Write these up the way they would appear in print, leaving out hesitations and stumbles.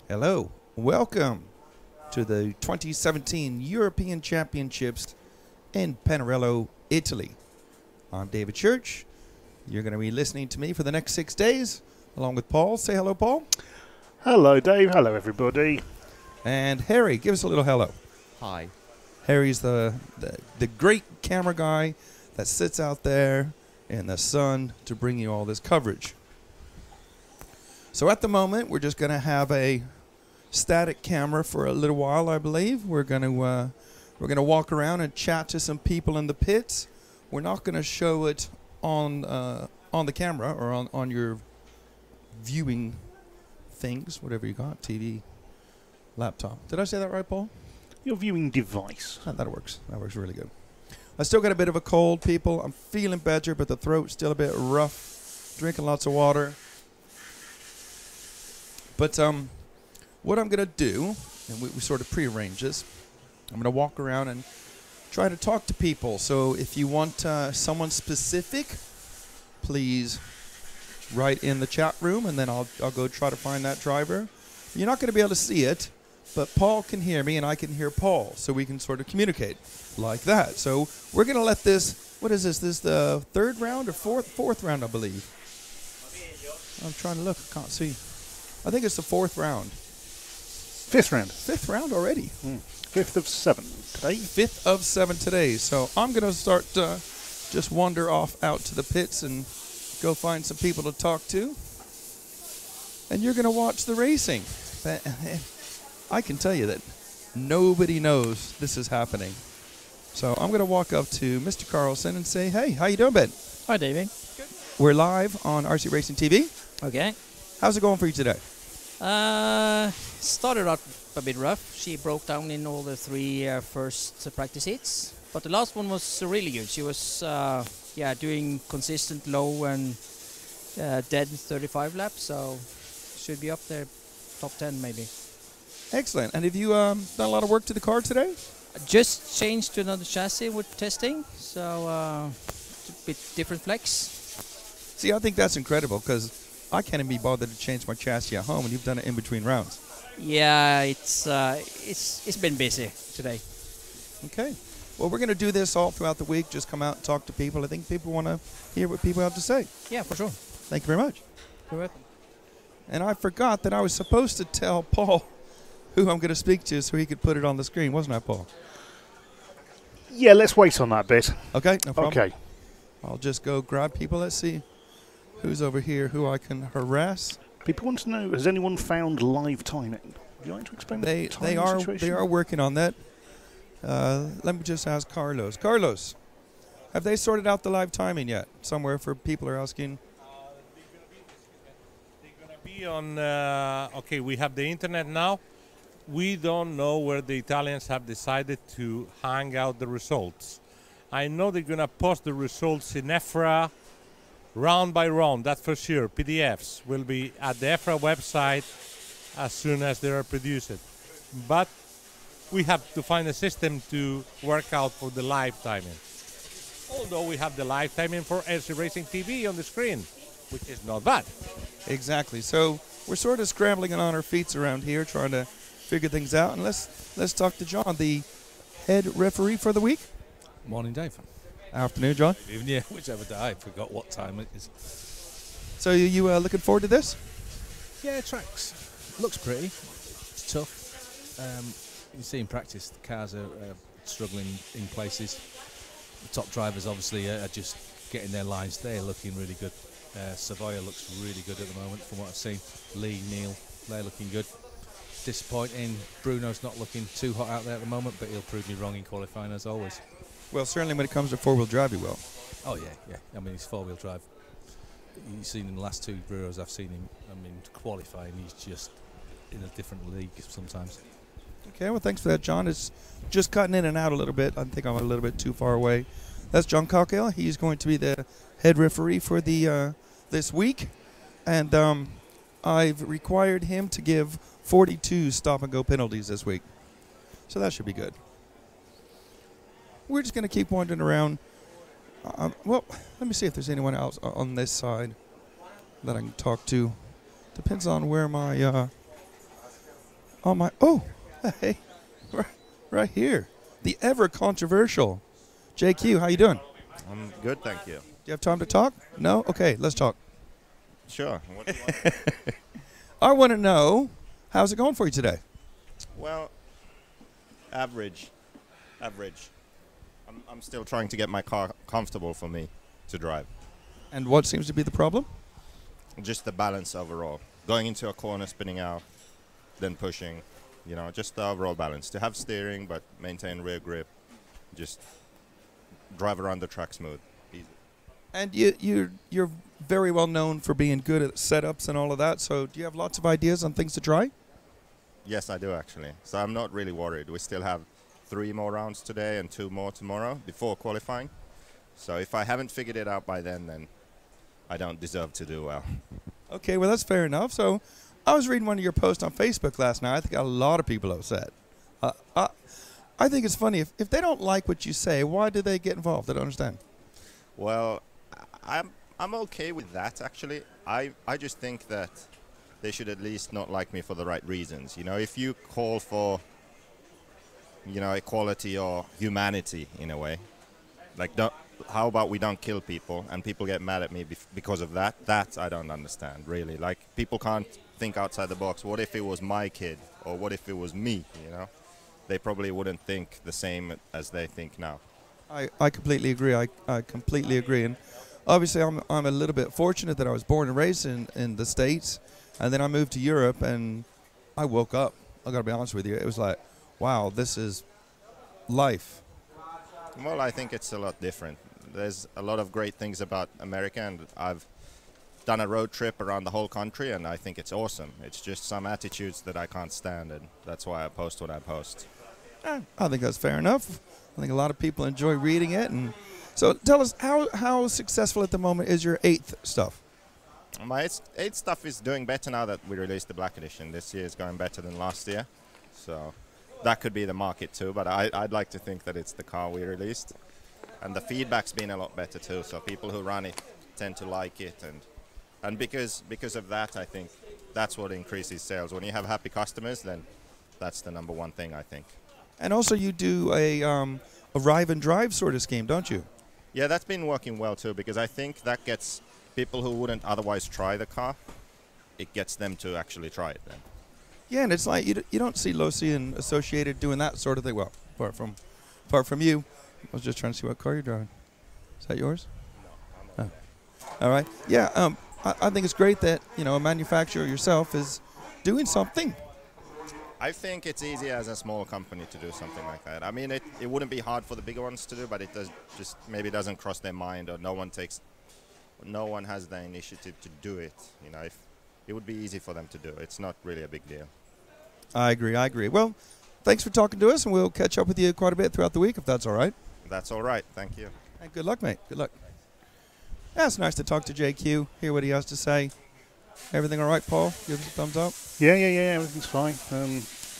Hello, welcome to the 2017 European Championships in Pinerolo, Italy. I'm David Church. You're going to be listening to me for the next 6 days, along with Paul. Say hello, Paul. Hello, Dave. Hello, everybody. And Harry, give us a little hello. Hi. Harry's the great camera guy that sits out there in the sun to bring you all this coverage. So at the moment, we're just going to have a static camera for a little while, I believe. We're going to walk around and chat to some people in the pits. We're not going to show it on the camera or on your viewing things, whatever you got, TV, laptop. Did I say that right, Paul? Your viewing device. Oh, that works. That works really good. I still got a bit of a cold, people. I'm feeling better, but the throat's still a bit rough. Drinking lots of water. But what I'm going to do, and we sort of prearrange this, I'm going to walk around and try to talk to people. So if you want someone specific, please write in the chat room, and then I'll go try to find that driver. You're not going to be able to see it, but Paul can hear me, and I can hear Paul, so we can sort of communicate like that. So we're going to let this, what is this? This is the third round or fourth round, I believe. I'm trying to look. I can't see. I think it's the fourth round. Fifth round. Fifth round already. Fifth of 7 today. Fifth of 7 today. So I'm going to start just wander off out to the pits and go find some people to talk to. And you're going to watch the racing. I can tell you that nobody knows this is happening. So I'm going to walk up to Mr. Carlson and say, hey, how you doing, Ben? Hi, Davey. Good. We're live on RC Racing TV. Okay. How's it going for you today? Started out a bit rough. She broke down in all the 3 first practice heats, but the last one was really good. She was doing consistent low and dead 35 laps, so should be up there top 10 maybe. Excellent. And have you done a lot of work to the car today? I just changed to another chassis with testing, so it's a bit different flex. See, I think that's incredible because I can't even be bothered to change my chassis at home, and you've done it in between rounds. Yeah, it's been busy today. Okay. Well, we're going to do this all throughout the week. Just come out and talk to people. I think people want to hear what people have to say. Yeah, for sure. Thank you very much. You're welcome. And I forgot that I was supposed to tell Paul who I'm going to speak to so he could put it on the screen, wasn't I, Paul? Yeah, let's wait on that bit. Okay, no problem. Okay. I'll just go grab people. Let's see who's over here, who I can harass. People want to know, has anyone found live timing? Would you like to explain the timing situation? They are working on that. Let me just ask Carlos. Carlos, have they sorted out the live timing yet? Somewhere for people are asking. They're going to be on, okay, we have the internet now. We don't know where the Italians have decided to hang out the results. I know they're going to post the results in EFRA round by round, that's for sure. PDFs will be at the EFRA website as soon as they are produced. But we have to find a system to work out for the live timing. Although we have the live timing for RC Racing TV on the screen, which is not bad. Exactly. So we're sort of scrambling on our feet around here, trying to figure things out. And let's talk to John, the head referee for the week. Morning, Dave. Afternoon, John. Even, yeah, whichever day. I forgot what time it is. So you looking forward to this? Yeah, tracks. Looks pretty. It's tough. You see in practice, the cars are struggling in places. The top drivers obviously are just getting their lines. They're looking really good. Savoia looks really good at the moment from what I've seen. Lee, Neil, they're looking good. Disappointing. Bruno's not looking too hot out there at the moment, but he'll prove me wrong in qualifying as always. Well, certainly when it comes to four-wheel drive, he will. Oh, yeah. I mean, he's four-wheel drive. You've seen in the last 2 Brewers I've seen him, qualifying, he's just in a different league sometimes. Okay, well, thanks for that, John. It's just cutting in and out a little bit. I think I'm a little bit too far away. That's John Cockale. He's going to be the head referee for the this week. And I've required him to give 42 stop-and-go penalties this week. So that should be good. We're just going to keep wandering around. Well, let me see if there's anyone else on this side that I can talk to. Depends on where my on my... Oh, hey, right here. The ever controversial JQ. How you doing? I'm good, thank you. Do you have time to talk? No? Okay, let's talk. Sure. What do you want? I want to know, how's it going for you today? Well, average. I'm still trying to get my car comfortable for me to drive. And what seems to be the problem? Just the balance overall. Going into a corner, spinning out, then pushing. You know, just the overall balance. To have steering, but maintain rear grip. Just drive around the track smooth. Easy. And you're very well known for being good at setups and all of that. So do you have lots of ideas on things to try? Yes, I do actually. So I'm not really worried. We still have 3 more rounds today and 2 more tomorrow before qualifying. So if I haven't figured it out by then I don't deserve to do well. Okay, well, that's fair enough. So I was reading one of your posts on Facebook last night. I think a lot of people upset. I think it's funny. If they don't like what you say, why do they get involved? I don't understand. Well, I'm okay with that, actually. I just think that they should at least not like me for the right reasons. You know, if you call for, you know, equality or humanity in a way, like, how about we don't kill people and people get mad at me because of that? That I don't understand, really. Like, people can't think outside the box. What if it was my kid? Or what if it was me, you know? They probably wouldn't think the same as they think now. I completely agree. I completely agree. And obviously, I'm a little bit fortunate that I was born and raised in the States. And then I moved to Europe, and I woke up. I got to be honest with you. It was like, wow, this is life. Well, I think it's a lot different. There's a lot of great things about America, and I've done a road trip around the whole country, and I think it's awesome. It's just some attitudes that I can't stand, and that's why I post what I post. I think that's fair enough. I think a lot of people enjoy reading it. And so tell us, how successful at the moment is your 8th stuff? My 8th stuff is doing better now that we released the Black Edition. This year is going better than last year. So that could be the market too, but I'd like to think that it's the car we released. And the feedback's been a lot better too, so people who run it tend to like it. And because of that, I think that's what increases sales. When you have happy customers, then that's the number one thing, I think. And also you do a arrive and drive sort of scheme, don't you? Yeah, that's been working well too, because I think that gets people who wouldn't otherwise try the car, it gets them to actually try it then. Yeah, and it's like you don't see Losi and Associated doing that sort of thing. Well, apart from you. I was just trying to see what car you're driving. Is that yours? No. Oh. All right. Yeah, I think it's great that, you know, a manufacturer yourself is doing something. I think it's easy as a small company to do something like that. I mean, it wouldn't be hard for the bigger ones to do, but it does just maybe doesn't cross their mind, or no one has the initiative to do it. You know, if it would be easy for them to do. It's not really a big deal. I agree. Well, thanks for talking to us, and we'll catch up with you quite a bit throughout the week, if that's all right. That's all right. Thank you. And good luck, mate. Good luck. Yeah, it's nice to talk to JQ, hear what he has to say. Everything all right, Paul? Give us a thumbs up. Yeah, everything's fine.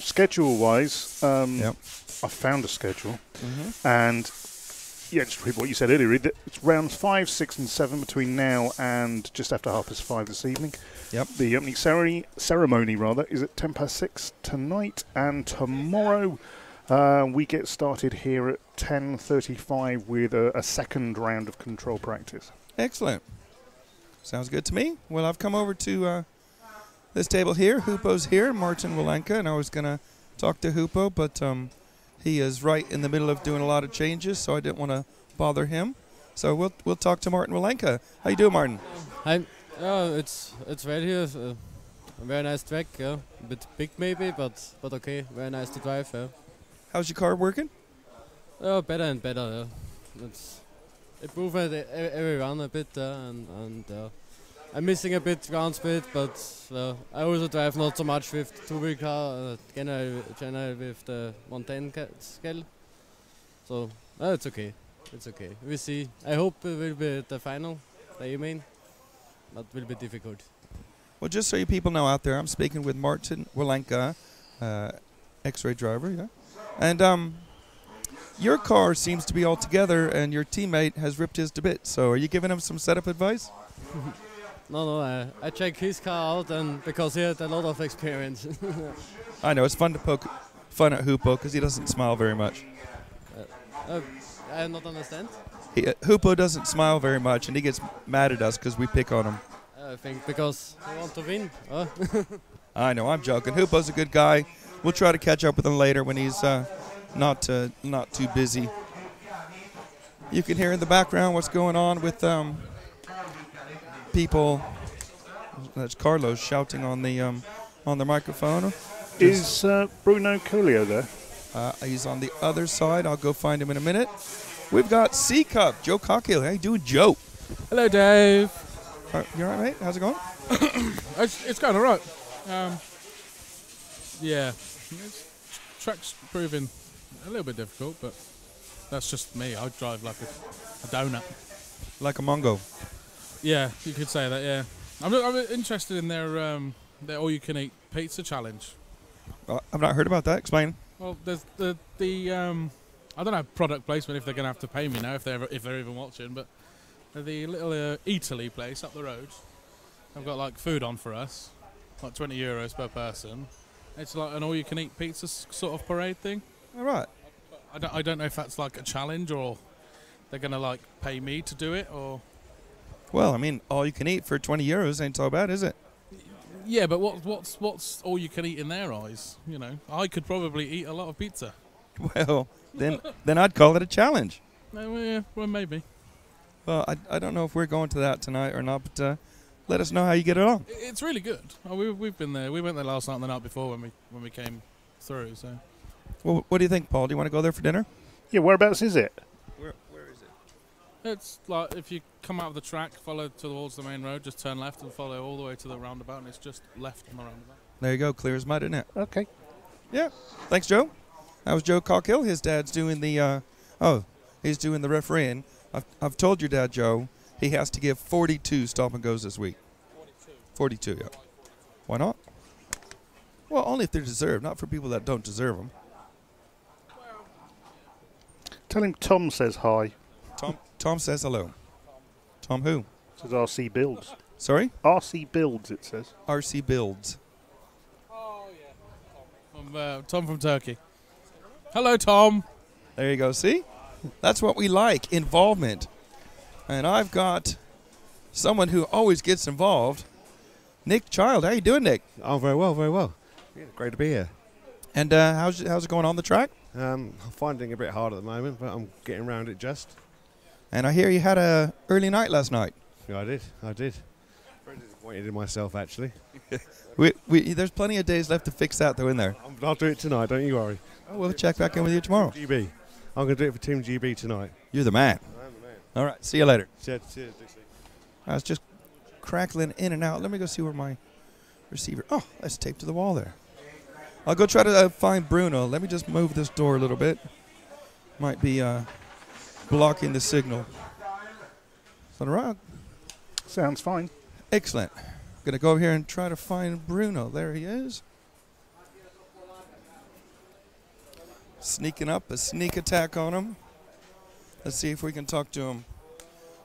Schedule-wise, yep. I found a schedule, and yeah, just repeat what you said earlier. It's rounds 5, 6, and 7 between now and just after 5:30 this evening. Yep. The opening ceremony is at 6:10 tonight, and tomorrow we get started here at 10:35 with a second round of control practice. Excellent. Sounds good to me. Well, I've come over to this table here. Hupo's here, Martin Walenka, and I was going to talk to Hupo, but he is right in the middle of doing a lot of changes, so I didn't want to bother him. So we'll talk to Martin Walenka. How you doing, Martin? Hi. It's right here. A very nice track. A bit big maybe, but okay. Very nice to drive. How's your car working? Better and better. It's improved every run a bit, and I'm missing a bit ground speed, but I also drive not so much with two-wheel car, generally with the 110 scale. So it's okay. It's okay. We see. I hope it will be the final, the aiming, but will be difficult. Well, just so you people know out there, I'm speaking with Martin Walenka, X-ray driver, yeah. And your car seems to be all together, and your teammate has ripped his to bits. So are you giving him some setup advice? No, I checked his car out, and because he had a lot of experience. I know, it's fun to poke fun at Hoopo because he doesn't smile very much. I not understand. Hoopo doesn't smile very much, and he gets mad at us because we pick on him. I think because I want to win. I know, I'm joking. Hoopo's a good guy. We'll try to catch up with him later when he's not too busy. You can hear in the background what's going on with people. That's Carlos shouting on the microphone. Is Bruno Colio there? He's on the other side. I'll go find him in a minute. We've got C Cup, Joe Cockhill. How you doing, Joe? Hello, Dave. You all right, mate? How's it going? It's going all right. Yeah, track's proving a little bit difficult, but that's just me. I drive like a donut. Like a Mongo. Yeah, you could say that. Yeah, I'm interested in their all-you-can-eat pizza challenge. I've not heard about that. Explain. Well, there's the I don't know product placement if they're going to have to pay me now if they're even watching, but the little Italy place up the road, I've got like food on for us, like €20 per person. It's like an all-you-can-eat pizza sort of parade thing. All right. I don't know if that's like a challenge or they're going to like pay me to do it or. Well, I mean, all you can eat for €20 ain't so bad, is it? Yeah, but what's all you can eat in their eyes? You know, I could probably eat a lot of pizza. Well, then I'd call it a challenge. Yeah, well, maybe. Well, I don't know if we're going to that tonight or not, but let us know how you get along. It's really good. We've been there. We went there last night and the night before when we came through. So. Well, what do you think, Paul? Do you want to go there for dinner? Yeah, whereabouts is it? Where is it? It's like if you come out of the track, follow towards the main road, just turn left and follow all the way to the roundabout, and it's just left on the roundabout. There you go, clear as mud, isn't it? Okay. Yeah. Thanks, Joe. That was Joe Cockhill. His dad's doing the he's doing the refereeing. I've told your dad, Joe, he has to give 42 stop and goes this week. 42, yeah. Why not? Well, only if they're deserved, not for people that don't deserve them. Tell him Tom says hi. Tom says hello. Tom who? It says RC Builds. Sorry? RC Builds, it says. RC Builds. Oh, yeah. Tom from Turkey. Hello, Tom. There you go. See? That's what we like, involvement. And I've got someone who always gets involved. Nick Child. How you doing, Nick? Oh, very well, very well. Yeah, great to be here. And how's it going on the track? I'm finding it a bit hard at the moment, but I'm getting around it just. And I hear you had a early night last night. Yeah, I did. Very disappointed in myself, actually. There's plenty of days left to fix that, though, in there. I'll do it tonight, don't you worry. Oh, we'll check back in with you tomorrow. GB. I'm going to do it for Team GB tonight. You're the man. I'm the man. All right, see you later. Cheers, Dixie. I was just crackling in and out. Let me go see where my receiver... Oh, that's taped to the wall there. I'll go try to find Bruno. Let me just move this door a little bit. Might be blocking the signal. Is that all right? Sounds fine. Excellent. I'm going to go over here and try to find Bruno. There he is. Sneaking up, a sneak attack on him. Let's see if we can talk to him.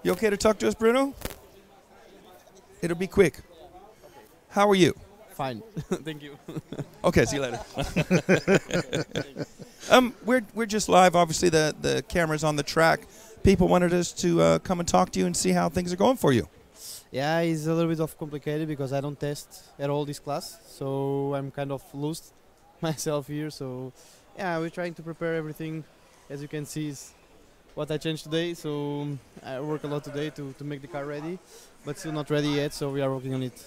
You okay to talk to us, Bruno? It'll be quick. How are you? Fine. Thank you. Okay, see you later. We're just live. Obviously, the camera's on the track. People wanted us to come and talk to you and see how things are going for you. Yeah, it's a little bit of complicated because I don't test at all this class, so I'm kind of lost myself here. So yeah, we're trying to prepare everything. As you can see, is what I changed today. So I work a lot today to make the car ready, but still not ready yet. So we are working on it.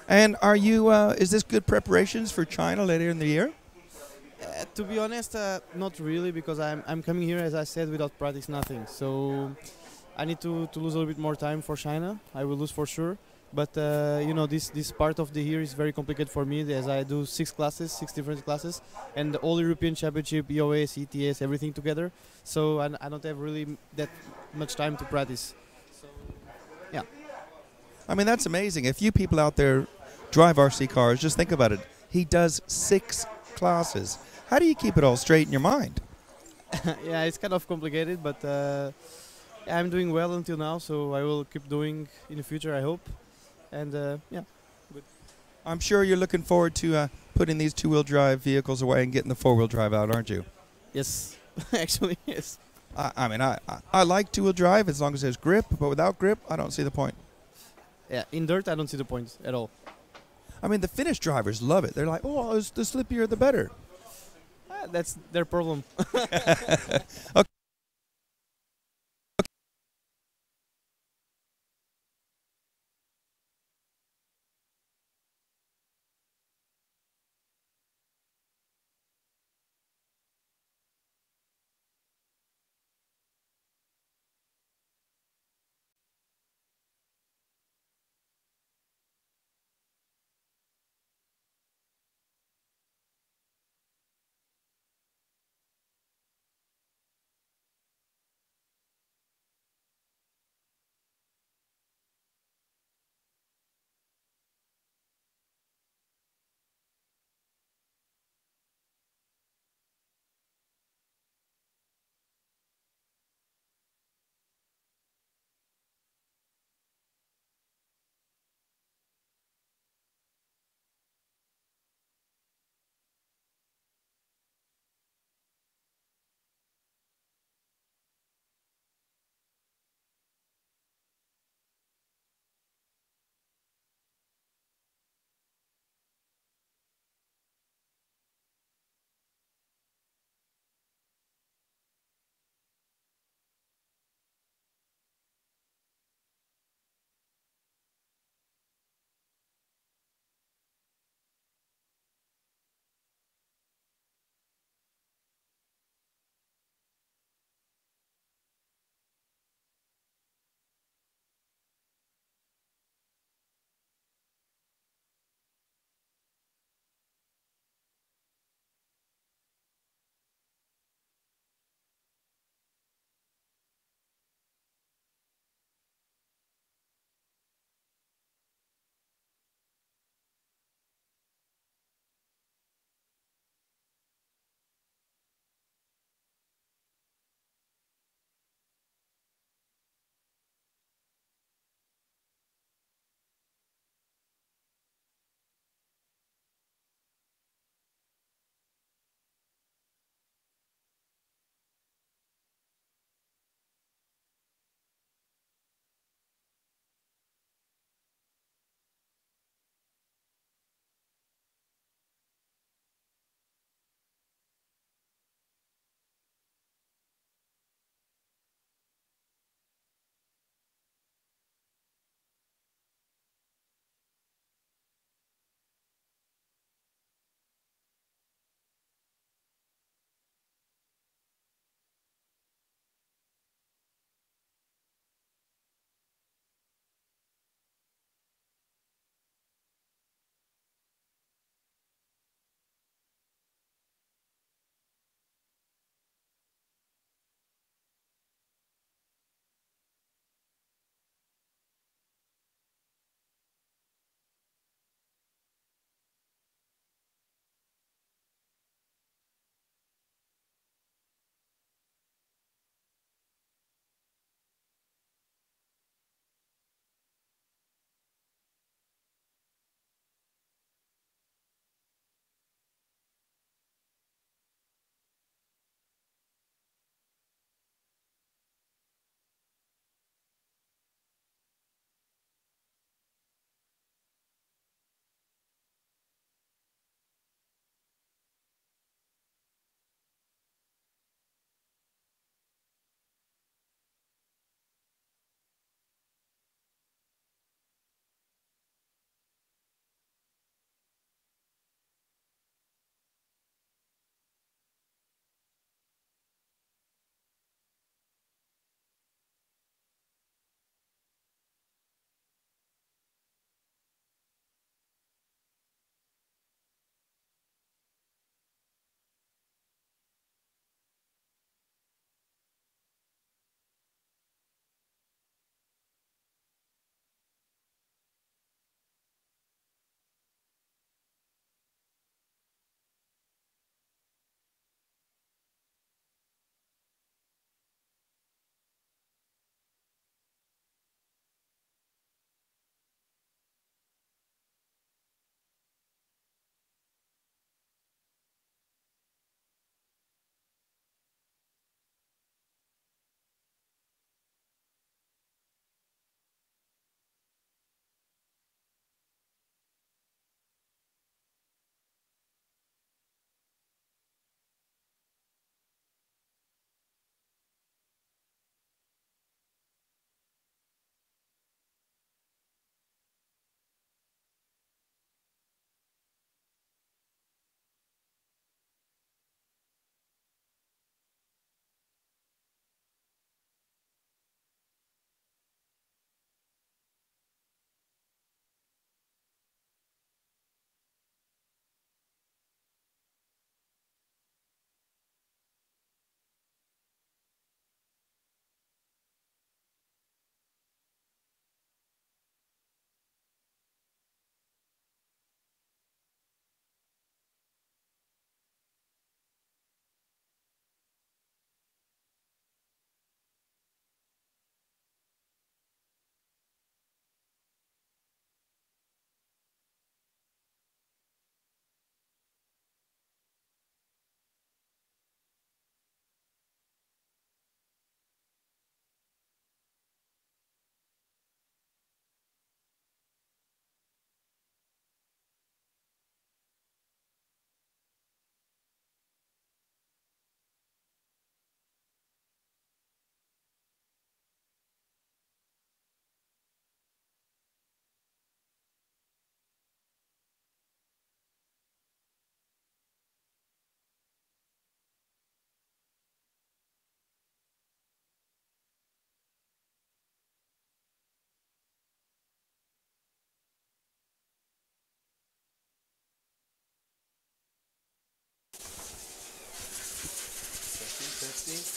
And are you? Is this good preparations for China later in the year? To be honest, not really, because I'm coming here, as I said, without practice, nothing. So I need to lose a little bit more time for China. I will lose for sure. But you know, this part of the year is very complicated for me, as I do 6 different classes, and the all European Championship, EOS, ETS, everything together. So I don't have really that much time to practice. So yeah. I mean, that's amazing. If you people out there drive RC cars, just think about it. He does 6 classes. How do you keep it all straight in your mind? Yeah, it's kind of complicated, but I'm doing well until now, so I will keep doing in the future, I hope. And yeah, good. I'm sure you're looking forward to putting these two-wheel drive vehicles away and getting the four-wheel drive out, aren't you? Yes, actually, yes. I mean, I like two-wheel drive as long as there's grip, but without grip, I don't see the point. Yeah, in dirt, I don't see the point at all. I mean, the Finnish drivers love it. They're like, oh, the slippier, the better. That's their problem. Okay.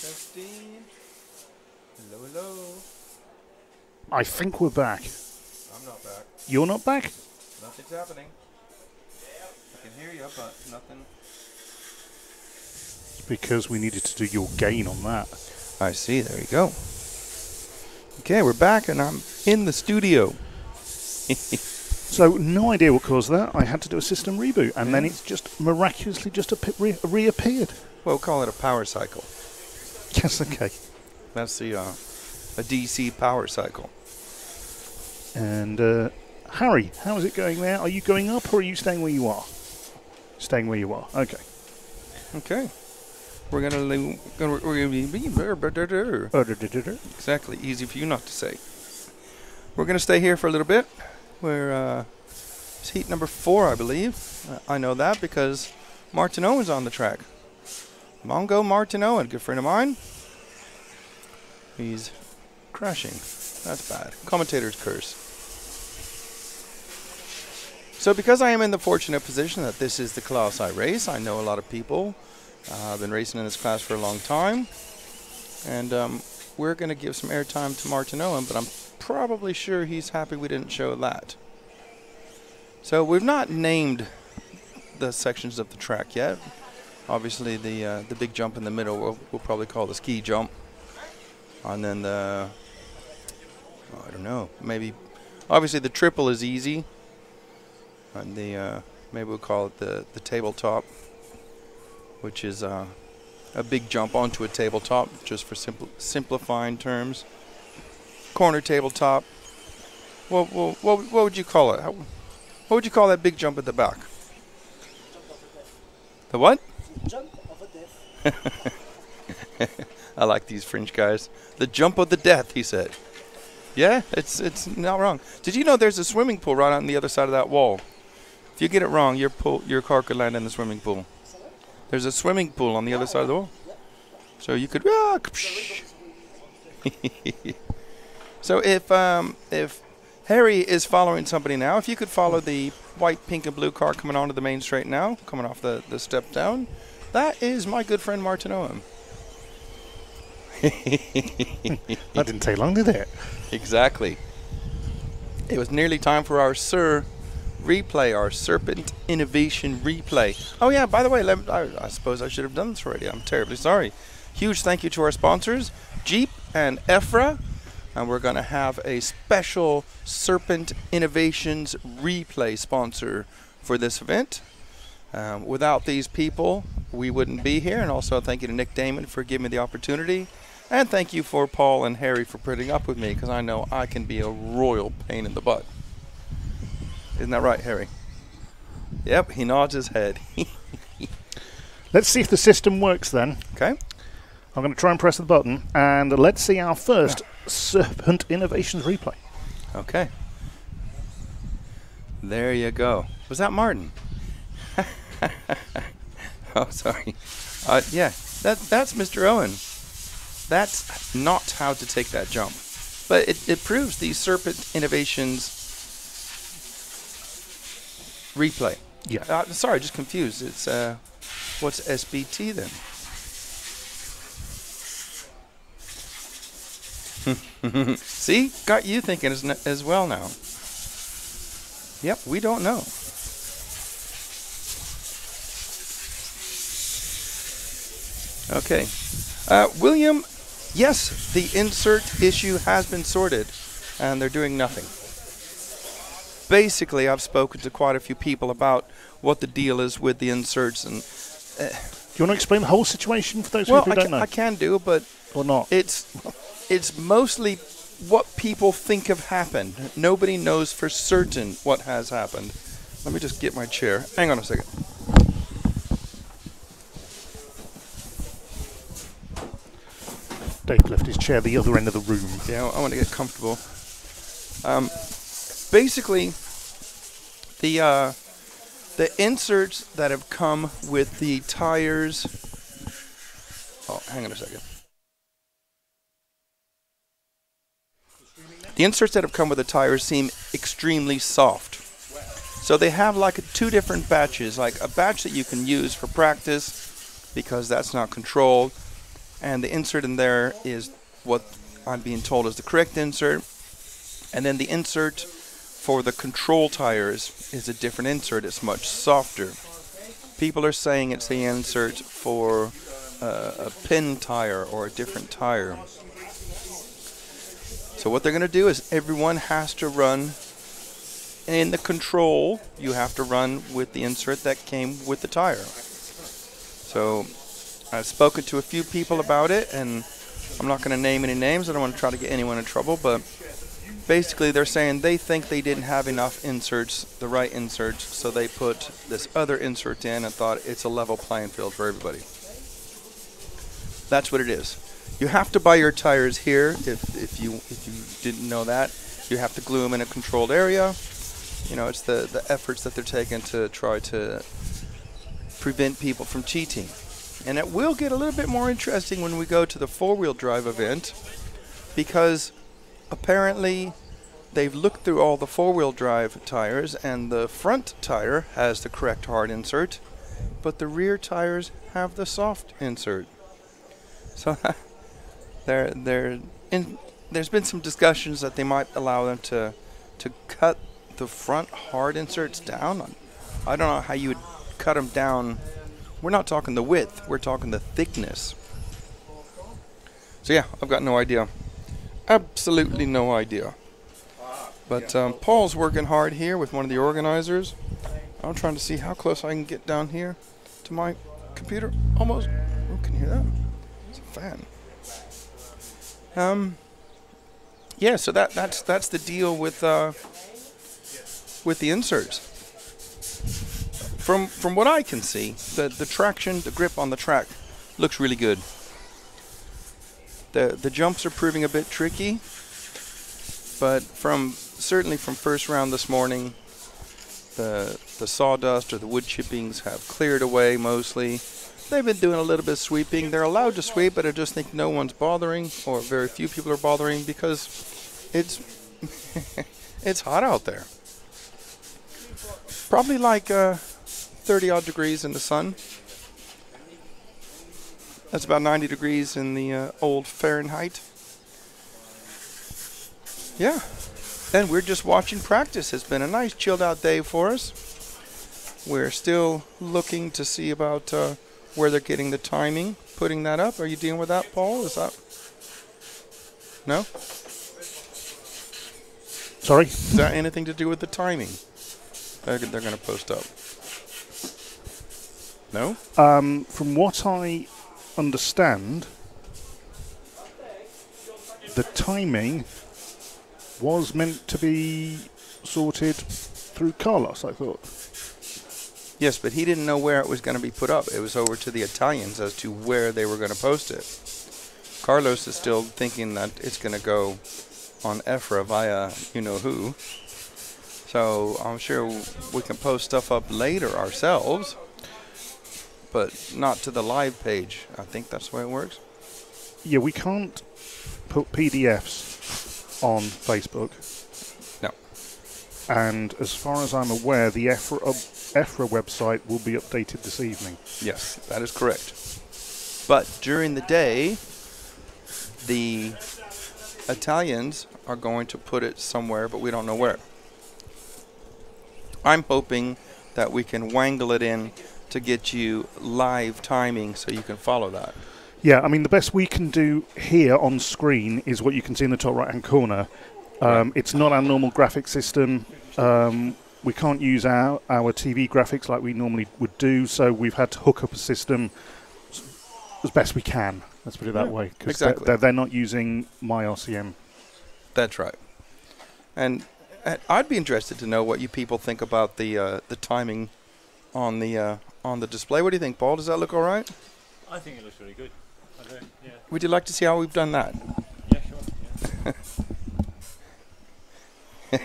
Testing. Hello, hello. I think we're back. I'm not back. You're not back? Nothing's happening. I can hear you, but nothing. It's because we needed to do your gain on that. I see. There you go. Okay, we're back, and I'm in the studio. So, no idea what caused that. I had to do a system reboot, and then it's just miraculously just reappeared. Well, we'll call it a power cycle. Yes, okay. That's the a DC power cycle. And Harry, how is it going there? Are you going up, or are you staying where you are? Staying where you are. Okay. Okay. We're gonna exactly. Easy for you not to say. We're gonna stay here for a little bit. We're it's heat number 4, I believe. I know that because Martin Owen's on the track. Mongo Martin Owen, good friend of mine. He's crashing. That's bad. Commentator's curse. So because I am in the fortunate position that this is the class I race, I know a lot of people. I've been racing in this class for a long time. And we're going to give some airtime to Martin Owen, but I'm probably sure he's happy we didn't show that. So we've not named the sections of the track yet. Obviously the big jump in the middle we'll probably call the ski jump. And then the, I don't know, maybe, obviously the triple is easy. And the, maybe we'll call it the tabletop, which is a big jump onto a tabletop, just for simplifying terms. Corner tabletop. What would you call it? What would you call that big jump at the back? The what? Jump of a death. I like these French guys. The jump of the death, he said. Yeah, it's not wrong. Did you know there's a swimming pool right on the other side of that wall? If you get it wrong, your car could land in the swimming pool. There's a swimming pool on the other side of the wall. So you could... So if Harry is following somebody now, if you could follow the white, pink, and blue car coming onto the main straight now, coming off the step down, that is my good friend Martin Owen. That didn't take long, did it? Exactly. It was nearly time for our replay, our Serpent Innovation replay. Oh yeah, by the way, I suppose I should have done this already. I'm terribly sorry. Huge thank you to our sponsors, Jeep and EFRA. And we're going to have a special Serpent Innovations replay sponsor for this event. Without these people, we wouldn't be here. And also thank you to Nick Damon for giving me the opportunity. And thank you for Paul and Harry for putting up with me, because I know I can be a royal pain in the butt. Isn't that right, Harry? Yep, he nods his head. Let's see if the system works then. Okay. I'm going to try and press the button, and let's see our first Serpent Innovations replay. Okay. There you go. Was that Martin? Oh, sorry. Yeah, that's Mr. Owen. That's not how to take that jump. But it proves the Serpent Innovations replay. Yeah. Sorry, just confused. It's what's SBT then? See? Got you thinking as well now. Yep, we don't know. Okay. William, yes, the insert issue has been sorted, and they're doing nothing. Basically, I've spoken to quite a few people about what the deal is with the inserts. And do you want to explain the whole situation for those people who don't know? I can do, but or not. It's mostly what people think have happened. Nobody knows for certain what has happened. Let me just get my chair. Hang on a second. Dave left his chair the other end of the room. Yeah, I want to get comfortable. Basically, the inserts that have come with the tires. Oh, hang on a second. The inserts that have come with the tires seem extremely soft. So they have like two different batches, like a batch that you can use for practice because that's not controlled, and the insert in there is what I'm being told is the correct insert. And then the insert for the control tires is a different insert. It's much softer. People are saying it's the insert for a pin tire or a different tire. So what they're going to do is everyone has to run in the control. You have to run with the insert that came with the tire. So I've spoken to a few people about it, and I'm not going to name any names. I don't want to try to get anyone in trouble, but basically they're saying they think they didn't have enough inserts, the right inserts, so they put this other insert in and thought it's a level playing field for everybody. That's what it is. You have to buy your tires here. If you didn't know that, you have to glue them in a controlled area. You know, it's the efforts that they're taking to try to prevent people from cheating. And it will get a little bit more interesting when we go to the four-wheel drive event, because apparently they've looked through all the four-wheel drive tires, and the front tire has the correct hard insert, but the rear tires have the soft insert. So there's been some discussions that they might allow them to cut the front hard inserts down. I don't know how you would cut them down. We're not talking the width, we're talking the thickness. So yeah, I've got no idea. Absolutely no idea. But Paul's working hard here with one of the organizers. I'm trying to see how close I can get down here to my computer. Almost. Oh, can you hear that? It's a fan. Yeah, so that's the deal with the inserts. From what I can see, the traction, the grip on the track looks really good. The jumps are proving a bit tricky, but certainly from first round this morning, the sawdust or the wood chippings have cleared away mostly. They've been doing a little bit of sweeping. They're allowed to sweep, but I just think no one's bothering, or very few people are bothering, because it's it's hot out there. Probably like 30 odd degrees in the sun. That's about 90 degrees in the old Fahrenheit. Yeah. And we're just watching practice. It's been a nice chilled out day for us. We're still looking to see about where they're getting the timing, putting that up. Are you dealing with that, Paul? Is that... No? Sorry? Is that anything to do with the timing? They're going to post up. No? From what I understand, the timing was meant to be sorted through Carlos, I thought. Yes, but he didn't know where it was going to be put up. It was over to the Italians as to where they were going to post it. Carlos is still thinking that it's going to go on EFRA via you-know-who. So I'm sure we can post stuff up later ourselves, but not to the live page. I think that's the way it works. Yeah, we can't put PDFs on Facebook. No. And as far as I'm aware, the EFRA website will be updated this evening. Yes, that is correct. But during the day, the Italians are going to put it somewhere, but we don't know where. I'm hoping that we can wangle it in to get you live timing so you can follow that. Yeah, I mean, the best we can do here on screen is what you can see in the top right-hand corner. It's not our normal graphic system. We can't use our TV graphics like we normally would do, so we've had to hook up a system as best we can. Let's put it that way. Because exactly. they're not using my RCM. That's right. And I'd be interested to know what you people think about the timing on the display. What do you think, Paul? Does that look all right? I think it looks really good. Yeah. Would you like to see how we've done that? Yeah, sure. Yeah.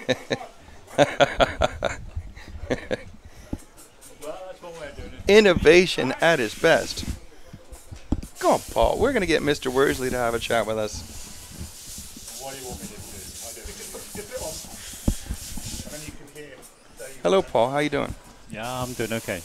Well, that's one way of doing it. Innovation at its best. Come on, Paul. We're going to get Mr. Worsley to have a chat with us. What do you want me to do? Hello, Paul. How you doing? Yeah, I'm doing okay.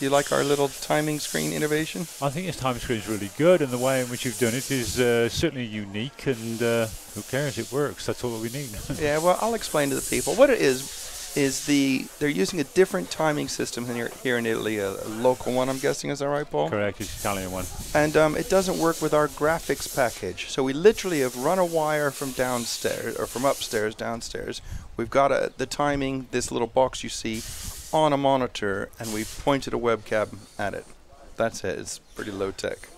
Do you like our little timing screen innovation? I think his time screen is really good, and the way in which you've done it is certainly unique, and who cares, it works. That's all we need. Yeah, well, I'll explain to the people. What it is they're using a different timing system than here in Italy, a local one, I'm guessing. Is that right, Paul? Correct, it's Italian one. And it doesn't work with our graphics package. So we literally have run a wire from downstairs, or from upstairs downstairs. We've got the timing, this little box you see, on a monitor, and we've pointed a webcam at it. That's it. It's pretty low tech.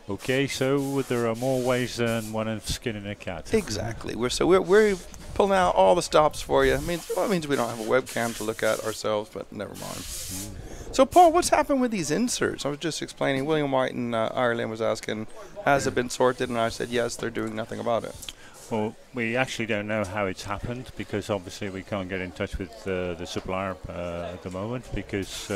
Okay, so there are more ways than one of skinning a cat. Exactly. We're pulling out all the stops for you. It means we don't have a webcam to look at ourselves, but never mind. So, Paul, what's happened with these inserts? I was just explaining. William White in Ireland was asking, has it been sorted? And I said, yes, they're doing nothing about it. Well, we actually don't know how it's happened, because obviously we can't get in touch with the supplier at the moment, because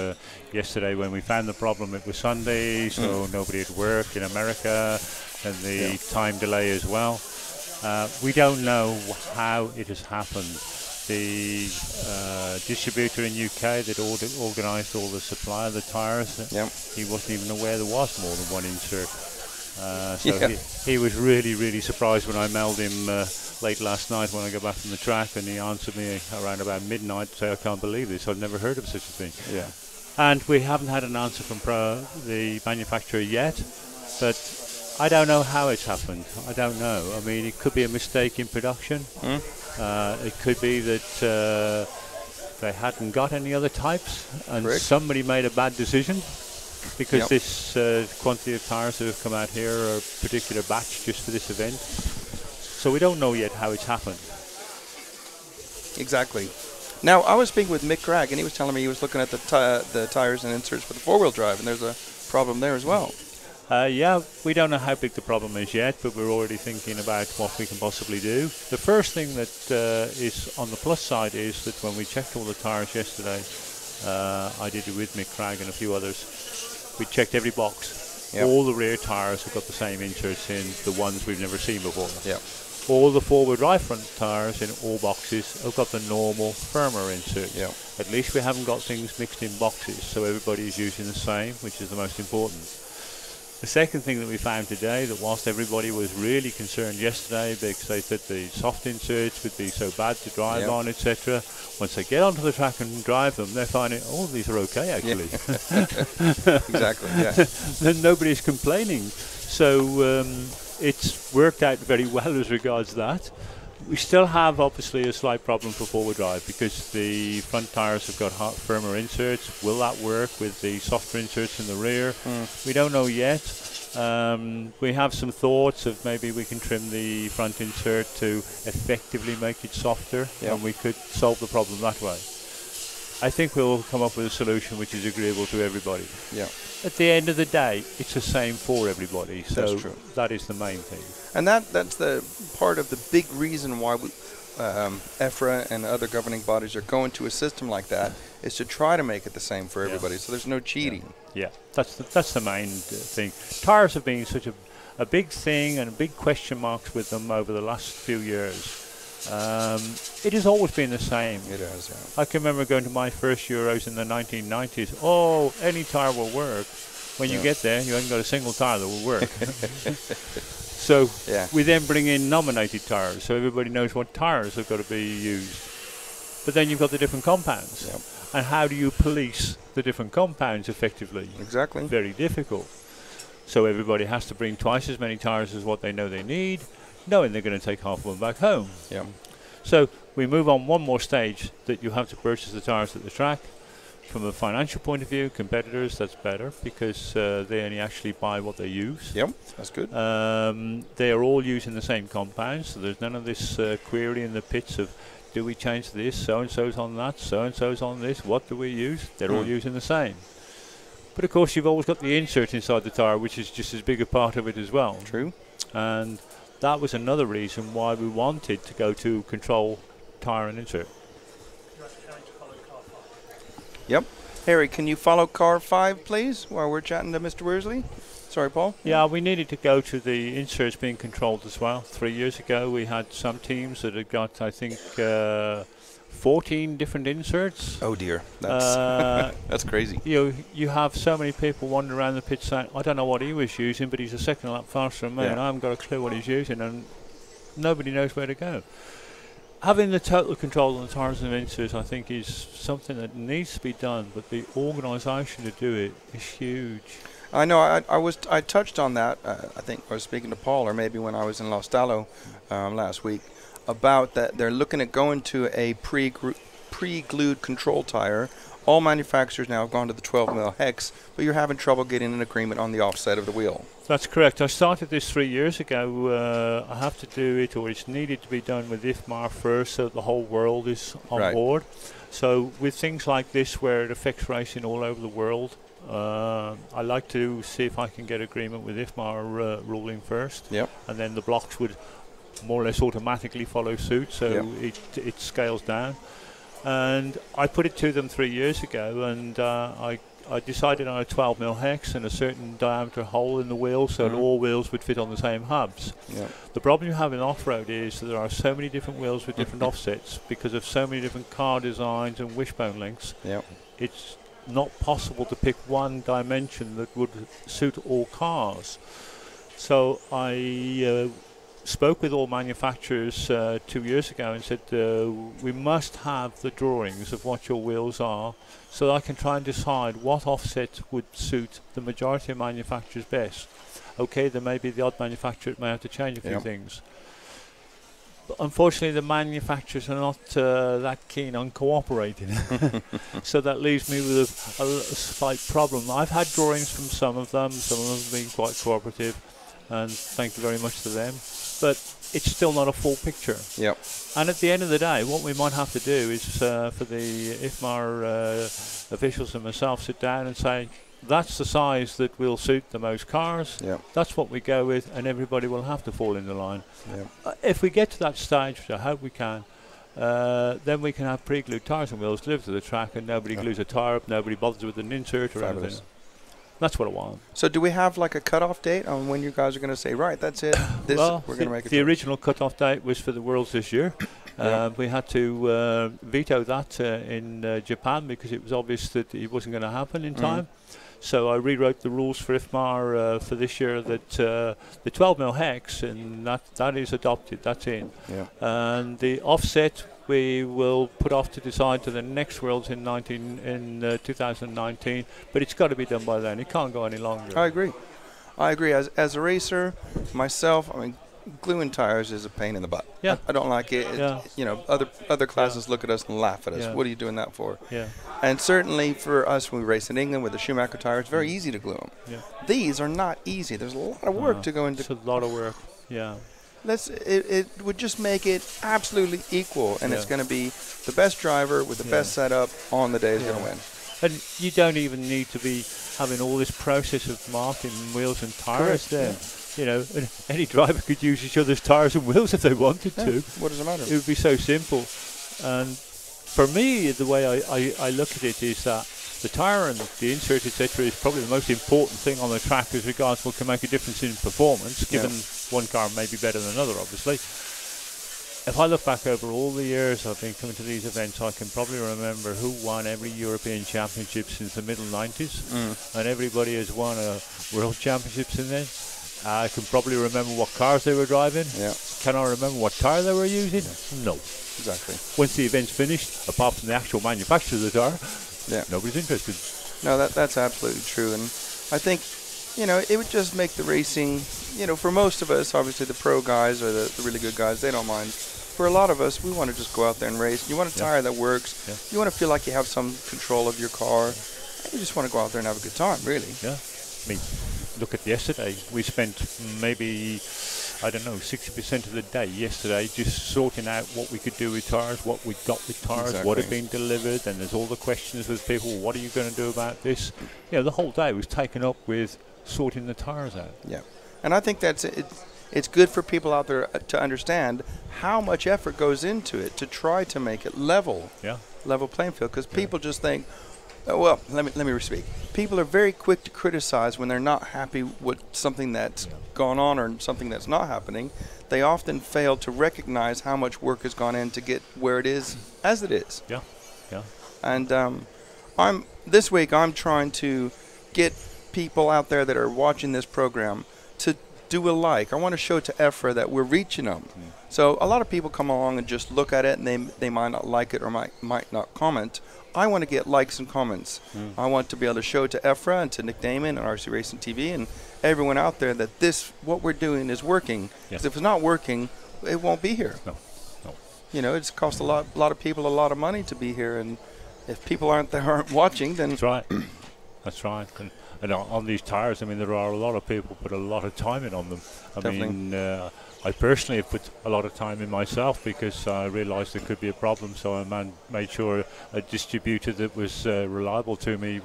yesterday when we found the problem it was Sunday, so nobody at work in America, and the time delay as well. We don't know how it has happened. The distributor in UK that organised all the supply of the tyres, he wasn't even aware there was more than one insert. He was really, really surprised when I mailed him late last night when I got back from the track, and he answered me around about midnight to say, I can't believe this, I've never heard of such a thing. Yeah. And we haven't had an answer from the manufacturer yet, but I don't know how it's happened. I don't know. I mean, it could be a mistake in production. It could be that they hadn't got any other types, and somebody made a bad decision, because this quantity of tyres that have come out here are a particular batch just for this event. So we don't know yet how it's happened. Exactly. Now, I was speaking with Mick Cragg, and he was telling me he was looking at the tyres and inserts for the four-wheel drive, and there's a problem there as well. Yeah, we don't know how big the problem is yet, but we're already thinking about what we can possibly do. The first thing that is on the plus side is that when we checked all the tyres yesterday, I did it with Mick Cragg and a few others, we checked every box. Yep. All the rear tyres have got the same inserts in, the ones we've never seen before. Yep. All the forward right front tyres in all boxes have got the normal firmer inserts. Yep. At least we haven't got things mixed in boxes, so everybody is using the same, which is the most important. The second thing that we found today, that whilst everybody was really concerned yesterday because they said the soft inserts would be so bad to drive on, etc., once they get onto the track and drive them, they're finding, oh, these are okay actually. Exactly, yeah. Then nobody's complaining. So it's worked out very well as regards that. We still have obviously a slight problem for forward drive because the front tyres have got firmer inserts. Will that work with the softer inserts in the rear? We don't know yet. We have some thoughts of maybe we can trim the front insert to effectively make it softer, and we could solve the problem that way. I think we'll come up with a solution which is agreeable to everybody. Yeah. At the end of the day, it's the same for everybody, so that's true. That is the main thing. And that's the part of the big reason why EFRA and other governing bodies are going to a system like that, is to try to make it the same for everybody, so there's no cheating. Yeah, that's the main thing. Tyres have been such a big thing and big question marks with them over the last few years. It has always been the same. It has, yeah. I can remember going to my first Euros in the 1990s. Oh, any tyre will work. When you get there, you haven't got a single tyre that will work. So we then bring in nominated tyres, so everybody knows what tyres have got to be used. But then you've got the different compounds. Yep. And how do you police the different compounds effectively? Exactly. Very difficult. So everybody has to bring twice as many tyres as what they know they need, knowing they're going to take half of them back home. Yeah. So we move on one more stage, that you have to purchase the tyres at the track. From a financial point of view, competitors, that's better because they only actually buy what they use. Yep, that's good. They are all using the same compounds, so there's none of this query in the pits of, do we change this, so-and-so's on that, so-and-so's on this, what do we use? They're all using the same. But of course you've always got the insert inside the tyre, which is just as big a part of it as well. True. And that was another reason why we wanted to go to control tyre and insert. Yep. Harry, can you follow car 5, please, while we're chatting to Mr. Worsley? Sorry, Paul? Yeah, we needed to go to the inserts being controlled as well. 3 years ago, we had some teams that had got, I think, 14 different inserts. Oh dear, that's that's crazy. You have so many people wandering around the pit saying, I don't know what he was using, but he's a second lap faster than me, and I haven't got a clue what he's using, and nobody knows where to go. Having the total control on the tyres and inserts, I think, is something that needs to be done, but the organisation to do it is huge. I know. I touched on that. I think I was speaking to Paul, or maybe when I was in Los Dallo last week, about that they're looking at going to a pre-glued control tire. All manufacturers now have gone to the 12 mil hex, but you're having trouble getting an agreement on the offset of the wheel. That's correct. I started this 3 years ago. I have to do it, or it's needed to be done with IFMAR first, so the whole world is on board. So with things like this, where it affects racing all over the world, I like to see if I can get agreement with IFMAR ruling first, and then the blocks would more or less automatically follow suit, so it scales down. And I put it to them 3 years ago, and I decided on a 12 mil hex and a certain diameter hole in the wheel, so that all wheels would fit on the same hubs. The problem you have in off-road is that there are so many different wheels with different offsets because of so many different car designs and wishbone lengths. It's not possible to pick one dimension that would suit all cars. So I spoke with all manufacturers 2 years ago and said we must have the drawings of what your wheels are, so that I can try and decide what offset would suit the majority of manufacturers best. Okay, there may be the odd manufacturer that may have to change a few things. But unfortunately, the manufacturers are not that keen on cooperating. So that leaves me with a slight problem. I've had drawings from some of them have been quite cooperative, and thank you very much to them. But it's still not a full picture. And at the end of the day, what we might have to do is for the IFMAR officials and myself sit down and say, that's the size that will suit the most cars. That's what we go with, and everybody will have to fall in the line. If we get to that stage, which I hope we can, then we can have pre-glued tyres and wheels delivered to the track, and nobody glues a tyre up, nobody bothers with an insert or anything. That's what I want. So do we have like a cutoff date on when you guys are going to say, right, that's it, this we're going to make it? The original cutoff date was for the Worlds this year. We had to veto that in Japan because it was obvious that it wasn't going to happen in time. So I rewrote the rules for IFMAR for this year that the 12 mil hex, and that is adopted, that's in. And the offset we will put off to decide to the next Worlds in 2019, but it's got to be done by then. It can't go any longer. I agree. As a racer, myself, I mean, gluing tires is a pain in the butt. I don't like it. You know, other classes look at us and laugh at us. What are you doing that for? And certainly for us, when we race in England with the Schumacher tire, it's very easy to glue them. These are not easy. There's a lot of work to go into. It's a lot of work. It would just make it absolutely equal, and it's going to be the best driver with the best setup on the day is going to win. And you don't even need to be having all this process of marking wheels and tires there. You know, any driver could use each other's tires and wheels if they wanted to. What does it matter? It would be so simple. And for me, the way I look at it is that the tyre and the insert, etc., is probably the most important thing on the track as regards what can make a difference in performance, given one car may be better than another, obviously. If I look back over all the years I've been coming to these events, I can probably remember who won every European Championship since the middle 90s, and everybody has won a World Championships in there. I can probably remember what cars they were driving. Can I remember what tyre they were using? No. Exactly. Once the event's finished, apart from the actual manufacturer of the tyre, nobody's interested. No, that's absolutely true. And I think, you know, it would just make the racing, you know, for most of us, obviously the pro guys or the really good guys, they don't mind. For a lot of us, we want to just go out there and race. You want a tire that works. You want to feel like you have some control of your car. You just want to go out there and have a good time, really. I mean, look at yesterday. We spent maybe, I don't know, 60% of the day yesterday just sorting out what we could do with tyres, what we got with tyres, what had been delivered, and there's all the questions with people, what are you going to do about this? You know, the whole day was taken up with sorting the tyres out. And I think that's it's good for people out there to understand how much effort goes into it to try to make it level playing field, because people just think, Well, let me speak. People are very quick to criticize when they're not happy with something that's gone on or something that's not happening. They often fail to recognize how much work has gone in to get where it is as it is. Yeah, yeah. And this week I'm trying to get people out there that are watching this program to do a like. I want to show to EFRA that we're reaching them. So a lot of people come along and just look at it, and they might not like it or might not comment. I want to get likes and comments. I want to be able to show to EFRA and to Nick Damon and RC Racing TV and everyone out there that what we're doing is working. Because if it's not working, it won't be here. No. You know, it's cost a lot of people a lot of money to be here, and if people aren't watching, then that's right. That's right. And on these tires, I mean, there are a lot of people put a lot of time in on them. I mean, I personally have put a lot of time in myself because I realised there could be a problem, so I made sure a distributor that was reliable to me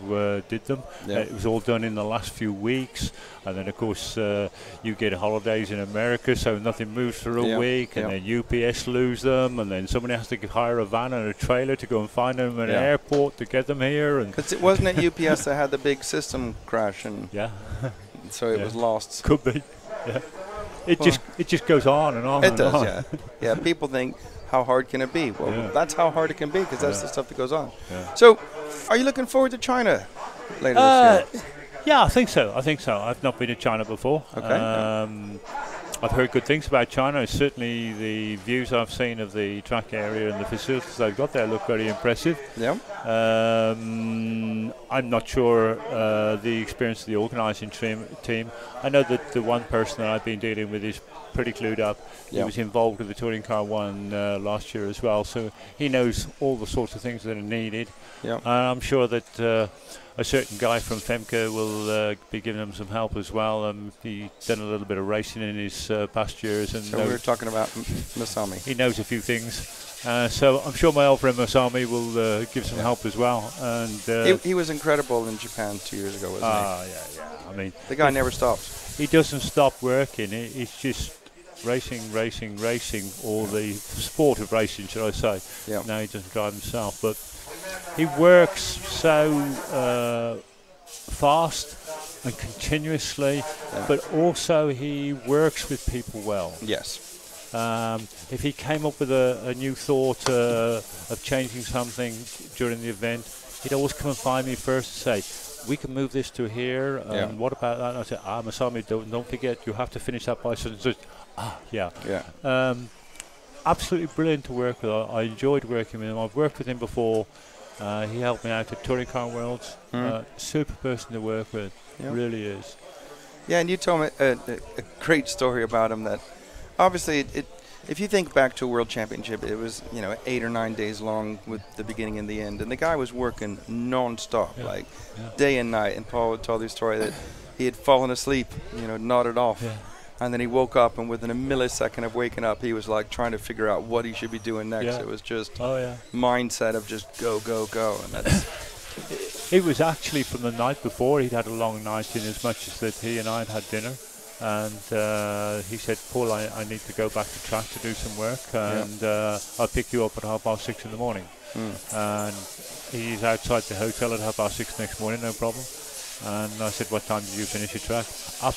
did them. It was all done in the last few weeks, and then of course you get holidays in America, so nothing moves for a week, and then UPS lose them, and then somebody has to hire a van and a trailer to go and find them at an airport to get them here. Because it wasn't at UPS that had the big system crash, and so it was lost. Could be. Yeah. It just goes on and on. It does, yeah. People think, how hard can it be? Well, that's how hard it can be, because that's the stuff that goes on. So, are you looking forward to China later this year? Yeah, I think so. I've not been to China before. Okay. I've heard good things about China. Certainly the views I've seen of the track area and the facilities they've got there look very impressive. Yeah. I'm not sure the experience of the organising team. I know that the one person that I've been dealing with is pretty clued up. He was involved with the Touring Car 1 last year as well, so he knows all the sorts of things that are needed. Yeah. I'm sure that a certain guy from Femke will be giving him some help as well. He's done a little bit of racing in his past years. And so we're talking about Masami. He knows a few things. So I'm sure my old friend Masami will give some help as well. And he was incredible in Japan 2 years ago, wasn't he? Yeah. I mean, the guy never stops. He doesn't stop working. He's just racing, or the sport of racing, should I say. Yeah. Now he doesn't drive himself, but he works so fast and continuously, but also he works with people well. Yes. If he came up with a new thought of changing something during the event, he'd always come and find me first and say, we can move this to here, and what about that? And I said, Masami, don't forget, you have to finish that by such and such. Absolutely brilliant to work with. I enjoyed working with him. I've worked with him before. He helped me out at Touring Car Worlds. Super person to work with. Really is. Yeah, and you told me a great story about him that obviously if you think back to a World Championship, it was 8 or 9 days long with the beginning and the end, and the guy was working non-stop, day and night. And Paul would tell the story that he had fallen asleep, nodded off. Yeah. And then he woke up, and within a millisecond of waking up, he was like trying to figure out what he should be doing next. It was just mindset of just go, go, go. And that's it was actually from the night before. He'd had a long night in as much as that he and I had dinner. And he said, Paul, I need to go back to track to do some work, and I'll pick you up at 6:30 in the morning. And he's outside the hotel at 6:30 next morning, no problem. And I said, what time did you finish your track?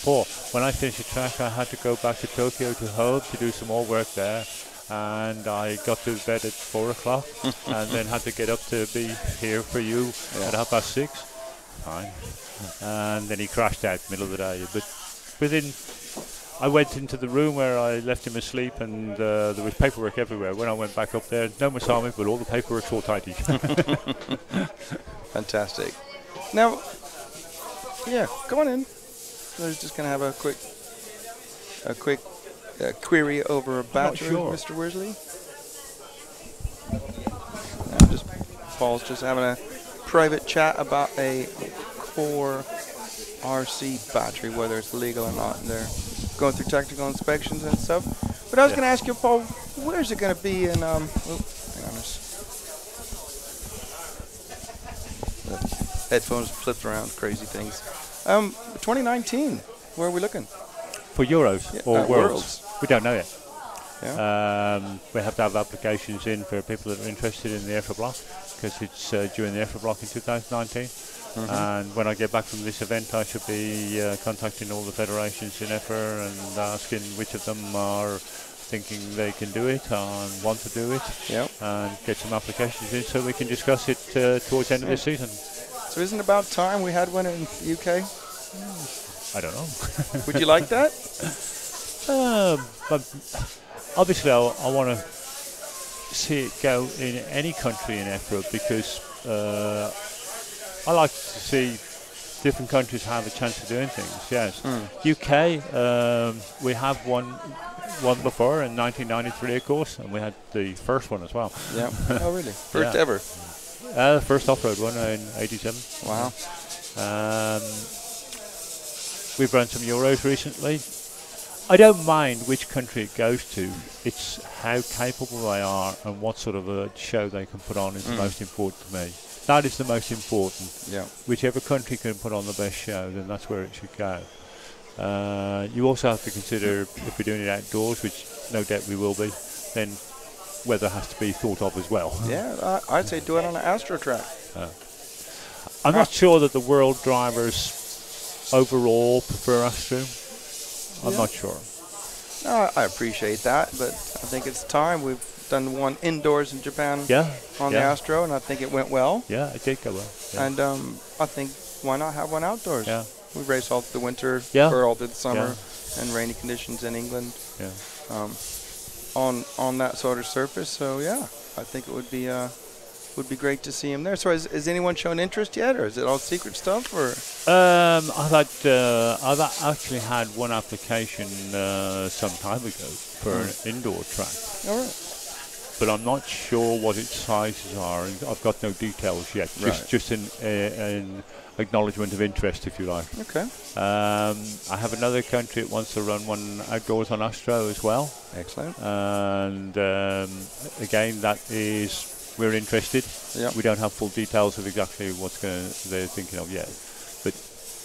Paul, when I finished the track, I had to go back to Tokyo to Hobe to do some more work there. And I got to bed at 4 o'clock and then had to get up to be here for you at 6:30. Fine. And then he crashed out middle of the day. But I went into the room where I left him asleep, and there was paperwork everywhere. When I went back up there, no Masami, but all the paperwork's all tidy. Fantastic. Now, go on in. I was just going to have a quick query over a battery, Mr. Worsley. Paul's just having a private chat about a core RC battery, whether it's legal or not, and they're going through technical inspections and stuff. But I was going to ask you, Paul, where's it going to be in? Hang on, the headphones flipped around, crazy things. 2019. Where are we looking? For Euros or Worlds? We don't know yet. We have to have applications in for people that are interested in the EFRA block, because it's during the EFRA block in 2019. And when I get back from this event, I should be contacting all the federations in EFRA and asking which of them are thinking they can do it and want to do it, and get some applications in so we can discuss it towards the end of this season. So isn't it about time we had one in the UK? I don't know. Would you like that? But obviously, I want to see it go in any country in EFRA, because I like to see different countries have a chance of doing things. Yes, UK, we have one before in 1993, of course, and we had the first one as well. Yeah. Oh, really? First ever? First off-road one in '87. Wow. We've run some Euros recently. I don't mind which country it goes to. It's how capable they are and what sort of a show they can put on is the most important to me. That is the most important. Yeah. Whichever country can put on the best show, then that's where it should go. You also have to consider, if we're doing it outdoors, which no doubt we will be, then weather has to be thought of as well. Yeah, I'd say do it on an Astro track. I'm not sure that the world drivers overall prefer Astro. I'm not sure. No, I appreciate that, but I think it's time. We've done one indoors in Japan on the Astro, and I think it went well. Yeah, it did go well. Yeah. And I think, why not have one outdoors? Yeah. We race all through the winter, or all through the summer, and rainy conditions in England. Yeah. On that sort of surface. So yeah, I think it would be great to see him there. So has anyone shown interest yet, or is it all secret stuff? Or I've actually had one application some time ago for an indoor track. All right. But I'm not sure what its sizes are, and I've got no details yet. Just an acknowledgement of interest, if you like. Okay. I have another country that wants to run one outdoors on Astro as well. Excellent. And again, we're interested. Yeah. We don't have full details of exactly what they're thinking of yet. But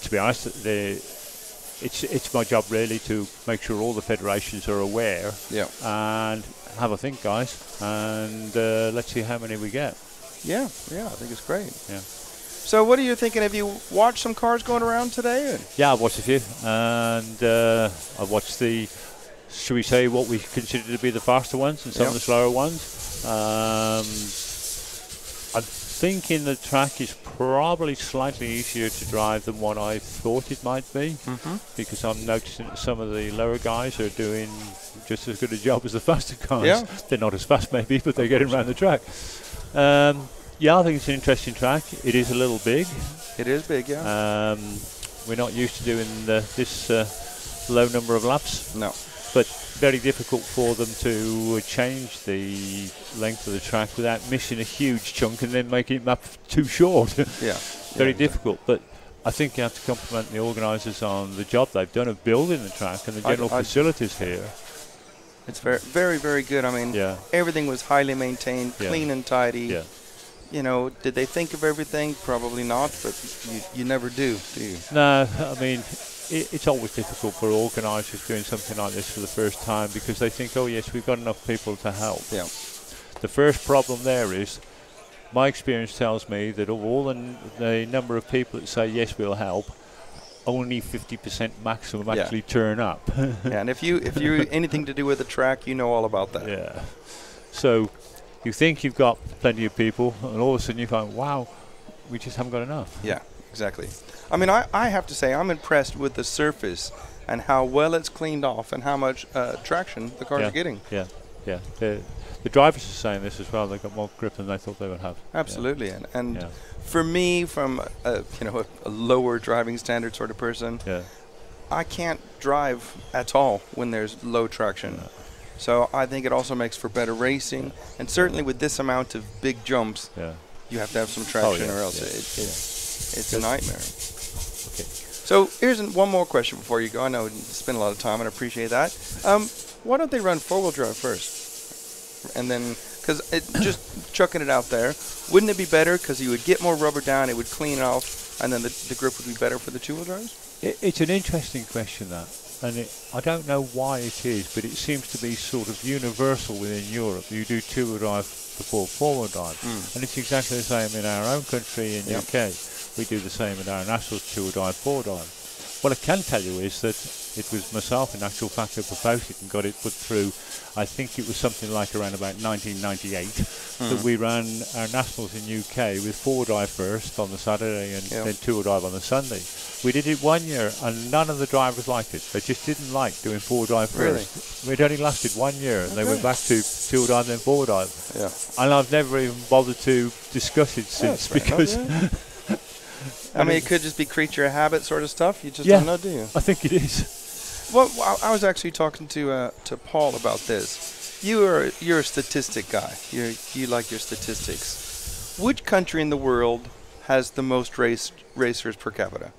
to be honest, it's my job really to make sure all the federations are aware. Yeah. And have a think, guys, and let's see how many we get. Yeah, I think it's great. Yeah. So what are you thinking? Have you watched some cars going around today? Yeah, I've watched a few, and I've watched should we say, what we consider to be the faster ones and some of the slower ones. I'm thinking the track is probably slightly easier to drive than what I thought it might be, because I'm noticing that some of the lower guys are doing just as good a job as the faster guys. Yeah. They're not as fast maybe, but they're getting around the track. Yeah, I think it's an interesting track. It is a little big. It is big, yeah. We're not used to doing this low number of laps. No. But very difficult for them to change the length of the track without missing a huge chunk and then making it map too short. Very difficult. But I think you have to compliment the organisers on the job they've done of building the track and the general facilities here. It's very, very, very good. I mean, everything was highly maintained, clean and tidy. Yeah. You know, did they think of everything? Probably not, but you never do you? No, I mean, it's always difficult for organisers doing something like this for the first time, because they think, oh yes, we've got enough people to help. Yeah. The first problem there is, my experience tells me that of all the number of people that say yes, we'll help, only 50% maximum actually turn up. Yeah, and if you anything to do with the track, you know all about that. Yeah. So you think you've got plenty of people, and all of a sudden you find, wow, we just haven't got enough. Yeah, exactly. I mean, I have to say, I'm impressed with the surface and how well it's cleaned off and how much traction the cars are getting. Yeah, yeah. The drivers are saying this as well. They've got more grip than they thought they would have. Absolutely, and for me, from a lower driving standard sort of person, I can't drive at all when there's low traction. So I think it also makes for better racing, and certainly with this amount of big jumps, you have to have some traction, or else it's a nightmare. Okay. So here's one more question before you go. I know you spend a lot of time, and I appreciate that. Why don't they run four-wheel drive first? And then, because just chucking it out there, wouldn't it be better because you would get more rubber down, it would clean off, and then the grip would be better for the two-wheel drives? It's an interesting question, that. and I don't know why it is, but it seems to be sort of universal within Europe. You do two-wheel drive before four-wheel drive, and it's exactly the same in our own country in UK. We do the same in our nationals, two-wheel drive, four-wheel drive. What I can tell you is that it was myself, in actual fact, who proposed it and got it put through. I think it was something like around about 1998 that we ran our nationals in UK with four-wheel drive first on the Saturday and then two-wheel drive on the Sunday. We did it 1 year and none of the drivers liked it. They just didn't like doing four-wheel drive first. It only lasted 1 year and they went back to two-wheel drive and then four-wheel drive. And I've never even bothered to discuss it since because... I mean, it could just be creature of habit sort of stuff. You just don't know, do you? I think it is. Well, I was actually talking to Paul about this. You're a statistic guy. You like your statistics. Which country in the world has the most racers per capita?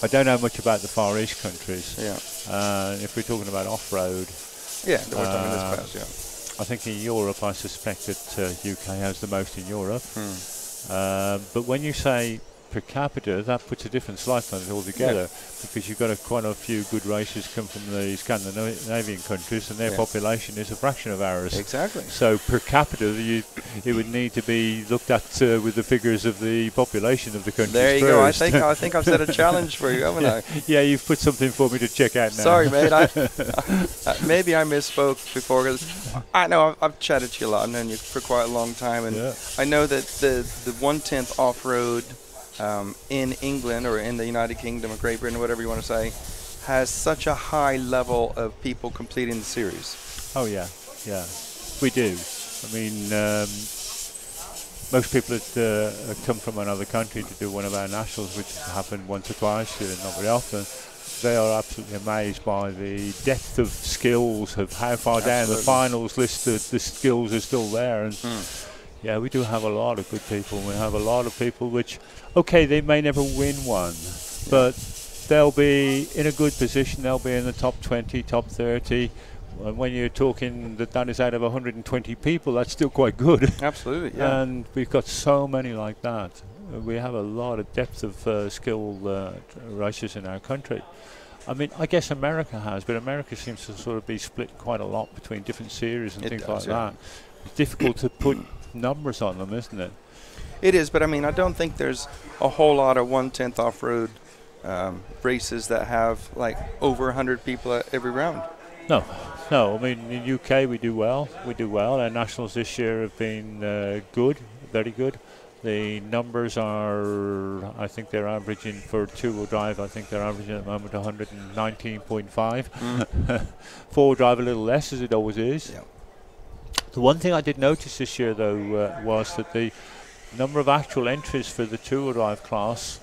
I don't know much about the Far East countries. Yeah. If we're talking about off-road, we're talking this class, I think in Europe, I suspect that UK has the most in Europe. But when you say per capita, that puts a different slice on it altogether, because you've got quite a few good racers come from the Scandinavian countries, and their population is a fraction of ours. Exactly. So per capita, it would need to be looked at with the figures of the population of the countries. There you first. go. I think I've set a challenge for you, haven't I? Yeah, you've put something for me to check out now. Sorry, mate. Maybe I misspoke before. Cause I know I've chatted to you a lot. I've known you for quite a long time, and I know that the 1/10 off-road in England or in the United Kingdom or Great Britain, whatever you want to say, has such a high level of people completing the series. Oh yeah, we do. I mean, most people that come from another country to do one of our nationals, which happened once or twice, not very often, they are absolutely amazed by the depth of skills, of how far down the finals list the skills are still there. And yeah, we do have a lot of good people. We have a lot of people which, okay, they may never win one, but they'll be in a good position. They'll be in the top 20, top 30. And when you're talking that is out of 120 people, that's still quite good. Absolutely, yeah. And we've got so many like that. We have a lot of depth of skilled racers in our country. I mean, I guess America has, but America seems to sort of be split quite a lot between different series and things like that. It's difficult to put numbers on them, isn't it? It is, but I mean, I don't think there's a whole lot of 1/10 off-road races that have like over 100 people at every round. No. I mean, in UK we do well. Our nationals this year have been good, very good. The numbers are, I think they're averaging for two-wheel drive, I think they're averaging at the moment 119.5. Four-wheel drive a little less, as it always is. Yeah. The one thing I did notice this year, though, was that the number of actual entries for the two-wheel drive class,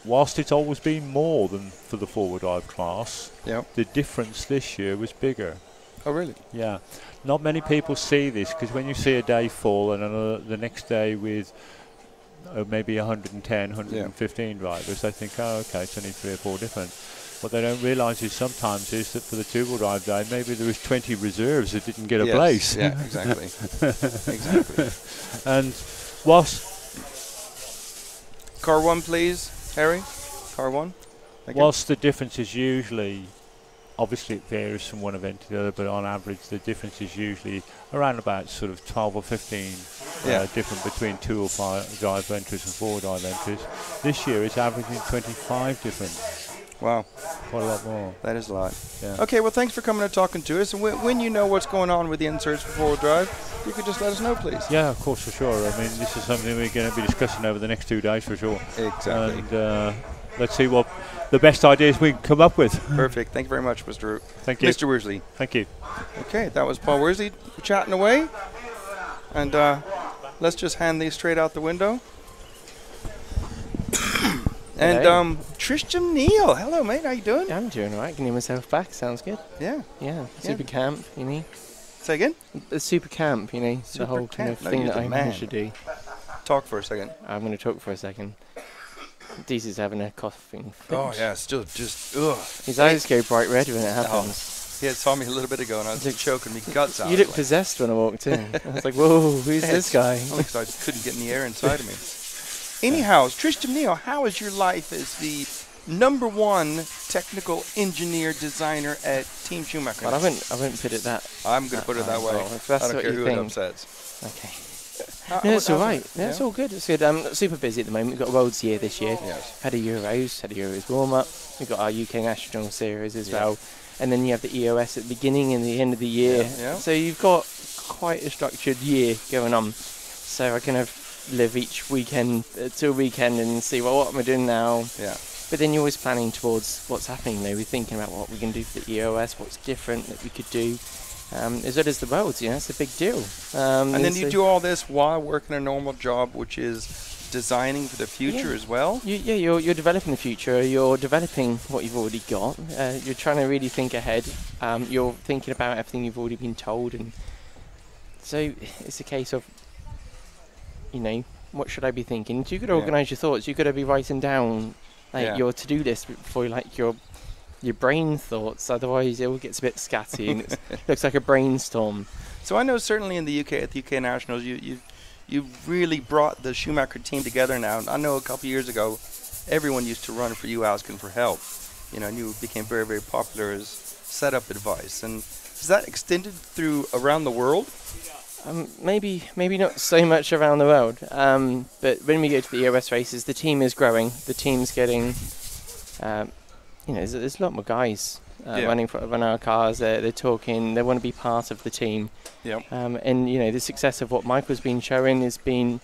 whilst it's always been more than for the four-wheel drive class, the difference this year was bigger. Oh, really? Yeah. Not many people see this, because when you see a day full and the next day with maybe 110, 115 drivers, they think, oh, okay, it's only 3 or 4 different. What they don't realise is sometimes is that for the two-wheel drive day, maybe there was 20 reserves that didn't get a place. Yeah, exactly. Exactly. And whilst... Car 1, please, Harry. Car 1. Whilst the difference is usually... Obviously it varies from one event to the other, but on average the difference is usually around about sort of 12 or 15 different between two-wheel drive entries and four-wheel drive entries. This year it's averaging 25 different. Wow. Quite a lot more. That is a lot. Yeah. Okay, well, thanks for coming and talking to us. And when you know what's going on with the inserts for four-wheel drive, you could just let us know, please. Yeah, of course, for sure. I mean, this is something we're going to be discussing over the next 2 days for sure. Exactly. And let's see what the best ideas we can come up with. Perfect. Thank you very much, Mr. Thank you. Mr. Worsley. Thank you. Okay, that was Paul Worsley chatting away. And let's just hand these straight out the window. And Tristram Neal, hello mate, how you doing? Yeah, I'm doing alright, getting myself back, sounds good. Yeah. Yeah, super camp, you know. Say again? The super camp, you know, the whole kind of thing that I should do. Talk for a second. I'm going to talk for a second. Deezy's having a coughing fit. Oh yeah, still just, ugh. His eyes go bright red when it happens. He had saw me a little bit ago and I was choking me guts out. You looked possessed when I walked in. I was like, whoa, who's this guy? Only because I couldn't get any air inside of me. Anyhow, Tristan Neal, how is your life as the #1 technical engineer designer at Team Schumacher? Well, I wouldn't put it that. I'm going to put it that way. Well, if that's I don't what care you who think. it upsets. Okay. No, it's all right. Yeah, it's all good. It's good. Super busy at the moment. We've got a World's Year this year. Yes. Had a Euros warm-up. We've got our UK National Series as well. And then you have the EOS at the beginning and the end of the year. Yeah. So you've got quite a structured year going on. So I kind of live each weekend to a weekend and see, well, what am I doing now? Yeah. But then you're always planning towards what's happening. We're thinking about what we can do for the EOS, what's different that we could do. As well as the Worlds, it's a big deal. And then you do all this while working a normal job, which is designing for the future as well? You're developing the future. You're developing what you've already got. You're trying to really think ahead. You're thinking about everything you've already been told. And so it's a case of, what should I be thinking? You could organise your thoughts. You could be writing down your to-do list before your brain thoughts, otherwise it all gets a bit scatty and it looks like a brainstorm. So I know certainly in the UK, at the UK Nationals, you really brought the Schumacher team together now. I know a couple of years ago, everyone used to run for you asking for help, and you became very, very popular as setup advice. And is that extended through around the world? Maybe not so much around the world, but when we go to the EOS races, the team is growing. The team's getting... there's a lot more guys running our cars. They're talking. They want to be part of the team. Yep. And the success of what Michael's been showing has been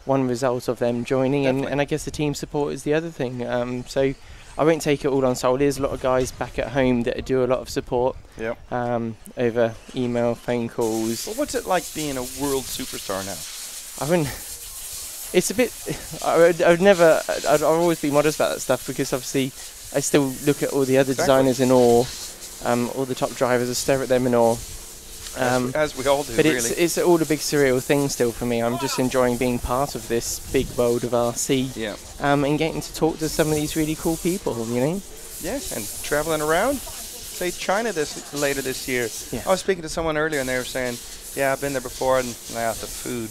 one result of them joining, and I guess the team support is the other thing. So I won't take it all on solely. There's a lot of guys back at home that do a lot of support. Yep. Over email, phone calls. Well, what's it like being a world superstar now? It's a bit. I'd always be modest about that stuff because obviously I still look at all the other designers in awe. All the top drivers, I stare at them in awe. As we all do, but really. it's all a big surreal thing still for me. I'm just enjoying being part of this big world of RC. Yeah. And getting to talk to some of these really cool people, Yeah, and traveling around. Say China later this year. Yeah. I was speaking to someone earlier and they were saying, yeah, I've been there before and the food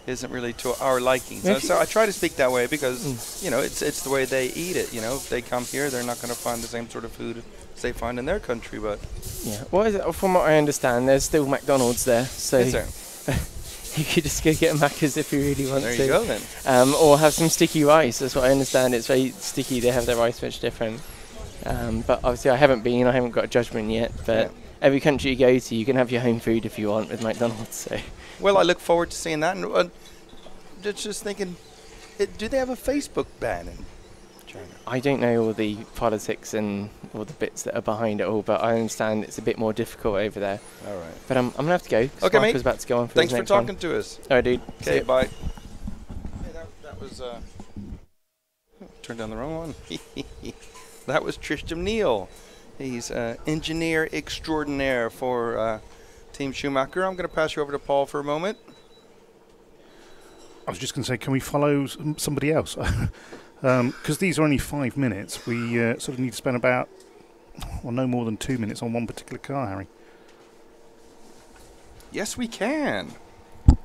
isn't really to our liking. So I try to speak that way because, it's the way they eat it. If they come here, they're not going to find the same sort of food as they find in their country. But yeah, well, from what I understand, there's still McDonald's there. So is there? you could just go get a Macca's if you really want to. There you go then. Or have some sticky rice. That's what I understand. It's very sticky. They have their rice much different. But obviously I haven't got a judgment yet. But every country you go to, you can have your home food if you want with McDonald's. So. Well, I look forward to seeing that. And just thinking, do they have a Facebook ban in China? I don't know all the politics and all the bits that are behind it all, but I understand it's a bit more difficult over there. All right. But I'm going to have to go. Okay, mate. Michael's about to go on for Thanks his for next talking one. to us. All right, dude. Okay, bye. Hey, that was... turned down the wrong one. That was Tristan Neal. He's engineer extraordinaire for Team Schumacher. I'm going to pass you over to Paul for a moment. I was just going to say, can we follow somebody else? Because these are only 5 minutes. We sort of need to spend about, no more than 2 minutes on one particular car, Harry. Yes, we can.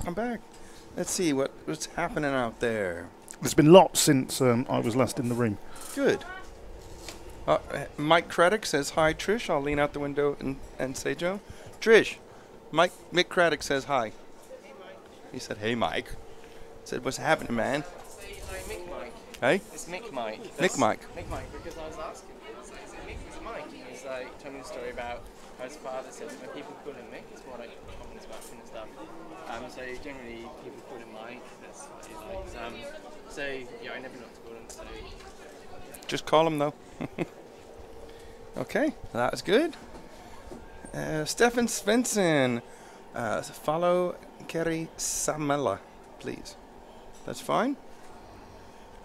I'm back. Let's see what's happening out there. There's been lots since I was last in the room. Good. Mike Craddock says, hi, Trish. I'll lean out the window and say, Joe. Trish, Mick Craddock says hi. Hey, Mike. He said, hey, Mike. I said, what's happening, man? Say hi, Mick Mike. Hey? It's Mick Mike. Mick Mike. Mick Mike, because I was asking. Is it Mick? Is it Mike? He was telling me a story about how his father said when people call him Mick, it's more like comments about him and stuff. So generally, people call him Mike. That's what he likes. So, yeah, I never know what to call him, so... Just call him, though. Okay, that was good. Stefan Svensson, follow Keri Samela, please. That's fine.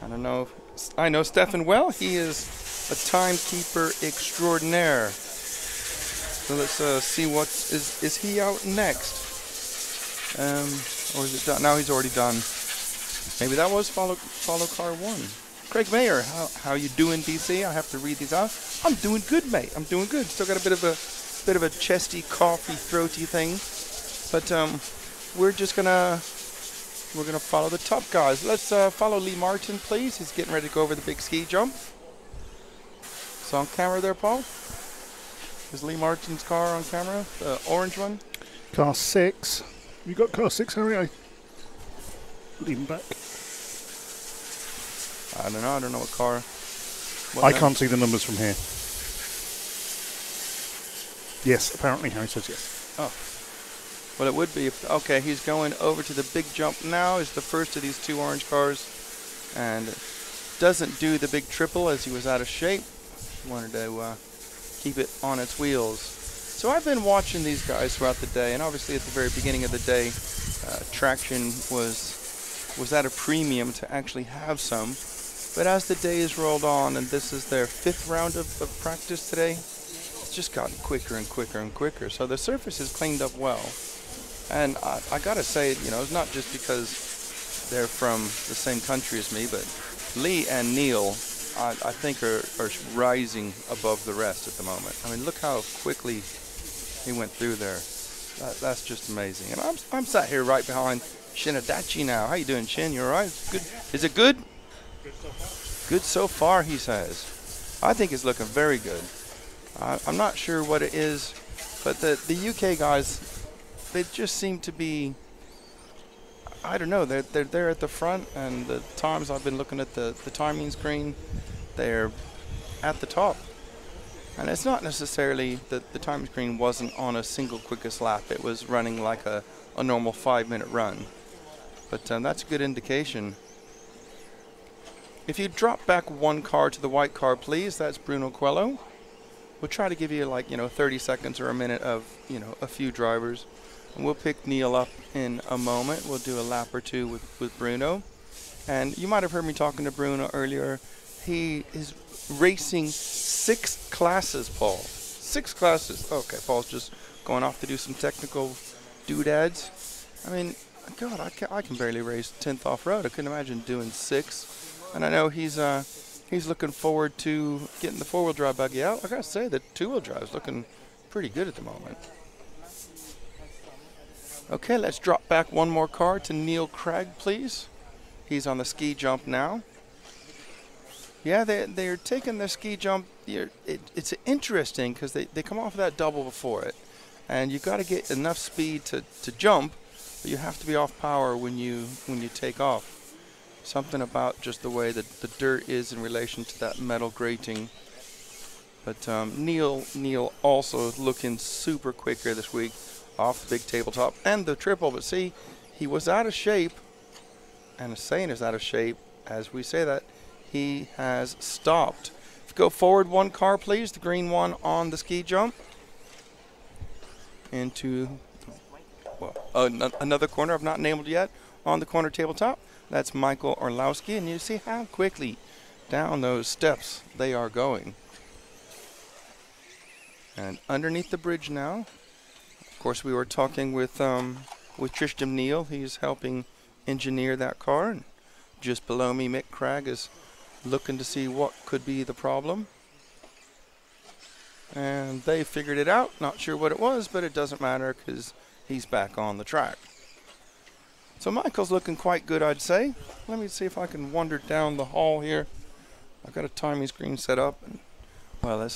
I don't know. I know Stefan well. He is a timekeeper extraordinaire. So let's see what is he out next? Or is it done? No, he's already done. Maybe that was follow car 1. Craig Mayer, how you doing, DC? I have to read these out. I'm doing good, mate. I'm doing good. Still got a bit of a chesty, coughy, throaty thing, but we're just gonna We're going to follow the top guys. Let's follow Lee Martin, please. He's getting ready to go over the big ski jump. It's on camera there, Paul. Is Lee Martin's car on camera? The orange one? Car 6. You got car 6, Harry? I leave him back. I don't know. I don't know what car. I can't see the numbers from here. Yes, apparently Harry says yes. Oh. Well, it would be. Okay, he's going over to the big jump now. Is the first of these 2 orange cars. And doesn't do the big triple as he was out of shape. Wanted to keep it on its wheels. So I've been watching these guys throughout the day. And obviously at the very beginning of the day, traction was at a premium to actually have some. But as the days rolled on, and this is their 5th round of practice today, it's just gotten quicker and quicker and quicker. So the surface is cleaned up well. And I gotta say, you know, it's not just because they're from the same country as me, but Lee and Neil, I think are rising above the rest at the moment. I mean, look how quickly he went through there. That's just amazing. And I'm sat here right behind Shinadachi now. How you doing, Shin? You all right? Good. Is it good? Good so far, he says. I think it's looking very good. I'm not sure what it is, but the UK guys, they just seem to be, I don't know, they're there at the front, and the times I've been looking at the timing screen, they're at the top. And it's not necessarily that the timing screen wasn't on a single quickest lap. It was running like a normal 5-minute run. But that's a good indication. If you drop back 1 car to the white car, please, that's Bruno Coelho. We'll try to give you 30 seconds or a minute of, a few drivers. And we'll pick Neil up in a moment. We'll do a lap or 2 with Bruno. And you might have heard me talking to Bruno earlier. He is racing 6 classes, Paul. 6 classes. Okay, Paul's just going off to do some technical doodads. I mean, God, I can barely race 10th off-road. I couldn't imagine doing 6. And I know he's looking forward to getting the 4-wheel drive buggy out. I gotta say, the 2-wheel drive is looking pretty good at the moment. Okay, let's drop back 1 more car to Neil Craig, please. He's on the ski jump now. Yeah, they're taking their ski jump. It's interesting because they come off of that double before it. And you got to get enough speed to jump, but you have to be off power when you take off. Something about just the way that the dirt is in relation to that metal grating. But Neil also looking super quick here this week off the big tabletop and the triple. But see, he was out of shape, and saying is out of shape. As we say that, he has stopped. Go forward 1 car, please. The green one on the ski jump. Into another corner I've not named yet on the corner tabletop. That's Michael Orlowski, and you see how quickly down those steps they are going. And underneath the bridge now, of course, we were talking with Tristan Neal. He's helping engineer that car. And just below me, Mick Craig is looking to see what could be the problem. And they figured it out. Not sure what it was, but it doesn't matter because he's back on the track. So Michael's looking quite good, I'd say. Let me see if I can wander down the hall here. I've got a timing screen set up. And, well,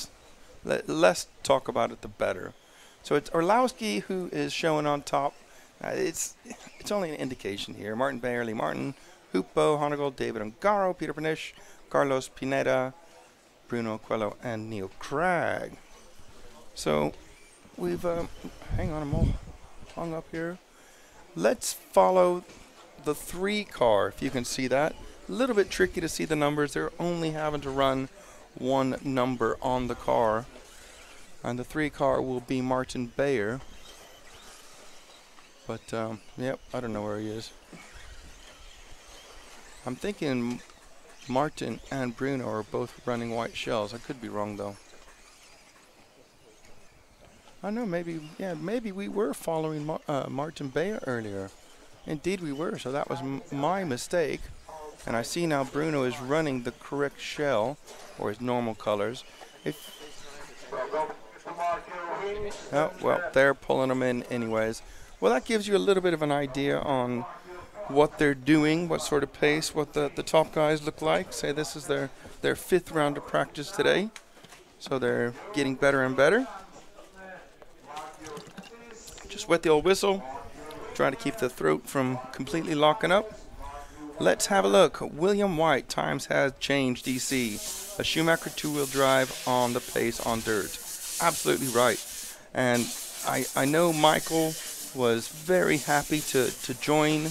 less talk about it, the better. So it's Orlowski who is showing on top. It's only an indication here. Martin Bailey, Martin, Hupo, Honegold, David Ungaro, Peter Panish, Carlos Pineda, Bruno Coelho, and Neil Craig. So we've, hang on, I'm all hung up here. Let's follow the 3 car, if you can see that. A little bit tricky to see the numbers. They're only having to run 1 number on the car. And the 3 car will be Martin Bayer. But, yep, I don't know where he is. I'm thinking Martin and Bruno are both running white shells. I could be wrong, though. I know, maybe we were following Martin Bayer earlier. Indeed we were, so that was my mistake. And I see now Bruno is running the correct shell, or his normal colors. Oh, well, they're pulling them in anyways. Well, that gives you a little bit of an idea on what they're doing, what sort of pace, what the top guys look like. Say this is their 5th round of practice today. So they're getting better and better. Just wet the old whistle. Trying to keep the throat from completely locking up. Let's have a look. William White, times has changed, DC. A Schumacher 2-wheel drive on the pace on dirt. Absolutely right. And I know Michael was very happy to join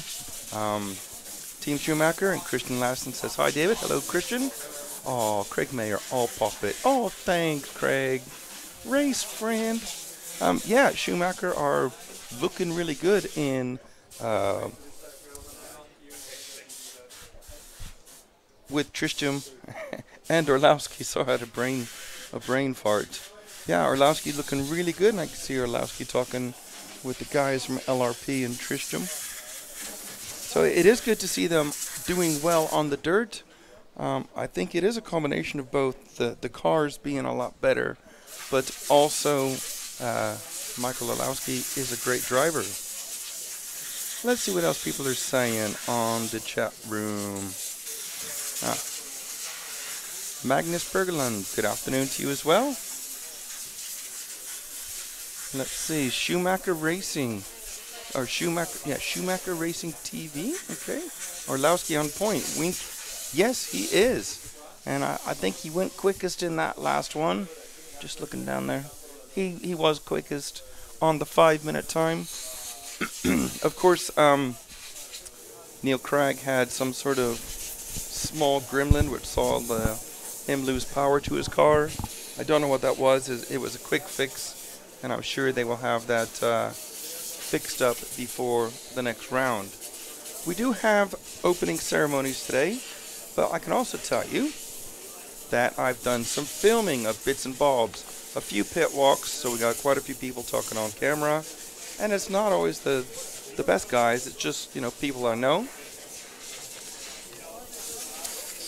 Team Schumacher, and Christian Lassen says, hi David. Hello Christian. Oh, Craig Mayer, all pop it. Oh, thanks Craig. Race friend. Yeah, Schumacher are looking really good in with Tristram and Orlowski. So I had a brain fart. Yeah, Orlowski looking really good, and I can see Orlowski talking with the guys from LRP and Tristram. So it is good to see them doing well on the dirt. I think it is a combination of both the cars being a lot better, but also Michael Orlowski is a great driver. Let's see what else people are saying on the chat room. Magnus Bergeland, good afternoon to you as well. Let's see, Schumacher Racing, or Schumacher Racing TV, okay. Orlowski on point, wink, yes he is. And I think he went quickest in that last one, just looking down there. He was quickest on the 5-minute time. Of course, Neil Craig had some sort of small gremlin which saw him lose power to his car. I don't know what that was. It was a quick fix, and I'm sure they will have that fixed up before the next round. We do have opening ceremonies today, but I can also tell you that I've done some filming of bits and bobs, a few pit walks, so we got quite a few people talking on camera, and it's not always the best guys, it's just, you know, people I know.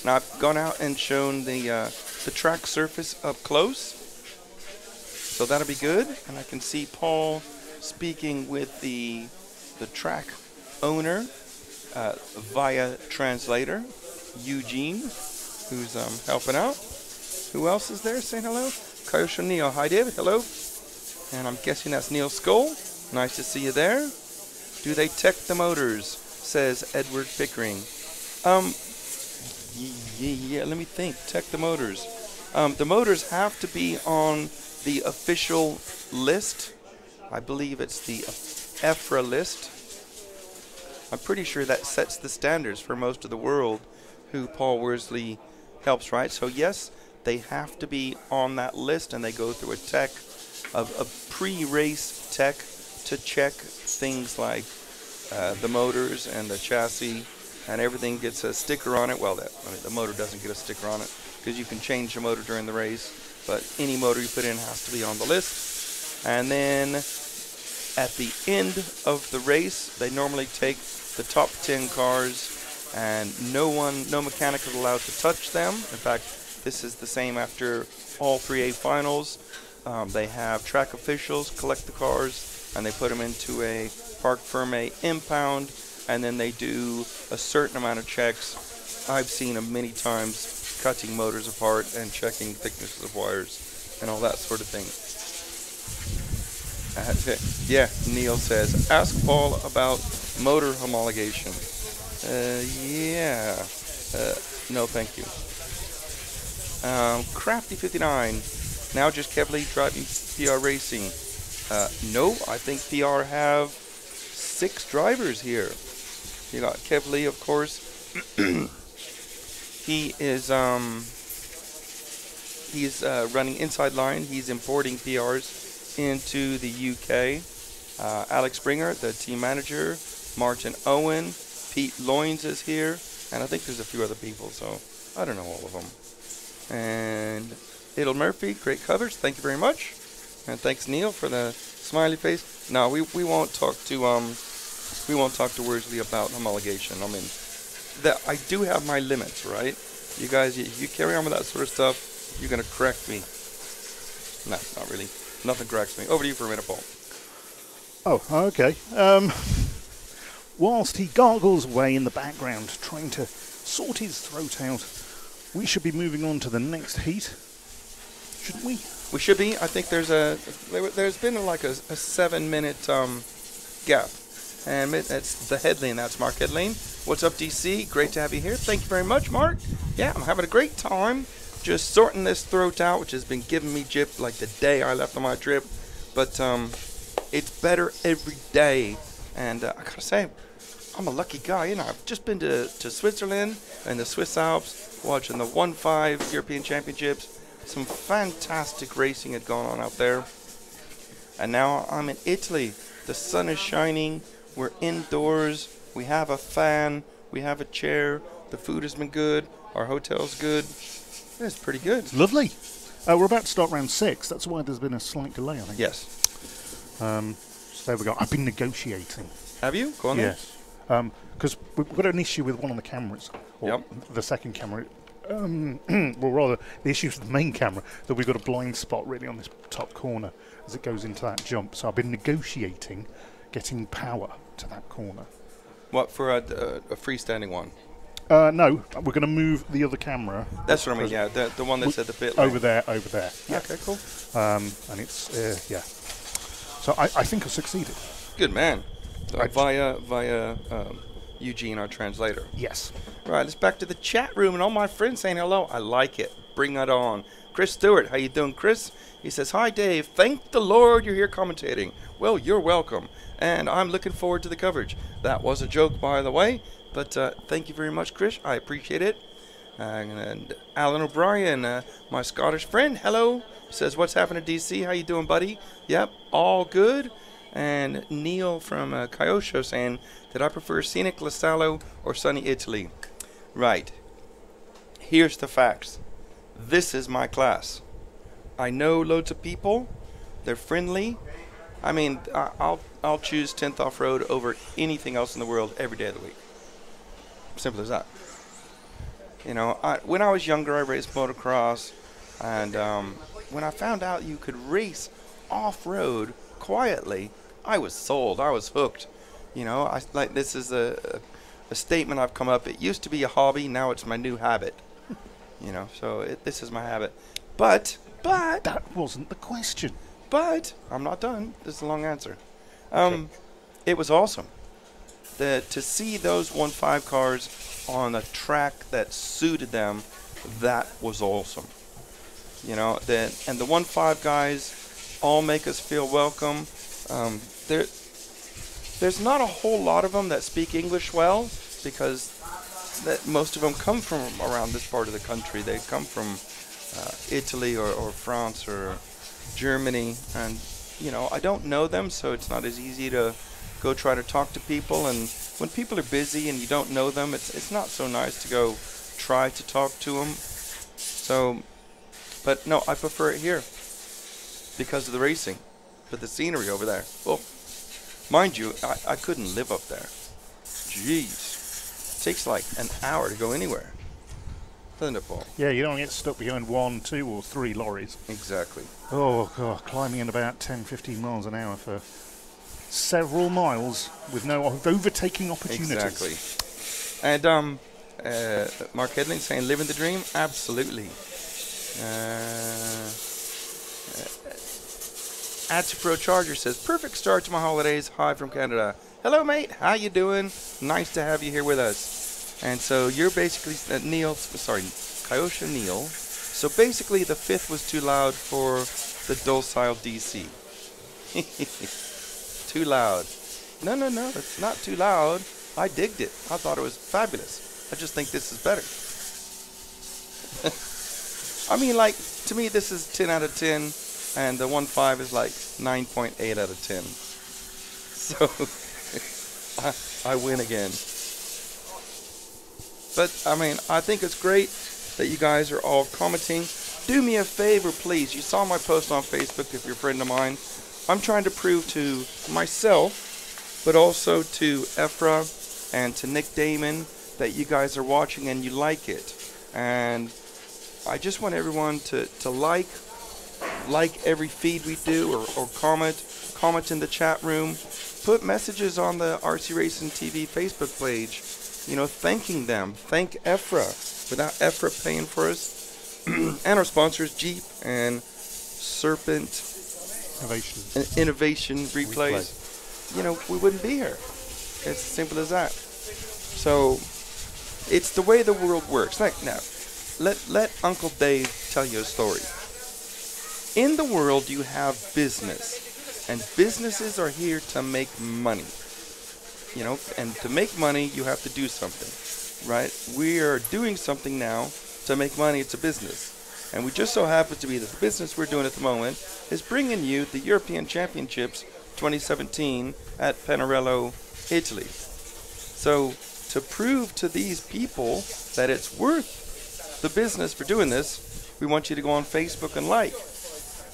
Now I've gone out and shown the track surface up close, so that'll be good. And I can see Paul speaking with the track owner via translator, Eugene, who's helping out. Who else is there saying hello? Kaiosha Neil. Hi David, hello. And I'm guessing that's Neil Skoll. Nice to see you there. Do they tech the motors? Says Edward Pickering. Yeah, let me think. Tech the motors. The motors have to be on the official list. I believe it's the EFRA list. I'm pretty sure that sets the standards for most of the world, who Paul Worsley helps, right? So yes, they have to be on that list, and they go through a tech, a pre-race tech, to check things like the motors and the chassis, and everything gets a sticker on it. Well, the motor doesn't get a sticker on it because you can change the motor during the race, but any motor you put in has to be on the list. And then at the end of the race, they normally take the top 10 cars, and no mechanic is allowed to touch them. In fact, this is the same after all 3A finals. They have track officials collect the cars, and they put them into a Parc Ferme impound, and then they do a certain amount of checks. I've seen them many times, cutting motors apart and checking thicknesses of wires and all that sort of thing. Yeah, Neil says, ask Paul about motor homologation. No thank you. Crafty59, now just Kevly driving PR Racing. No, I think PR have 6 drivers here. You got Kevly, of course. He is he's running inside line. He's importing PRs into the UK. Alex Springer, the team manager. Martin Owen. Pete Loynes is here. And I think there's a few other people, so I don't know all of them. And Idle Murphy, great coverage. Thank you very much. And thanks Neil for the smiley face. No, we won't talk to Worsley about homologation. I mean, that I do have my limits, right? You guys, you carry on with that sort of stuff, you're gonna correct me. No, not really. Nothing corrects me. Over to you for a minute, Paul. Oh, okay. whilst he gargles away in the background, trying to sort his throat out, we should be moving on to the next heat, shouldn't we? We should be. I think there's been like a 7-minute gap. And it's the Headley, and that's Mark Headley. What's up, DC? Great to have you here. Thank you very much, Mark. Yeah, I'm having a great time just sorting this throat out, which has been giving me gyp like the day I left on my trip. But it's better every day. And I gotta say, I'm a lucky guy. You know, I've just been to Switzerland and the Swiss Alps, watching the 1-5 European Championships. Some fantastic racing had gone on out there. And now I'm in Italy. The sun is shining. We're indoors. We have a fan. We have a chair. The food has been good. Our hotel's good. It's pretty good. Lovely. We're about to start round 6. That's why there's been a slight delay, I think. Yes. So there we go. I've been negotiating. Have you? Go on then. Yes. Because we've got an issue with one of the cameras. Or the second camera. Well, rather, the issue with the main camera, that we've got a blind spot really on this top corner as it goes into that jump. So I've been negotiating getting power to that corner. What, for a freestanding one? No, we're going to move the other camera. That's what I mean, yeah, the one that's at the pit lane. Over there. Yeah. Okay, cool. And it's, yeah. So I think I've succeeded. Good man. Via Eugene, our translator. Yes. Right, let's back to the chat room and all my friends saying hello. I like it. Bring it on. Chris Stewart, how you doing, Chris? He says, hi, Dave. Thank the Lord you're here commentating. Well, you're welcome. And I'm looking forward to the coverage. That was a joke, by the way. But thank you very much, Chris. I appreciate it. And Alan O'Brien, my Scottish friend, hello. Says, what's happening, DC? How you doing, buddy? Yep, all good. And Neil from Kyosho saying, did I prefer scenic La Sallo or sunny Italy? Right. Here's the facts. This is my class. I know loads of people. They're friendly. I mean, I'll choose 10th Off-Road over anything else in the world every day of the week. Simple as that. You know, when I was younger, I raced motocross. And when I found out you could race off-road quietly, I was sold. I was hooked. You know, this is a statement I've come up. It used to be a hobby. Now it's my new habit. You know, so this is my habit. But that wasn't the question. But I'm not done. This is a long answer. It was awesome. To see those 1.5 cars on a track that suited them, that was awesome. You know, and the 1.5 guys all make us feel welcome. There's not a whole lot of them that speak English well, because most of them come from around this part of the country. They come from Italy or France or Germany, and you know, I don't know them, so it's not as easy to go try to talk to people. And when people are busy and you don't know them, it's not so nice to go try to talk to them. So, but no, I prefer it here because of the racing, but the scenery over there. Well, mind you, I couldn't live up there. Jeez, it takes like an hour to go anywhere. Doesn't it, Paul? Yeah, you don't get stuck behind 1, 2 or 3 lorries. Exactly. Oh, God, climbing at about 10, 15 miles an hour for several miles with no overtaking opportunities. Exactly. And Mark Hedling saying, living the dream? Absolutely. Pro Charger says, perfect start to my holidays. Hi from Canada. Hello, mate. How you doing? Nice to have you here with us. And so you're basically, Kyosho Neil. So basically the 5th was too loud for the docile DC. Too loud. No, it's not too loud. I digged it. I thought it was fabulous. I just think this is better. I mean, like, to me this is 10 out of 10, and the 1.5 is like 9.8 out of 10. So I win again. But, I mean, I think it's great that you guys are all commenting. Do me a favor, please. You saw my post on Facebook if you're a friend of mine. I'm trying to prove to myself, but also to EFRA and to Nick Damon, that you guys are watching and you like it. And I just want everyone to like like every feed we do, or comment in the chat room. Put messages on the RC Racing TV Facebook page, thanking them. Thank EFRA. Without EFRA paying for us, and our sponsors, Jeep and Serpent Innovation Replays, we wouldn't be here. It's as simple as that. So it's the way the world works. Now, let Uncle Dave tell you a story. In the world, you have business, and businesses are here to make money. And to make money, you have to do something, right? We are doing something now to make money. It's a business. And we just so happen to be that the business we're doing at the moment is bringing you the European Championships 2017 at Pinerolo, Italy. So to prove to these people that it's worth the business for doing this, we want you to go on Facebook and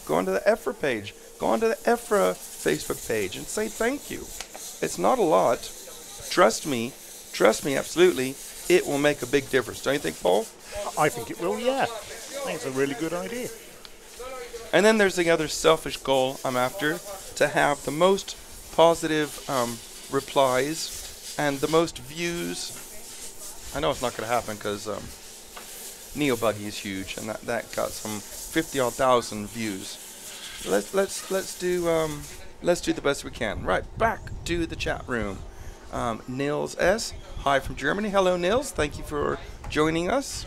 go onto the EFRA page, go onto the EFRA Facebook page and say thank you. It's not a lot. Trust me, absolutely, it will make a big difference. Don't you think, Paul? I think it will, yeah. I think it's a really good idea. And then there's the other selfish goal I'm after, to have the most positive replies and the most views. I know it's not going to happen because Neo Buggy is huge, and that got some 50-odd thousand views. Let's do the best we can. Right, back to the chat room. Nils S. Hi from Germany. Hello, Nils. Thank you for joining us.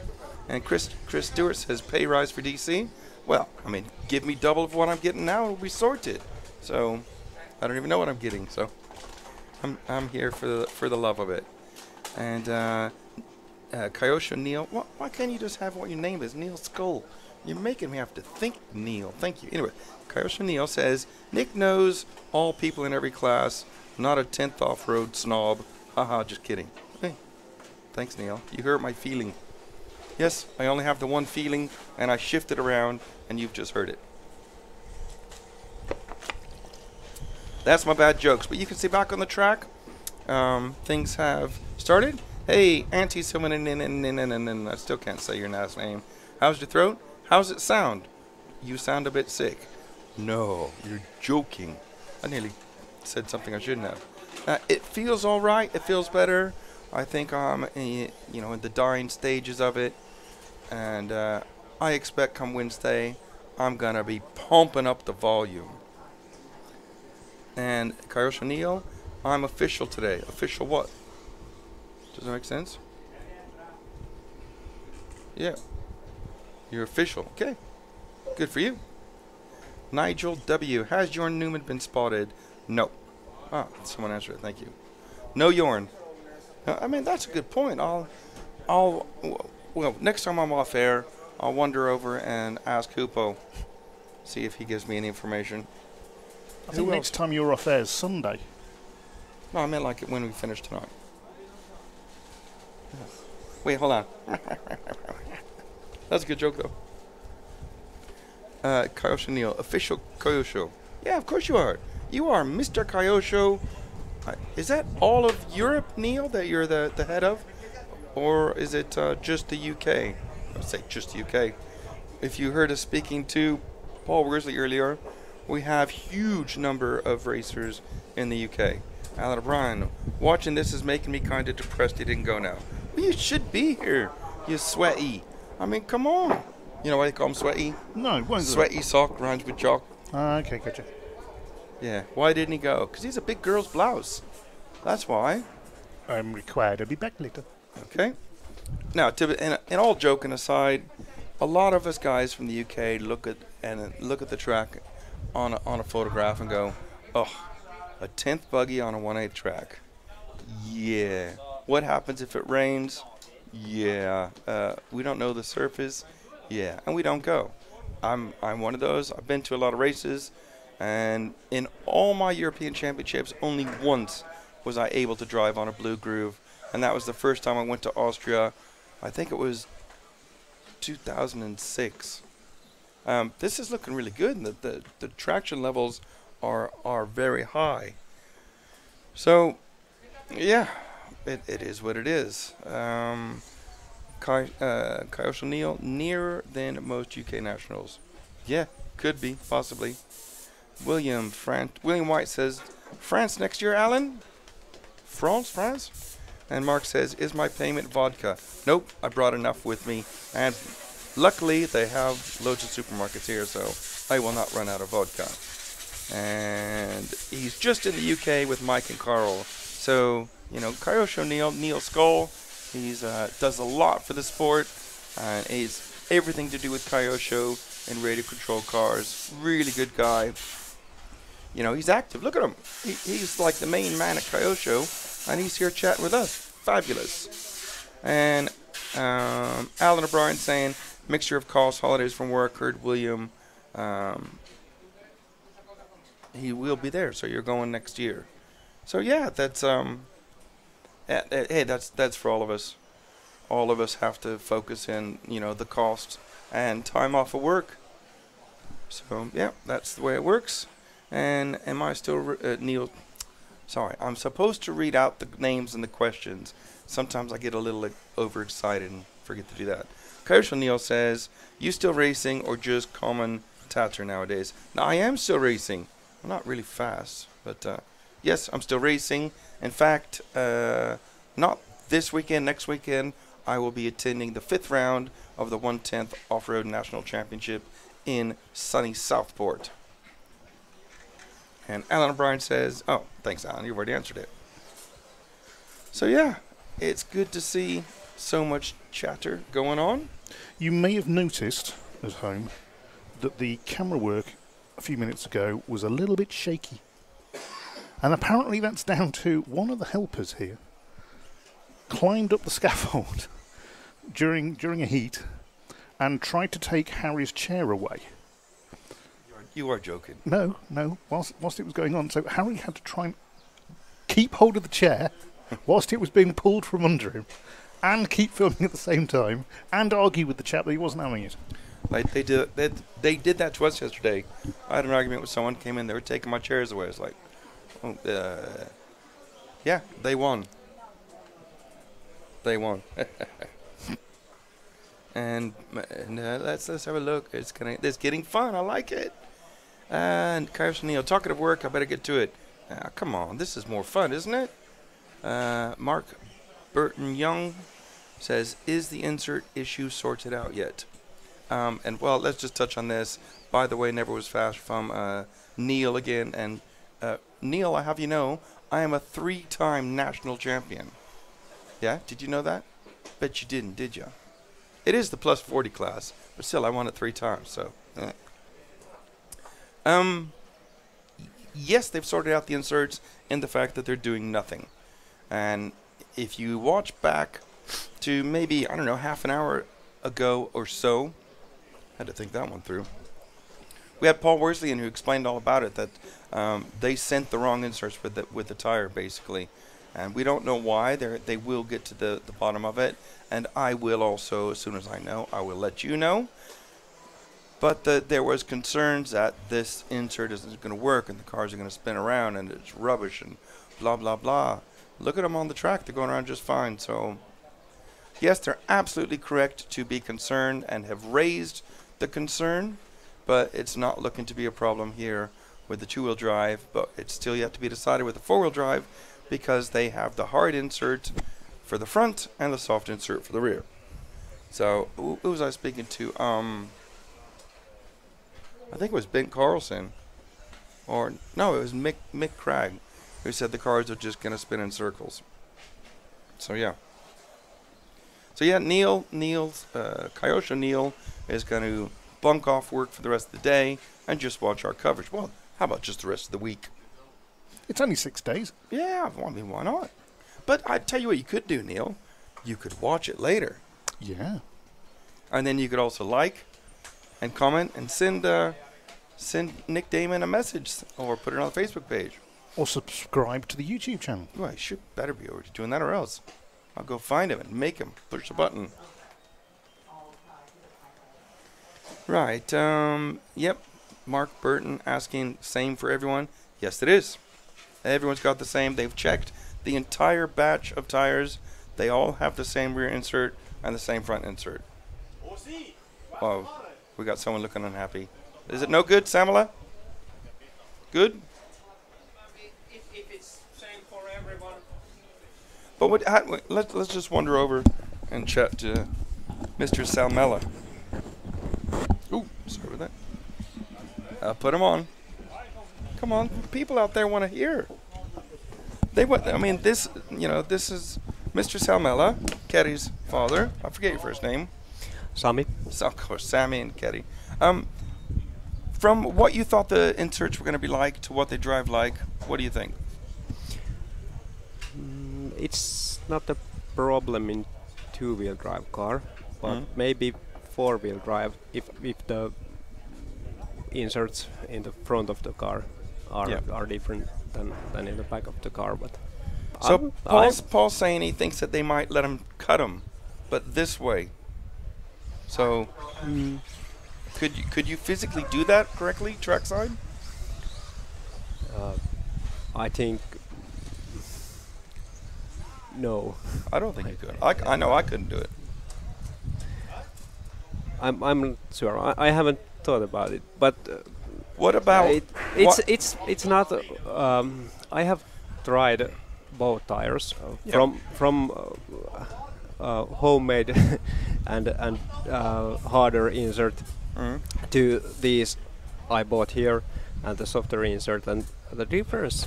And Chris Stewart says pay rise for DC. Well, give me double of what I'm getting now, and we'll be sorted. So I don't even know what I'm getting. So I'm here for the love of it. And Kyosho Neil, why can't you just have what your name is? Neil Skull. You're making me have to think, Neil. Thank you. Anyway, Kyosho Neil says, Nick knows all people in every class, not a 10th off-road snob. Haha, just kidding. Hey, thanks, Neil. You hurt my feeling. Yes, I only have the one feeling, and I shift it around, and you've just heard it. That's my bad jokes. But you can see back on the track, things have started. Hey, Auntie someone I still can't say your last name. How's your throat? How's it sound? You sound a bit sick. No, you're joking. I nearly said something I shouldn't have. It feels all right. It feels better. I think I'm, in the dying stages of it, and I expect come Wednesday, I'm gonna be pumping up the volume. And Kyosho Neil, I'm official today. Official what? Does that make sense? Yeah. You're official. Okay. Good for you. Nigel W. Has Jorn Newman been spotted? No. Ah, someone answered it. Thank you. No Jorn. That's a good point. Well, next time I'm off air, I'll wander over and ask Hoopo, see if he gives me any information. I think next time you're off air is Sunday. No, I meant like when we finish tonight. Wait, hold on. That's a good joke, though. Kyosho Neil, official Kyosho. Yeah, of course you are. You are Mr. Kyosho. Is that all of Europe, Neil, that you're the head of? Or is it just the UK? I would say just the UK. If you heard us speaking to Paul Worsley earlier, we have huge number of racers in the UK. Alan O'Brien, watching this is making me kind of depressed he didn't go now. Well, you should be here, you sweaty. Come on. You know why they call him sweaty? No, why is Sweaty sock rhymes with jock. Okay, gotcha. Yeah, why didn't he go? Because he's a big girl's blouse. That's why. I'm required to be back later. Okay. Now, and all joking aside, a lot of us guys from the UK look at the track on a photograph and go, oh, a 10th buggy on a 1/8 track. Yeah. What happens if it rains? Yeah. We don't know the surface. Yeah. And we don't go. I'm one of those. I've been to a lot of races, and in all my European Championships, only once was I able to drive on a blue groove, and that was the first time I went to Austria. I think it was 2006. This is looking really good, and the traction levels are very high. So, yeah, it is what it is. Kyosho Neil, nearer than most UK nationals. Yeah, Could be, possibly. William White says, France next year, Alan? France? And Mark says, is my payment vodka? Nope, I brought enough with me. And luckily, they have loads of supermarkets here, so I will not run out of vodka. And he's just in the UK with Mike and Carl. So, you know, Kyosho Neil Skull, he's does a lot for the sport. And he's everything to do with Kyosho and radio control cars. Really good guy. You know, he's active. Look at him. He's like the main man at Kyosho, and he's here chatting with us. Fabulous. And Alan O'Brien saying, mixture of costs, holidays from work. Heard William. He will be there, so you're going next year. So yeah, that's hey, that's for all of us. All of us have to focus in, you know, the cost and time off of work. So yeah, that's the way it works. And am I still Neil? Sorry, I'm supposed to read out the names and the questions. Sometimes I get a little overexcited and forget to do that. Kyosho Neil says, you still racing or just common tatter nowadays? Now, I am still racing. I'm not really fast, but yes, I'm still racing. In fact, not this weekend, next weekend, I will be attending the 5th round of the 1/10th Off-Road National Championship in sunny Southport. And Alan O'Brien says, oh, thanks, Alan. You've already answered it. So, yeah, it's good to see so much chatter going on. You may have noticed at home that the camera work a few minutes ago was a little bit shaky. And apparently that's down to one of the helpers here climbed up the scaffold during a heat and tried to take Harry's chair away. You are joking. No. Whilst it was going on, so Harry had to try and keep hold of the chair whilst it was being pulled from under him, and keep filming at the same time, and argue with the chap that he wasn't having it. Like they did that to us yesterday. I had an argument with someone, came in, they were taking my chairs away. I was like, yeah, they won. They won. and let's have a look. It's getting fun. I like it. And Kyosho Neil, talking of work, I better get to it. Come on, this is more fun, isn't it? Mark Burton Young says, is the insert issue sorted out yet? And well, let's just touch on this. By the way, Never Was Fast from Neil again. And Neil, I have you know, I am a 3-time national champion. Yeah, did you know that? Bet you didn't, did you? It is the plus 40 class, but still, I won it 3 times. So, yes, they've sorted out the inserts in the fact that they're doing nothing. And if you watch back to maybe, I don't know, half an hour ago or so, had to think that one through. We had Paul Worsley who explained all about it, that they sent the wrong inserts with the tire, basically. And we don't know why. They will get to the bottom of it. And I will also, as soon as I know, I will let you know. But there was concerns that this insert isn't going to work and the cars are going to spin around and it's rubbish and blah, blah, blah. Look at them on the track. They're going around just fine. So, yes, they're absolutely correct to be concerned and have raised the concern. But it's not looking to be a problem here with the 2-wheel drive. But it's still yet to be decided with the 4-wheel drive because they have the hard insert for the front and the soft insert for the rear. So, who was I speaking to? I think it was Ben Carlson, or no, it was Mick Cragg, who said the cars are just going to spin in circles. So yeah. So yeah, Kyosho Neil is going to bunk off work for the rest of the day and just watch our coverage. Well, how about just the rest of the week? It's only 6 days. Yeah, I mean, why not? But I tell you what you could do, Neil. You could watch it later. Yeah. And then you could also like and comment and send Nick Damon a message or put it on the Facebook page. Or subscribe to the YouTube channel. Well, I should better be already doing that or else I'll go find him and make him push the button. Right. Yep. Mark Burton asking, same for everyone. Yes, it is. Everyone's got the same. They've checked the entire batch of tires. They all have the same rear insert and the same front insert. Oh, we got someone looking unhappy. Is it no good, Samala? Good? If it's same for everyone. But let's just wander over and chat to Mr. Salmela. Ooh, sorry about that. I'll put him on. Come on, people out there want to hear. They want. I mean, this. This is Mr. Salmela, Kerry's father. I forget your first name. Sami. So, of course, Sammy and Kerry. From what you thought the inserts were going to be like to what they drive like, what do you think? It's not a problem in two-wheel drive car, but maybe four-wheel drive if the inserts in the front of the car are different than in the back of the car. But so Paul's saying he thinks that they might let him cut them, but this way. So could you physically do that correctly trackside? I think no. I don't think you could. I know I couldn't do it. I'm not sure. I haven't thought about it. But what about it's not. I have tried both tires from homemade and harder insert to these I bought here and the softer insert, and the difference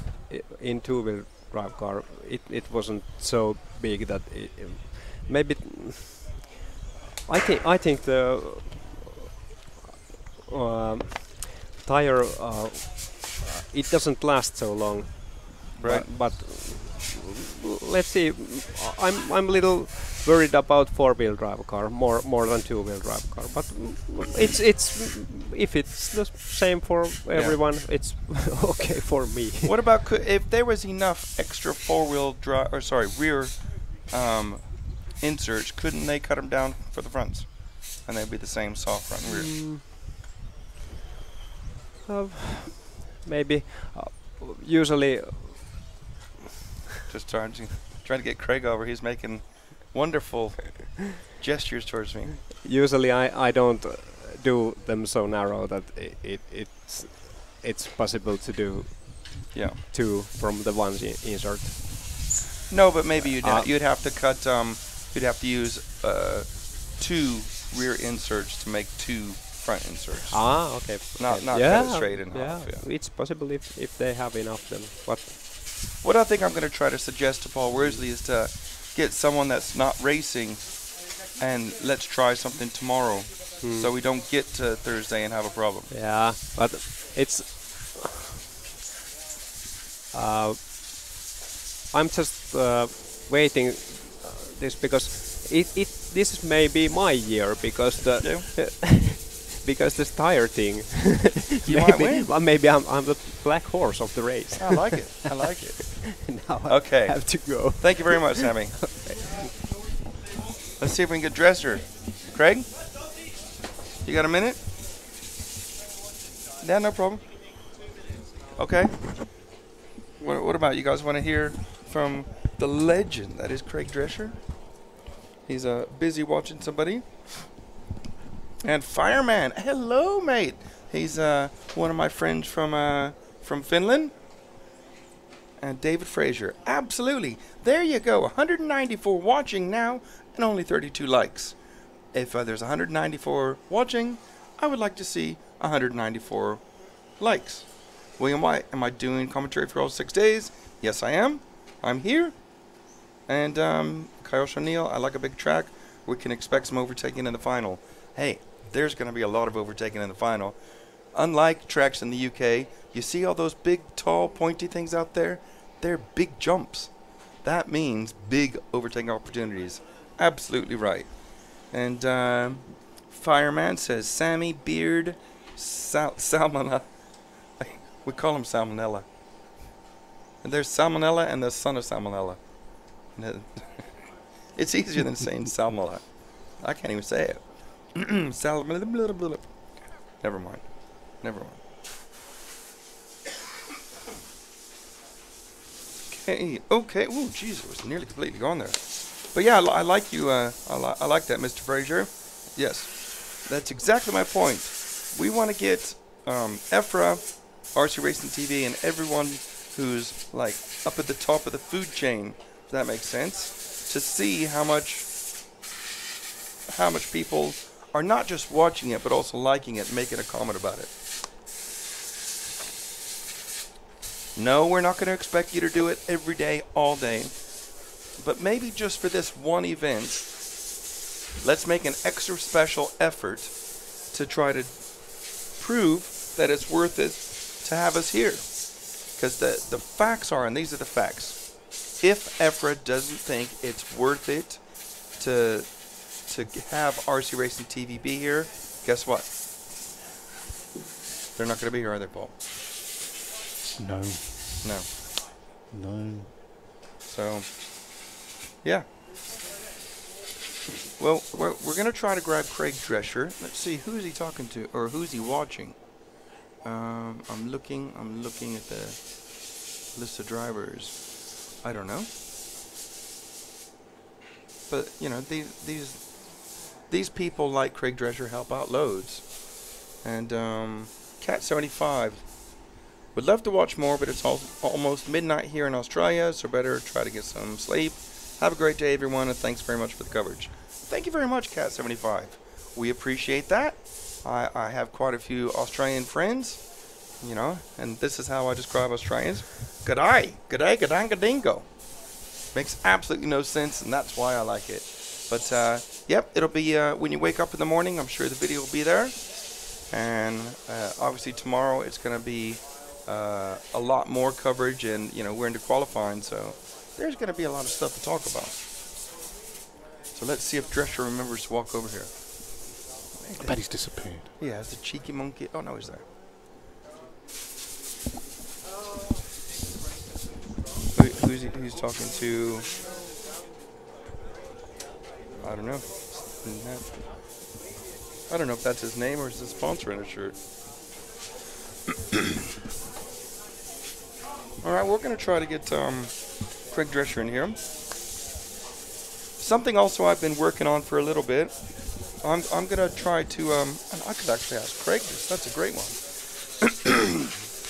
in two-wheel drive car it wasn't so big that maybe I think the tire it doesn't last so long, right? But let's see. I'm a little worried about four-wheel drive car more than two-wheel drive car. But it's if it's the same for everyone, it's okay for me. What about if there was enough extra four-wheel drive rear inserts? Couldn't they cut them down for the fronts, and they'd be the same soft front and rear? Maybe. Usually. Just trying to get Craig over. He's making wonderful gestures towards me. Usually I don't do them so narrow that it's possible to do two from the one insert. No, but maybe you'd have to cut. You'd have to use two rear inserts to make two front inserts. Okay. Not cut it straight in half. Yeah, it's possible if they have enough then. But what I think I'm going to try to suggest to Paul Worsley is to get someone that's not racing and let's try something tomorrow so we don't get to Thursday and have a problem. Yeah, but it's I'm just waiting this because this may be my year because because this tire thing. maybe I'm the black horse of the race. I like it. I like it. Now okay. I have to go. Thank you very much, Sammy. Let's see if we can get Dresser. Craig? You got a minute? Yeah, no problem. Okay. What about you guys want to hear from the legend that is Craig Drescher? He's busy watching somebody. And Fireman, hello, mate. He's one of my friends from Finland. And David Fraser, absolutely. There you go, 194 watching now, and only 32 likes. If there's 194 watching, I would like to see 194 likes. William White, am I doing commentary for all 6 days? Yes, I am. I'm here. And Kyle O'Neill, I like a big track. We can expect some overtaking in the final. Hey, there's going to be a lot of overtaking in the final. Unlike tracks in the UK, you see all those big, tall, pointy things out there? They're big jumps. That means big overtaking opportunities. Absolutely right. And Fireman says, Sammy, Beard, Salmonella. We call him Salmonella. And there's Salmonella and the son of Salmonella. It's easier than saying Salmonella. I can't even say it. Salmonella. Never mind. Okay. Oh, jeez, it was nearly completely gone there. But yeah, I like you. I like that, Mr. Fraser. Yes, that's exactly my point. We want to get EFRA, RC Racing TV, and everyone who's like up at the top of the food chain, if that makes sense, to see how much people are not just watching it but also liking it and making a comment about it. No, we're not going to expect you to do it every day, all day, but maybe just for this one event, let's make an extra special effort to try to prove that it's worth it to have us here. Because the facts are, and these are the facts, if EFRA doesn't think it's worth it to have RC Racing TV be here, guess what? They're not going to be here, are they, Paul? No. No. No. So, yeah. Well, we're going to try to grab Craig Drescher. Let's see, who's he talking to, or who's he watching? I'm looking at the list of drivers. I don't know. But, you know, these people like Craig Drescher help out loads. And Cat75 would love to watch more, but it's almost midnight here in Australia, so better try to get some sleep. Have a great day, everyone, and thanks very much for the coverage. Thank you very much, Cat75. We appreciate that. I have quite a few Australian friends, you know, and this is how I describe Australians. G'day, g'day, gadanga-dingo. Makes absolutely no sense, and that's why I like it. But, yep, it'll be when you wake up in the morning. I'm sure the video will be there. And obviously tomorrow it's going to be a lot more coverage, and, you know, we're into qualifying, so there's going to be a lot of stuff to talk about. So let's see if Drescher remembers to walk over here. I bet he's disappeared. Yeah, it's a cheeky monkey. Oh, no, he's there. Who's talking to? I don't know. I don't know if that's his name or is his sponsor in his shirt. All right, we're going to try to get Craig Drescher in here. Something also I've been working on for a little bit. I'm going to try to, I could actually ask Craig this. That's a great one.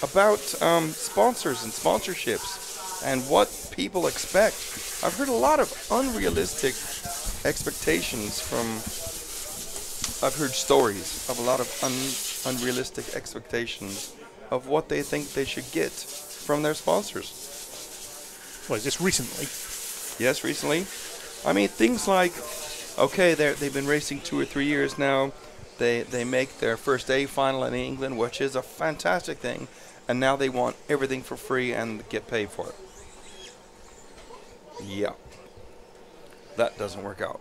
About sponsors and sponsorships and what people expect. I've heard a lot of unrealistic expectations I've heard stories of a lot of unrealistic expectations of what they think they should get from their sponsors. Well, is this recently? Yes, recently. I mean, things like, okay, they've been racing 2 or 3 years now. They make their first A final in England, which is a fantastic thing, and now they want everything for free and get paid for it. Yeah. That doesn't work out.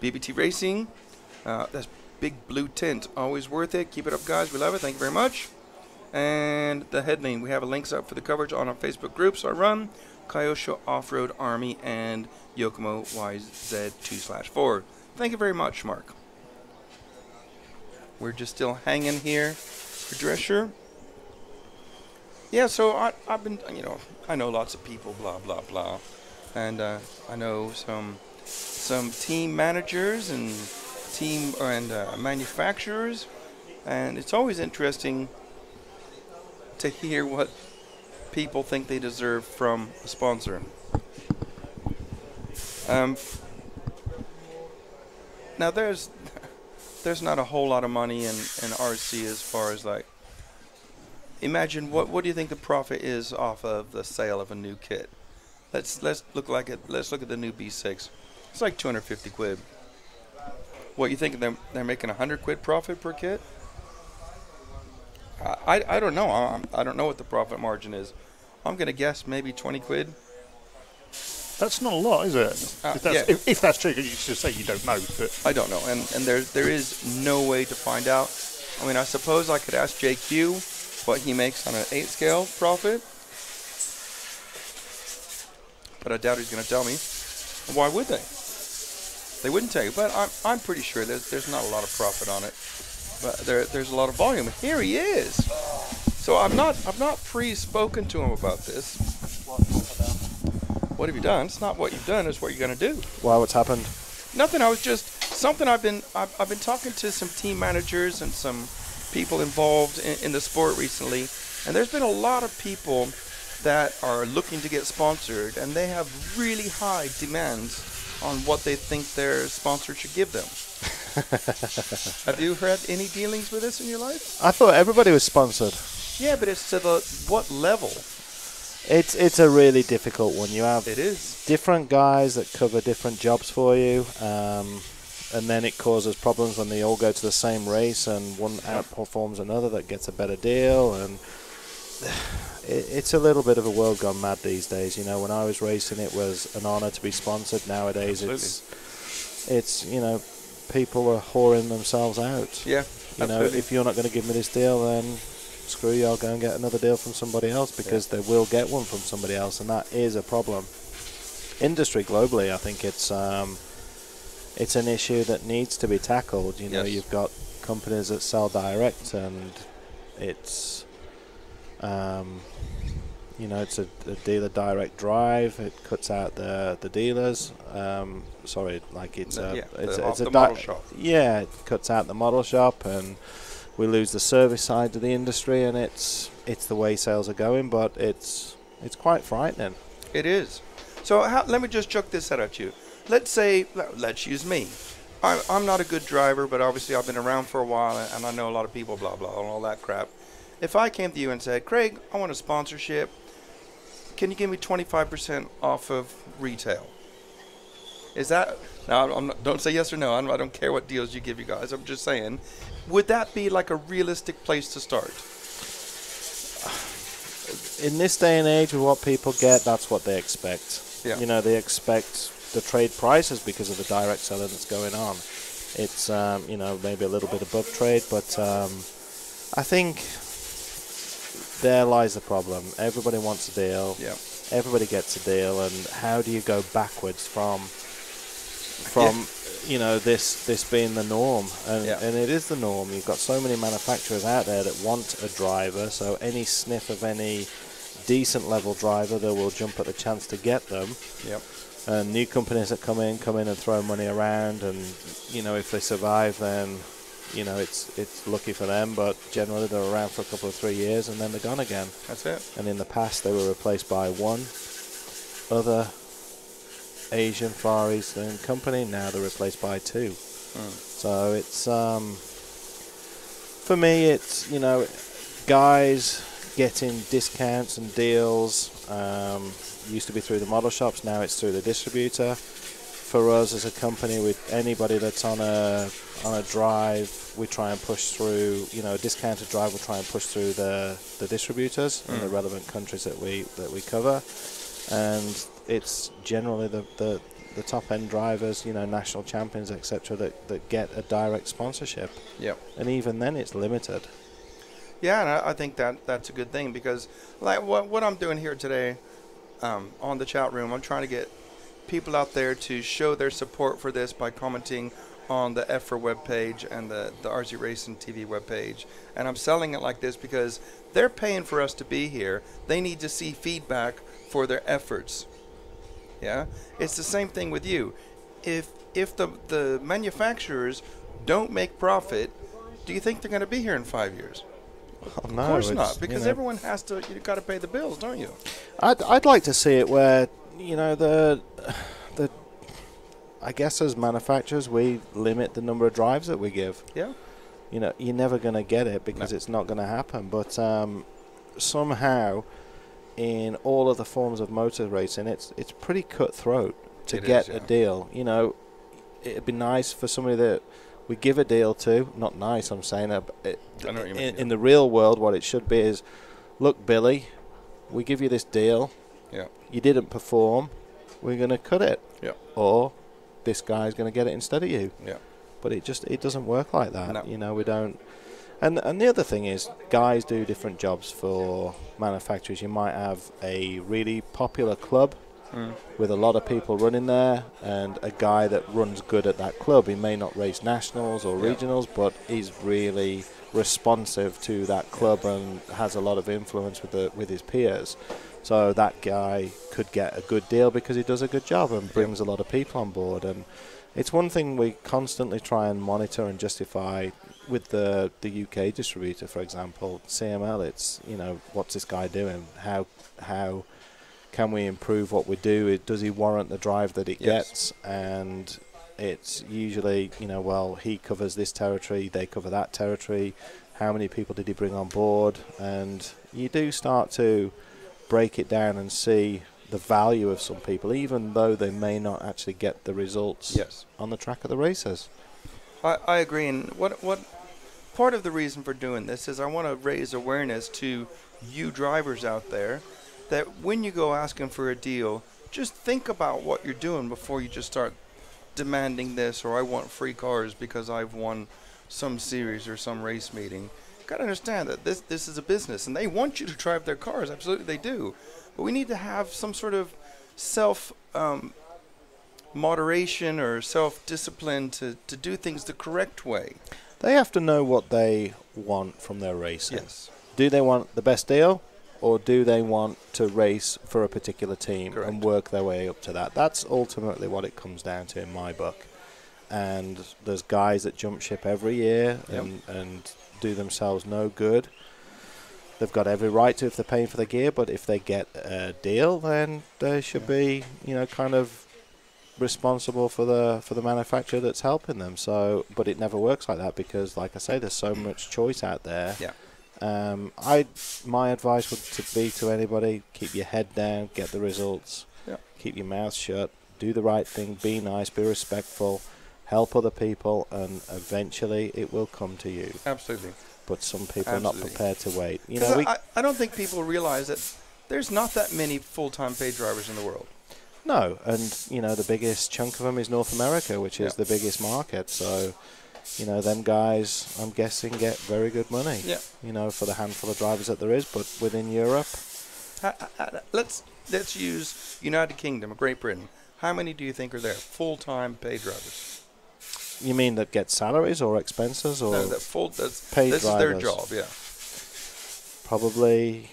BBT Racing, that's big blue tint, always worth it. Keep it up, guys. We love it. Thank you very much. And the headline, we have a links up for the coverage on our Facebook groups I run, Kyosho Off-Road Army and Yokomo YZ2/4. Thank you very much, Mark. We're just still hanging here for Drescher. Yeah, so I've been, you know, I know lots of people, blah, blah, blah. And I know some team managers and manufacturers. And it's always interesting to hear what people think they deserve from a sponsor. Now there's not a whole lot of money in RC as far as, like, imagine what do you think the profit is off of the sale of a new kit? Let's look at the new B6. It's like 250 quid. What, you think they're making 100 quid profit per kit? I don't know. I don't know what the profit margin is. I'm gonna guess maybe 20 quid. That's not a lot, is it? If that's true, you should say you don't know. But I don't know, and there is no way to find out. I mean, I suppose I could ask JQ what he makes on an 8 scale profit, but I doubt he's going to tell me. Why would they? They wouldn't tell you, but I'm pretty sure there's not a lot of profit on it. But there's a lot of volume. Here he is. So I've not pre-spoken to him about this. What have you done? It's not what you've done, it's what you're going to do. Wow, what's happened? Nothing. I was just something. I've been talking to some team managers and some people involved in the sport recently, and there's been a lot of people that are looking to get sponsored, and they have really high demands on what they think their sponsor should give them. Have you had any dealings with this in your life? I thought everybody was sponsored. Yeah, but it's to what level? It's a really difficult one. You have It is. different guys that cover different jobs for you, and then it causes problems when they all go to the same race and one outperforms another that gets a better deal, and it's a little bit of a world gone mad these days. You know, when I was racing, it was an honour to be sponsored. Nowadays, it's you know, people are whoring themselves out. Yeah, you know, if you're not going to give me this deal, then screw you, I'll go and get another deal from somebody else, because they will get one from somebody else, and that is a problem. Industry globally, I think it's an issue that needs to be tackled. You know, you've got companies that sell direct, and it's you know, it's a dealer direct drive. It cuts out the dealers. Sorry, like it's a model shop. Yeah, it cuts out the model shop, and we lose the service side of the industry, and it's the way sales are going. But it's quite frightening. It is. So let me just chuck this out at you. Let's use me. I'm not a good driver, but obviously I've been around for a while, and I know a lot of people, blah, blah, and all that crap. If I came to you and said, Craig, I want a sponsorship, can you give me 25% off of retail? Is that, now don't say yes or no, I don't care what deals you give you guys, I'm just saying, would that be like a realistic place to start? In this day and age, with what people get, that's what they expect. Yeah. You know, they expect the trade prices because of the direct selling that's going on. It's, you know, maybe a little bit above trade, but I think there lies the problem. Everybody wants a deal. Yeah. Everybody gets a deal, and how do you go backwards from you know, this being the norm? And it is the norm. You've got so many manufacturers out there that want a driver, so any sniff of any decent level driver, they will jump at the chance to get them. Yep. And new companies that come in and throw money around, and you know, if they survive, then you know, it's lucky for them, but generally they're around for a couple of 3 years and then they're gone again. That's it. And in the past they were replaced by one other Asian Far Eastern company. Now they're replaced by two. So it's for me, it's, you know, guys getting discounts and deals. Used to be through the model shops, now it's through the distributor. For us as a company, with anybody that's on a drive, we try and push through, you know, a discounted drive, we'll try and push through the distributors in the relevant countries that we cover. And it's generally the top end drivers, you know, national champions, etc., that get a direct sponsorship. Yep. And even then it's limited. Yeah, and I think that's a good thing, because like what I'm doing here today on the chat room, I'm trying to get people out there to show their support for this by commenting on the EFRA webpage and the RZ Racing TV webpage. And I'm selling it like this because they're paying for us to be here. They need to see feedback for their efforts. Yeah, it's the same thing with you. If the manufacturers don't make profit, do you think they're going to be here in 5 years? Oh, of course not, because everyone has to. You got to pay the bills, don't you? I'd like to see it where, you know, the I guess as manufacturers we limit the number of drives that we give. Yeah. You know, you're never going to get it because it's not going to happen. But somehow, in all of the forms of motor racing, it's pretty cutthroat to get a deal. You know, it'd be nice for somebody that we give a deal to. Not nice, I'm saying. I know what you mean. In the real world, what it should be is, look, Billy, we give you this deal. Yeah. You didn't perform. We're going to cut it. Yeah. Or this guy's going to get it instead of you. Yeah. But it doesn't work like that. No. You know, we don't. And the other thing is, guys do different jobs for manufacturers. You might have a really popular club with a lot of people running there, and a guy that runs good at that club. He may not race nationals or regionals, but he's really responsive to that club and has a lot of influence with his peers. So that guy could get a good deal because he does a good job and brings a lot of people on board. And it's one thing we constantly try and monitor and justify, with the UK distributor, for example, CML, it's, you know, what's this guy doing? How can we improve what we do? Does he warrant the drive that it gets? And it's usually, you know, well, he covers this territory, they cover that territory. How many people did he bring on board? And you do start to break it down and see the value of some people, even though they may not actually get the results on the track of the races. I agree. And what part of the reason for doing this is I want to raise awareness to you drivers out there that when you go asking for a deal, just think about what you're doing before you just start demanding this, or I want free cars because I've won some series or some race meeting. You got to understand that this is a business, and they want you to drive their cars. Absolutely, they do. But we need to have some sort of self moderation or self-discipline to do things the correct way. They have to know what they want from their racing. Yes. Do they want the best deal, or do they want to race for a particular team and work their way up to that? That's ultimately what it comes down to in my book. And there's guys that jump ship every year and do themselves no good. They've got every right to if they're paying for the gear, but if they get a deal, then they should be, you know, kind of responsible for the manufacturer that's helping them. So, but it never works like that because, like I say, there's so much choice out there. Yeah. My advice would be to anybody: keep your head down, get the results, keep your mouth shut, do the right thing, be nice, be respectful, help other people, and eventually it will come to you. Absolutely. But some people are not prepared to wait. You know, I don't think people realize that there's not that many full-time paid drivers in the world. No, and you know the biggest chunk of them is North America, which is the biggest market. So, you know, them guys, I'm guessing, get very good money. Yeah. You know, for the handful of drivers that there is, but within Europe, let's use United Kingdom, Great Britain. How many do you think are there, full-time paid drivers? You mean that get salaries or expenses or no, paid this drivers? is their job, yeah. Probably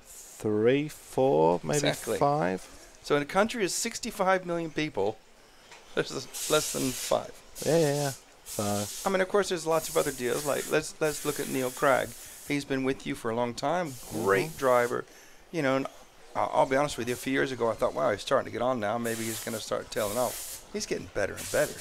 3, 4, maybe exactly. 5. So in a country of 65 million people, there's less than 5. Yeah. So I mean, of course, there's lots of other deals. Like let's look at Neil Craig. He's been with you for a long time. Great driver, you know. And I'll be honest with you. A few years ago, I thought, wow, he's starting to get on now. Maybe he's going to start tailing off. He's getting better and better.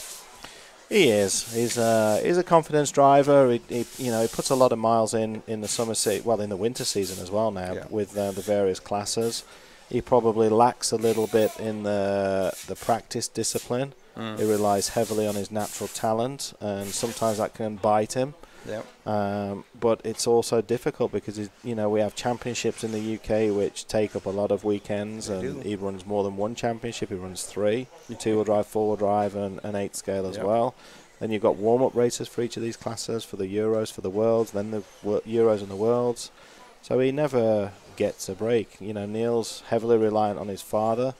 he is. He's a confidence driver. He puts a lot of miles in the summer in the winter season as well now with the various classes. He probably lacks a little bit in the practice discipline. He relies heavily on his natural talent, and sometimes that can bite him. But it's also difficult because we have championships in the UK which take up a lot of weekends, and he runs more than one championship. He runs 3, 2-wheel drive, 4-wheel drive, and an 8 scale as well. Then you've got warm-up races for each of these classes, for the Euros, for the Worlds, then the Euros and the Worlds. So he never gets a break. You know, Neil's heavily reliant on his father,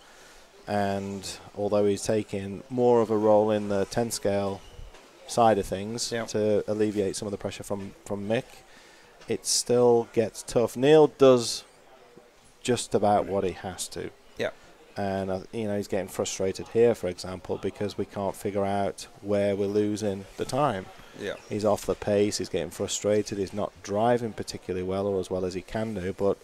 and although he's taking more of a role in the 10 scale side of things to alleviate some of the pressure from Mick, it still gets tough. Neil does just about what he has to. And he's getting frustrated here, for example, because we can't figure out where we're losing the time. He's off the pace, he's getting frustrated, he's not driving particularly well or as well as he can do, but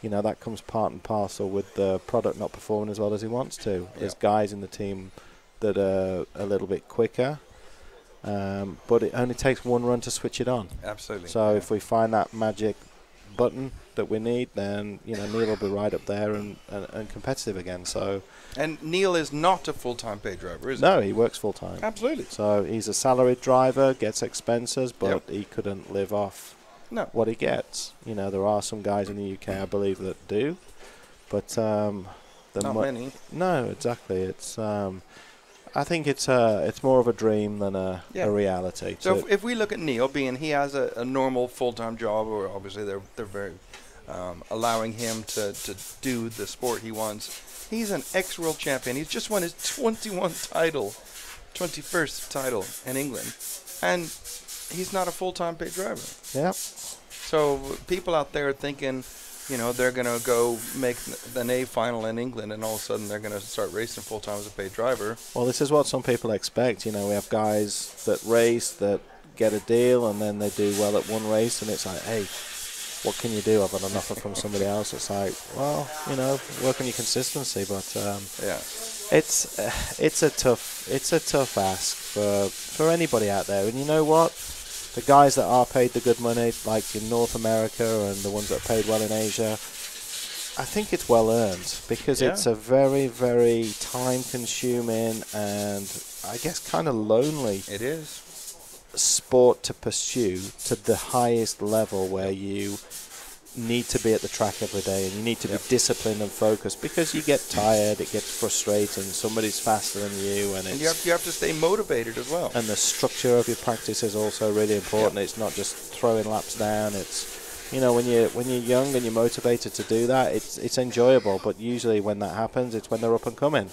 that comes part and parcel with the product not performing as well as he wants to. There's guys in the team that are a little bit quicker, but it only takes one run to switch it on. Absolutely. So if we find that magic button that we need, then Neil will be right up there and competitive again. So. And Neil is not a full-time paid driver, is he? No, he works full-time. Absolutely. So he's a salaried driver, gets expenses, but he couldn't live off what he gets. There are some guys in the UK, I believe, that do, but not many. No, exactly. It's I think it's more of a dream than a reality. So if we look at Neil, being he has a normal full-time job, or obviously they're very allowing him to do the sport he wants. He's an ex-world champion. He's just won his 21st title in England, and he's not a full-time paid driver. Yep. So people out there are thinking, you know, they're going to go make an A final in England, and all of a sudden they're going to start racing full time as a paid driver. Well, this is what some people expect. You know, we have guys that race, that get a deal, and then they do well at one race, and it's like, hey, what can you do? I've got an offer from somebody else. It's like, well, you know, work on your consistency. But yeah, it's a tough ask for anybody out there. And you know what? The guys that are paid the good money, like in North America, and the ones that are paid well in Asia, I think it's well earned, because it's a very, very time-consuming and I guess kind of lonely. It is. Sport to pursue to the highest level, where you need to be at the track every day and you need to be disciplined and focused, because you get tired, it gets frustrating, somebody's faster than you, and you have to stay motivated as well. And the structure of your practice is also really important. It's not just throwing laps down. It's, you know, when you're young and you're motivated to do that, it's enjoyable. But usually when that happens, it's when they're up and coming.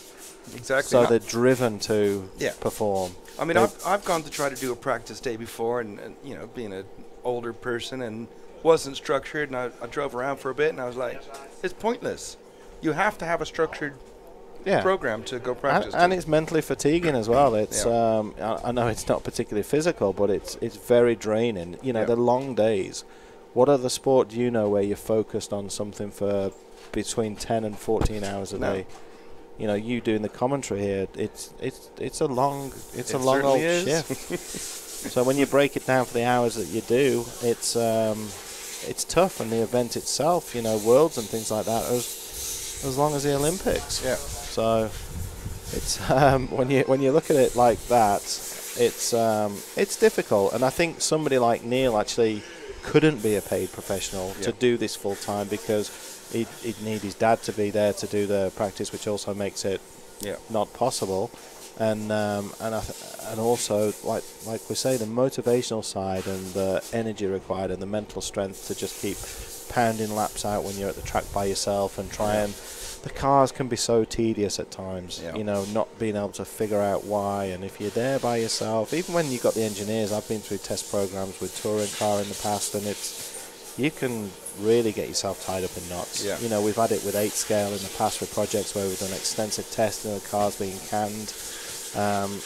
Exactly. So they're driven to perform. I mean, I've gone to try to do a practice day before, and you know, being an older person and wasn't structured, and I drove around for a bit, and I was like, it's pointless. You have to have a structured program to go practice. And it's mentally fatiguing as well. It's I know it's not particularly physical, but it's very draining. You know, the long days. What other sport do you know where you're focused on something for between 10 and 14 hours a day? You know, you doing the commentary here, it's a long old shift. So when you break it down for the hours that you do, it's tough. And the event itself, you know, Worlds and things like that, as long as the Olympics. Yeah. So it's when you look at it like that, it's difficult. And I think somebody like Neil actually couldn't be a paid professional to do this full time, because he'd need his dad to be there to do the practice, which also makes it not possible. And also, like we say, the motivational side and the energy required and the mental strength to just keep pounding laps out when you're at the track by yourself and try and. The cars can be so tedious at times, you know, not being able to figure out why. And if you're there by yourself, even when you've got the engineers, I've been through test programs with touring car in the past, and you can really get yourself tied up in knots. You know, we've had it with 8 scale in the past with projects where we've done extensive testing of the cars being canned.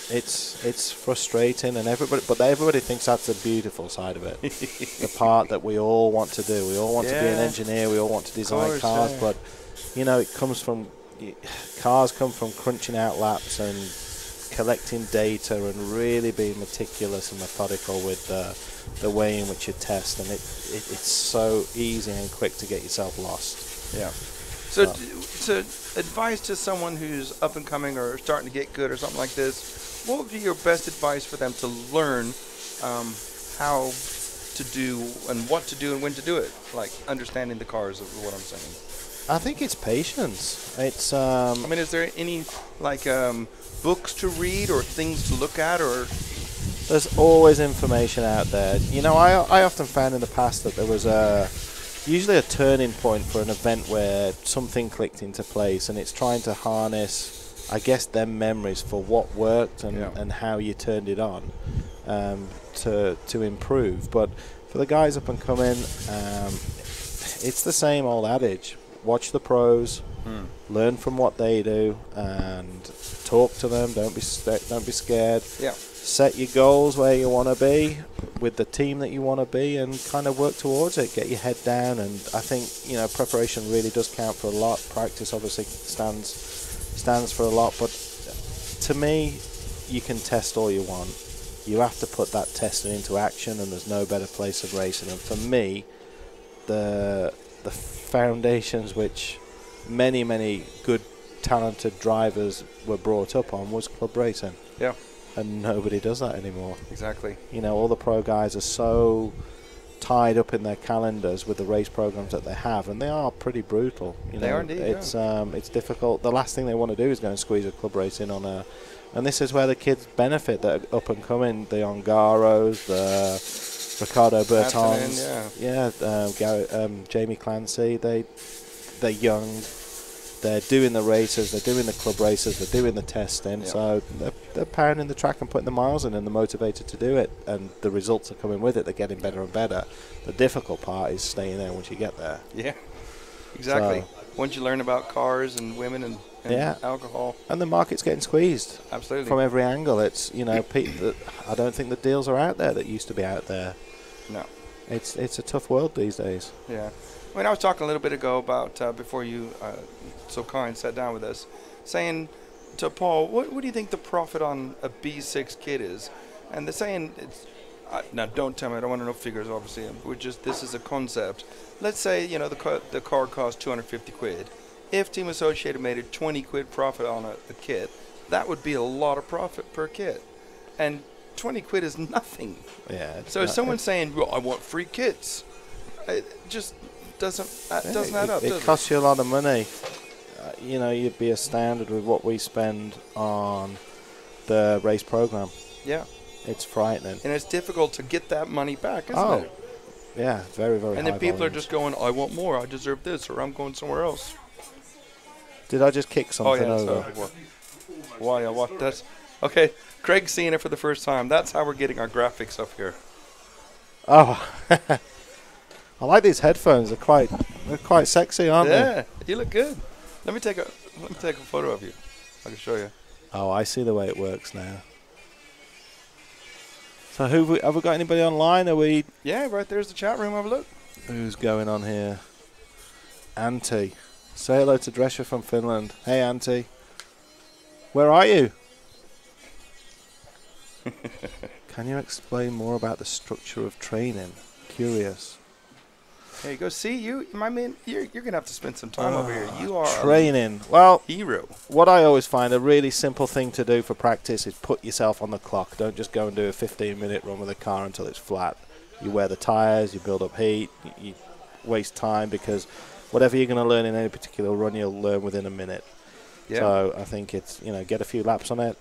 It's frustrating, and everybody thinks that's the beautiful side of it. The part that we all want to do. We all want to be an engineer. We all want to design cars, but you know, cars come from crunching out laps and collecting data and really being meticulous and methodical with the way in which you test, and it's so easy and quick to get yourself lost. Yeah. So advice to someone who's up and coming or starting to get good or something like this, what would be your best advice for them to learn how to do and what to do and when to do it, like understanding the cars is what I'm saying? I think it's patience. It's. I mean, is there any books to read or things to look at, or? There's always information out there. You know, I often found in the past that there was usually a turning point for an event where something clicked into place, and it's trying to harness, I guess, them memories for what worked and how you turned it on to improve. But for the guys up and coming, it's the same old adage. Watch the pros, learn from what they do, and talk to them. Don't be scared. Yeah. Set your goals where you want to be with the team that you want to be, and kind of work towards it. Get your head down, and I think, you know, preparation really does count for a lot. Practice obviously stands for a lot, but to me, you can test all you want. You have to put that testing into action, and there's no better place of racing. And for me, the foundations which many good talented drivers were brought up on was club racing. Yeah. And nobody does that anymore. Exactly. You know, all the pro guys are so tied up in their calendars with the race programs that they have, and they are pretty brutal. You they know, are indeed. It's difficult. The last thing they want to do is go and squeeze a club race in on a, and this is where the kids benefit that are up and coming. The Ongaros, the Ricardo Bertons, Jamie Clancy. They're young. They're doing the races. They're doing the club races. They're doing the testing. So they're pounding the track and putting the miles in, and they're motivated to do it. And the results are coming with it. They're getting better and better. The difficult part is staying there once you get there. Yeah. Exactly. So, Once you learn about cars and women and alcohol. And the market's getting squeezed. Absolutely. From every angle. It's, I don't think the deals are out there that used to be out there. No. It's a tough world these days. Yeah. I mean, I was talking a little bit ago about, before you so kind sat down with us, saying to Paul, what do you think the profit on a B6 kit is? And they're saying, now don't tell me, I don't want to know figures, obviously. This is a concept. Let's say, the car costs 250 quid. If Team Associated made a 20 quid profit on a kit, that would be a lot of profit per kit. And 20 quid is nothing. Yeah. So if someone's saying, well, I want free kits, it just doesn't add up, does it costs you a lot of money. You'd be astounded with what we spend on the race program. Yeah. It's frightening. And it's difficult to get that money back, isn't it? Yeah, very, very high. And then people volumes. are just going, I want more, I deserve this, or I'm going somewhere else. Did I just kick something over? Why? What? That's okay. Craig's seeing it for the first time. That's how we're getting our graphics up here. Oh, I like these headphones. They're quite sexy, aren't they? Yeah, you look good. Let me take a photo of you. I can show you. Oh, I see the way it works now. So have we got anybody online? Are we? Yeah, right there's the chat room. Have a look. Who's going on here? Antti. Say hello to Drescher from Finland. Hey, Antti. Where are you? Can you explain more about the structure of training? Curious. There you go. See, you're going to have to spend some time over here. You are training. Well, hero. What I always find a really simple thing to do for practice is put yourself on the clock. Don't just go and do a 15-minute run with a car until it's flat. You wear the tyres, you build up heat, you waste time because whatever you're going to learn in any particular run, you'll learn within a minute. Yeah. So I think it's, get a few laps on it.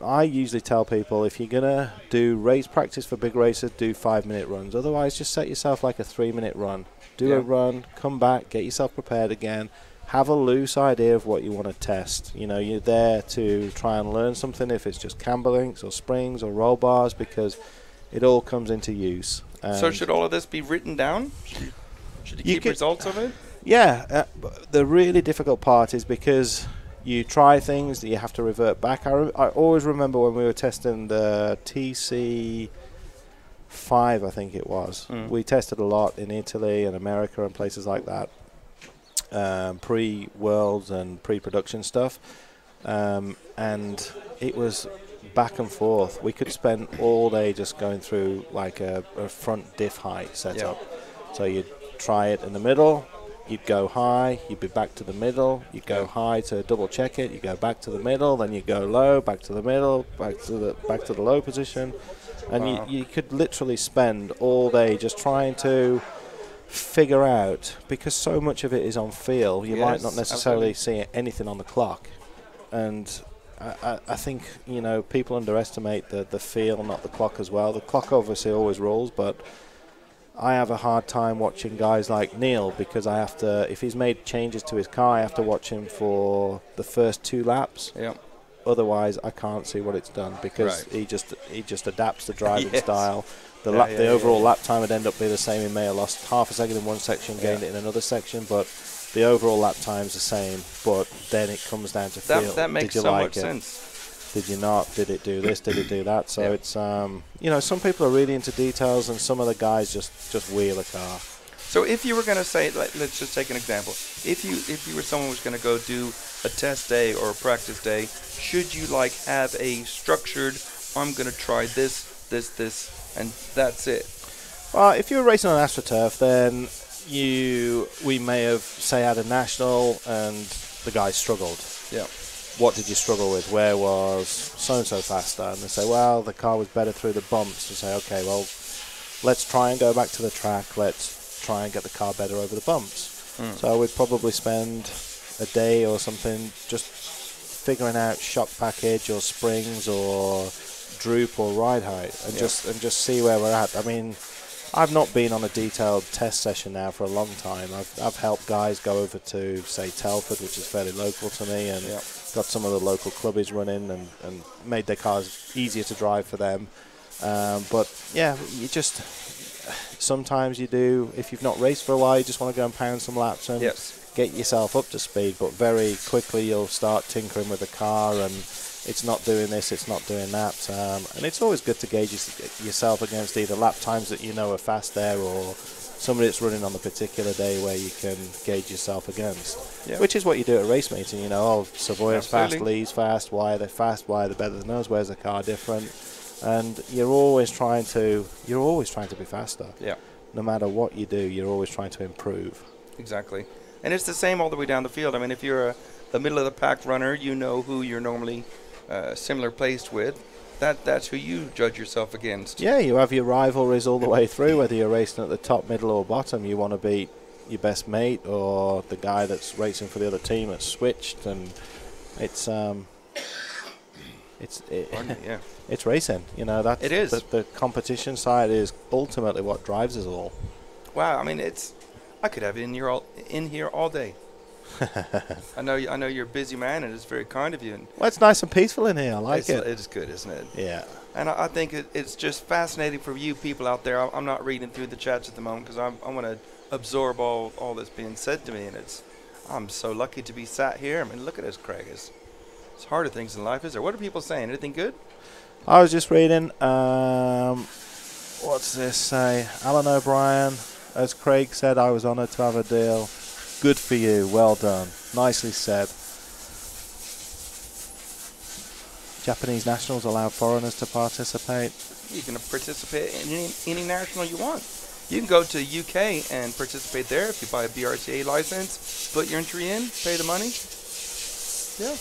I usually tell people if you're going to do race practice for big races, do 5-minute runs. Otherwise, just set yourself like a 3-minute run. Do a run, come back, get yourself prepared again. Have a loose idea of what you want to test. You're there to try and learn something, if it's just camber links or springs or roll bars, because it all comes into use. So should all of this be written down? Should you keep results of it? Yeah. The really difficult part is because you try things that you have to revert back. I always remember when we were testing the TC5, I think it was. We tested a lot in Italy and America and places like that, pre-Worlds and pre-production stuff. And it was back and forth. We could spend all day just going through like a front diff height setup. Yeah. So you'd try it in the middle, you'd go high, you'd be back to the middle, you'd go high to double check it, you go back to the middle, then you go low, back to the middle, back to the low position, and you could literally spend all day just trying to figure out, because so much of it is on feel, you might not necessarily see anything on the clock, and I think people underestimate the feel, not the clock as well. The clock obviously always rules, but I have a hard time watching guys like Neil because I have to, if he's made changes to his car, I have to watch him for the first 2 laps. Yeah. Otherwise, I can't see what it's done because he just adapts the driving style. The overall lap time would end up being the same. He may have lost half a second in one section, gained it in another section, but the overall lap time's the same. But then it comes down to feel. That makes so much sense. Did you not? Did it do this? Did it do that? So it's some people are really into details, and some of the guys just wheel a car. So if you were going to say, let's just take an example. If you were someone who's going to go do a test day or a practice day, should you have a structured? I'm going to try this, and that's it. Well, if you were racing on AstroTurf, then we may have had a national, and the guy struggled. Yeah. What did you struggle with? Where was so-and-so faster? And they say, well, the car was better through the bumps. You say, okay, well, let's try and go back to the track. Let's try and get the car better over the bumps. So we'd probably spend a day or something just figuring out shock package or springs or droop or ride height and just see where we're at. I mean, I've not been on a detailed test session now for a long time. I've helped guys go over to, say, Telford, which is fairly local to me, and got some of the local clubbies running and made their cars easier to drive for them. But, yeah, you just... sometimes you do, if you've not raced for a while, you just want to go and pound some laps and get yourself up to speed, but very quickly you'll start tinkering with the car and it's not doing this, it's not doing that, and it's always good to gauge yourself against either lap times that you know are fast there or somebody that's running on the particular day where you can gauge yourself against, which is what you do at a race meeting. You know, oh, Savoy's fast, Lee's fast, why are they fast, why are they better than us, where's the car different, and you're always trying to be faster. Yeah. No matter what you do, you're always trying to improve. Exactly. And it's the same all the way down the field. I mean, if you're a middle-of-the-pack runner, you know who you're normally similar placed with. That's who you judge yourself against. Yeah, you have your rivalries all the way through, whether you're racing at the top, middle or bottom. You want to beat your best mate or the guy that's racing for the other team that's switched, and it's racing. You know, that's it is. The competition side is ultimately what drives us all. Wow, I mean, I could have it in here all day. I know you're a busy man, and it's very kind of you. And well, it's nice and peaceful in here. I like it. It's good, isn't it? Yeah. And I think it's just fascinating for you people out there. I'm not reading through the chats at the moment because I want to absorb all that's being said to me, and I'm so lucky to be sat here. I mean, look at this, Craig. It's harder things in life, is there? What are people saying? Anything good? I was just reading. What's this say? Alan O'Brien, as Craig said, I was honoured to have a deal. Good for you. Well done. Nicely said. Japanese nationals allow foreigners to participate. You can participate in any national you want. You can go to UK and participate there if you buy a BRTA license, put your entry in, pay the money. Yeah.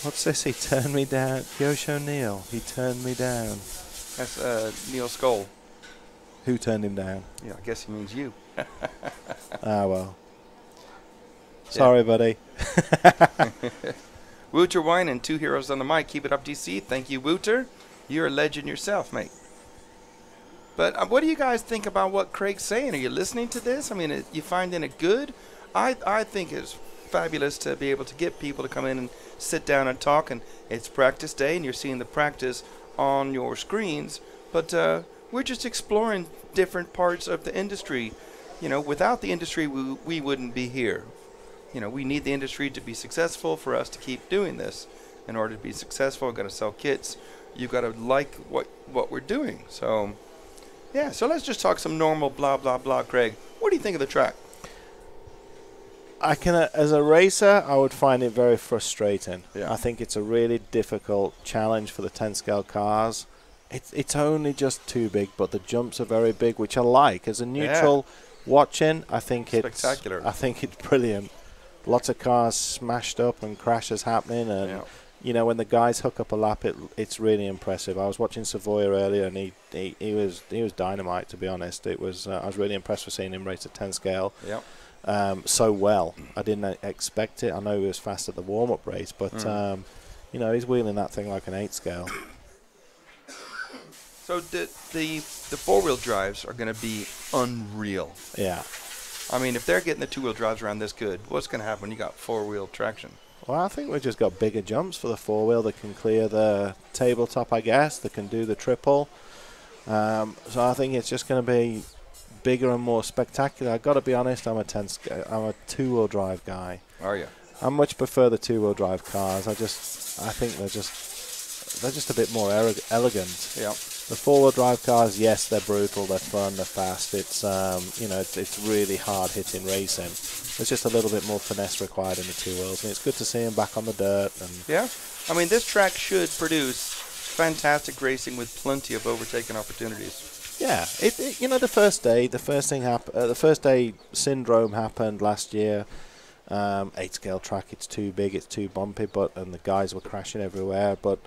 What's this? He turned me down. Yosh O'Neill. He turned me down. That's Neil Skoll. Who turned him down? Yeah, I guess he means you. Ah, well. Sorry, buddy. Wooter Wine and Two Heroes on the Mic. Keep it up, DC. Thank you, Wooter. You're a legend yourself, mate. But what do you guys think about what Craig's saying? Are you listening to this? I mean, you finding it good? I think it's fabulous to be able to get people to come in and sit down and talk. And it's practice day, and you're seeing the practice on your screens. But we're just exploring different parts of the industry. You know, without the industry, we wouldn't be here. You know, we need the industry to be successful for us to keep doing this. In order to be successful, we've got to sell kits. You've got to like what we're doing. So, yeah, so let's just talk some normal blah, blah, blah. Craig, what do you think of the track? As a racer, I would find it very frustrating. Yeah. I think it's a really difficult challenge for the 10 scale cars. It's only just too big, but the jumps are very big, which I like. As a neutral watching, I think it's spectacular. I think it's brilliant. Lots of cars smashed up and crashes happening, and you know, when the guys hook up a lap, it's really impressive. I was watching Savoy earlier, and he was dynamite, to be honest. It was I was really impressed with seeing him race at 10 scale. So well. I didn't expect it. I know he was fast at the warm up race, but you know, he's wheeling that thing like an 8 scale. So the 4-wheel drives are going to be unreal. Yeah. I mean, if they're getting the 2-wheel drives around this good, what's going to happen when you got 4-wheel traction? Well, I think we've just got bigger jumps for the 4-wheel that can clear the tabletop, I guess. That can do the triple. So I think it's just going to be bigger and more spectacular. I've got to be honest, I'm a 2-wheel drive guy. Are you? I much prefer the 2-wheel drive cars. I think they're just a bit more elegant. Yeah. The 4-wheel drive cars, yes, they're brutal, they're fun, they're fast. It's you know, it's really hard hitting racing. There's just a little bit more finesse required in the 2 wheels, and it's good to see them back on the dirt. And yeah, I mean, this track should produce fantastic racing with plenty of overtaking opportunities. Yeah, you know, the first day syndrome happened last year. 8-scale track, it's too big, it's too bumpy, and the guys were crashing everywhere. But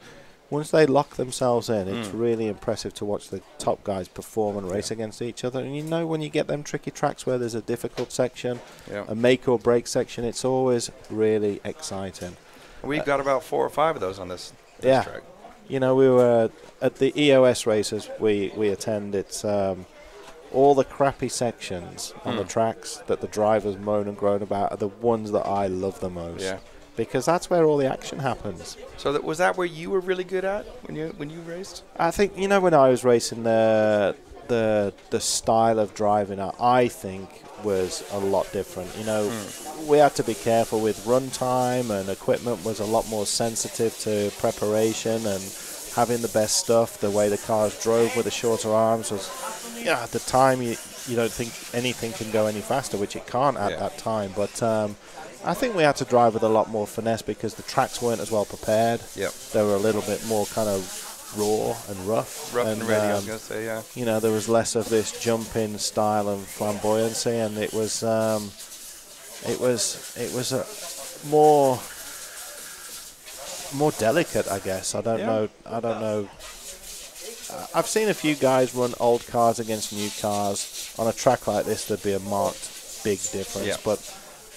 once they lock themselves in, it's really impressive to watch the top guys perform and race against each other. And you know, when you get them tricky tracks where there's a difficult section, a make or break section, it's always really exciting. We've got about 4 or 5 of those on this track. You know, we were at the EOS races we attend. It's all the crappy sections on the tracks that the drivers moan and groan about are the ones that I love the most. Yeah. Because that's where all the action happens. So was that where you were really good at when you raced? I think, you know, when I was racing the the style of driving, I think, was a lot different. You know, we had to be careful with runtime, and equipment was a lot more sensitive to preparation and having the best stuff. The way the cars drove with the shorter arms was, at the time you don't think anything can go any faster, which it can't at that time. But I think we had to drive with a lot more finesse because the tracks weren't as well prepared. Yep. They were a little bit more kind of raw and rough. Rough and ready, I was going to say, yeah. You know, there was less of this jump-in style and flamboyancy, and it was a more delicate, I guess. I don't know. I've seen a few guys run old cars against new cars. On a track like this, there'd be a marked big difference. But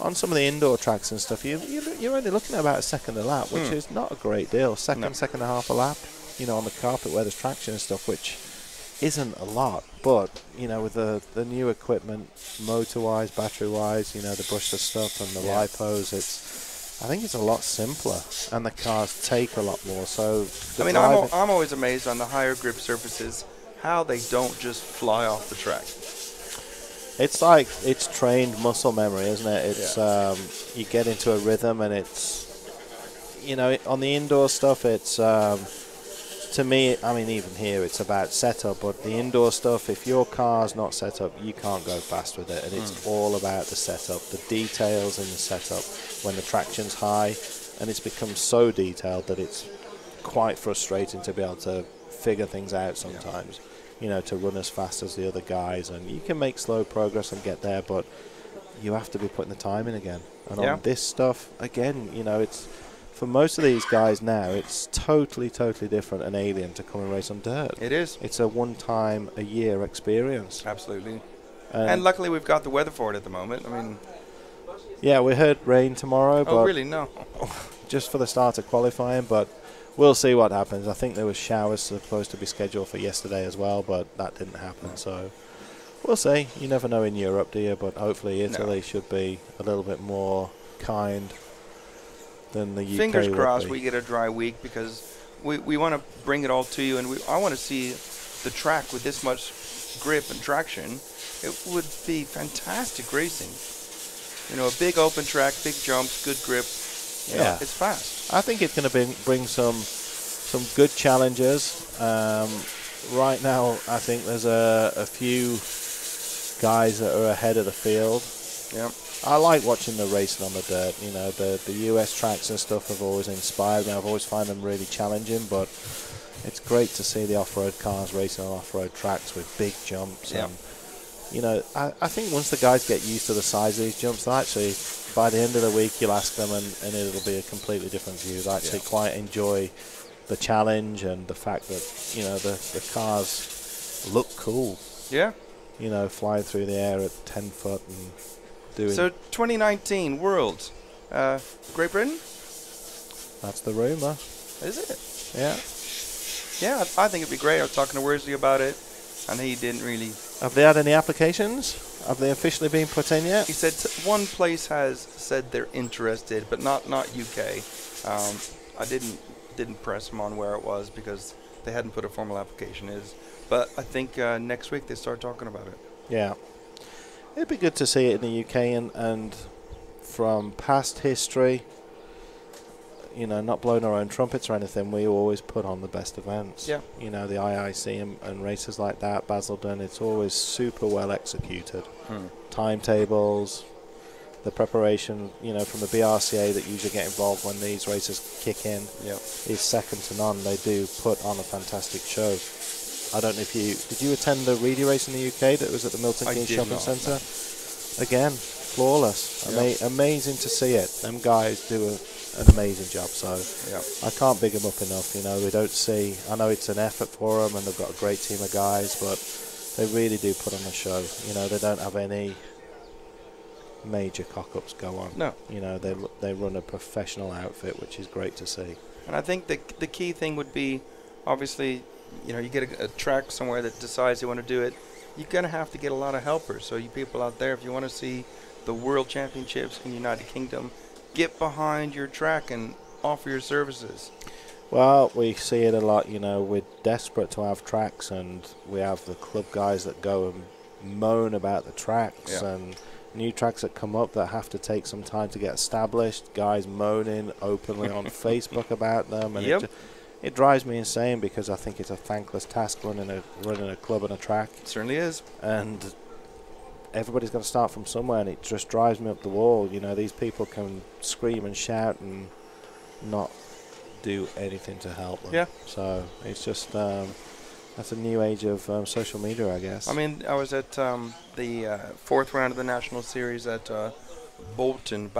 on some of the indoor tracks and stuff, you're only looking at about a second a lap, which is not a great deal. Second and a half a lap, you know, on the carpet where there's traction and stuff, which isn't a lot. But, you know, with the new equipment, motor-wise, battery-wise, you know, the brushless stuff and the lipos, I think it's a lot simpler, and the cars take a lot more. So, I mean, I'm always amazed on the higher grip surfaces how they don't just fly off the track. It's like it's trained muscle memory, isn't it? It's you get into a rhythm, and it's, you know, on the indoor stuff, it's to me, I mean, even here, it's about setup. But the indoor stuff, if your car's not set up, you can't go fast with it, and it's all about the setup, the details in the setup. When the traction's high, and it's become so detailed that it's quite frustrating to be able to figure things out sometimes. You know, to run as fast as the other guys, and you can make slow progress and get there, but you have to be putting the time in again. And on this stuff, again, you know, it's for most of these guys now, it's totally different and alien to come and race on dirt. It is. It's a one-time-a-year experience. Absolutely. And luckily, we've got the weather for it at the moment. I mean, yeah, we heard rain tomorrow. Oh, but really? No. Just for the start of qualifying, but we'll see what happens. I think there was showers supposed to be scheduled for yesterday as well, but that didn't happen. So we'll see. You never know in Europe, do you? But hopefully Italy should be a little bit more kind than the UK. Fingers crossed we get a dry week, because we want to bring it all to you, and I want to see the track with this much grip and traction. It would be fantastic racing. You know, a big open track, big jumps, good grip. Yeah, it's fast. I think it's going to bring some good challenges. Right now, I think there's a few guys that are ahead of the field. Yeah. I like watching the racing on the dirt. You know, the US tracks and stuff have always inspired me. I've always found them really challenging, but it's great to see the off-road cars racing on off-road tracks with big jumps. Yeah. And, you know, I think once the guys get used to the size of these jumps, they'll actually, by the end of the week, you'll ask them and it'll be a completely different view. They actually quite enjoy the challenge and the fact that, you know, the cars look cool. Yeah. You know, flying through the air at 10 foot and doing... So 2019 World, Great Britain? That's the rumour. Is it? Yeah. Yeah, I think it'd be great. I was talking to Worsley about it, and he didn't really... Have they had any applications? Have they officially been put in yet? He said one place has said they're interested, but not UK. I didn't press them on where it was because they hadn't put a formal application in. But I think next week they start talking about it. Yeah. It'd be good to see it in the UK, and from past history, you know, not blowing our own trumpets or anything, we always put on the best events. Yeah. You know, the IIC and races like that, Basildon, it's always super well executed. Timetables, the preparation, you know, from the BRCA that usually get involved when these races kick in is second to none. They do put on a fantastic show. I don't know if did you attend the Reedy race in the UK that was at the Milton Keynes Shopping Centre? Again, flawless. Yeah. Amazing to see it. Them guys do an amazing job, so I can't big them up enough. You know, we don't see, I know it's an effort for them and they've got a great team of guys, but they really do put on a show. You know, they don't have any major cock-ups go on. No. You know, they run a professional outfit, which is great to see. And I think the key thing would be, obviously, you know, you get a track somewhere that decides you want to do it, you're going to have to get a lot of helpers. So you people out there, if you want to see the World Championships in the United Kingdom, get behind your track and offer your services. Well, we see it a lot, you know, we're desperate to have tracks, and we have the club guys that go and moan about the tracks, and new tracks that come up that have to take some time to get established, guys moaning openly on Facebook about them, and it drives me insane, because I think it's a thankless task running a club and a track. It certainly is. And everybody's got to start from somewhere, and it just drives me up the wall. You know, these people can scream and shout and not do anything to help them. Yeah. So it's just that's a new age of social media, I guess. I mean, I was at the fourth round of the National Series at Boughton,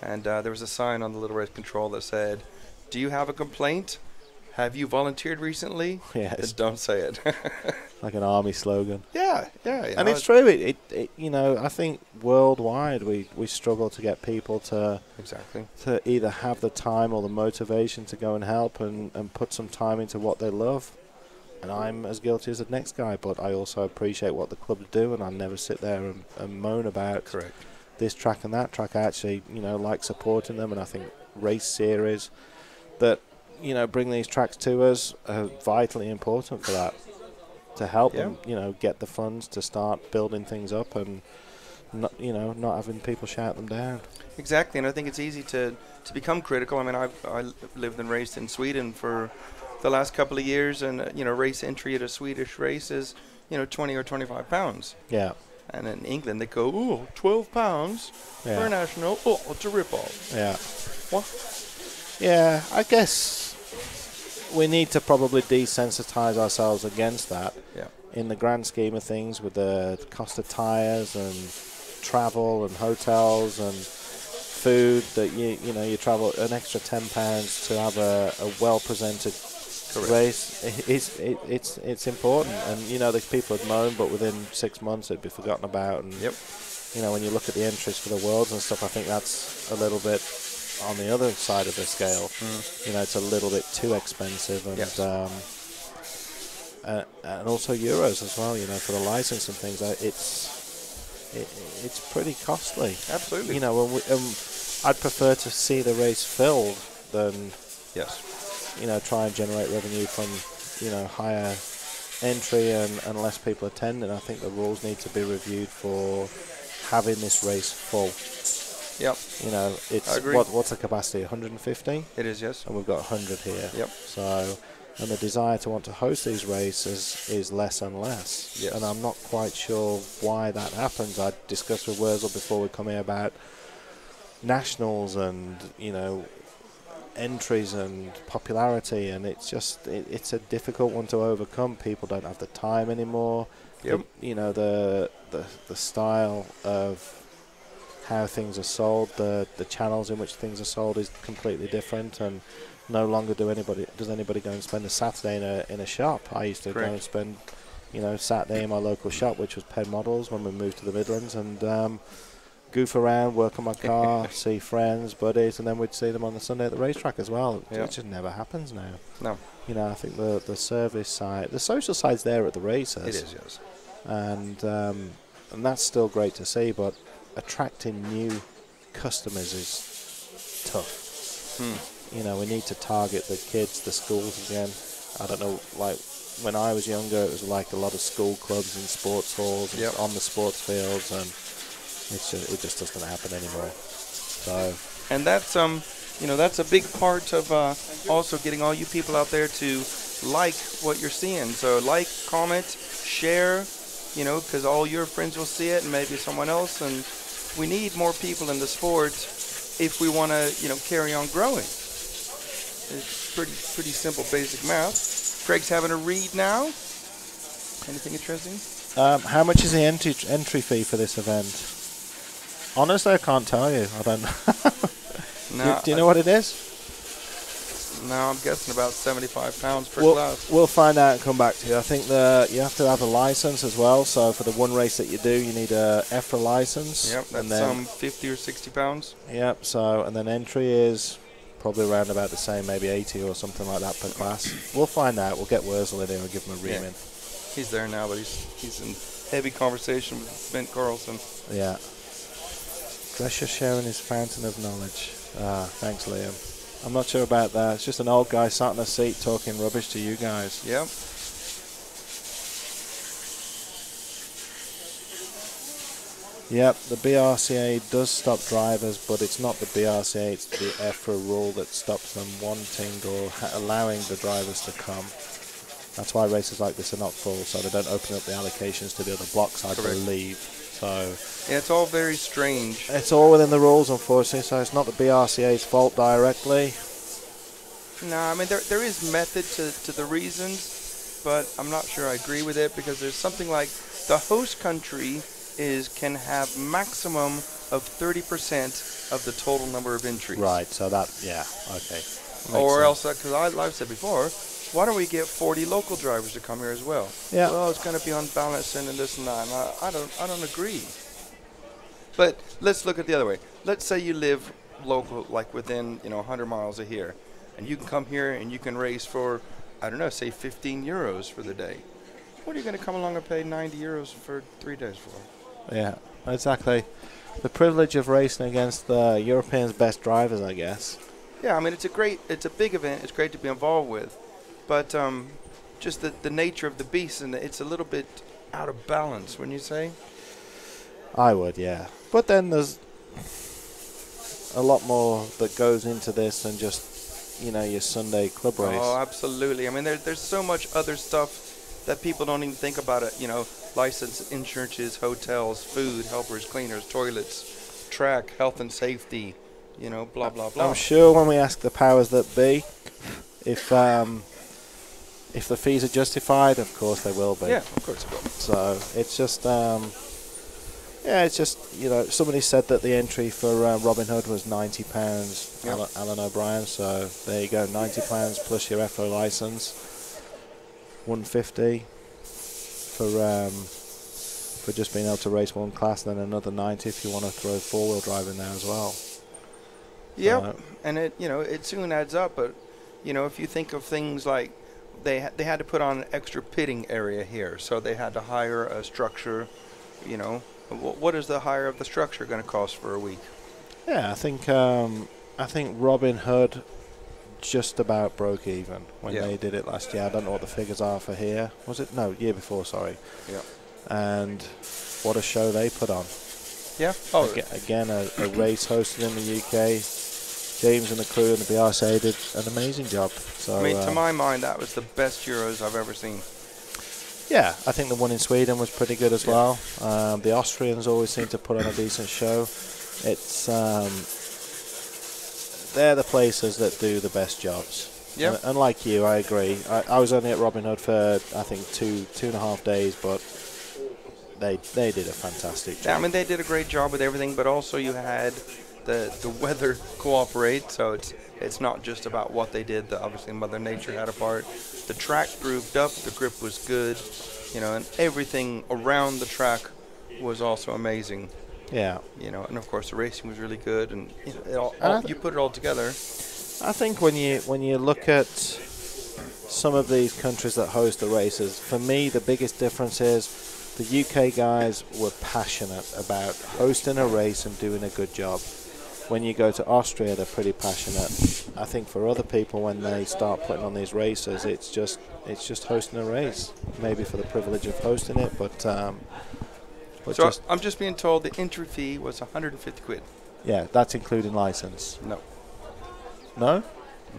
and there was a sign on the little race control that said, "Do you have a complaint? Have you volunteered recently?" Yes. Don't say it. Like an army slogan. Yeah. And it's true. It you know, I think worldwide we struggle to get people to either have the time or the motivation to go and help and put some time into what they love. And I'm as guilty as the next guy, but I also appreciate what the clubs do, and I never sit there and moan about this track and that track. I actually, you know, like supporting them, and I think race series that, you know, bring these tracks to us are vitally important for that, to help them, you know, get the funds to start building things up and not, you know, not having people shout them down. Exactly, and I think it's easy to become critical. I mean, I lived and raced in Sweden for the last couple of years, and you know, race entry at a Swedish race is, you know, 20 or 25 pounds. Yeah. And in England they go, "Ooh, 12 pounds for a national. Oh, it's a rip-off." Yeah. What? Yeah, I guess we need to probably desensitize ourselves against that. Yeah. In the grand scheme of things, with the cost of tyres and travel and hotels and food, that you know, you travel an extra £10 to have a well presented race. It's important, and you know, the people had moaned, but within 6 months it'd be forgotten about. And you know, when you look at the entries for the worlds and stuff, I think that's a little bit on the other side of the scale. You know, it's a little bit too expensive, and and also Euros as well. You know, for the license and things, it's pretty costly. Absolutely. You know, I'd prefer to see the race filled than you know, try and generate revenue from, you know, higher entry and less people attending. I think the rules need to be reviewed for having this race full. Yep. You know, it's what's the capacity? 150? It is, yes. And we've got 100 here. Yep. So, and the desire to want to host these races is less and less. Yes. And I'm not quite sure why that happens. I discussed with Wurzel before we come here about nationals and, you know, entries and popularity, and it's just it's a difficult one to overcome. People don't have the time anymore. Yep. You know, the style of how things are sold, the channels in which things are sold is completely different, and no longer does anybody go and spend a Saturday in a shop. I used to go and spend, you know, Saturday in my local shop, which was Penn Models, when we moved to the Midlands, and goof around, work on my car, see friends, buddies, and then we'd see them on the Sunday at the racetrack as well. It just never happens now. No. You know, I think the service side, the social side's there at the races. It is, yes. And that's still great to see, but attracting new customers is tough. You know, we need to target the kids, the schools again. I don't know, like when I was younger, it was like a lot of school clubs and sports halls and on the sports fields, and it just doesn't happen anymore. So, and that's you know, that's a big part of also getting all you people out there to like what you're seeing. So like, comment, share, you know, because all your friends will see it, and maybe someone else. And we need more people in the sport if we want to, you know, carry on growing. It's pretty simple, basic math. Craig's having a read now. Anything interesting? How much is the entry fee for this event? Honestly, I can't tell you. I don't know. Do you know what it is? No, I'm guessing about £75 per we'll, class. We'll find out and come back to you. I think you have to have a license as well. So for the one race that you do, you need a EFRA license. Yep, that's some £50 or £60. Yep. So, and then entry is probably around about the same, maybe 80 or something like that per class. We'll find out. We'll get Wurzel in here and give him a ream in. He's there now, but he's in heavy conversation with Ben Carlson. Yeah. Gresha sharing his fountain of knowledge. Thanks, Liam. I'm not sure about that. It's just an old guy sat in a seat talking rubbish to you guys. Yep. Yep, the BRCA does stop drivers, but it's not the BRCA, it's the EFRA rule that stops them wanting or allowing the drivers to come. That's why races like this are not full, so they don't open up the allocations to the other blocks, I believe. So yeah, it's all very strange. It's all within the rules, unfortunately, so it's not the BRCA's fault directly. No, I mean, there is method to the reasons, but I'm not sure I agree with it, because there's something like the host country can have maximum of 30% of the total number of entries. Right, so that, yeah, okay. Or else, because I've said before, why don't we get 40 local drivers to come here as well? Yeah. Well, it's going to be unbalanced and this and that. And I don't agree. But let's look at the other way. Let's say you live local, like within 100 miles of here, and you can come here and you can race for, I don't know, say 15 euros for the day. What are you going to come along and pay 90 euros for 3 days for? Yeah, exactly. The privilege of racing against the Europeans' best drivers, I guess. Yeah, I mean, it's a big event. It's great to be involved with. But just the nature of the beast, and it's a little bit out of balance, wouldn't you say? I would, yeah. But then there's a lot more that goes into this than just, your Sunday club race. Oh, absolutely. I mean, there's so much other stuff that people don't even think about it. License, insurances, hotels, food, helpers, cleaners, toilets, track, health and safety, blah, blah, blah. I'm sure when we ask the powers that be, if the fees are justified, of course they will be. Yeah, of course they will. So it's just, somebody said that the entry for Robin Hood was £90, Yep. Alan O'Brien, so there you go, £90 plus your EFRA license, £150 for just being able to race one class, and then another 90 if you want to throw four-wheel drive in there as well. Yep, and it soon adds up, but if you think of things like they had to put on an extra pitting area here, so they had to hire a structure. What is the hire of the structure going to cost for a week? Yeah, I think Robin Hood just about broke even when they did it last year. I don't know what the figures are for here. Was it? No, year before, sorry. Yeah. And what a show they put on. Yeah. Oh. Again, a race hosted in the UK. James and the crew and the BRCA did an amazing job. So, I mean, to my mind, that was the best Euros I've ever seen. Yeah, I think the one in Sweden was pretty good as well. The Austrians always seem to put on a decent show. It's they're the places that do the best jobs. Yeah. And like you, I agree. I was only at Robin Hood for I think two and a half days, but they did a fantastic job. Yeah, I mean, they did a great job with everything, but also you had the weather cooperate, so it's not just about what they did. Obviously, Mother Nature had a part. The track grooved up, the grip was good, and everything around the track was also amazing. Yeah. And of course the racing was really good, and you put it all together. I think when you look at some of these countries that host the races, for me the biggest difference is the UK guys were passionate about hosting a race and doing a good job. When you go to Austria, they're pretty passionate. I think for other people, when they start putting on these races, it's just hosting a race. Maybe for the privilege of hosting it, but so I'm just being told the entry fee was 150 quid. Yeah, that's including license. No. No?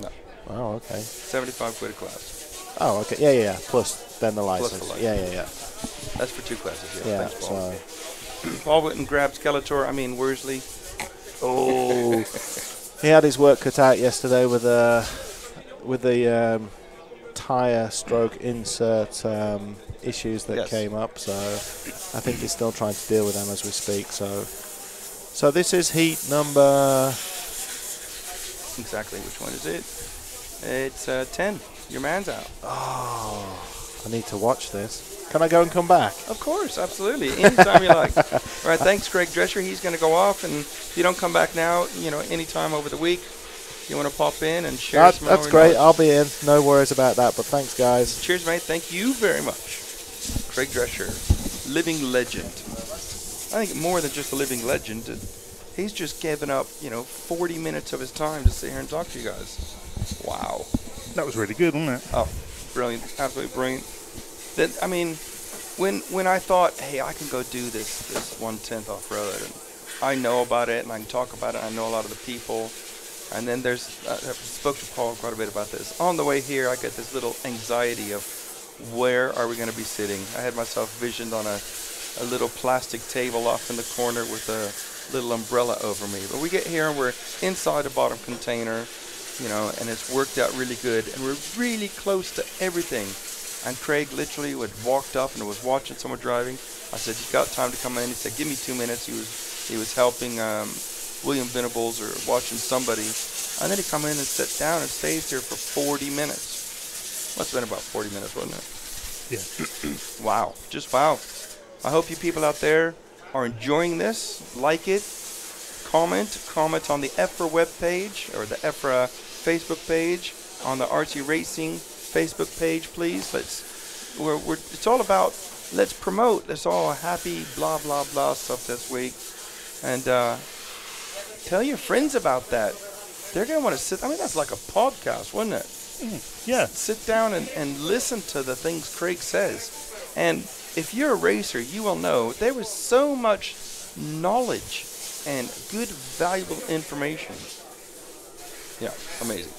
No. Oh, okay. 75 quid a class. Oh, okay. Yeah. Plus then the license. Plus the license. Yeah. That's for 2 classes. Yeah. Thanks, Paul. Paul went and grabbed Worsley. Oh, he had his work cut out yesterday with the tyre stroke insert issues that came up. So I think he's still trying to deal with them as we speak. So this is heat number. Exactly. Which one is it? It's 10. Your man's out. Oh, I need to watch this. Can I go and come back? Of course, absolutely. Anytime you like. All right, thanks, Greg Drescher. He's going to go off, and if you don't come back now, anytime over the week, you want to pop in and share some That's great. I'll be in. No worries about that, but thanks, guys. Cheers, mate. Thank you very much. Greg Drescher, living legend. I think more than just a living legend, He's just given up, 40 minutes of his time to sit here and talk to you guys. Wow. That was really good, wasn't it? Oh, brilliant. Absolutely brilliant. When I thought, hey, I can go do this 1/10 off-road, and I know about it, and I can talk about it, I know a lot of the people, and then I spoke to Paul quite a bit about this. On the way here, I get this little anxiety of where are we going to be sitting. I had myself visioned on a little plastic table off in the corner with a little umbrella over me. But we get here and we're inside the bottom container, and it's worked out really good, and we're really close to everything. And Craig literally had walked up and was watching someone driving. I said, "You got time to come in?" He said, "Give me 2 minutes." He was helping William Venables or watching somebody, and then he come in and sit down and stays here for 40 minutes. Must have been about 40 minutes, wasn't it? Yeah. Wow, just wow. I hope you people out there are enjoying this. Like it, comment on the EFRA webpage or the EFRA Facebook page, on the RC Racing Facebook page, please. It's all about, let's promote. Let's all happy blah blah blah stuff this week, and tell your friends about that. They're gonna want to sit. I mean, that's like a podcast, wasn't it? Yeah. Sit down and listen to the things Craig says, and if you're a racer, you will know there was so much knowledge and good, valuable information. Yeah, amazing.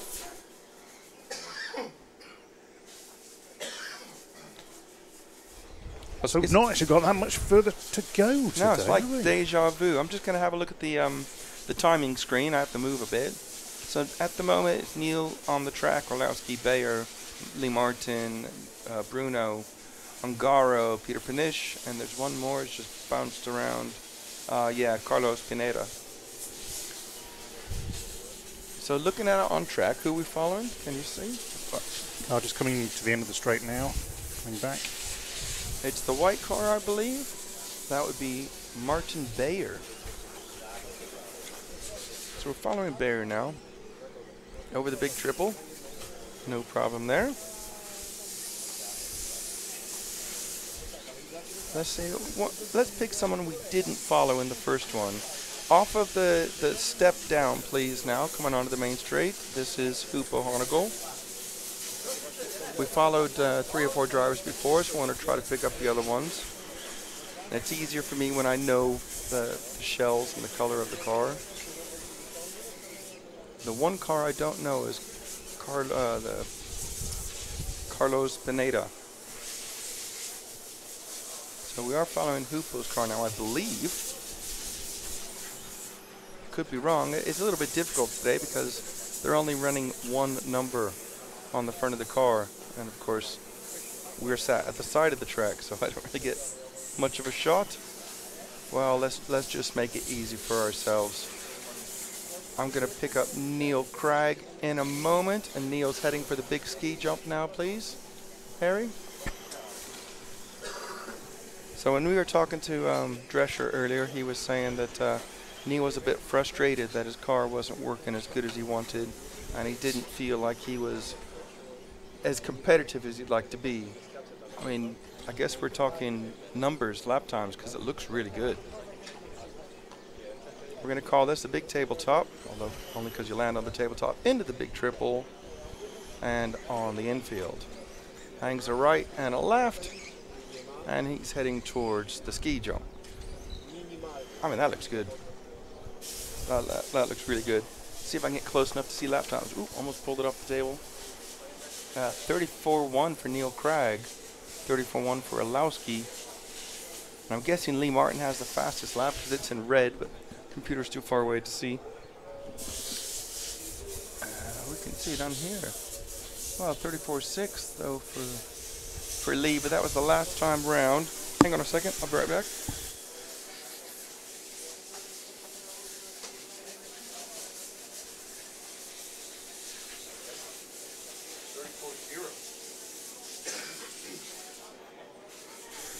So we've not actually got that much further to go today. No, it's like deja vu. I'm just going to have a look at the timing screen. I have to move a bit. So at the moment, it's Neil on the track, Orlowski, Bayer, Lee Martin, Bruno, Ungaro, Peter Panish, and there's one more. It's just bounced around. Carlos Pineda. So looking at it on track, who are we following? Can you see? Just coming to the end of the straight now. Coming back. It's the white car, I believe. That would be Martin Bayer. So we're following Bayer now. Over the big triple. No problem there. Let's see. Let's pick someone we didn't follow in the first one. Off of the step down, please, now. Coming onto the main straight. This is Hupo Honegel. We followed 3 or 4 drivers before, so I want to try to pick up the other ones. And it's easier for me when I know the shells and the color of the car. The one car I don't know is Carlos Pineda. So we are following Hupo's car now, I believe. Could be wrong. It's a little bit difficult today because they're only running one number on the front of the car. And of course, we're sat at the side of the track, so I don't really get much of a shot. Well, let's just make it easy for ourselves. I'm going to pick up Neil Craig in a moment, and Neil's heading for the big ski jump now, please. Harry? So when we were talking to Drescher earlier, he was saying that Neil was a bit frustrated that his car wasn't working as good as he wanted, and he didn't feel like he was as competitive as he'd like to be. I mean, I guess we're talking numbers, lap times, because it looks really good. We're going to call this a big tabletop, although only because you land on the tabletop, into the big triple and on the infield. Hangs a right and a left, and he's heading towards the ski jump. I mean, that looks good. That looks really good. See if I can get close enough to see lap times. Ooh, almost pulled it off the table. 34.1 for Neil Craig, 34.1 for Orlowski. And I'm guessing Lee Martin has the fastest lap because it's in red, but the computer's too far away to see. We can see it on here. Well, 34.6 though for Lee, but that was the last time round. Hang on a second, I'll be right back.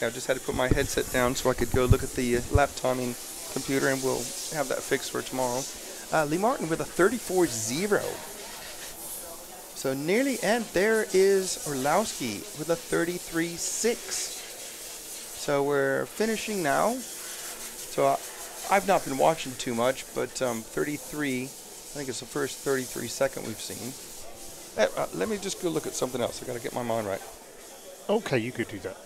I just had to put my headset down so I could go look at the lap timing computer, and we'll have that fixed for tomorrow. Lee Martin with a 34.0. So nearly, and there is Orlowski with a 33.6. So we're finishing now. So I've not been watching too much, but 33, I think it's the first 33 second we've seen. Let me just go look at something else. I got to get my mind right. Okay, you could do that.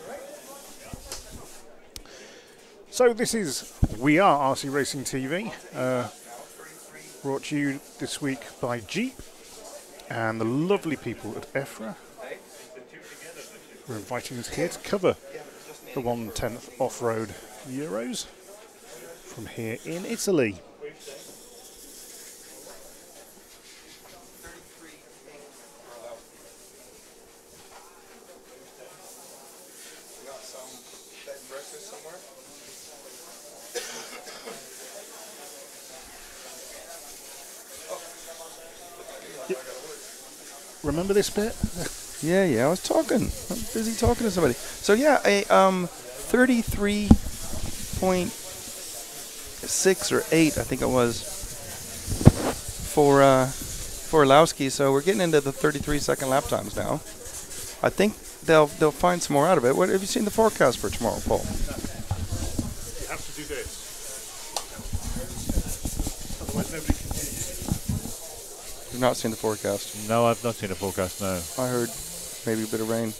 So we are RC Racing TV, brought to you this week by Jeep and the lovely people at EFRA. We're inviting us here to cover the 1/10th Off-Road Euros from here in Italy. Remember this bit? Yeah, I was talking. I'm busy talking to somebody. So yeah, a 33.6 or 8, I think it was, for Orlowski. So we're getting into the 33-second lap times now. I think they'll find some more out of it. What have you seen the forecast for tomorrow, Paul? You have to do this. Otherwise nobody can hear you. You've not seen the forecast? No, I've not seen the forecast, no. I heard maybe a bit of rain.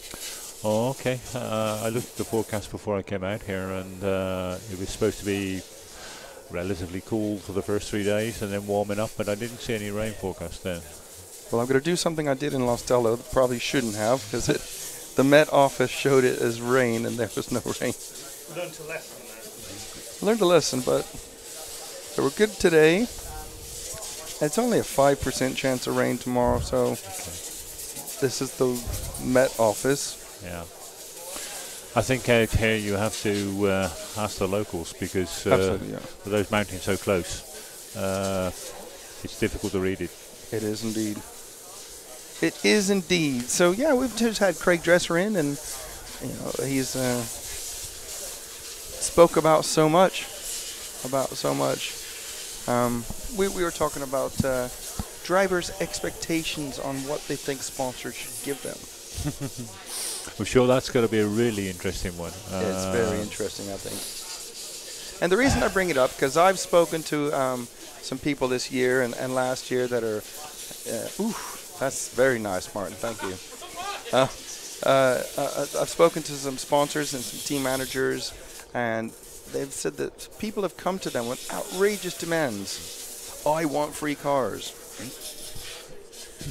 Oh, okay. I looked at the forecast before I came out here, and it was supposed to be relatively cool for the first 3 days and then warming up, but I didn't see any rain forecast then. Well, I'm going to do something I did in Lostello that probably shouldn't have, because the Met office showed it as rain, and there was no rain. Learned a lesson there. Learned a lesson, but so we're good today. It's only a 5% chance of rain tomorrow, so this is the Met office. Yeah. I think out here you have to ask the locals, because with those mountains so close, it's difficult to read it. It is indeed. It is indeed. So yeah, we've just had Craig Dresser in, and he's spoke about so much. We were talking about drivers' expectations on what they think sponsors should give them. I'm sure that's going to be a really interesting one. It's very interesting, I think. And the reason I bring it up, because I've spoken to some people this year and last year that are, that's very nice, Martin, thank you. I've spoken to some sponsors and some team managers, and they've said that people have come to them with outrageous demands. I want free cars.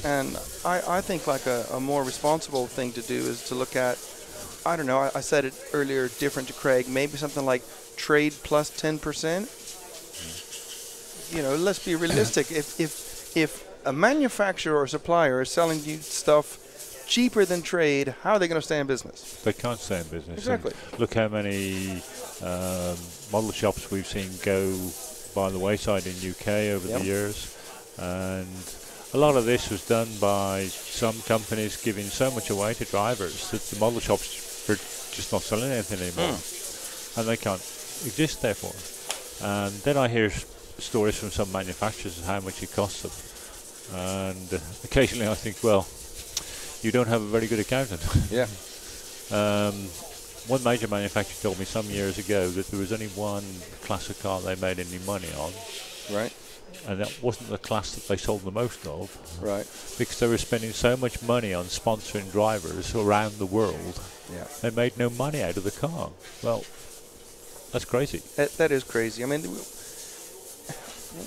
And I think like a more responsible thing to do is to look at, I don't know, I said it earlier, different to Craig, maybe something like trade plus 10%. Let's be realistic. If a manufacturer or supplier is selling you stuff cheaper than trade, how are they going to stay in business? They can't stay in business. Exactly. And look how many model shops we've seen go by the wayside in UK over the years. And a lot of this was done by some companies giving so much away to drivers that the model shops are just not selling anything anymore. And they can't exist, therefore. And then I hear stories from some manufacturers of how much it costs them. And occasionally I think, well, you don't have a very good accountant. Yeah. One major manufacturer told me some years ago that there was only one class of car they made any money on. Right. And that wasn't the class that they sold the most of. Right. Because they were spending so much money on sponsoring drivers around the world. Yeah. They made no money out of the car. Well, that's crazy. That is crazy. I mean,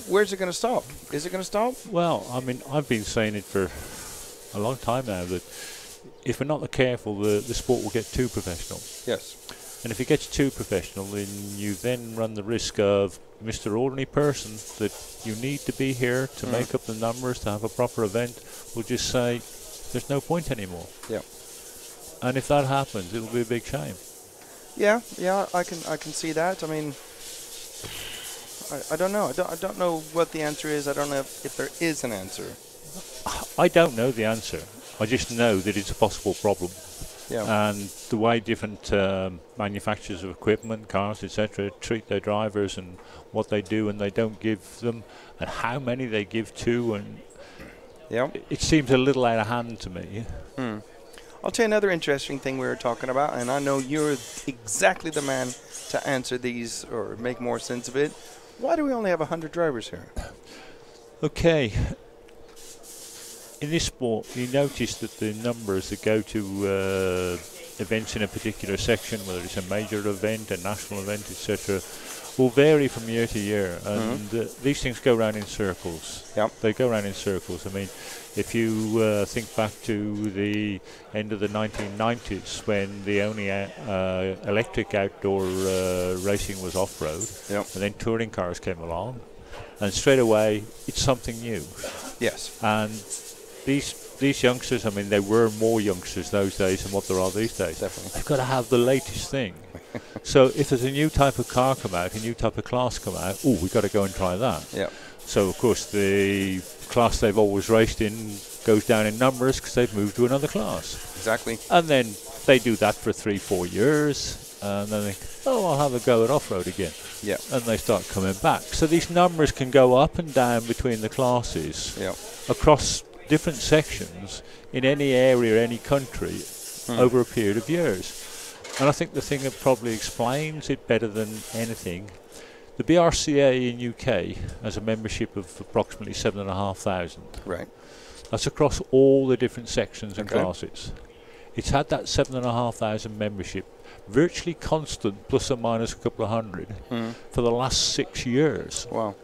where's it going to stop? Is it going to stop? Well, I mean, I've been saying it for a long time now that if we're not careful, the sport will get too professional. Yes. And if it gets too professional, then you then run the risk of Mr. Ordinary person that you need to be here to make up the numbers to have a proper event will just say there's no point anymore. Yeah. And if that happens, it'll be a big shame. Yeah, I can see that. I mean, I don't know. I don't know what the answer is. I don't know if there is an answer. I don't know the answer. I just know that it's a possible problem. Yeah. And the way different manufacturers of equipment, cars, etc., treat their drivers and what they do and they don't give them and how many they give to, and it seems a little out of hand to me. I'll tell you another interesting thing we were talking about, and I know you're exactly the man to answer these or make more sense of it. Why do we only have 100 drivers here? Okay. In this sport, you notice that the numbers that go to events in a particular section, whether it's a major event, a national event, etc., will vary from year to year, and these things go round in circles. Yep. They go round in circles. I mean, if you think back to the end of the 1990s, when the only electric outdoor racing was off-road, and then touring cars came along, and straight away it's something new. Yes. And these youngsters, I mean, they were more youngsters those days than what there are these days. Definitely. They've got to have the latest thing. So if there's a new type of car come out, a new type of class come out, we've got to go and try that. Yeah. So of course the class they've always raced in goes down in numbers because they've moved to another class. Exactly. And then they do that for 3-4 years, and then they think, I'll have a go at off-road again. Yeah. And they start coming back. So these numbers can go up and down between the classes across different sections in any area, any country, over a period of years. And I think the thing that probably explains it better than anything, the BRCA in UK has a membership of approximately 7,500. Right. That's across all the different sections and classes. It's had that 7,500 membership virtually constant, plus or minus a couple of hundred, for the last 6 years. Wow.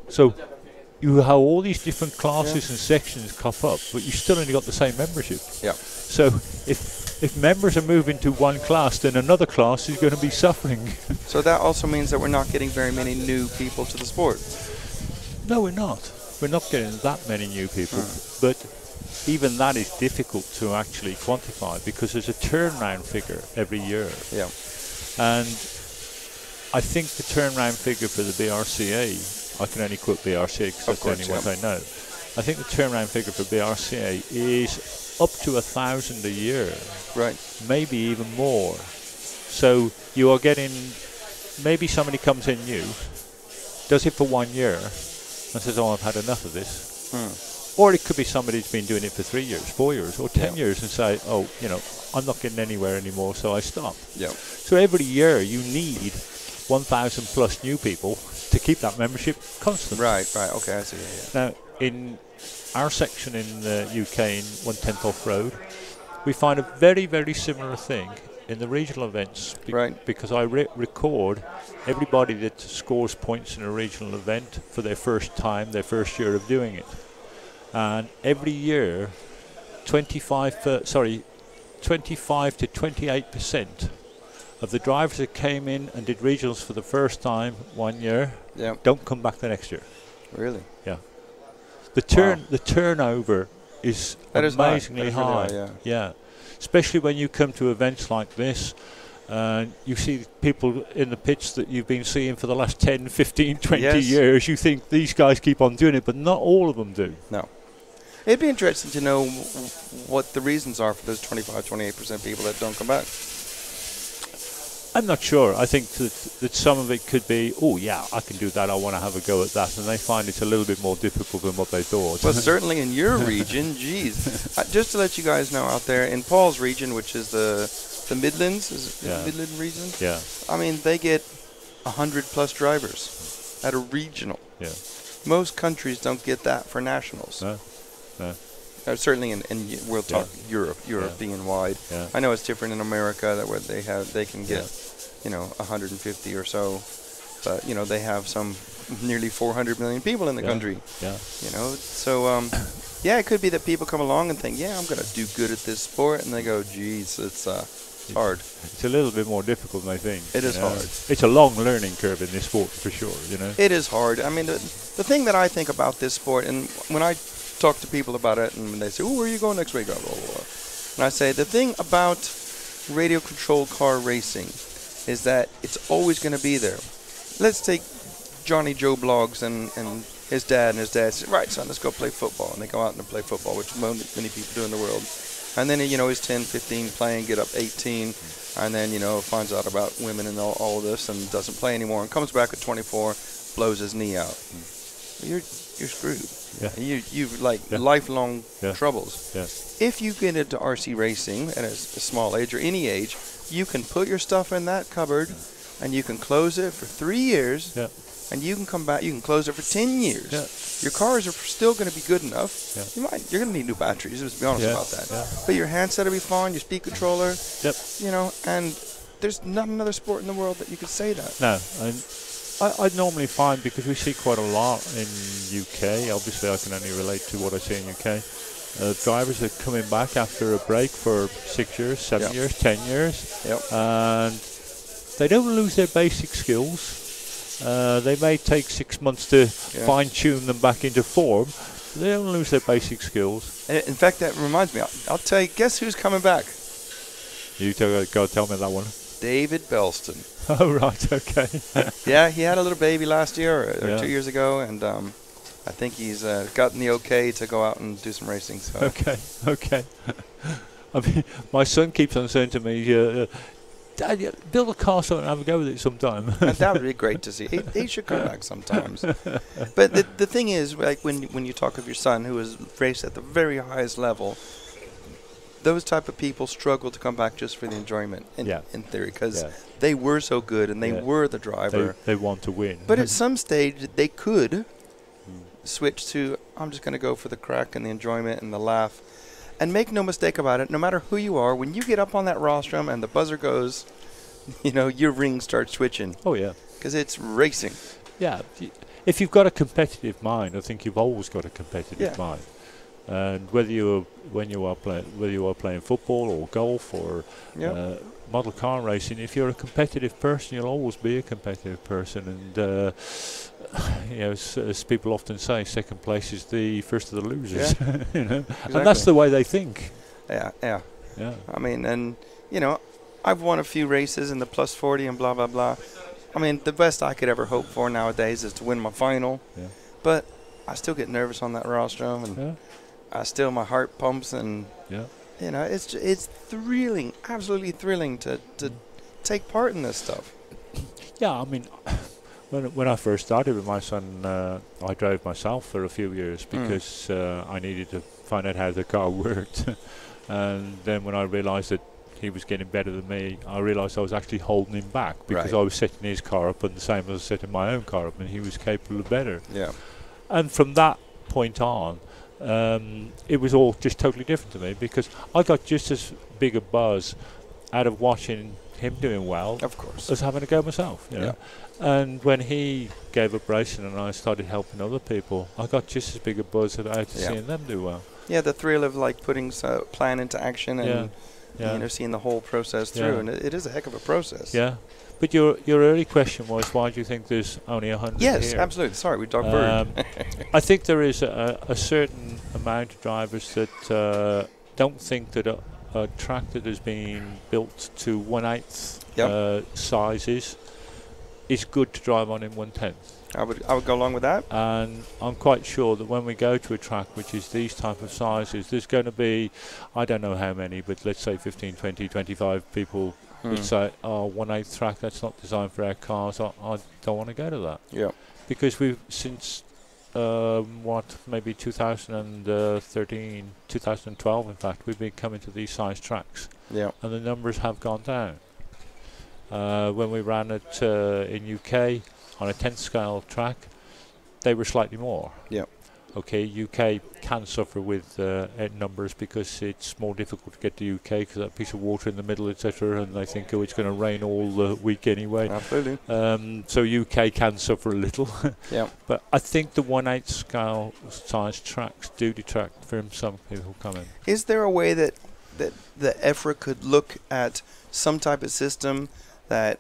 So you have all these different classes and sections crop up, but you still only got the same membership. Yeah. So if members are moving to one class, then another class is going to be suffering. So that also means that we're not getting very many new people to the sport. No, we're not. We're not getting that many new people, but even that is difficult to actually quantify because there's a turnaround figure every year. Yeah. And I think the turnaround figure for the BRCA, I can only quote BRCA because that's the only ones I know. I think the turnaround figure for BRCA is up to 1,000 a year. Right. Maybe even more. So you are getting, maybe somebody comes in new, does it for 1 year, and says, I've had enough of this. Or it could be somebody who's been doing it for 3 years, 4 years, or 10 years and say, I'm not getting anywhere anymore, so I stop. Yeah. So every year you need 1,000 plus new people to keep that membership constant. Right, okay, I see. Yeah. Now, in our section in the UK, in 110th Off-Road, we find a very, very similar thing in the regional events. Because I record everybody that scores points in a regional event for their first time, their first year of doing it. And every year, 25 to 28% of the drivers that came in and did regionals for the first time 1 year don't come back the next year. Really? Yeah. The turnover is amazingly high. Yeah. Especially when you come to events like this, you see people in the pits that you've been seeing for the last 10, 15, 20 years. You think these guys keep on doing it, but not all of them do. No. It'd be interesting to know what the reasons are for those 25-28% people that don't come back. I'm not sure. I think that some of it could be, I can do that, I want to have a go at that, and they find it's a little bit more difficult than what they thought. Well, certainly in your region, geez. Just to let you guys know out there, in Paul's region, which is the Midlands, is it the Midland region? Yeah. I mean, they get 100 plus drivers at a regional. Yeah. Most countries don't get that for nationals. No. Certainly in we'll talk Europe being wide. Yeah. I know it's different in America that where they can get 150 or so, but they have some nearly 400 million people in the country. Yeah. So it could be that people come along and think, I'm going to do good at this sport, and they go, geez, it's hard. It's a little bit more difficult than I think. It is hard. It's a long learning curve in this sport for sure. It is hard. I mean, the thing that I think about this sport, and when I talk to people about it, and they say, where are you going next week? Blah, blah, blah. And I say, the thing about radio-controlled car racing is that it's always going to be there. Let's take Johnny Joe Blogs and his dad, and his dad says, right, son, let's go play football. And they go out and play football, which many people do in the world. And then, he's 10, 15, playing, get up 18, and then, finds out about women and all this and doesn't play anymore and comes back at 24, blows his knee out. You're screwed. Yeah. You've lifelong troubles. Yeah. If you get into RC racing at a small age or any age, you can put your stuff in that cupboard, and you can close it for 3 years, Yeah. and you can come back. You can close it for 10 years. Yeah. Your cars are still going to be good enough. Yeah. You're going to need new batteries. Let's be honest Yeah. about that. Yeah. But your handset will be fine. Your speed controller. Yep. You know, and there's not another sport in the world that you could say that. No, and I normally find, because we see quite a lot in UK, obviously I can only relate to what I see in UK, drivers are coming back after a break for 6 years, 7 years, 10 years, and they don't lose their basic skills. They may take 6 months to fine-tune them back into form. They don't lose their basic skills. In fact, that reminds me, I'll tell you, guess who's coming back? You go tell me that one. David Belston. Oh, right, okay. Yeah, he had a little baby last year or Yeah. 2 years ago, and I think he's gotten the okay to go out and do some racing. So. Okay. I mean, my son keeps on saying to me, Dad, build a car so I can have a go with it sometime. And that would be great to see. He should come back sometimes. But the thing is, like when you talk of your son who has raced at the very highest level, those type of people struggle to come back just for the enjoyment, in theory, because they were so good and they were the driver. They want to win. But at some stage, they could switch to, I'm just going to go for the crack and the enjoyment and the laugh. And make no mistake about it, no matter who you are, when you get up on that rostrum and the buzzer goes, you know, your ring starts switching. Oh, yeah. Because it's racing. Yeah. If you've got a competitive mind, I think you've always got a competitive mind. And whether you are playing football or golf or model car racing, if you're a competitive person, you'll always be a competitive person. And you know, as people often say, second place is the first of the losers. You know, and that's the way they think. Yeah. I mean, and you know, I've won a few races in the plus 40 and blah blah blah. I mean, the best I could ever hope for nowadays is to win my final. Yeah. But I still get nervous on that rostrum, and my heart pumps, and you know, it's thrilling, absolutely thrilling to take part in this stuff. Yeah, I mean, when I first started with my son, I drove myself for a few years because I needed to find out how the car worked. And then when I realised that he was getting better than me, I realised I was actually holding him back because I was setting his car up and the same as setting my own car up, and he was capable of better. Yeah. And from that point on, it was all just totally different to me because I got just as big a buzz out of watching him doing well, of course, as having a go myself. You know? And when he gave up racing and I started helping other people, I got just as big a buzz out of seeing them do well. Yeah, the thrill of like putting a plan into action and you know, seeing the whole process through, and it is a heck of a process. Yeah. But your early question was, why do you think there's only 100 Yes, here? absolutely. Sorry, we talked bird. I think there is a certain amount of drivers that don't think that a track that has been built to 1/8 sizes is good to drive on in 1/10. I would go along with that. And I'm quite sure that when we go to a track which is these type of sizes, there's going to be, I don't know how many, but let's say 15, 20, 25 people would say, oh, 1/8 track, that's not designed for our cars. I don't want to go to that. Yeah. Because we've, since, maybe 2013, 2012, in fact, we've been coming to these size tracks. Yeah. And the numbers have gone down. When we ran it in UK on a 10th scale track, they were slightly more. Yeah. Okay, UK can suffer with numbers because it's more difficult to get to UK because that piece of water in the middle, etc., and they think, oh, it's going to rain all the week anyway. Absolutely. So UK can suffer a little. Yeah. But I think the 1/8 scale size tracks do detract from some people coming. Is there a way that the EFRA could look at some type of system that,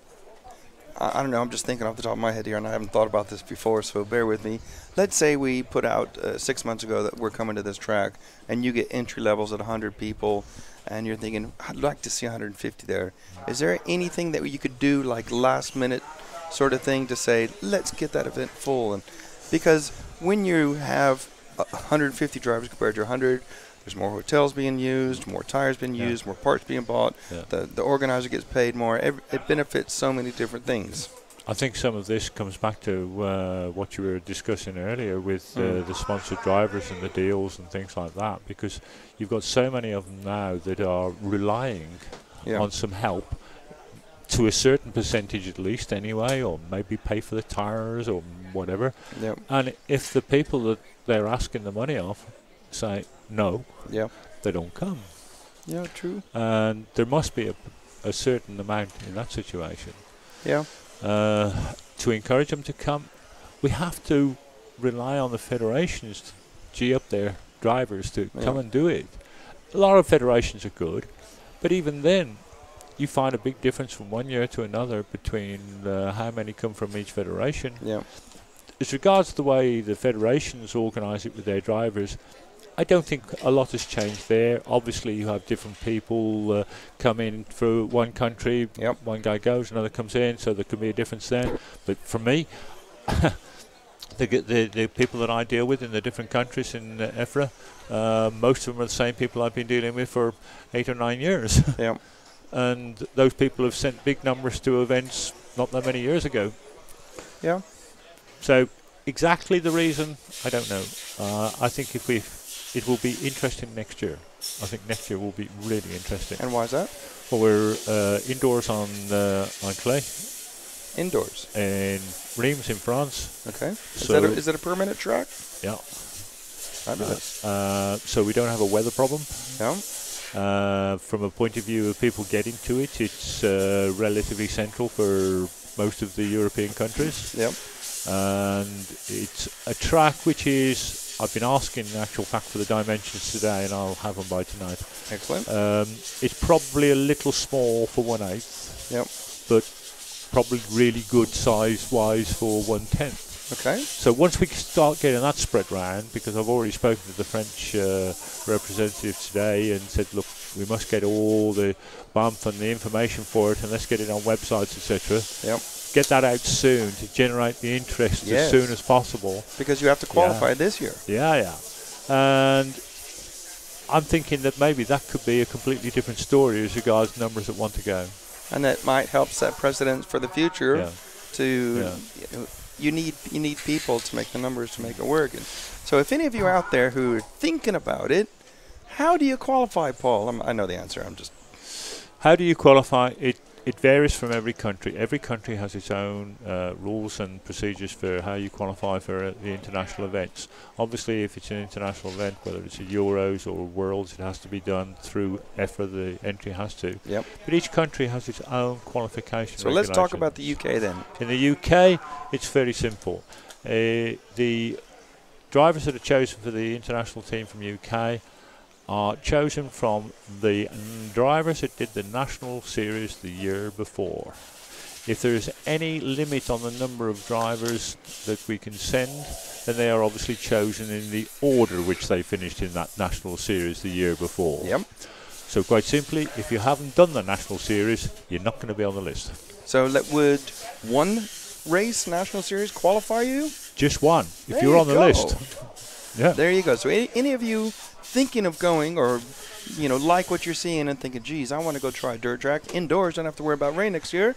I don't know, I'm just thinking off the top of my head here, and I haven't thought about this before, so bear with me. Let's say we put out 6 months ago that we're coming to this track, and you get entry levels at 100 people, and you're thinking, I'd like to see 150 there. Is there anything that you could do, like last minute sort of thing, to say, let's get that event full? And because when you have 150 drivers compared to 100, there's more hotels being used, more tires being used, more parts being bought. The organizer gets paid more. It benefits so many different things. I think some of this comes back to what you were discussing earlier with the sponsored drivers and the deals and things like that, because you've got so many of them now that are relying on some help to a certain percentage at least anyway, or maybe pay for the tires or whatever. Yep. And if the people that they're asking the money of say no, yeah, they don't come. Yeah, true. And there must be a certain amount in that situation. Yeah. To encourage them to come, we have to rely on the federations to gee up their drivers to come and do it. A lot of federations are good, but even then, you find a big difference from one year to another between how many come from each federation. Yeah. As regards the way the federations organise it with their drivers, I don't think a lot has changed there. Obviously, you have different people come in through one country. Yep. One guy goes, another comes in, so there can be a difference there. But for me, the people that I deal with in the different countries in EFRA, most of them are the same people I've been dealing with for 8 or 9 years. Yeah. And those people have sent big numbers to events not that many years ago. Yeah. So exactly the reason, I don't know. I think it will be interesting next year. I think next year will be really interesting. And why is that? Well, we're indoors on clay. Indoors? In Reims in France. Okay. So Is it a permanent track? Yeah. Fabulous. So we don't have a weather problem. Yeah. From a point of view of people getting to it, it's relatively central for most of the European countries. Yep. And it's a track which is, I've been asking in actual fact for the dimensions today, and I'll have them by tonight. Excellent. It's probably a little small for 1/8. Yep. But probably really good size-wise for 1/10. Okay. So once we start getting that spread round, because I've already spoken to the French representative today and said, look, we must get all the bump and the information for it, and let's get it on websites, etc. Yep. Get that out soon to generate the interest as soon as possible. Because you have to qualify this year. Yeah. And I'm thinking that maybe that could be a completely different story as regards numbers that want to go. And that might help set precedents for the future. You need people to make the numbers to make it work. And so if any of you out there who are thinking about it, how do you qualify, Paul? I know the answer. How do you qualify? It varies from every country. Every country has its own rules and procedures for how you qualify for the international events. Obviously, if it's an international event, whether it's a Euros or Worlds, it has to be done through EFRA. The entry has to. Yep. But each country has its own qualification. So let's talk about the UK then. In the UK, it's very simple. The drivers that are chosen for the international team from UK are chosen from the drivers that did the national series the year before. If there is any limit on the number of drivers that we can send, then they are obviously chosen in the order which they finished in that national series the year before. Yep. So quite simply, if you haven't done the national series, you're not going to be on the list. So would one race national series qualify you? Just one, if there you're on the go. list. Yeah. There you go. So any of you thinking of going, or like what you're seeing and thinking, geez, I want to go try a dirt track indoors, don't have to worry about rain next year.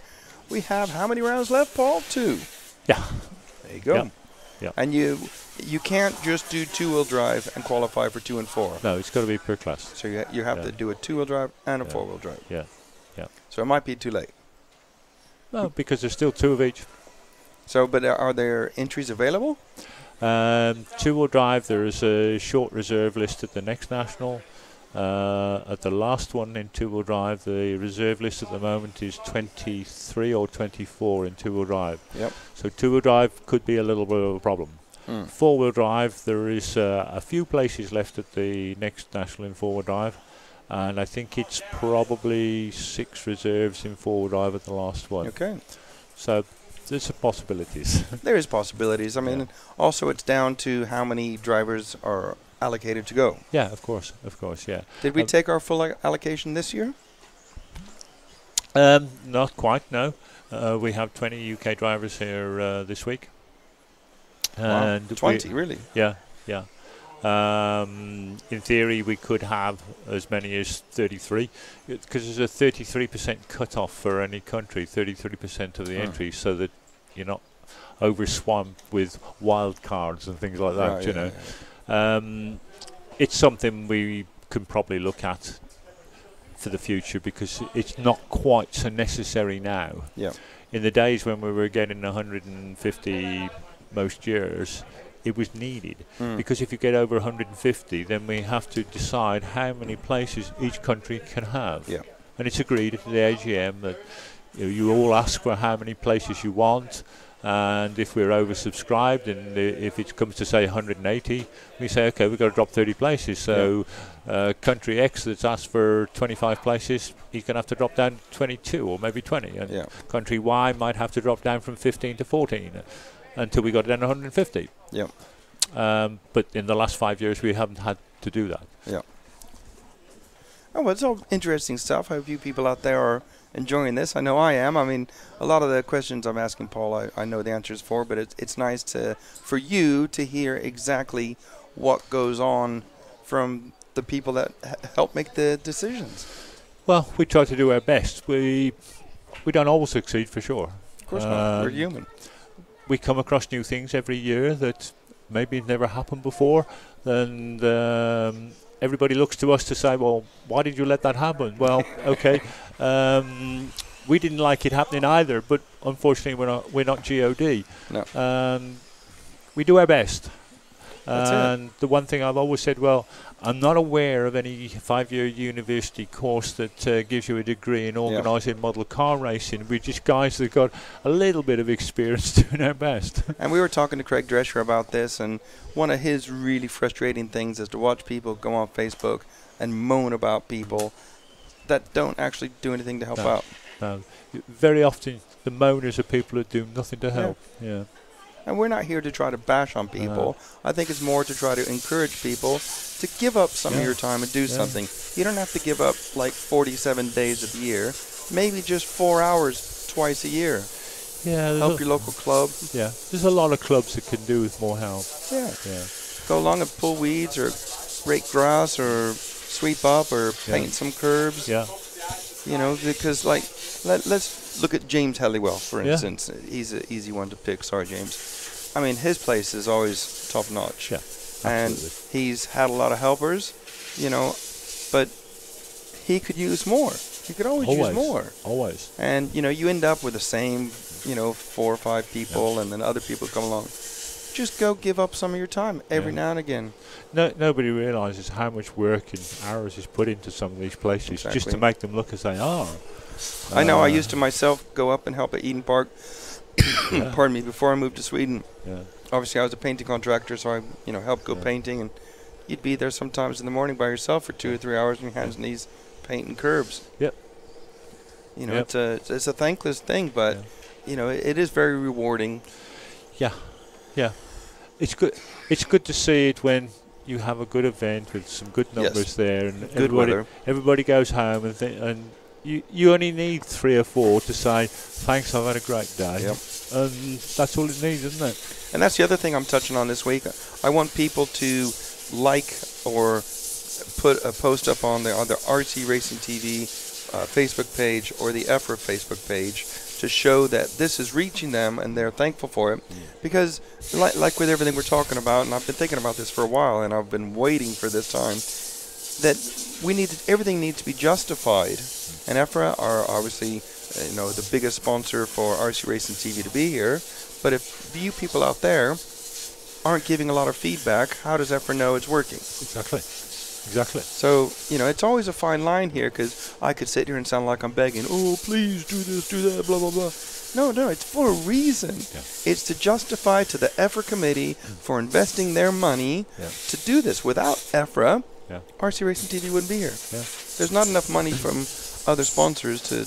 We have how many rounds left, Paul? 2. Yeah. There you go. Yeah. Yeah. And you can't just do 2-wheel drive and qualify for 2 and 4. No, it's got to be per class. So you have to do a 2-wheel drive and a 4-wheel drive. Yeah. So it might be too late. No, because there's still 2 of each. So, but are there entries available? 2-wheel drive, there is a short reserve list at the next national. At the last one in 2-wheel drive, the reserve list at the moment is 23 or 24 in 2-wheel drive. Yep. So 2-wheel drive could be a little bit of a problem. 4-wheel drive, there is a few places left at the next national in 4-wheel drive, and I think it's probably 6 reserves in 4-wheel drive at the last one. Okay. So there's some possibilities. There is possibilities. I mean, also it's down to how many drivers are allocated to go. Yeah, of course, yeah. Did we take our full allocation this year? Not quite, no. We have 20 UK drivers here this week. Wow, And 20, really? Yeah. In theory, we could have as many as 33, because there's a 33% cut-off for any country, 33% of the entries, so that you're not overswamped with wild cards and things like that, It's something we can probably look at for the future because it's not quite so necessary now. Yeah. In the days when we were getting 150 most years, it was needed. Because if you get over 150, then we have to decide how many places each country can have. Yeah. And it's agreed at the AGM that you all ask for how many places you want, and if we're oversubscribed, and if it comes to say 180, we say, okay, we've got to drop 30 places. So country X that's asked for 25 places, he's going to have to drop down to 22 or maybe 20. And country Y might have to drop down from 15 to 14 until we got down to 150. Yeah. But in the last 5 years, we haven't had to do that. Yeah. Oh, well, it's all interesting stuff. I hope you people out there are enjoying this. I know I am. I mean, a lot of the questions I'm asking Paul, I know the answers for, but it's nice for you to hear exactly what goes on from the people that help make the decisions. Well, we try to do our best. We don't always succeed, for sure. Of course not. We're human. We come across new things every year that maybe never happened before, and everybody looks to us to say, well, why did you let that happen? Well, okay. We didn't like it happening either, but unfortunately we're not GOD. No. We do our best. That's and the one thing I've always said, well, I'm not aware of any 5-year university course that gives you a degree in organising model car racing. We're just guys that got a little bit of experience doing our best. And we were talking to Craig Drescher about this, and one of his really frustrating things is to watch people go on Facebook and moan about people that don't actually do anything to help out. No. Very often the moaners are people that do nothing to help. Yeah. And we're not here to try to bash on people. I think it's more to try to encourage people to give up some of your time and do something. You don't have to give up like 47 days of the year. Maybe just 4 hours twice a year. Yeah. Help your local club. Yeah. There's a lot of clubs that can do with more help. Yeah. Go along and pull weeds or rake grass or sweep up or paint some curbs. Yeah. You know, because like, let's look at James Halliwell, for instance. He's an easy one to pick. Sorry, James. I mean, his place is always top notch. Yeah, and he's had a lot of helpers, you know, but he could use more. He could always use more. Always. And, you know, you end up with the same, you know, 4 or 5 people, and then other people come along. Just go give up some of your time every now and again. Nobody realises how much work and hours is put into some of these places just to make them look as they are. I know. I used to myself go up and help at Eden Park. Pardon me. Before I moved to Sweden, obviously I was a painting contractor, so I, you know, helped go painting, and you'd be there sometimes in the morning by yourself for 2 or 3 hours on your hands and knees painting curbs. Yep. You know, it's a thankless thing, but you know, it is very rewarding. Yeah. Yeah. It's good. It's good to see it when you have a good event with some good numbers there, and everybody goes home and you only need 3 or 4 to say, thanks, I've had a great day. Yep. And that's all it needs, isn't it? And that's the other thing I'm touching on this week. I want people to like or put a post up on the RC Racing TV Facebook page or the EFRA Facebook page to show that this is reaching them and they're thankful for it. Because like with everything we're talking about, and I've been thinking about this for a while, and I've been waiting for this time, that everything needs to be justified. And EFRA are obviously, you know, the biggest sponsor for RC Racing TV to be here. But if you people out there aren't giving a lot of feedback, how does EFRA know it's working? Exactly. So, you know, it's always a fine line here, because I could sit here and sound like I'm begging, oh, please do this, do that, blah, blah, blah. No, it's for a reason. Yeah. It's to justify to the EFRA committee for investing their money to do this. Without EFRA, RC Racing TV wouldn't be here. Yeah. There's not enough money from other sponsors to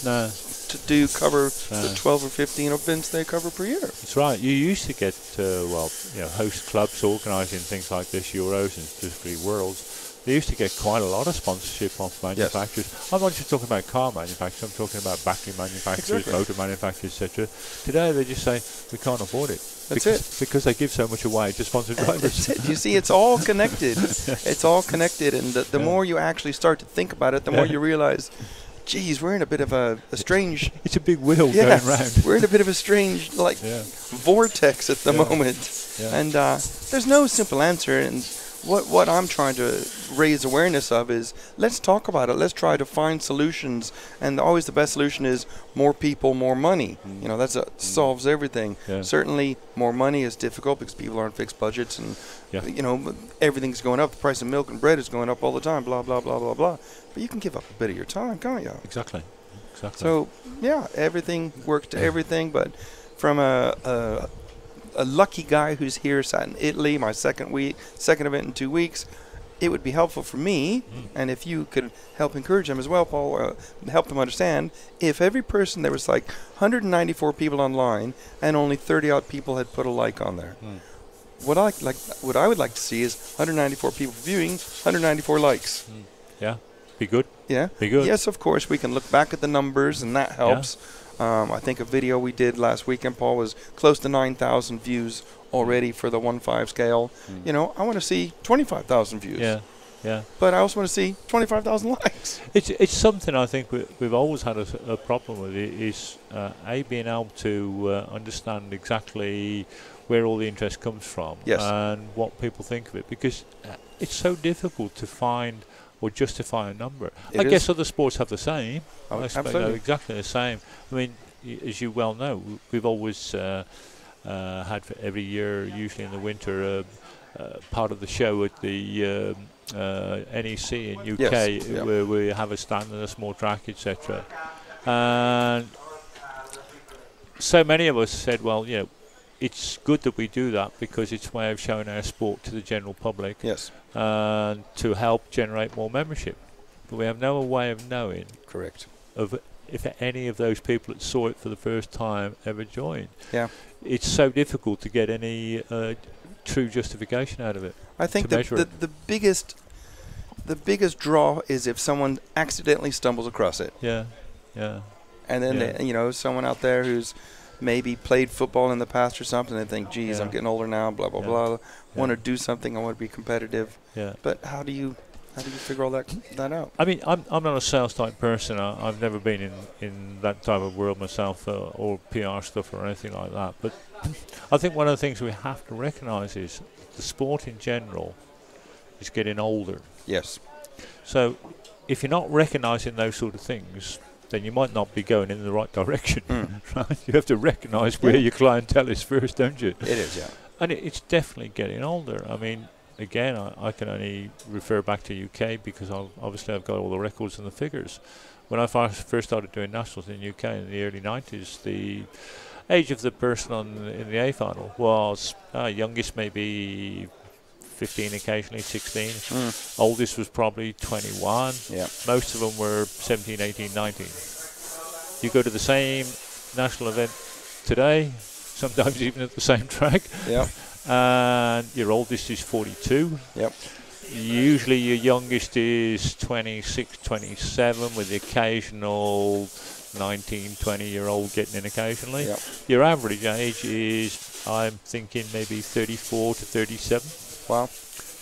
cover the 12 or 15 events they cover per year. That's right. You used to get, host clubs organising things like this, Euros and specifically Worlds. They used to get quite a lot of sponsorship off manufacturers. Yes. I'm not just talking about car manufacturers, I'm talking about battery manufacturers, motor manufacturers, etc. Today they just say, we can't afford it. Because they give so much away to sponsor drivers. You see, it's all connected. It's all connected, and the more you actually start to think about it, the more you realize, geez, we're in a bit of a strange... It's a big wheel going round. We're in a bit of a strange, vortex at the moment. Yeah. And there's no simple answer, and what I'm trying to raise awareness of is let's talk about it. Let's try to find solutions. And always the best solution is more people, more money. You know, that's solves everything. Yeah. Certainly, more money is difficult because people are on fixed budgets, and you know, everything's going up. The price of milk and bread is going up all the time. Blah blah blah blah blah. But you can give up a bit of your time, can't you? Exactly. So yeah, everything works to everything. But from a lucky guy who's here, sat in Italy, my second event in 2 weeks, it would be helpful for me, and if you could help encourage them as well, Paul, help them understand, if every person, there was like 194 people online, and only 30 odd people had put a like on there. What I would like to see is 194 people viewing, 194 likes. Yeah, be good. Yeah, be good. Yes, of course, we can look back at the numbers, and that helps. I think a video we did last weekend, Paul, was close to 9,000 views already for the 1/5 scale. You know, I want to see 25,000 views. Yeah. But I also want to see 25,000 likes. It's something I think we've always had a problem with. It is being able to understand exactly where all the interest comes from and what people think of it, because it's so difficult to find or justify a number. I guess other sports have the same. I expect they're exactly the same. I mean, as you well know, we've always had for every year, usually in the winter, part of the show at the NEC in UK, where we have a stand and a small track, etc. And so many of us said, well, you know, it's good that we do that because it's a way of showing our sport to the general public. Yes. And to help generate more membership. But we have no way of knowing of if any of those people that saw it for the first time ever joined. Yeah. It's so difficult to get any true justification out of it. I think the biggest draw is if someone accidentally stumbles across it. Yeah. And then you know, someone out there who's maybe played football in the past or something and think, geez, I'm getting older now, blah blah blah. Want to do something, I want to be competitive. But how do you figure all that out? I mean, I'm not a sales type person. I've never been in that type of world myself, or PR stuff or anything like that. But I think one of the things we have to recognise is the sport in general is getting older. Yes. So if you're not recognising those sort of things, then you might not be going in the right direction. Right? You have to recognise where your clientele is first, don't you? It is, yeah. And it's definitely getting older. I mean, again, I can only refer back to UK because obviously I've got all the records and the figures. When I first started doing nationals in the UK in the early 90s, the age of the person in the A final was youngest maybe 15, occasionally 16. Oldest was probably 21. Most of them were 17, 18, 19. You go to the same national event today, sometimes even at the same track, and your oldest is 42. Usually your youngest is 26, 27, with the occasional 19, 20-year-old getting in occasionally. Your average age is, I'm thinking, maybe 34 to 37. Wow.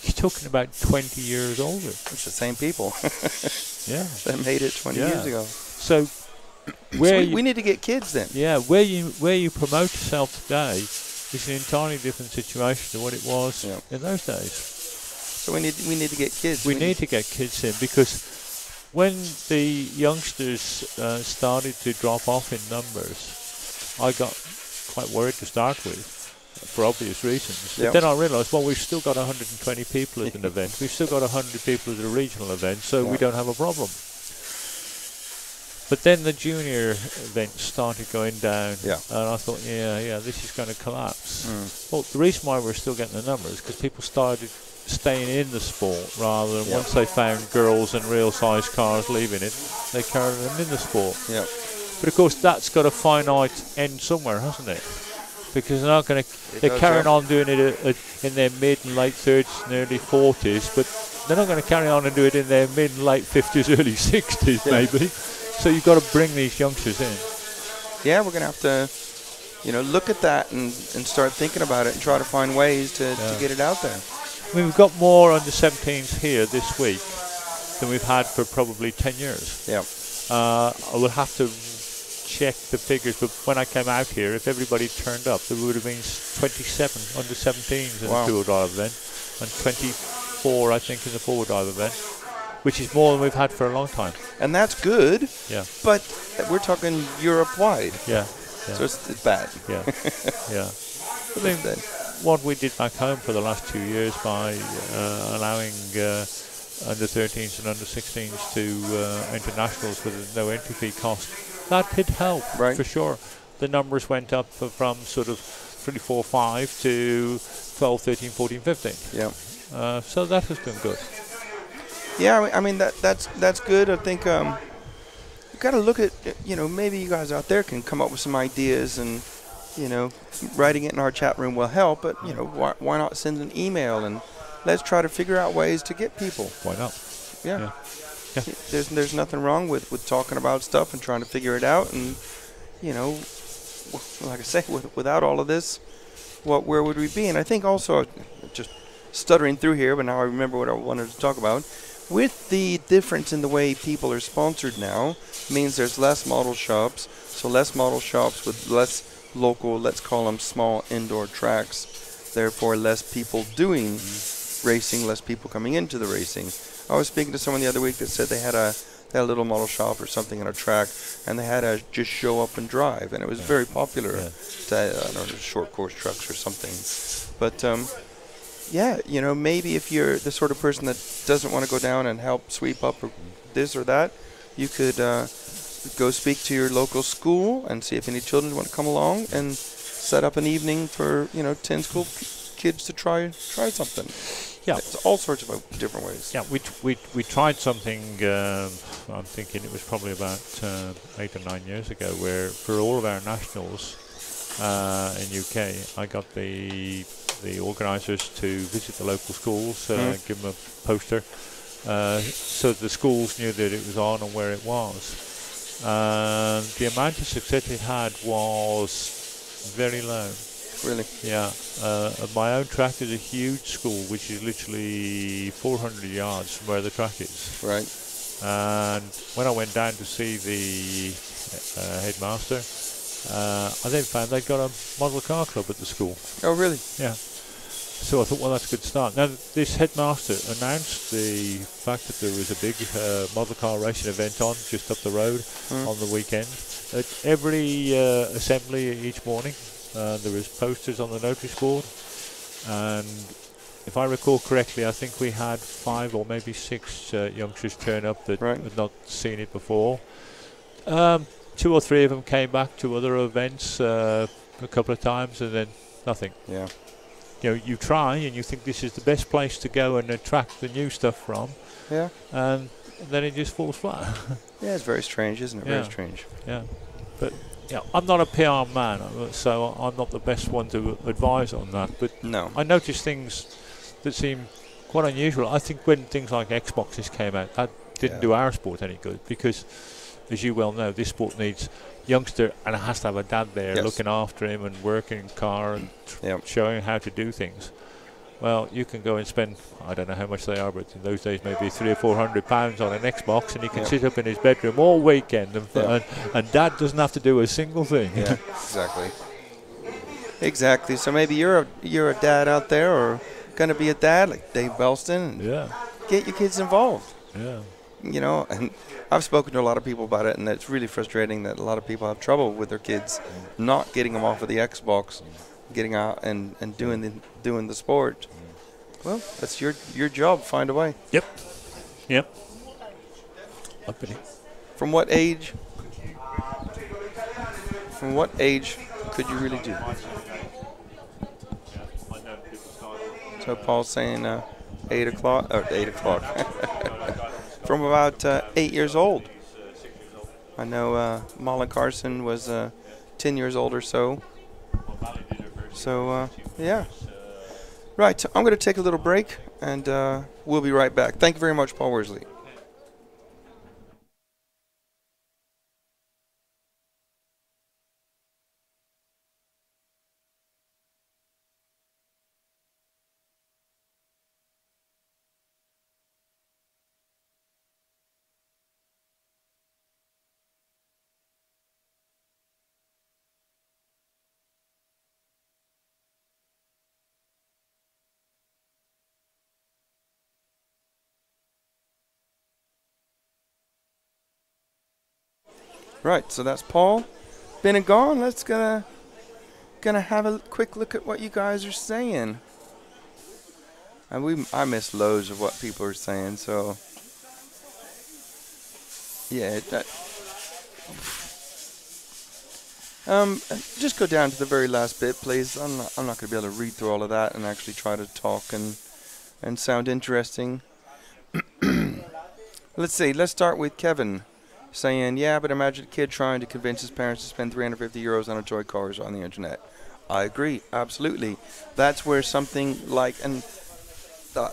You're talking about 20 years older. It's the same people. That made it 20 years ago. So we need to get kids then. Yeah, where you promote yourself today is an entirely different situation to what it was in those days. So we need to get kids. We need to get kids in, because when the youngsters started to drop off in numbers, I got quite worried to start with, for obvious reasons. But then I realised, well, we've still got 120 people at an event. We've still got 100 people at a regional event, so we don't have a problem. But then the junior events started going down, and I thought, this is going to collapse. Well, the reason why we're still getting the numbers is because people started staying in the sport rather than once they found girls and real-size cars leaving it, they carried them in the sport. But of course, that's got a finite end somewhere, hasn't it? Because they're carrying on doing it in their mid and late 30s and early 40s, but they're not going to carry on and do it in their mid and late 50s, early 60s maybe. So you've got to bring these youngsters in. Yeah, we're going to have to, look at that and start thinking about it and try to find ways to get it out there. I mean, we've got more under 17s here this week than we've had for probably 10 years. I will have to check the figures, but when I came out here, if everybody turned up, there would have been 27 under 17s in the Tour Drive event and 26 4, I think, in the four-wheel drive event, which is more than we've had for a long time. And that's good. Yeah. But we're talking Europe-wide. Yeah. So it's bad. Yeah. Yeah. I mean, what we did back home for the last 2 years by allowing under 13s and under 16s to internationals with no entry fee cost, that did help, for sure. The numbers went up from sort of 3, 4, 5 to 12, 13, 14, 15. Yeah. So that has been good. Yeah, I mean that's good. I think you got to look at, maybe you guys out there can come up with some ideas, and writing it in our chat room will help. But why not send an email and let's try to figure out ways to get people. Why not? Yeah. There's nothing wrong with talking about stuff and trying to figure it out. And like I say, without all of this, where would we be? And I think also, just stuttering through here, but now I remember what I wanted to talk about. With the difference in the way people are sponsored now, means there's less model shops, so less model shops with less local, let's call them small indoor tracks, therefore less people doing racing, less people coming into the racing. I was speaking to someone the other week that said they had a little model shop or something on a track, and they had to just show up and drive, and it was very popular. I don't know, short course trucks or something. But maybe if you're the sort of person that doesn't want to go down and help sweep up or this or that, you could go speak to your local school and see if any children want to come along and set up an evening for 10 school kids to try something. Yeah, it's all sorts of different ways. Yeah, we tried something. I'm thinking it was probably about 8 or 9 years ago, where for all of our nationals in UK, I got the organisers to visit the local schools, give them a poster, so the schools knew that it was on and where it was. The amount of success it had was very low. Really? Yeah. My own track is a huge school, which is literally 400 yards from where the track is. Right. And when I went down to see the headmaster, I then found they'd got a model car club at the school. Oh, really? Yeah. So I thought, well, that's a good start. Now, this headmaster announced the fact that there was a big model car racing event on just up the road on the weekend. At every assembly each morning, there was posters on the notice board, and if I recall correctly, I think we had 5 or maybe 6 youngsters turn up that had not seen it before. 2 or 3 of them came back to other events a couple of times, and then nothing. Yeah. You try and you think this is the best place to go and attract the new stuff from. Yeah. And then it just falls flat. Yeah, it's very strange, isn't it? Yeah. Very strange. Yeah. But I'm not a PR man, so I'm not the best one to advise on that. But no, I noticed things that seem quite unusual. I think when things like Xboxes came out, that didn't do our sport any good, because, as you well know, this sport needs youngster, and it has to have a dad there looking after him and working car and showing how to do things. Well, you can go and spend, I don't know how much they are, but in those days maybe £300 or £400 on an Xbox, and he can sit up in his bedroom all weekend, and dad doesn't have to do a single thing. Yeah, exactly. So maybe you're a dad out there, or going to be a dad like Dave Belston. And get your kids involved. Yeah. And I've spoken to a lot of people about it, and it's really frustrating that a lot of people have trouble with their kids not getting them off of the Xbox, getting out and doing the sport. Well, that's your job. Find a way. Yep. From what age? From what age could you really do? So Paul's saying 8 o'clock. Or 8 o'clock. From about 8 years old. I know Molly Carson was 10 years old or so. So, yeah. Right, so I'm going to take a little break, and we'll be right back. Thank you very much, Paul Worsley. Right, so that's Paul. Been and gone. Let's gonna have a quick look at what you guys are saying. And I missed loads of what people are saying, so yeah. Just go down to the very last bit, please. I'm not going to be able to read through all of that and actually try to talk and sound interesting. Let's see. Let's start with Kevin saying, yeah, but imagine a kid trying to convince his parents to spend 350 euros on a toy cars on the internet. I agree. Absolutely. That's where something like, and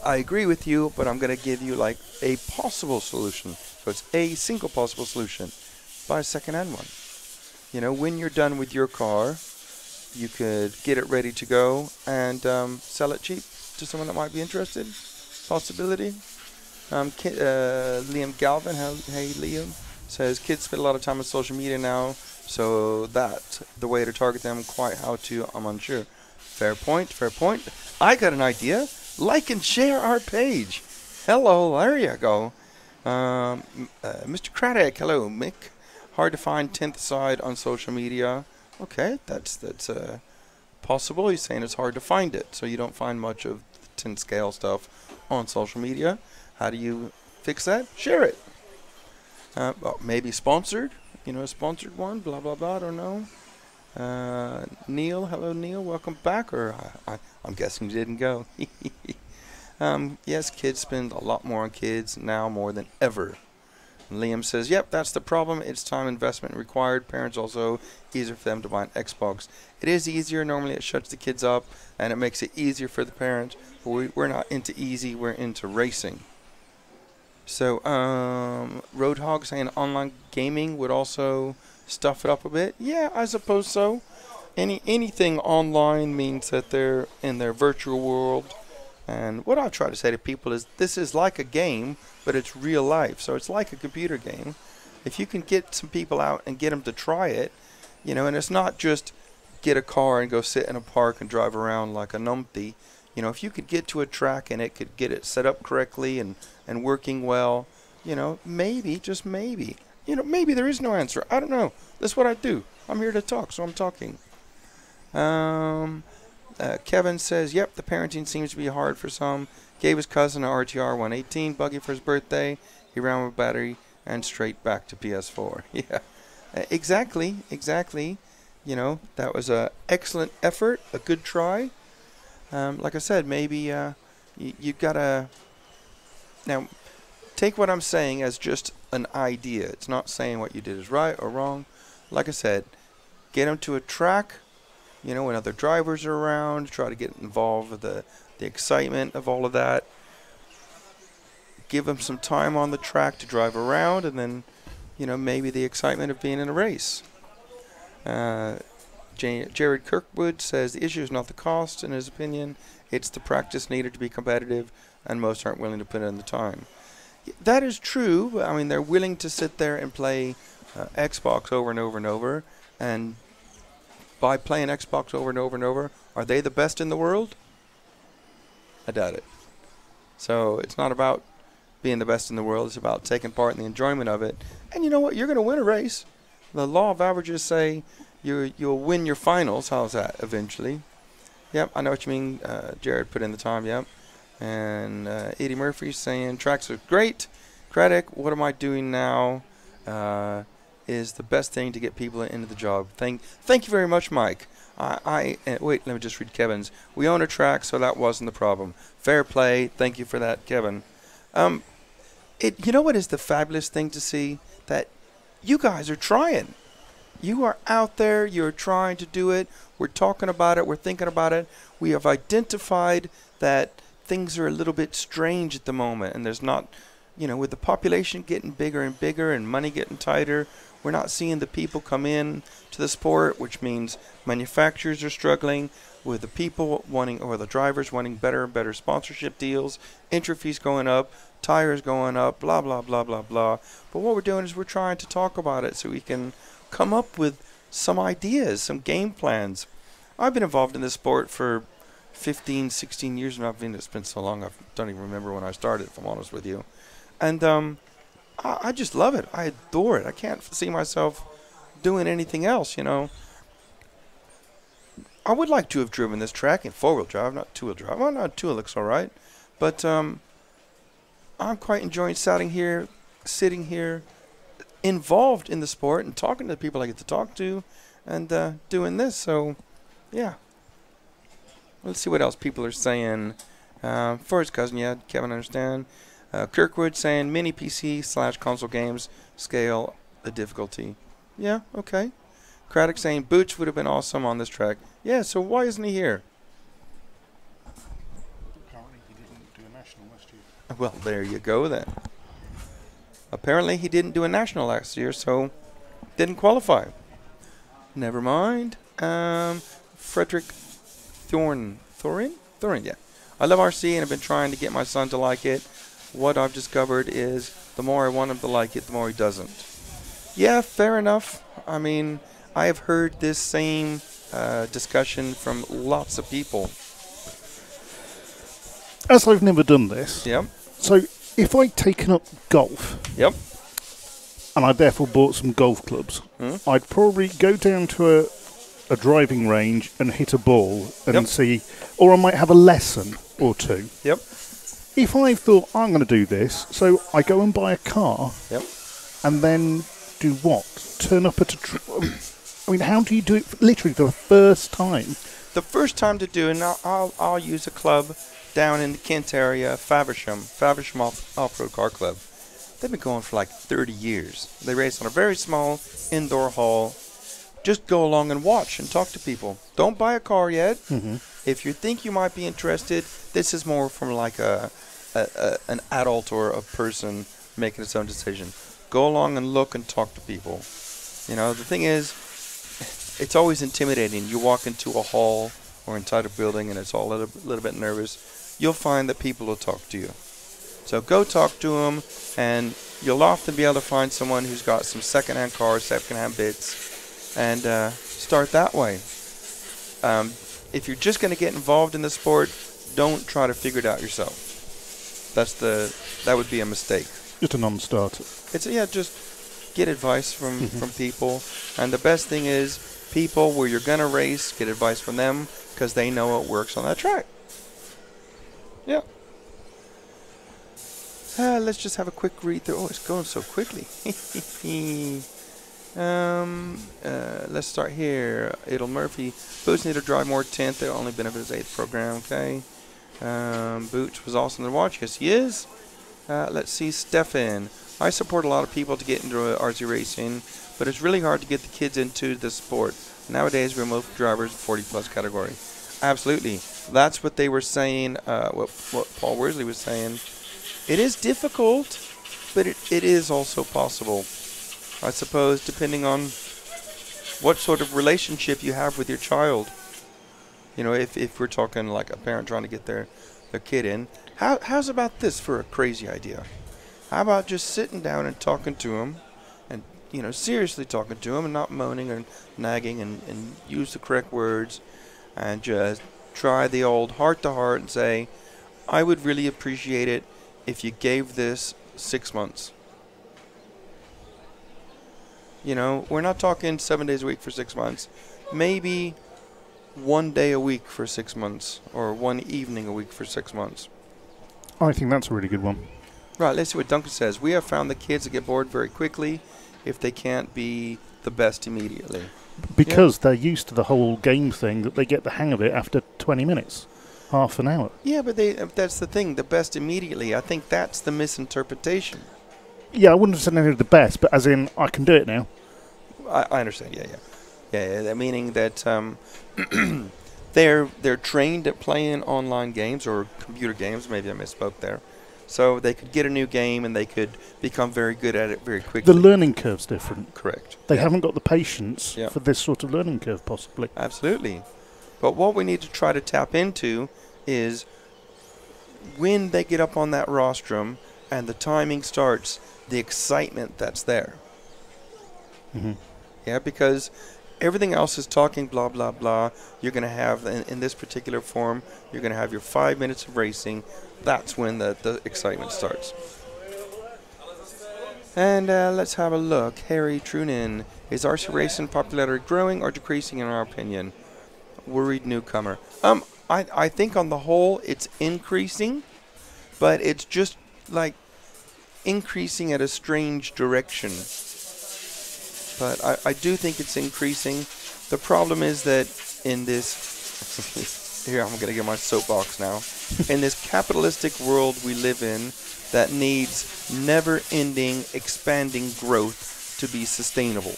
I agree with you, but I'm going to give you like a possible solution. So it's a single possible solution. Buy a second-hand one. You know, when you're done with your car, you could get it ready to go and sell it cheap to someone that might be interested. Possibility. Liam Galvin, hey Liam, says kids spend a lot of time on social media now, so that's the way to target them. Quite how to, I'm unsure. Fair point, fair point. I got an idea. Like and share our page. Hello, there you go. Mr. Craddock, hello, Mick. Hard to find 10th side on social media. Okay, that's possible. He's saying it's hard to find it, so you don't find much of the 10th scale stuff on social media. How do you fix that? Share it. Well, maybe sponsored. You know, a sponsored one. Blah blah blah. I don't know. Neil, hello Neil, welcome back. Or I'm guessing you didn't go. Yes, kids spend a lot more on kids now more than ever. Liam says, yep, that's the problem. It's time investment required. Parents also, easier for them to buy an Xbox. It is easier. Normally it shuts the kids up and it makes it easier for the parents. But we're not into easy. We're into racing. So, Roadhog saying online gaming would also stuff it up a bit. Yeah, I suppose so. Anything online means that they're in their virtual world. And what I try to say to people is this is like a game, but it's real life. So it's like a computer game. If you can get some people out and get them to try it, you know, and it's not just get a car and go sit in a park and drive around like a numpty. You know, if you could get to a track and it could get it set up correctly and working well, you know, maybe, just maybe. You know, maybe there is no answer. I don't know. That's what I do. I'm here to talk, so I'm talking. Kevin says, yep, the parenting seems to be hard for some. Gave his cousin an RTR 118 buggy for his birthday. He ran with battery and straight back to PS4. Yeah, exactly. You know, that was an excellent effort, a good try. Like I said, maybe you've got to... Now, take what I'm saying as just an idea. It's not saying what you did is right or wrong. Like I said, get them to a track, you know, when other drivers are around, try to get involved with the excitement of all of that. Give them some time on the track to drive around, and then, you know, maybe the excitement of being in a race. Jared Kirkwood says the issue is not the cost, in his opinion. It's the practice needed to be competitive, and most aren't willing to put in the time. That is true. I mean, they're willing to sit there and play Xbox over and over and over, and by playing Xbox over and over and over, are they the best in the world? I doubt it. So it's not about being the best in the world. It's about taking part in the enjoyment of it. And you know what? You're going to win a race. The law of averages say you'll win your finals. How's that? Eventually. Yep, I know what you mean. Jared put in the time. Yep. And Eddie Murphy's saying tracks are great. Craddock, what am I doing now? Is the best thing to get people into the job. Thank you very much, Mike. Wait, let me just read Kevin's. We own a track, so that wasn't the problem. Fair play. Thank you for that, Kevin. You know what is the fabulous thing to see? That you guys are trying. You are out there. You're trying to do it. We're talking about it. We're thinking about it. We have identified that things are a little bit strange at the moment, and there's not, you know, with the population getting bigger and bigger and money getting tighter, we're not seeing the people come in to the sport, which means manufacturers are struggling with the people wanting, or the drivers wanting better and better sponsorship deals, entry fees going up, tires going up, blah, blah, blah, blah, blah. But what we're doing is we're trying to talk about it so we can come up with some ideas, some game plans. I've been involved in this sport for 15, 16 years now. It's been so long I don't even remember when I started, if I'm honest with you. And I just love it. I adore it. I can't see myself doing anything else, you know. I would like to have driven this track in four-wheel drive, not two-wheel drive. Well, not two-wheel looks all right. But I'm quite enjoying sitting here, involved in the sport and talking to the people I get to talk to and doing this. So, yeah. Let's see what else people are saying. First cousin, yeah, Kevin, I understand. Kirkwood saying mini PC/console games scale the difficulty. Yeah, okay. Craddock saying Booch would have been awesome on this track. Yeah, so why isn't he here? Apparently he didn't do a national last year. Well, there you go then. Apparently he didn't do a national last year, so didn't qualify. Never mind. Frederick Thorin, yeah. I love RC and I've been trying to get my son to like it. What I've discovered is the more I want him to like it, the more he doesn't. Yeah, fair enough. I mean, I have heard this same discussion from lots of people. As I've never done this, Yep. so if I'd taken up golf, Yep. and I therefore bought some golf clubs, I'd probably go down to a driving range and hit a ball and see, or I might have a lesson or two. Yep. If I thought I'm going to do this, so I go and buy a car, and then do what? Turn up at I mean, how do you do it? Literally the first time. The first time to do it, and I'll use a club down in the Kent area, Faversham Off-Road Car Club. They've been going for like 30 years. They race on a very small indoor hall. Just go along and watch and talk to people. Don't buy a car yet. If you think you might be interested, this is more from like an adult or a person making its own decision. Go along and look and talk to people. You know, the thing is, it's always intimidating. You walk into a hall or inside a building and it's all a little bit nervous. You'll find that people will talk to you. So go talk to them, and you'll often be able to find someone who's got some second-hand cars, second-hand bits, and start that way. If you're just going to get involved in the sport, don't try to figure it out yourself. That would be a mistake. Just a non-starter. Just get advice from people, and the best thing is people where you're going to race, get advice from them because they know what works on that track. Yeah. Let's just have a quick read through. Oh, it's going so quickly. Let's start here. Idle Murphy. Boots need to drive more 10th. They'll only benefit his 8th program. Okay. Boots was awesome to watch. Yes, he is. Let's see. Stefan. I support a lot of people to get into RC racing, but it's really hard to get the kids into the sport. Nowadays, we're most drivers 40-plus category. Absolutely. That's what they were saying, what Paul Worsley was saying. It is difficult, but it is also possible. I suppose, depending on what sort of relationship you have with your child. You know, if we're talking like a parent trying to get their kid in. How's about this for a crazy idea? How about just sitting down and talking to them, and, you know, seriously talking to them and not moaning and nagging, and use the correct words, and just try the old heart-to-heart and say, I would really appreciate it if you gave this 6 months. You know, we're not talking 7 days a week for 6 months. Maybe 1 day a week for 6 months, or one evening a week for 6 months. I think that's a really good one. Right, let's see what Duncan says. We have found that kids get bored very quickly if they can't be the best immediately. Because they're used to the whole game thing, that they get the hang of it after 20 minutes, half an hour. Yeah, but that's the thing, the best immediately. I think that's the misinterpretation. Yeah, I wouldn't have said anything the best, but as in, I can do it now. I understand, yeah. Meaning that they're trained at playing online games or computer games. Maybe I misspoke there. So they could get a new game and they could become very good at it very quickly. The learning curve's different. Correct. They haven't got the patience for this sort of learning curve, possibly. Absolutely. But what we need to try to tap into is when they get up on that rostrum and the timing starts, the excitement that's there. Yeah, because everything else is talking blah, blah, blah. You're going to have, in this particular form, you're going to have your 5 minutes of racing. That's when the excitement starts. And let's have a look. Harry Trunin, is RC racing popularity growing or decreasing in our opinion? Worried newcomer. I think on the whole it's increasing, but it's just like increasing at a strange direction. But I do think it's increasing. The problem is that in this, here I'm going to get my soapbox now, in this capitalistic world we live in that needs never-ending, expanding growth to be sustainable.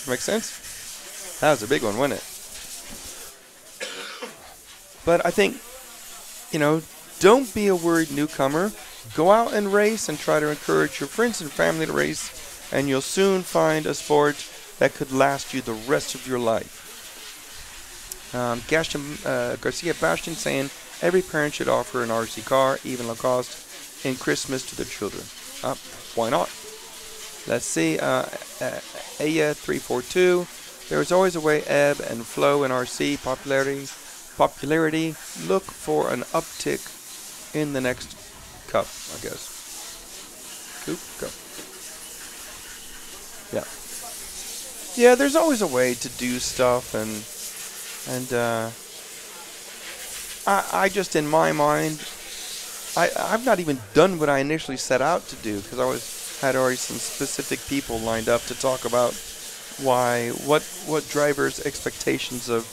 Make sense? That was a big one, wasn't it? But I think, don't be a worried newcomer. Go out and race and try to encourage your friends and family to race, and you'll soon find a sport that could last you the rest of your life. Garcia Bastion saying, every parent should offer an RC car, even low cost, in Christmas to their children. Why not? Let's see. Aya 342. There is always a way ebb and flow in RC popularity. Look for an uptick in the next cup, I guess. Cup. Yeah. Yeah, there's always a way to do stuff, and I just, in my mind, I've not even done what I initially set out to do, because had already some specific people lined up to talk about what drivers' expectations of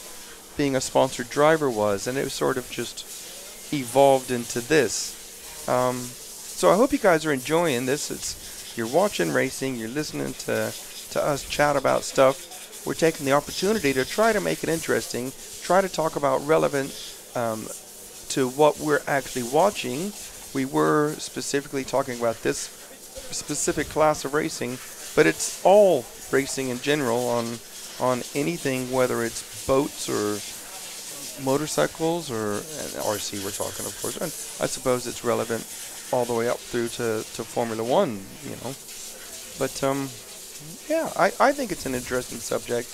being a sponsored driver was, and it was sort of just evolved into this. So I hope you guys are enjoying this. You're watching racing, you're listening to us chat about stuff. We're taking the opportunity to try to make it interesting, try to talk about relevant to what we're actually watching. We were specifically talking about this specific class of racing, but it's all racing in general on anything, whether it's boats or motorcycles or RC we're talking, of course. And I suppose it's relevant all the way up through to Formula One, But yeah, I think it's an interesting subject,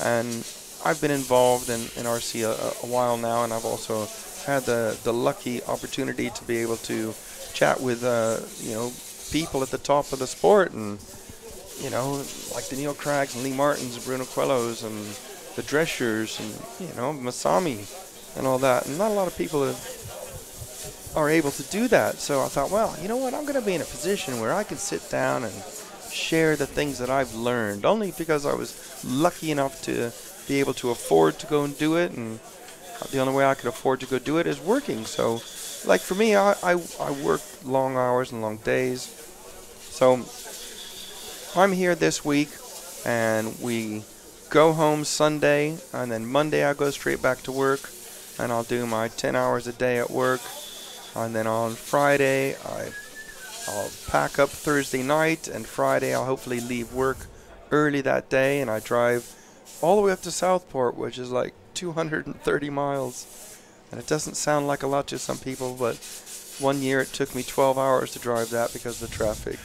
and I've been involved in RC a while now, and I've also had the lucky opportunity to be able to chat with people at the top of the sport, and like the Neil Craggs and Lee Martins and Bruno Quellos and the Dreschers and Masami and all that, and not a lot of people are able to do that. So I thought, well, you know what, I'm going to be in a position where I can sit down and share the things that I've learned, only because I was lucky enough to be able to afford to go and do it, and the only way I could afford to go do it is working. So like for me, I work long hours and long days, so I'm here this week, and we go home Sunday, and then Monday I go straight back to work, and I'll do my 10 hours a day at work, and then on Friday I'll pack up Thursday night, and Friday I'll hopefully leave work early that day, and I drive all the way up to Southport, which is like 230 miles, and it doesn't sound like a lot to some people, but one year it took me 12 hours to drive that because of the traffic.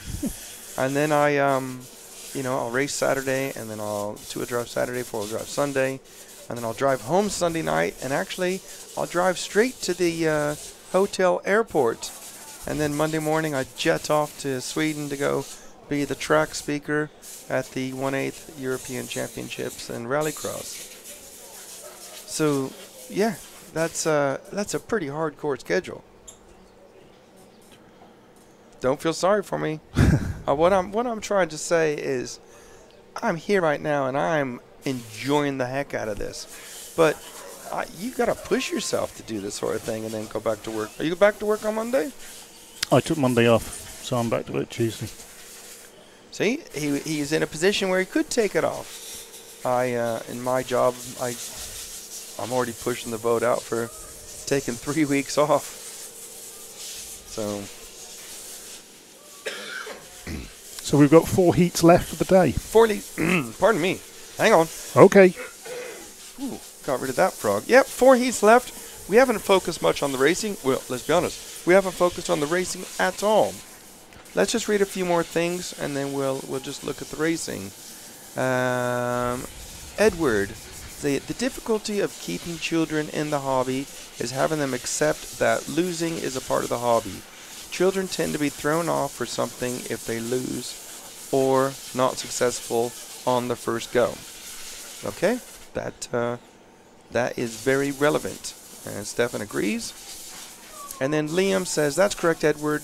And then I'll race Saturday, and then I'll two-wheel drive Saturday, four-wheel drive Sunday, and then I'll drive home Sunday night, and actually I'll drive straight to the hotel airport, and then Monday morning I jet off to Sweden to go be the track speaker at the 1/8 European Championships in Rallycross. So yeah, that's a pretty hardcore schedule. Don't feel sorry for me. What I'm trying to say is, I'm here right now and I'm enjoying the heck out of this. But you got to push yourself to do this sort of thing and then go back to work. Are you back to work on Monday? I took Monday off, so I'm back to work Tuesday. See, he's in a position where he could take it off. In my job, I'm already pushing the boat out for taking 3 weeks off. So we've got 4 heats left for the day. 4 pardon me. Hang on. Okay. Ooh, got rid of that frog. Yep, 4 heats left. We haven't focused much on the racing. Well, let's be honest. We haven't focused on the racing at all. Let's just read a few more things, and then we'll just look at the racing. Edward, the difficulty of keeping children in the hobby is having them accept that losing is a part of the hobby. Children tend to be thrown off for something if they lose or not successful on the first go. Okay, that is very relevant, and Stefan agrees. And then Liam says, that's correct, Edward.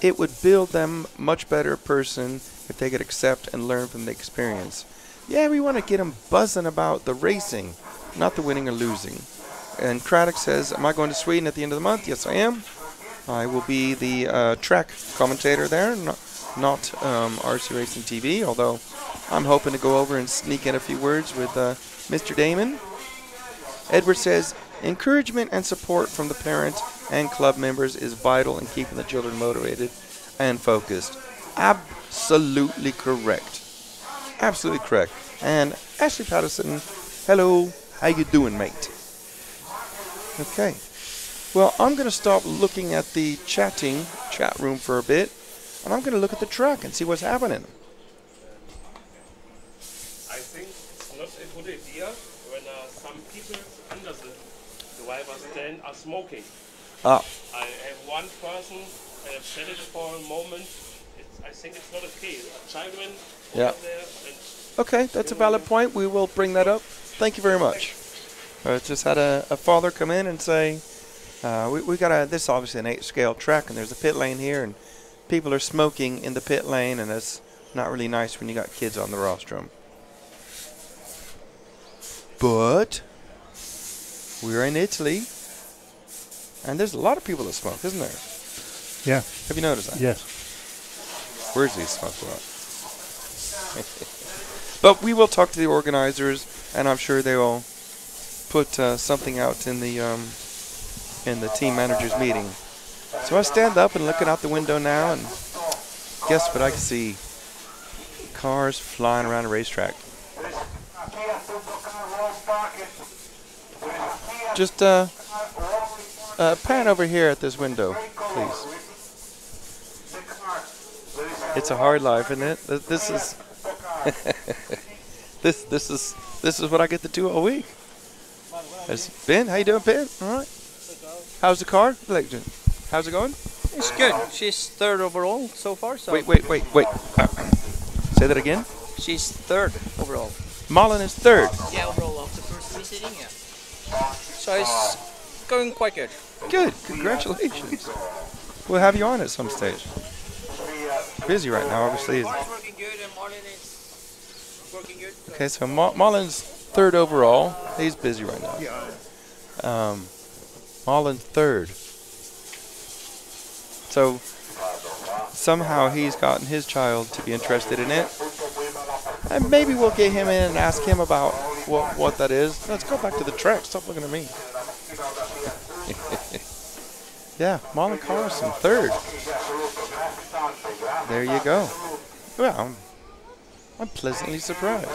It would build them much better person if they could accept and learn from the experience. Yeah, we want to get them buzzing about the racing, not the winning or losing. And Craddock says, am I going to Sweden at the end of the month? Yes, I am. I will be the track commentator there, not RC Racing TV, although I'm hoping to go over and sneak in a few words with Mr. Damon. Edward says, encouragement and support from the parent and club members is vital in keeping the children motivated and focused. Absolutely correct. Absolutely correct. And Ashley Patterson, hello, how you doing, mate? Okay. Well, I'm going to stop looking at the chat room for a bit, and I'm going to look at the track and see what's happening. I think it's not a good idea when some people under the driver's stand are smoking. Ah. I have one person said it for a moment. I think it's not okay. Children Yeah. over there. And Okay, that's a valid point. We will bring that up. Thank you very much. Just had a father come in and say, we got this is obviously an 8-scale track, and there's a pit lane here, and people are smoking in the pit lane, and it's not really nice when you got kids on the rostrum. But we're in Italy, and there's a lot of people that smoke, isn't there? Yeah. Have you noticed that? Yes. Where's these smoke about? But we will talk to the organizers, and I'm sure they will put something out in the team managers meeting. So I stand up and looking out the window now, and guess what I can see? Cars flying around a racetrack. Just pan over here at this window, please. It's a hard life, isn't it? This is this is what I get to do all week. Ben, how you doing, Ben? All right. How's the car? How's it going? It's good. She's third overall so far. So Wait. Say that again. She's third overall. Malin is third. Yeah, overall after first three sitting, yeah. So it's going quite good. Good. Congratulations. We'll have you on at some stage. Busy right now, obviously. It's working good, and Marlin is working good. Okay, so Marlin's third overall. He's busy right now. Marlin's third. So somehow he's gotten his child to be interested in it. And maybe we'll get him in and ask him about what that is. Let's go back to the track. Stop looking at me. Yeah, Marlon Carlson, third. There you go. Well, I'm pleasantly surprised.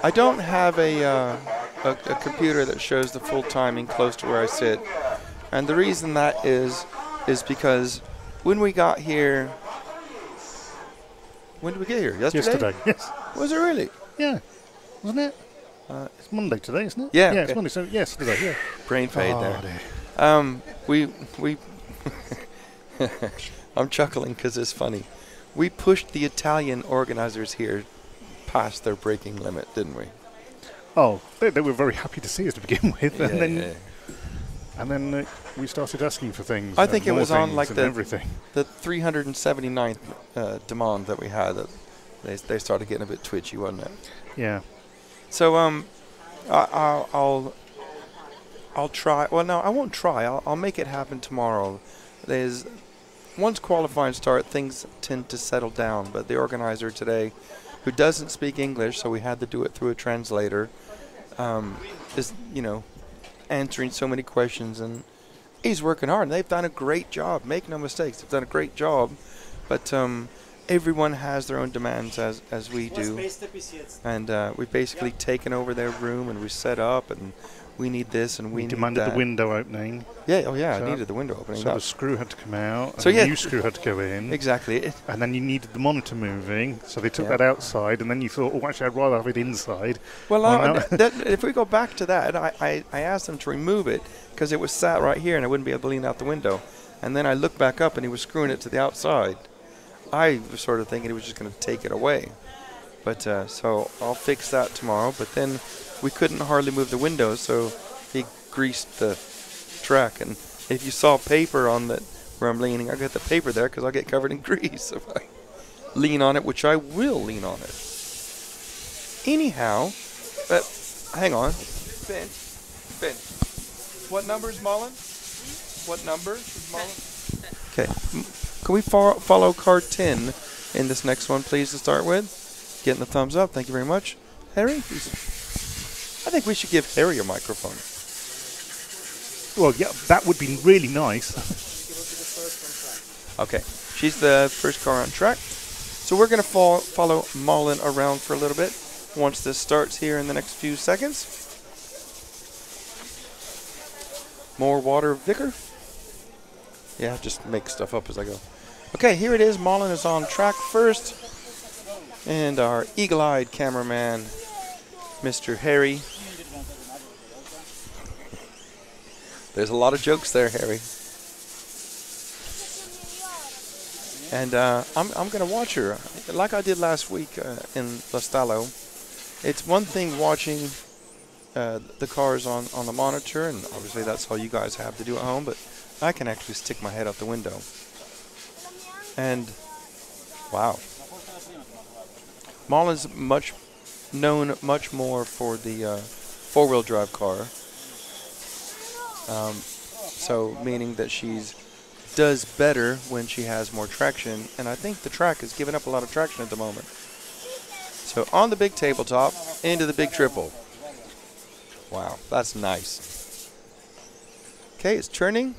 I don't have a computer that shows the full timing close to where I sit, and the reason that is because when we got here, when did we get here? Yesterday. Yes. Was it really? Yeah. Wasn't it? It's Monday today, isn't it? Yeah. Yeah, Okay. it's Monday. So yesterday. Yeah. Brain fade Oh, there. dear. We I'm chuckling because it's funny. We pushed the Italian organizers here past their braking limit, didn't we? Oh, they were very happy to see us to begin with, and Yeah. then we started asking for things. I think it more was on things like and everything. the 379th demand that we had. That they started getting a bit twitchy, wasn't it? Yeah. So I'll try. Well, no, I won't try. I'll make it happen tomorrow. Once qualifying start, things tend to settle down. But the organizer today, who doesn't speak English, so we had to do it through a translator, is answering so many questions, and he's working hard. And they've done a great job. Make no mistakes, they've done a great job. But everyone has their own demands as we do, and we've basically taken over their room and we set up and we need this and we need demanded that. the window opening. Yeah, oh yeah, so I needed the window opening. So the screw had to come out, so and yeah, a new screw had to go in. Exactly. And then you needed the monitor moving, so they took Yeah. that outside, and then you thought, oh, actually, I'd rather have it inside. Well, no. if we go back to that, I asked them to remove it because it was sat right here and I wouldn't be able to lean out the window. And then I looked back up and he was screwing it to the outside. I was sort of thinking he was just going to take it away. But so I'll fix that tomorrow. But then we couldn't hardly move the windows, so he greased the track. And if you saw paper on that where I'm leaning, I got the paper there because I'll get covered in grease if I lean on it, which I will lean on it. Anyhow, hang on. Ben. What number is Mullen? What number is Mullen? Okay. Can we follow car 10 in this next one, please, to start with? Getting the thumbs up. Thank you very much. Harry? I think we should give Harry a microphone. Well, yeah, that would be really nice. Okay. She's the first car on track. So we're going to follow Mullen around for a little bit once this starts here in the next few seconds. More water, Vicar? Yeah, just make stuff up as I go. Okay, here it is. Mullen is on track first. And our eagle-eyed cameraman, Mr. Harry. There's a lot of jokes there, Harry. And I'm going to watch her, like I did last week in Lastallo. It's one thing watching the cars on the monitor, and obviously that's all you guys have to do at home, but I can actually stick my head out the window. And, wow. Mullen's known much more for the four-wheel drive car. So, meaning that does better when she has more traction, and I think the track is giving up a lot of traction at the moment. So, on the big tabletop, into the big triple. Wow, that's nice. Okay, it's turning.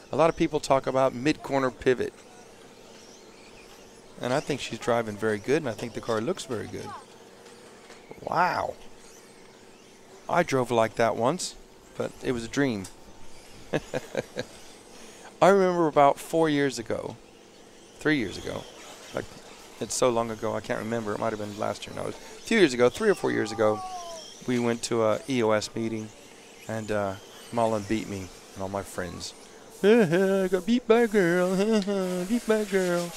A lot of people talk about mid-corner pivot. And I think she's driving very good, and I think the car looks very good. Wow. I drove like that once, but it was a dream. I remember about 3 years ago, like it's so long ago I can't remember, it might have been last year, no, it was a few years ago, 3 or 4 years ago, we went to a EOS meeting, and Mullen beat me and all my friends. I got beat by a girl, beat by a girl.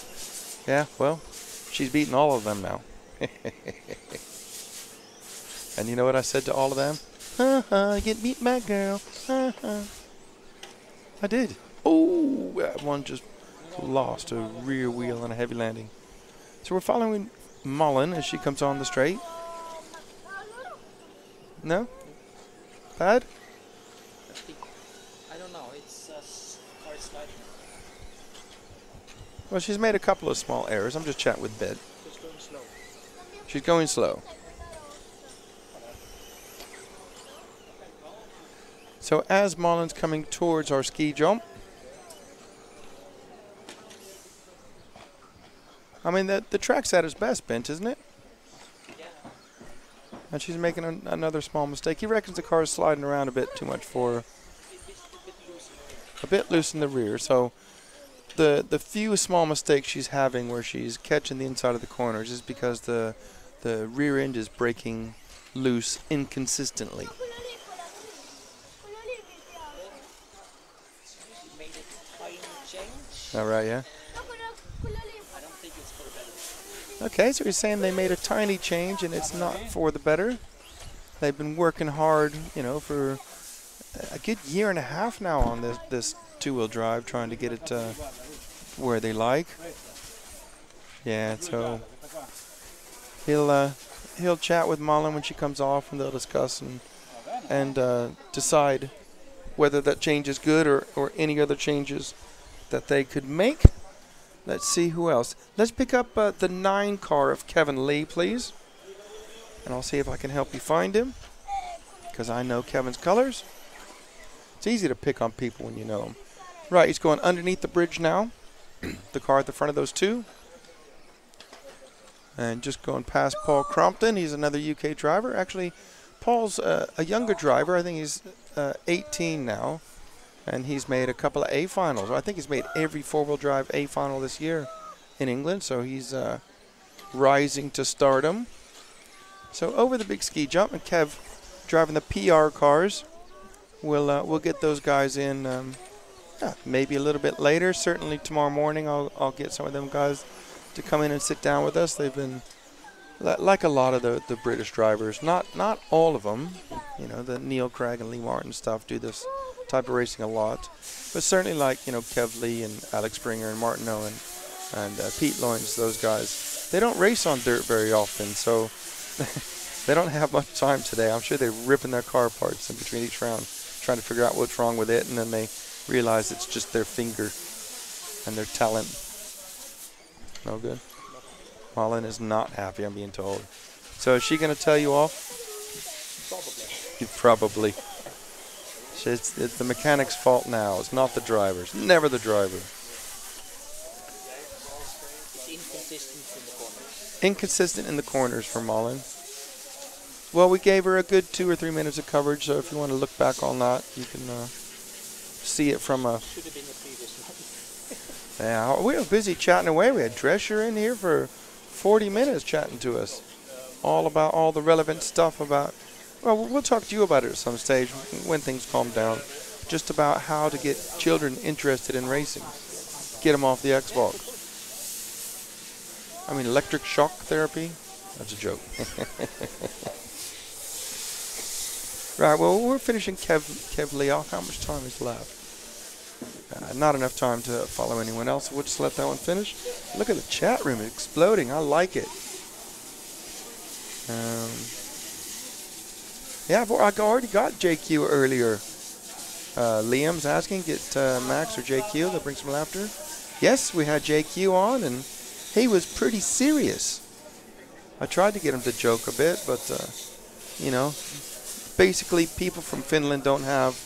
Yeah, well, she's beaten all of them now. And you know what I said to all of them? Get beat by a girl. I did. Oh, that one just lost a rear wheel and a heavy landing. So we're following Mullen as she comes on the straight. No? Bad? I don't know. It's hard sliding. Well, she's made a couple of small errors. I'm just chatting with Bed. She's going slow. She's going slow. So as Mullen's coming towards our ski jump, I mean, the track's at its best, Bent, isn't it? Yeah. And she's making another small mistake. He reckons the car is sliding around a bit too much for her. A bit loose in the rear. So the few small mistakes she's having where she's catching the inside of the corners is because the rear end is breaking loose inconsistently. All right, yeah. Okay, so you're saying they made a tiny change and it's not for the better. They've been working hard, you know, for a good year and a half now on this two-wheel drive, trying to get it where they like. Yeah, so he'll chat with Mullen when she comes off, and they'll discuss and decide whether that change is good or any other changes that they could make. Let's see who else. Let's pick up the 9 car of Kevin Lee, please. And I'll see if I can help you find him, because I know Kevin's colors. It's easy to pick on people when you know them. Right, he's going underneath the bridge now. the car at the front of those two. And just going past Paul Crompton, he's another UK driver. Actually, Paul's a younger driver. I think he's 18 now, and he's made a couple of A finals. I think he's made every four-wheel drive A final this year in England, so he's rising to stardom. So over the big ski jump, and Kev driving the PR cars. We'll get those guys in maybe a little bit later. Certainly tomorrow morning I'll get some of them guys to come in and sit down with us. They've been like a lot of the British drivers, not all of them. You know, the Neil Craig and Lee Martin stuff do this type of racing a lot, but certainly like, you know, Kev Lee and Alex Springer and Martineau and Pete Loynes, those guys, they don't race on dirt very often, so they don't have much time today. I'm sure they're ripping their car parts in between each round, trying to figure out what's wrong with it, and then they realize it's just their finger and their talent. No good. Malin is not happy, I'm being told. So is she going to tell you off? Probably. It's the mechanic's fault now. It's not the driver's. Never the driver. Inconsistent in the corners for Malin. Well, we gave her a good 2 or 3 minutes of coverage, so if you want to look back on that, you can see it from a... Should have been the previous one. Yeah, we were busy chatting away. We had Drescher in here for 40 minutes chatting to us. All about all the relevant stuff about... Well, we'll talk to you about it at some stage when things calm down. Just about how to get children interested in racing. Get them off the Xbox. I mean, electric shock therapy? That's a joke. Right, well, we're finishing Kev Lee off. How much time is left? Not enough time to follow anyone else. We'll just let that one finish. Look at the chat room exploding. I like it. Yeah, I already got JQ earlier. Liam's asking, get Max or JQ. That brings some laughter. Yes, we had JQ on, and he was pretty serious. I tried to get him to joke a bit, but, you know, basically people from Finland don't have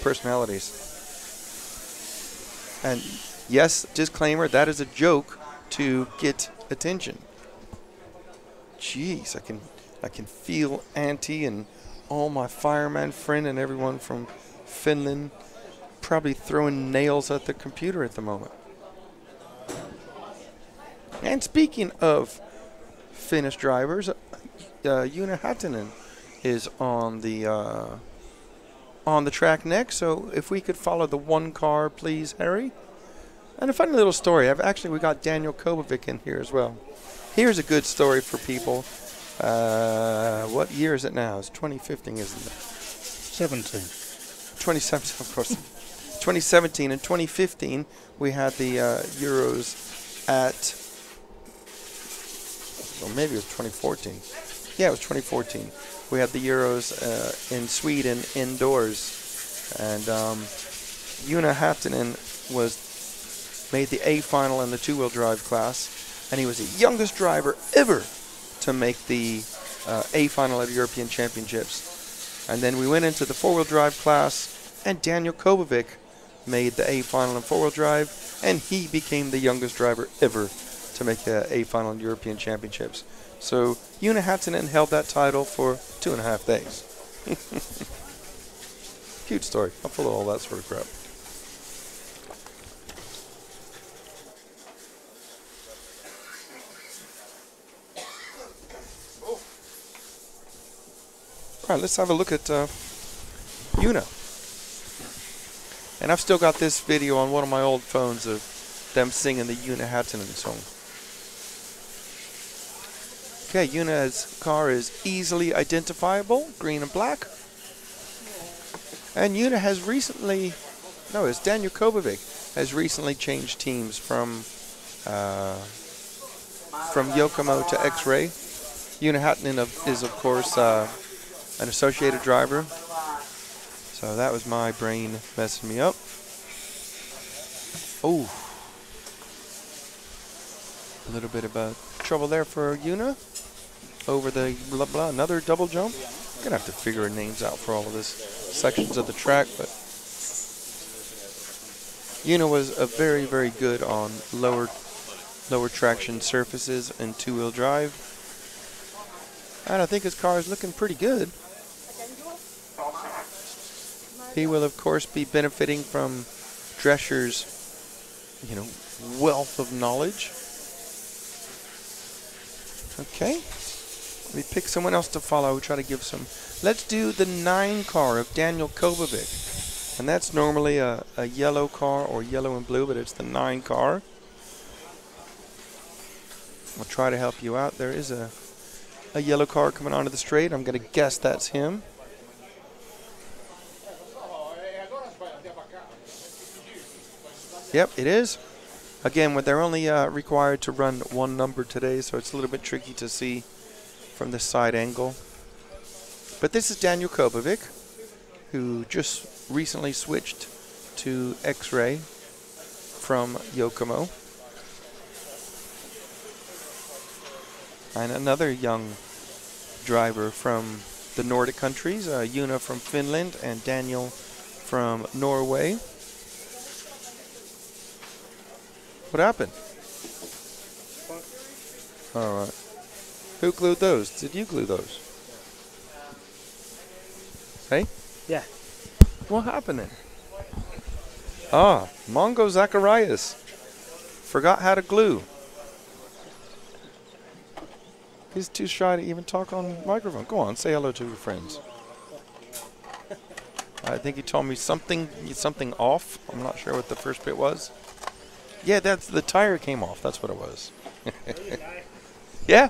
personalities. And yes, disclaimer, that is a joke to get attention. Jeez, I can feel Auntie and all my fireman friend and everyone from Finland probably throwing nails at the computer at the moment. And speaking of Finnish drivers, Joona Häkkinen is on the track next, so if we could follow the one car, please, Harry. And a funny little story. We got Daniel Kobovic in here as well. Here's a good story for people. What year is it now? It's 2015, isn't it? 17. 2017, of course. 2017 and 2015, we had the Euros at, or maybe it was 2014. Yeah, it was 2014. We had the Euros in Sweden indoors, and Joona Häkkinen made the A final in the two-wheel drive class, and he was the youngest driver ever to make the A final at European Championships. And then we went into the four-wheel drive class, and Daniel Kobovic made the A final in four-wheel drive, and he became the youngest driver ever to make a A final in European Championships. So Joona Häkkinen held that title for 2.5 days. Cute story. I'm full of all that sort of crap. All right, let's have a look at Joona. And I've still got this video on one of my old phones of them singing the Joona Häkkinen song. Okay, Joona's car is easily identifiable, green and black. And Joona has recently, it's Daniel Kobovic has recently changed teams from Yokomo to X-Ray. Joona Häkkinen is, of course, an associated driver. So that was my brain messing me up. Oh. A little bit of trouble there for Joona. Over the blah blah, another double jump. Gonna have to figure names out for all of this sections of the track, but Una was very, very good on lower traction surfaces and two-wheel drive. And I think his car is looking pretty good. He will, of course, be benefiting from Drescher's, wealth of knowledge. Okay. Let me pick someone else to follow. Try to give some. Let's do the 9 car of Daniel Kovacic. And that's normally a yellow car or yellow and blue, but it's the 9 car. I'll try to help you out. There is a yellow car coming onto the straight. I'm going to guess that's him. Yep, it is. Again, they're only required to run 1 number today, so it's a little bit tricky to see from this side angle. But this is Daniel Kovacic, who just recently switched to X-Ray from Yokomo. And another young driver from the Nordic countries, Una from Finland and Daniel from Norway. What happened? All right. Who glued those? Did you glue those? Hey? Yeah. What happened then? Ah, Mongo Zacharias. Forgot how to glue. He's too shy to even talk on microphone. Go on, say hello to your friends. I think he told me something off. I'm not sure what the first bit was. Yeah, that's the tire came off. That's what it was. Yeah.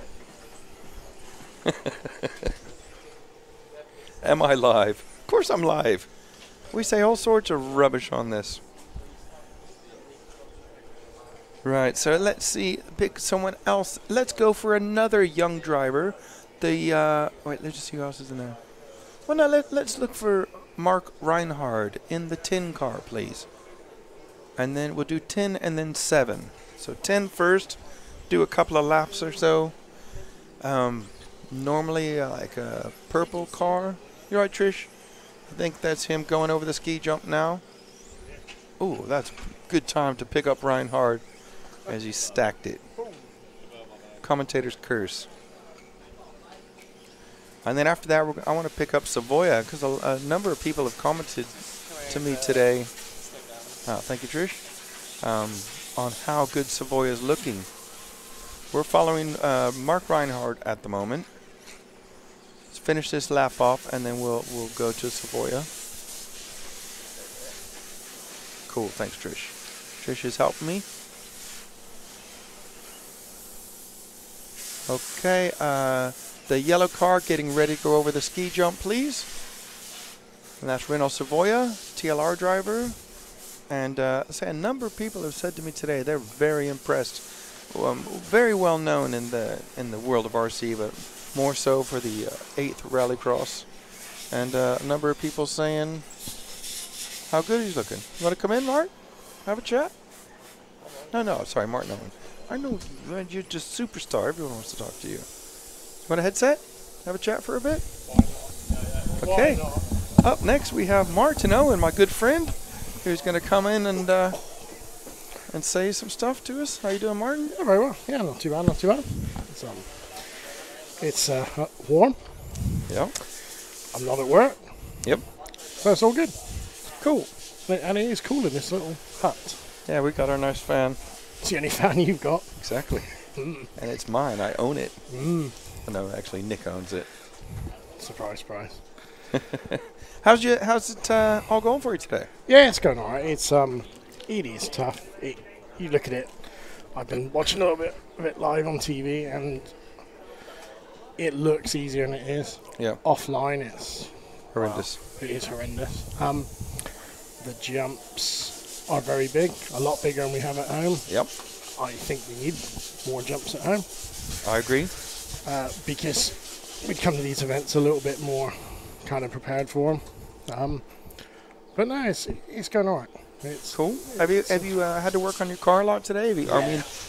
Am I live? Of course I'm live. We say all sorts of rubbish on this. Right, so let's see. Pick someone else. Let's go for another young driver. Wait, let's just see who else is in there. Well, no, let's look for Mark Reinhard in the 10 car, please. And then we'll do 10 and then 7. So 10 first, do a couple of laps or so. Normally like a purple car. You're right, Trish? I think that's him going over the ski jump now. Ooh, that's a good time to pick up Reinhard as he stacked it. Commentator's curse. And then after that, I want to pick up Savoia because a number of people have commented to me today. Thank you, Trish. On how good Savoia is looking. We're following Mark Reinhard at the moment. Let's finish this lap off, and then we'll go to Savoia. Cool, thanks, Trish. Trish is helping me. Okay, the yellow car getting ready to go over the ski jump, please. And that's Renault Savoia, TLR driver. And say a number of people have said to me today they're very impressed. Very well known in the world of RC, but more so for the 8th Rallycross. And a number of people saying how good he's looking. You want to come in, Mark? Have a chat? No, sorry, Mark. No. I know you're just superstar. Everyone wants to talk to you. You want a headset? Have a chat for a bit? Okay. Up next we have Martin Owen, my good friend, who's going to come in and say some stuff to us. How you doing, Martin? Yeah, very well. Yeah, not too bad, not too bad. It's warm. Yeah. I'm not at work. Yep. So it's all good. Cool. And it is cool in this little hut. Yeah, we got our nice fan. It's the only fan you've got. Exactly. And it's mine. I own it. No, actually, Nick owns it. Surprise, surprise. How's it all going for you today? Yeah, it's going all right. It is tough. You look at it. I've been watching a little bit of it live on TV, and it looks easier than it is. Yeah. Offline, it's horrendous. It is horrendous. The jumps are very big, a lot bigger than we have at home. Yep. I think we need more jumps at home. I agree. Because we come to these events a little bit more kind of prepared for them. But no, it's going all right. It's cool. Have you had to work on your car a lot today?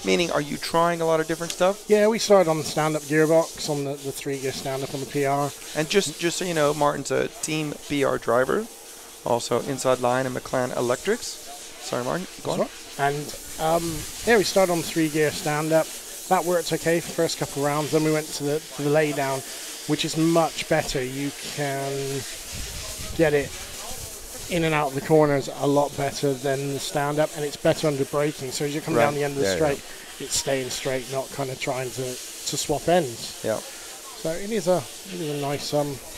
Meaning, are you trying a lot of different stuff? Yeah, we started on the stand-up gearbox on the 3-gear stand-up on the PR. And just so you know, Martin's a Team BR driver, also inside line in McLaren Electrics. Sorry, Martin. Go on. That's right. And yeah, we started on 3-gear stand-up. That worked okay for the first couple of rounds. Then we went to the lay-down, which is much better. You can get it in and out of the corners a lot better than the stand-up, and it's better under braking. So as you come down the end of the straight, it's staying straight, not kind of trying to swap ends. Yeah. So it is a nice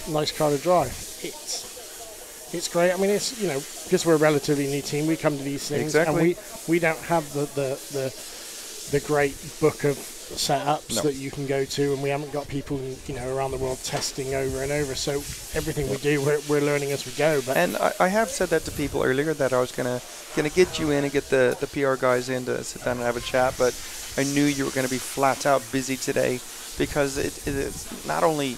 nice car to drive. It's great. I mean, it's, you know, because we're a relatively new team, we come to these things and we don't have the great book of setups that you can go to, and we haven't got people, you know, around the world testing over and over. So everything we do, we're learning as we go. But and I have said that to people earlier, that I was gonna get you in and get the PR guys in to sit down and have a chat, but I knew you were going to be flat out busy today, because it's not only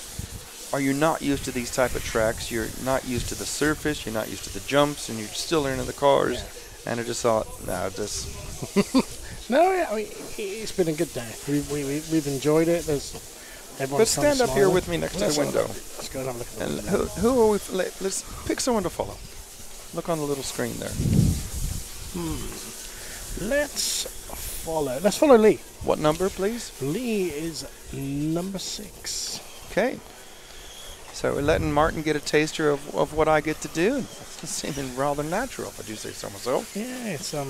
are you not used to these type of tracks, you're not used to the surface, you're not used to the jumps, and you're still learning the cars. And I just thought, no, just no, yeah, I mean, it's been a good day. We've enjoyed it. But stand up here with me next to the window. Let's go and have a look at And the window. who are we? Let's pick someone to follow. Look on the little screen there. Let's follow Lee. What number, please? Lee is number 6. Okay. So we're letting Martin get a taster of what I get to do. It's seeming rather natural, if I do say so myself. Yeah, it's a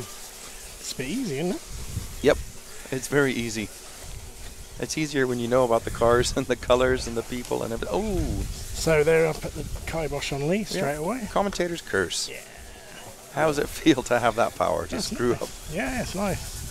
bit easy, isn't it? Yep, it's very easy. It's easier when you know about the cars and the colors and the people and everything. Oh! So they're up at the kibosh on Lee straight away. Commentator's curse. Yeah. How does it feel to have that power to screw up? Yeah, it's nice.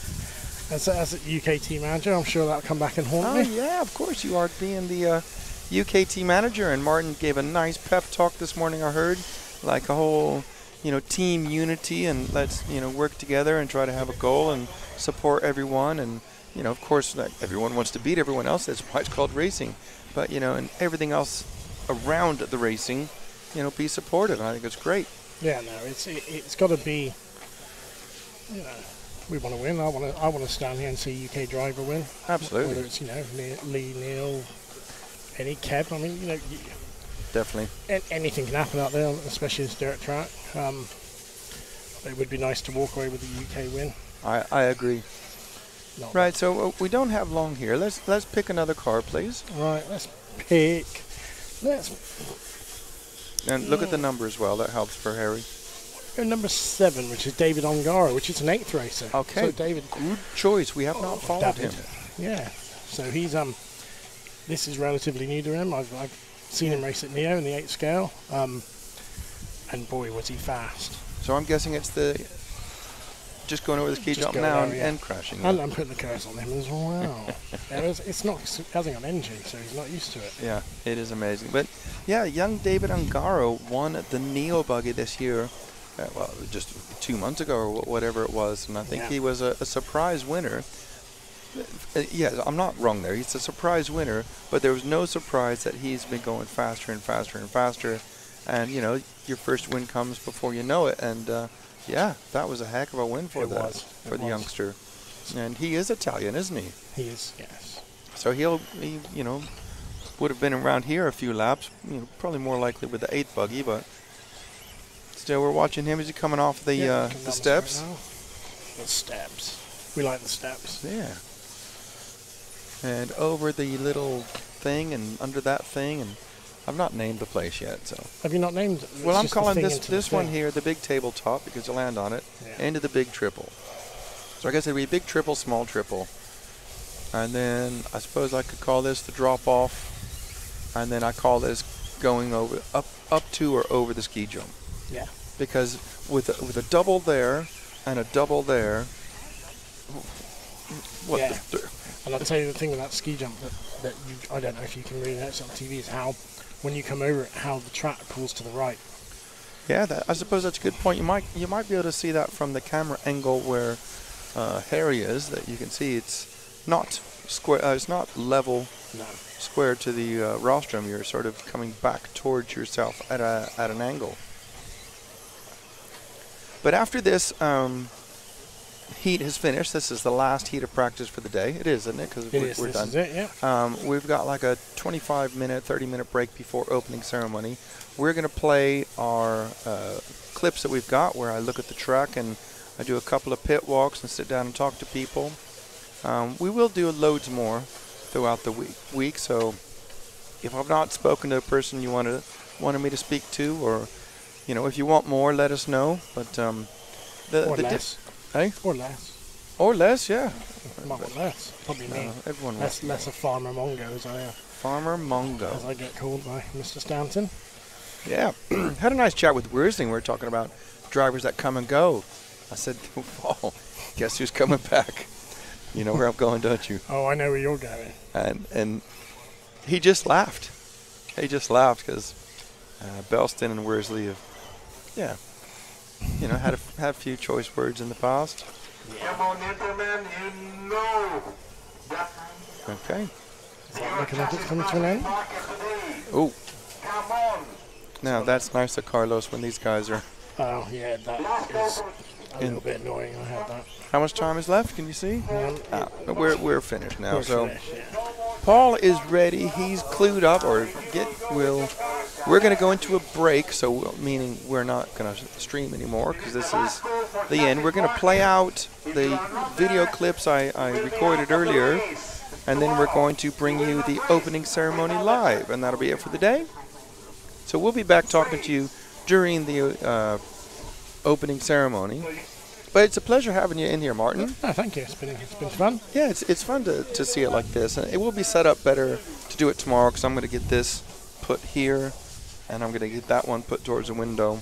As a UK team manager, I'm sure that'll come back and haunt me. Yeah, of course you are, being the UK team manager. And Martin gave a nice pep talk this morning, I heard. Like a whole, you know, team unity, and let's, you know, work together and try to have a goal and support everyone. And, you know, of course, like, everyone wants to beat everyone else. That's why it's called racing. But, you know, and everything else around the racing, you know, be supportive. And I think it's great. Yeah, no, it's got to be, you know, we want to win. I want to stand here and see UK driver win. Absolutely. Whether it's, you know, Lee, Neil, any Kev. I mean, you know, definitely. Anything can happen out there, especially this dirt track. It would be nice to walk away with the UK win. I agree. Right, so we don't have long here. Let's pick another car, please. Right, pick. And look at the number as well. That helps for Harry. Number 7, which is David Ongaro, which is an 8th racer. Okay. So David, good choice. We have not followed him. Yeah. So he's this is relatively new to him. I've seen him race at Neo in the 8th scale. And boy, was he fast. So I'm guessing it's just going over the ski jump now and crashing. And I'm putting the curse on him as well. It hasn't got engine, so he's not used to it. Yeah, it is amazing. But yeah, young David Ongaro won the Neo buggy this year. Well, just 2 months ago or whatever it was, and I think he was a surprise winner. Yeah, I'm not wrong there. He's a surprise winner, but there was no surprise that he's been going faster and faster and faster. And, you know, your first win comes before you know it. And, yeah, that was a heck of a win for the youngster. And he is Italian, isn't he? He is, yes. So he you know, would have been around here a few laps, you know, probably more likely with the 8th buggy, but still we're watching him as he's coming off the steps. The steps. We like the steps. Yeah. And over the little thing and under that thing, and I've not named the place yet. So have you not named it? Well, I'm calling this one here the big tabletop because you land on it, into the big triple. So I guess it'd be big triple, small triple, and then I suppose I could call this the drop off, and then I call this going over up to or over the ski jump. Yeah. Because with a double there and a double there. And I'll tell you the thing about ski jump that I don't know if you can really notice on TV is how, when you come over it, how the track pulls to the right. Yeah, I suppose that's a good point. You might be able to see that from the camera angle where Harry is. That you can see it's not square. It's not level. No. Square to the rostrum. You're sort of coming back towards yourself at an angle. But after this. Heat has finished. This is the last heat of practice for the day. It is, isn't it? Because we're done. This is it, yeah. We've got like a 25-minute, 30-minute break before opening ceremony. We're going to play our clips that we've got where I look at the track and I do a couple of pit walks and sit down and talk to people. We will do loads more throughout the week. So if I've not spoken to a person you wanted me to speak to, or if you want more, let us know. But or less. Hey? Or less. Or less, yeah. Might want less. Probably me. Everyone less a Farmer Mongo as I Farmer Mongo. As I get called by Mr. Stanton. Yeah. Had a nice chat with Worsling. We were talking about drivers that come and go. I said, Paul, guess who's coming back? You know where I'm going, don't you? Oh, I know where you're going. And he just laughed. He just laughed because Belston and Worsley have, had a few choice words in the past. Come on, gentlemen, you know. Okay. Is that looking like it's coming to an end? Oh. Now that's nice of Carlos when these guys are. Oh yeah, that is a little bit annoying. I had that. How much time is left? Can you see? We're finished now. We're finished, Paul is ready. He's clued up, we're going to go into a break, so meaning we're not going to stream anymore because this is the end. We're going to play out the video clips I recorded earlier, and then we're going to bring you the opening ceremony live, and that'll be it for the day. So we'll be back talking to you during the opening ceremony. But it's a pleasure having you in here, Martin. Oh, thank you. It's been fun. Yeah, it's fun to see it like this. And it will be set up better to do it tomorrow because I'm going to get this put here, and I'm going to get that one put towards the window.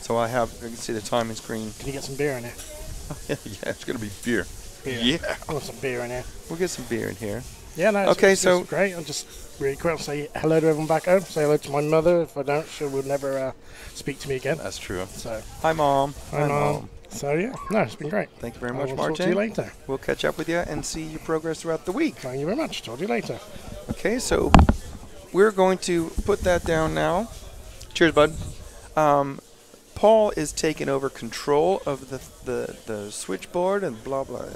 So I can see the timing screen. Can you get some beer in here? Yeah, it's going to be beer. Yeah. I want some beer in here. We'll get some beer in here. Yeah, no, it's great. I'll just really quick say hello to everyone back home. Say hello to my mother. If I don't, she will never speak to me again. That's true. So, hi, Mom. Hi, Mom. So, yeah, no, it's been great. Thank you very much, Martin. Martin. Talk to you later. We'll catch up with you and see your progress throughout the week. Thank you very much. Talk to you later. Okay, so we're going to put that down now. Cheers, bud. Paul is taking over control of the switchboard and blah, blah.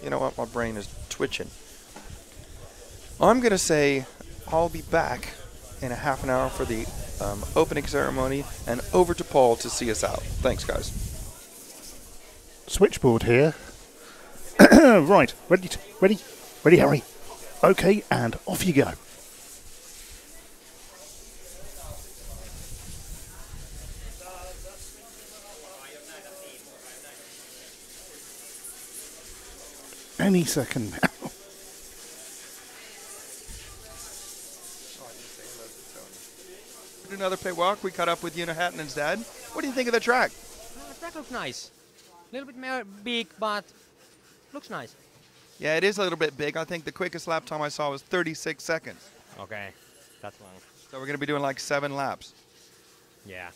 You know what? My brain is twitching. I'm going to say I'll be back in a half an hour for the opening ceremony and over to Paul to see us out. Thanks, guys. Switchboard here. Right, ready, Harry. Okay, and off you go. Any second now. Another pit walk. We caught up with Unihattanen's dad. What do you think of the track? The track looks nice. A little bit more big, but looks nice. Yeah, it is a little bit big. I think the quickest lap time I saw was 36 seconds. Okay, that's long. So we're going to be doing like 7 laps. Yeah.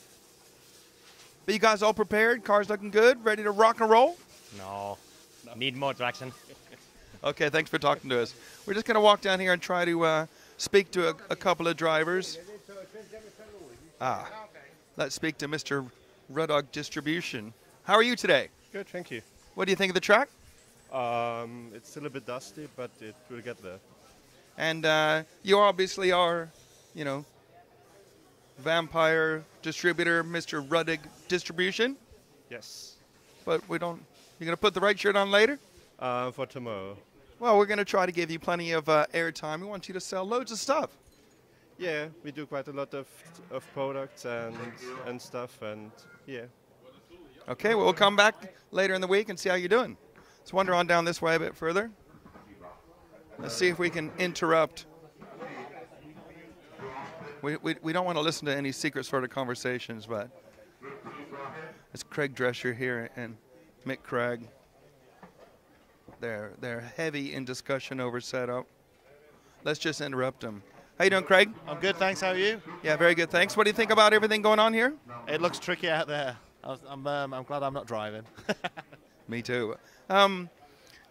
But you guys all prepared? Cars looking good? Ready to rock and roll? No. Need more traction. Okay, thanks for talking to us. We're just going to walk down here and try to speak to a couple of drivers. Let's speak to Mr. Rudog Distribution. How are you today? Good, thank you. What do you think of the track? It's still a bit dusty, but it will get there. And you obviously are, vampire distributor, Mr. Rudog Distribution. Yes. But you're going to put the right shirt on later? For tomorrow. Well, we're going to try to give you plenty of airtime. We want you to sell loads of stuff. Yeah, we do quite a lot of products and stuff, and yeah. Okay, well, we'll come back later in the week and see how you're doing. Let's wander on down this way a bit further. Let's see if we can interrupt. We don't want to listen to any secret sort of conversations, but it's Craig Drescher here and Mick Craig. They're heavy in discussion over setup. Let's just interrupt them. How you doing, Craig? I'm good, thanks. How are you? Yeah, very good, thanks. What do you think about everything going on here? It looks tricky out there. I'm glad I'm not driving. Me too.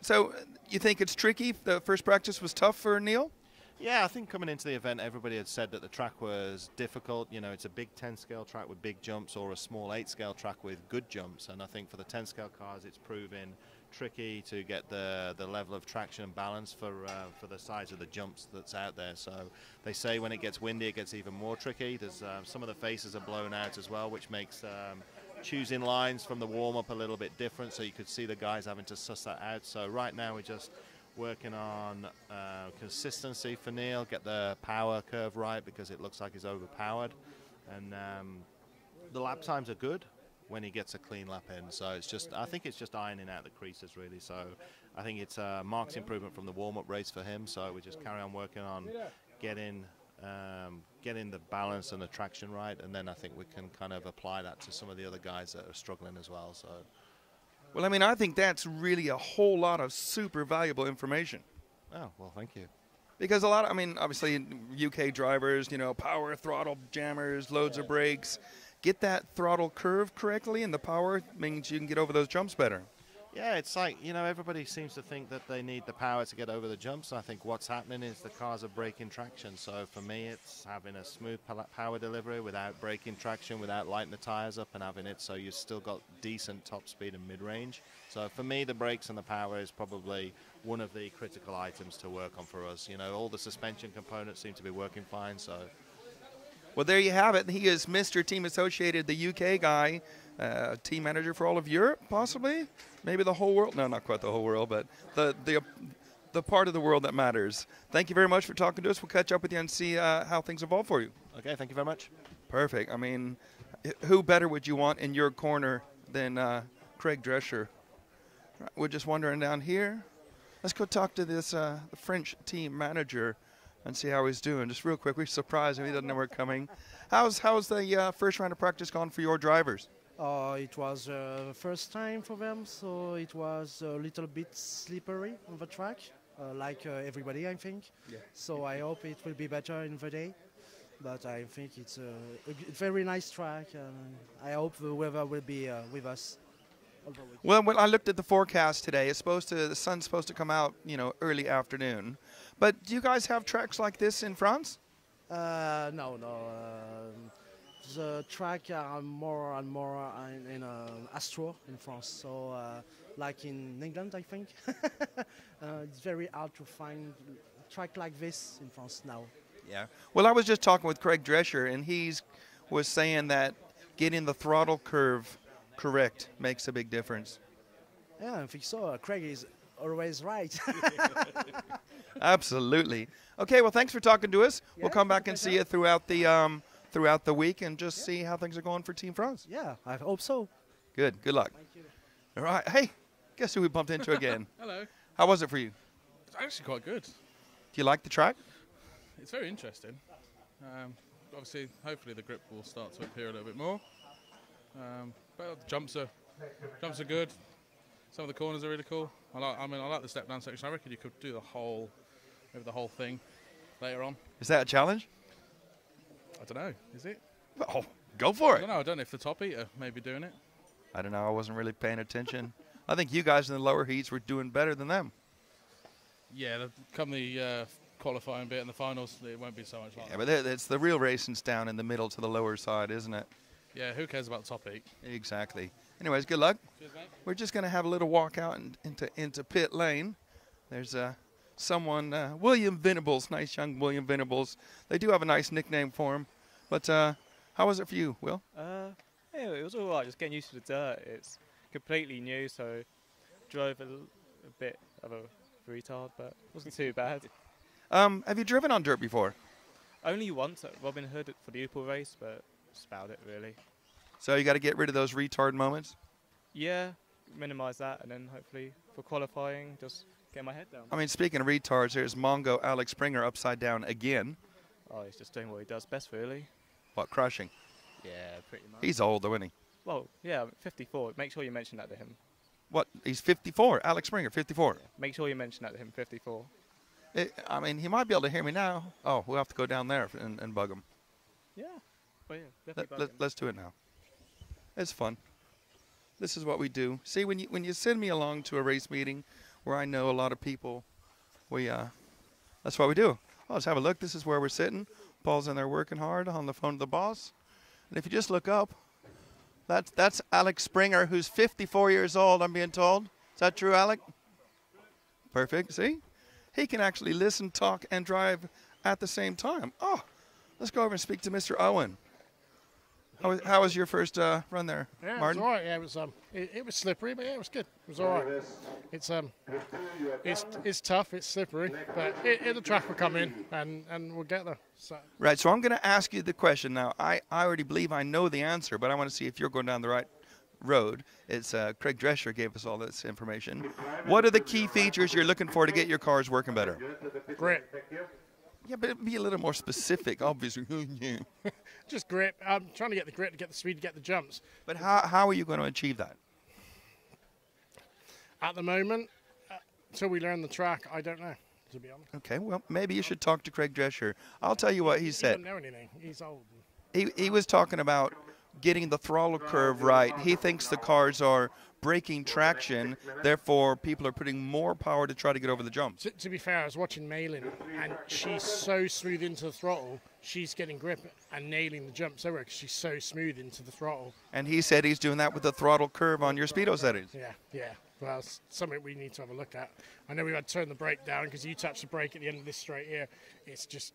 So you think it's tricky? The first practice was tough for Neil? Yeah, I think coming into the event, everybody had said that the track was difficult. It's a big 10-scale track with big jumps or a small 8-scale track with good jumps. And I think for the 10-scale cars, it's proven tricky to get the level of traction and balance for the size of the jumps that's out there. So they say when it gets windy, it gets even more tricky. There's some of the faces are blown out as well, which makes choosing lines from the warm-up a little bit different, so you could see the guys having to suss that out. So right now we're just working on consistency for Neil, get the power curve right because it looks like he's overpowered. And the lap times are good when he gets a clean lap in. So it's just, I think it's just ironing out the creases really. So I think it's a marked improvement from the warm-up race for him. So we just carry on working on getting the balance and the traction right, and then I think we can kind of apply that to some of the other guys that are struggling as well. So. Well, I mean, I think that's really a whole lot of super valuable information. Oh, well, thank you. Because a lot of, I mean, obviously UK drivers, you know, power, throttle, jammers, loads of brakes. Get that throttle curve correctly, and the power means you can get over those jumps better. Yeah, it's like, you know, everybody seems to think that they need the power to get over the jumps. I think what's happening is the cars are breaking traction. So for me, it's having a smooth power delivery without breaking traction, without lighting the tires up and having it so you've still got decent top speed and mid-range. So for me, the brakes and the power is probably one of the critical items to work on for us. You know, all the suspension components seem to be working fine, so. Well, there you have it. He is Mr. Team Associated, the UK guy, team manager for all of Europe, possibly, maybe the whole world. No, not quite the whole world, but the part of the world that matters. Thank you very much for talking to us. We'll catch up with you and see how things evolve for you. Okay, thank you very much. Perfect. I mean, who better would you want in your corner than Craig Drescher? We're just wandering down here. Let's go talk to this French team manager and see how he's doing. Just real quick, we're surprised him. He doesn't know we're coming. How's the first round of practice gone for your drivers? It was the first time for them, so it was a little bit slippery on the track, like everybody, I think. Yeah. So I hope it will be better in the day. But I think it's a very nice track, and I hope the weather will be with us. Well, when I looked at the forecast today, the sun's supposed to come out, you know, early afternoon. But do you guys have tracks like this in France? No. The track are more and more in Astro in France. So, like in England, I think. It's very hard to find a track like this in France now. Yeah. Well, I was just talking with Craig Drescher, and he was saying that getting the throttle curve correct makes a big difference. Yeah, I think so. Craig is always right. Absolutely. Okay, well, thanks for talking to us. Yeah, we'll come back and see you throughout the week and just see how things are going for Team France. Yeah, I hope so. Good. Good luck. Thank you. All right. Hey, guess who we bumped into again? Hello. How was it for you? It's actually quite good. Do you like the track? It's very interesting. Obviously, hopefully the grip will start to appear a little bit more. But the jumps are good. Some of the corners are really cool. I like the step down section. I reckon you could do the whole thing later on. Is that a challenge? I don't know. Is it? Oh, go for it. I don't know if the top eater may be doing it. I don't know. I wasn't really paying attention. I think you guys in the lower heats were doing better than them. Yeah, come the qualifying bit and the finals, it won't be so much like Yeah, but it's the real racing's down in the middle to the lower side, isn't it? Yeah, who cares about top 8? Exactly. Anyways, good luck. Cheers, mate. We're just going to have a little walk out into pit lane. There's someone, William Venables, nice young William Venables. They do have a nice nickname for him. But how was it for you, Will? Yeah, it was all right. Just getting used to the dirt. It's completely new, so drove a bit of a retard, but it wasn't too bad. Have you driven on dirt before? Only once at Robin Hood for the Opel race, but that's about it, really. So you got to get rid of those retard moments? Yeah, minimise that, and then hopefully for qualifying, just get my head down. I mean, speaking of retards, there's Mongo Alex Springer upside down again. Oh, he's just doing what he does best, really. What, crushing? Yeah, pretty much. He's old, though, isn't he? Well, yeah, 54. Make sure you mention that to him. What? He's 54. Alex Springer, 54. Yeah, make sure you mention that to him, 54. I mean, he might be able to hear me now. Oh, we'll have to go down there and bug him. Yeah. Well, yeah, definitely bug him. Let's do it now. It's fun. This is what we do. See, when you send me along to a race meeting where I know a lot of people, that's what we do. Oh, let's have a look. This is where we're sitting. Paul's in there working hard on the phone to the boss. And if you just look up, that's Alex Springer, who's 54 years old, I'm being told. Is that true, Alec? Perfect. See? He can actually listen, talk, and drive at the same time. Oh, let's go over and speak to Mr. Owen. How was your first run there, Yeah, Martin? it was all right. Yeah, it was slippery, but yeah, it was good. It was all right. It's tough, it's slippery, but the track will come in and we'll get there. So. Right, so I'm going to ask you the question now. I already believe I know the answer, but I want to see if you're going down the right road. It's Craig Drescher gave us all this information. What are the key features you're looking for to get your cars working better? Grip. Yeah, but be a little more specific, obviously. Just grip. I'm trying to get the grip to get the speed to get the jumps. But how are you going to achieve that? At the moment, until we learn the track, I don't know, to be honest. Okay, well, maybe you should talk to Craig Drescher. I'll tell you what he said. He doesn't know anything. He's old. He was talking about getting the throttle curve right. He thinks the cars are breaking traction, therefore people are putting more power to try to get over the jumps. To be fair, I was watching Malin, and she's so smooth into the throttle, she's getting grip and nailing the jumps everywhere because she's so smooth into the throttle. And he said he's doing that with the throttle curve on your speedo settings. Yeah. Well, it's something we need to have a look at. I know we had to turn the brake down because you touch the brake at the end of this straight here. It's just,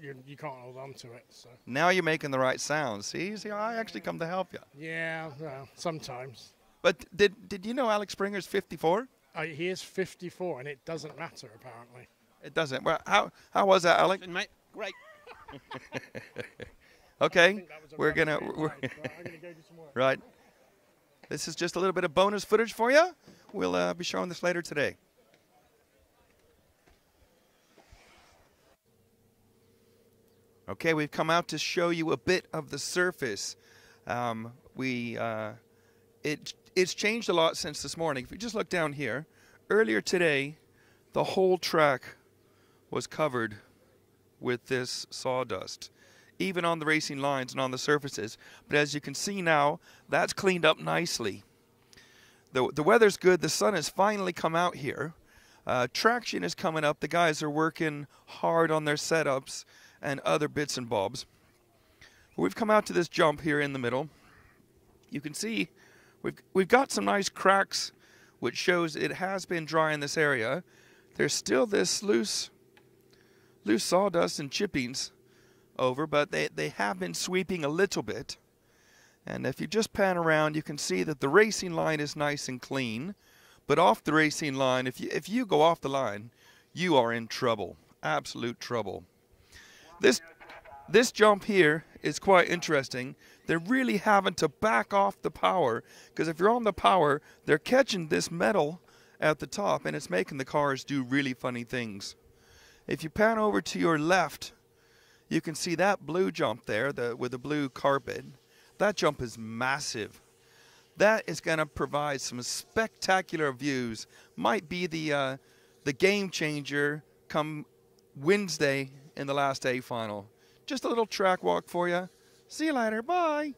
you can't hold on to it. So. Now you're making the right sounds. See, I actually come to help you. Yeah, well, sometimes. But did you know Alex Springer's 54? He is 54, and it doesn't matter, apparently. It doesn't. Well, how was that, Alex? Mate, great. Okay, we're gonna right. This is just a little bit of bonus footage for you. We'll be showing this later today. Okay, we've come out to show you a bit of the surface. It's changed a lot since this morning. If you just look down here, earlier today, the whole track was covered with this sawdust, even on the racing lines and on the surfaces. But as you can see now, that's cleaned up nicely. The weather's good. The sun has finally come out here. Traction is coming up. The guys are working hard on their setups and other bits and bobs. We've come out to this jump here in the middle. You can see we've got some nice cracks, which shows it has been dry in this area. There's still this loose sawdust and chippings over, but they have been sweeping a little bit. And if you just pan around, you can see that the racing line is nice and clean. But off the racing line, if you go off the line, you are in trouble, absolute trouble. This jump here is quite interesting. They're really having to back off the power, because if you're on the power, they're catching this metal at the top, and it's making the cars do really funny things. If you pan over to your left, you can see that blue jump there with the blue carpet. That jump is massive. That is going to provide some spectacular views. Might be the game changer come Wednesday in the last A final. Just a little track walk for you. See you later. Bye.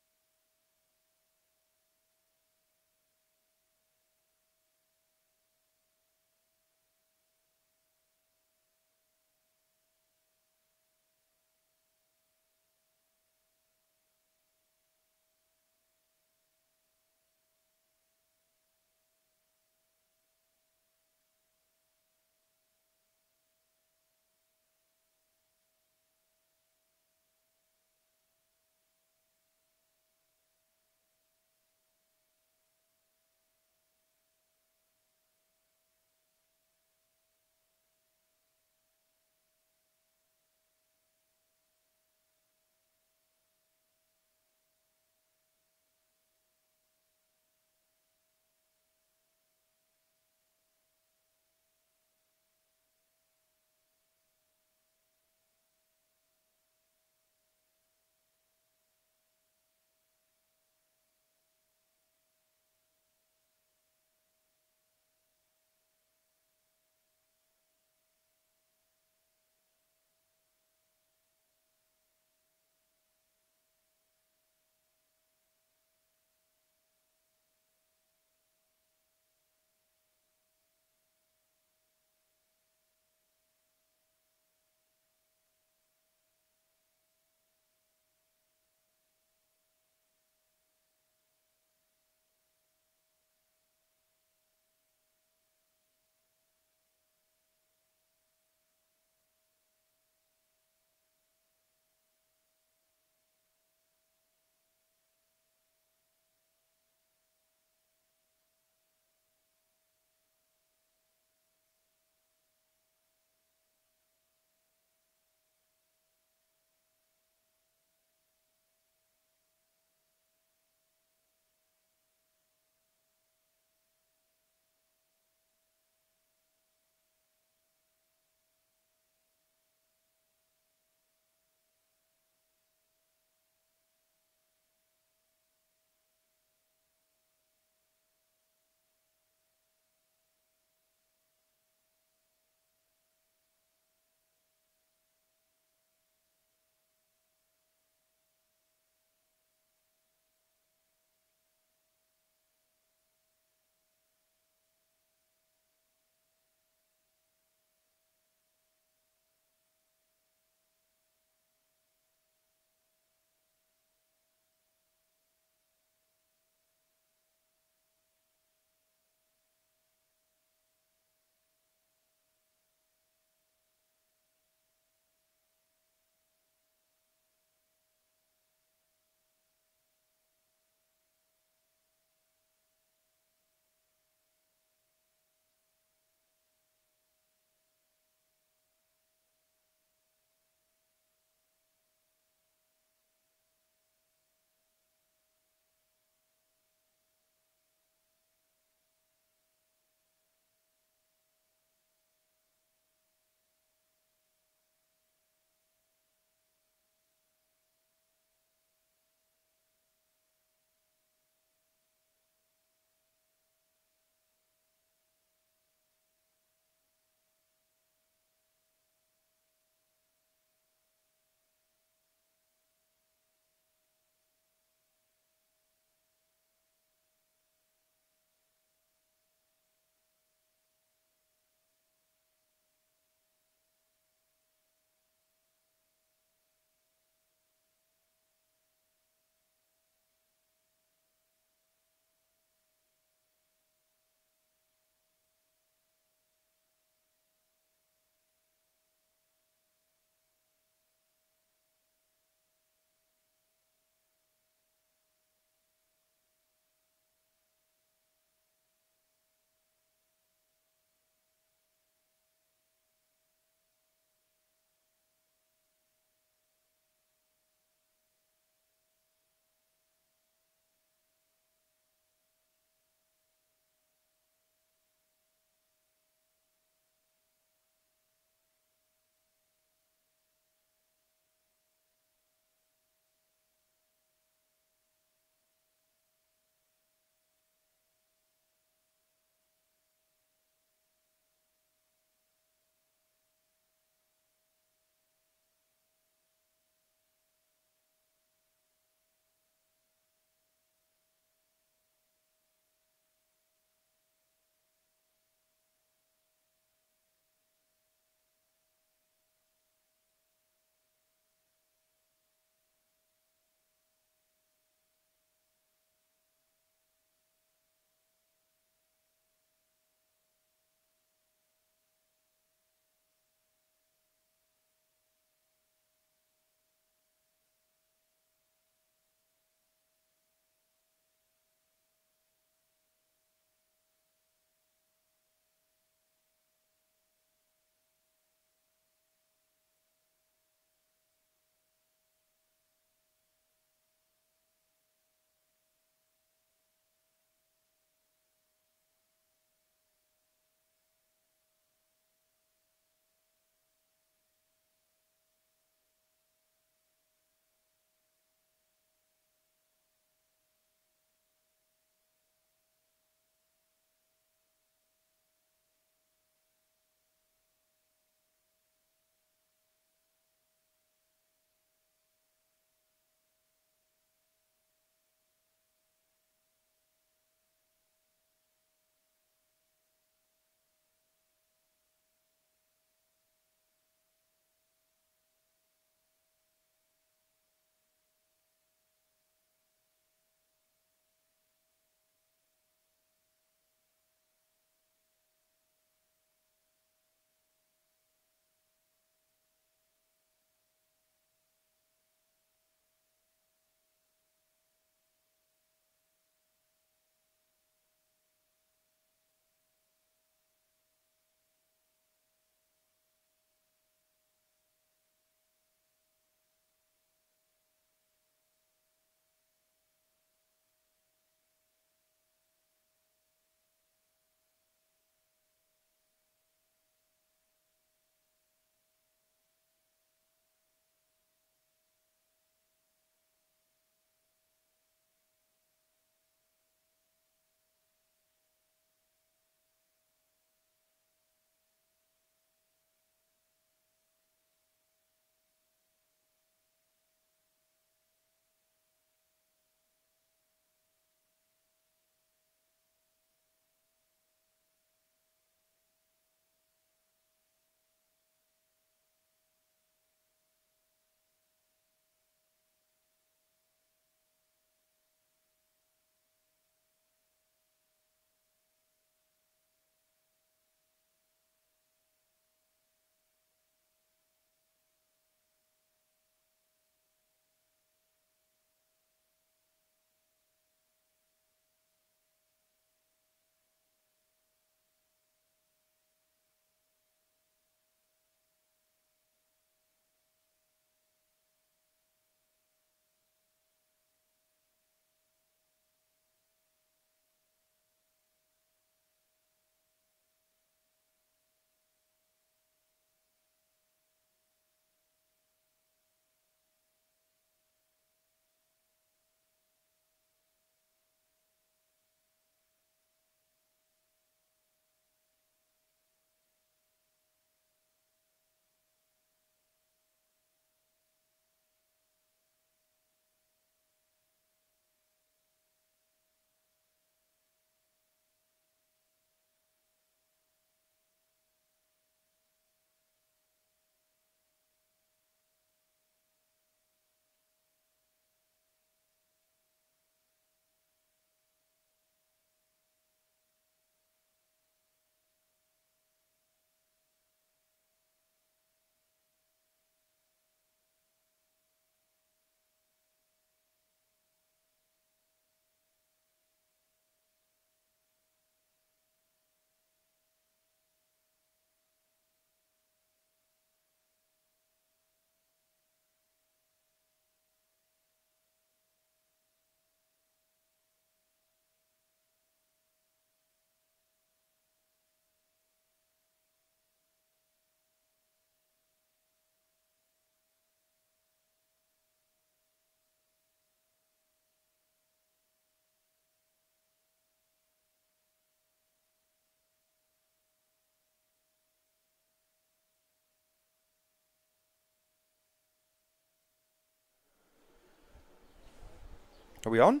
Are we on?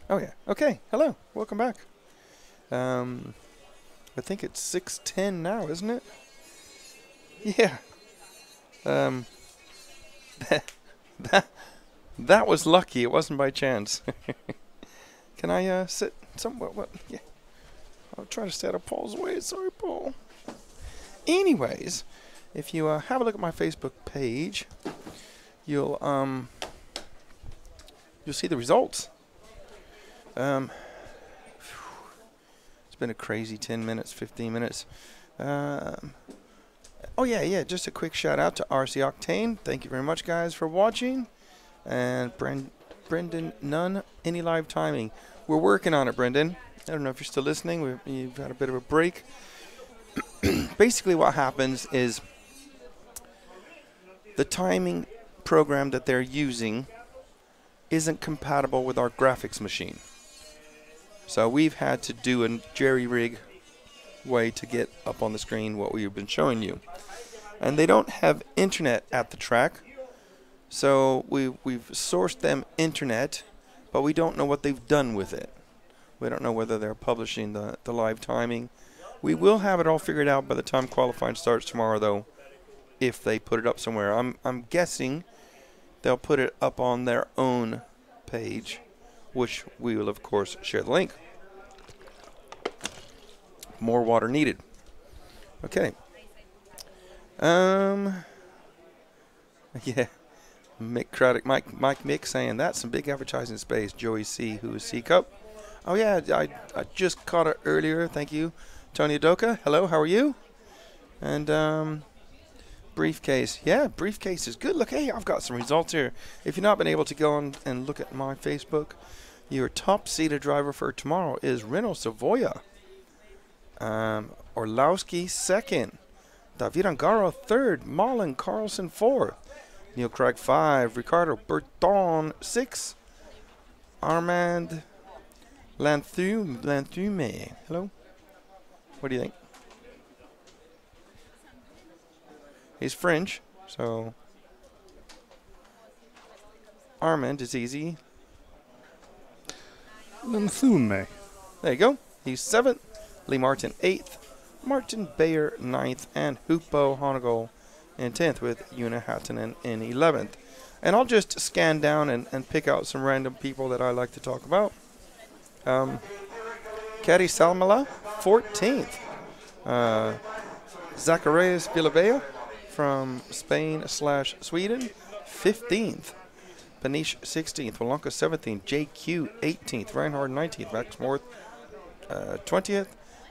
Oh, yeah. Okay. Hello. Welcome back. I think it's 6:10 now, isn't it? Yeah. That was lucky. It wasn't by chance. Can I sit somewhere? What? Yeah. I'll try to stay out of Paul's way. Sorry, Paul. Anyways, if you have a look at my Facebook page, you'll see the results. It's been a crazy 10 minutes, 15 minutes. Oh yeah, just a quick shout out to RC Octane. Thank you very much, guys, for watching. And Brendan, none any live timing. We're working on it, Brendan. I don't know if you're still listening. You've had a bit of a break. Basically what happens is the timing program that they're using isn't compatible with our graphics machine. So we've had to do a jerry-rig way to get up on the screen what we've been showing you. And they don't have internet at the track. So we've sourced them internet, but we don't know what they've done with it. We don't know whether they're publishing the live timing. We will have it all figured out by the time qualifying starts tomorrow, though, if they put it up somewhere. I'm guessing they'll put it up on their own page, which we will, of course, share the link. More water needed. Okay. Yeah. Mike Mick saying that's some big advertising space. Joey C, who is C Cup. Oh yeah, I just caught it earlier. Thank you, Tony Adoka. Hello, how are you? And briefcase. Yeah, briefcase is good. Look, hey, I've got some results here. If you've not been able to go on and look at my Facebook, your top seeded driver for tomorrow is Renault Savoia. Orlowski second. David Angaro third. Malin Carlson fourth. Neil Craig 5, Ricardo Berton 6, Armand Lanthume. Hello? What do you think? He's French, so Armand is easy. Lanthume. There you go. He's 7th. Lee Martin 8th. Martin Bayer 9th. And Hupo Honegol in 10th, with Una Hattinen in 11th. And I'll just scan down and pick out some random people that I like to talk about. Kari Salmala, 14th. Zacharias Villavea from Spain/Sweden, 15th. Panish 16th. Walanka 17th. JQ 18th. Reinhard 19th. Max Morth 20th.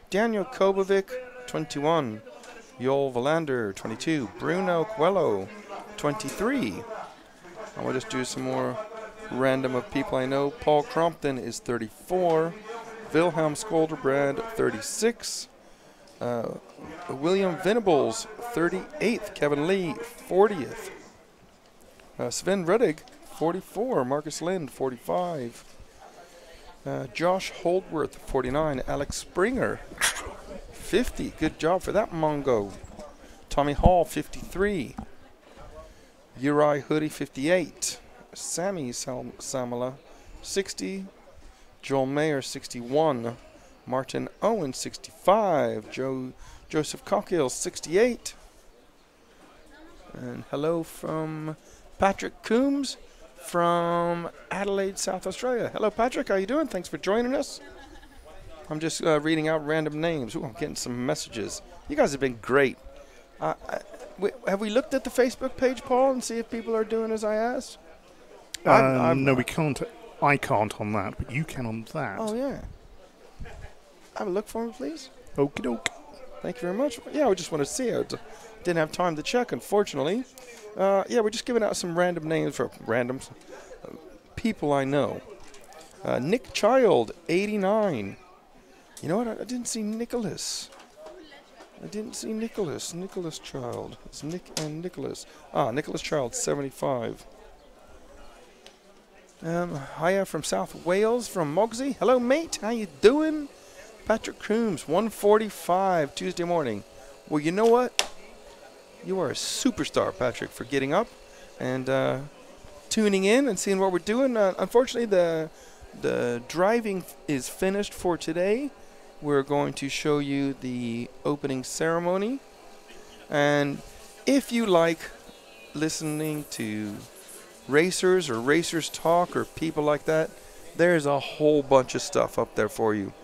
Daniel Kobovic 21. Joel Valander, 22. Bruno Coelho, 23. I will just do some more random of people I know. Paul Crompton is 34. Wilhelm Skolderbrand, 36. William Venables, 38th. Kevin Lee, 40th. Sven Ruddig, 44. Marcus Lind, 45. Josh Holdworth, 49. Alex Springer, 50. Good job for that Mongo. Tommy Hall, 53. Uri Hoodie, 58. Sammy Samala, 60. Joel Mayer, 61. Martin Owen, 65. Joseph Cockhill, 68. And hello from Patrick Coombs from Adelaide, South Australia. Hello, Patrick. How you doing? Thanks for joining us. I'm just reading out random names. Ooh, I'm getting some messages. You guys have been great. Have we looked at the Facebook page, Paul, and see if people are doing as I asked? No, we can't. I can't on that, but you can on that. Oh, yeah. Have a look for me, please. Okie doke. Thank you very much. Yeah, we just want to see it. Didn't have time to check, unfortunately. Yeah, we're just giving out some random names for random people I know. Nick Child, 89. You know what? I didn't see Nicholas. Nicholas Child. It's Nick and Nicholas. Nicholas Child, 75. Hiya from South Wales, from Mogsy. Hello, mate. How you doing? Patrick Coombs, 1:45 Tuesday morning. Well, you know what? You are a superstar, Patrick, for getting up and tuning in and seeing what we're doing. Unfortunately, the driving is finished for today. We're going to show you the opening ceremony. And if you like listening to racers or racers talk or people like that, there's a whole bunch of stuff up there for you.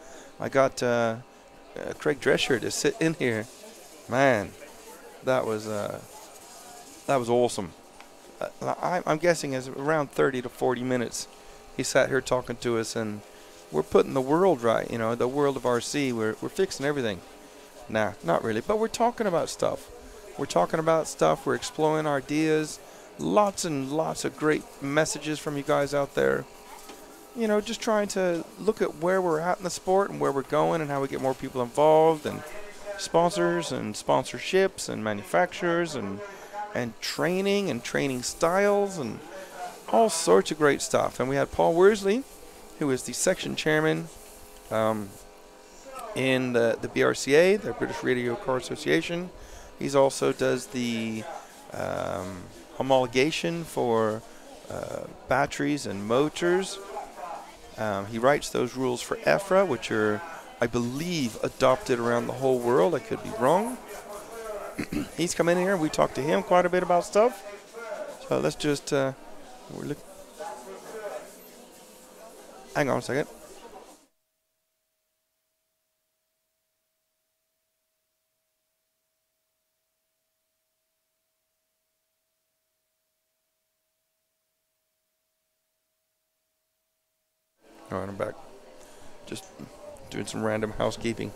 I got Craig Drescher to sit in here. Man, that was awesome. I'm guessing it's around 30 to 40 minutes. He sat here talking to us, and we're putting the world right, you know, the world of RC. We're fixing everything. Nah, not really, but we're talking about stuff. We're exploring ideas. Lots and lots of great messages from you guys out there. You know, just trying to look at where we're at in the sport and where we're going and how we get more people involved, and sponsors and sponsorships and manufacturers and training styles and all sorts of great stuff. And we had Paul Worsley, who is the section chairman in the BRCA, the British Radio Car Association. He's also does the homologation for batteries and motors. He writes those rules for EFRA, which are, I believe, adopted around the whole world. I could be wrong. He's come in here. We talked to him quite a bit about stuff. So let's just hang on a second. All right, I'm back. Just doing some random housekeeping.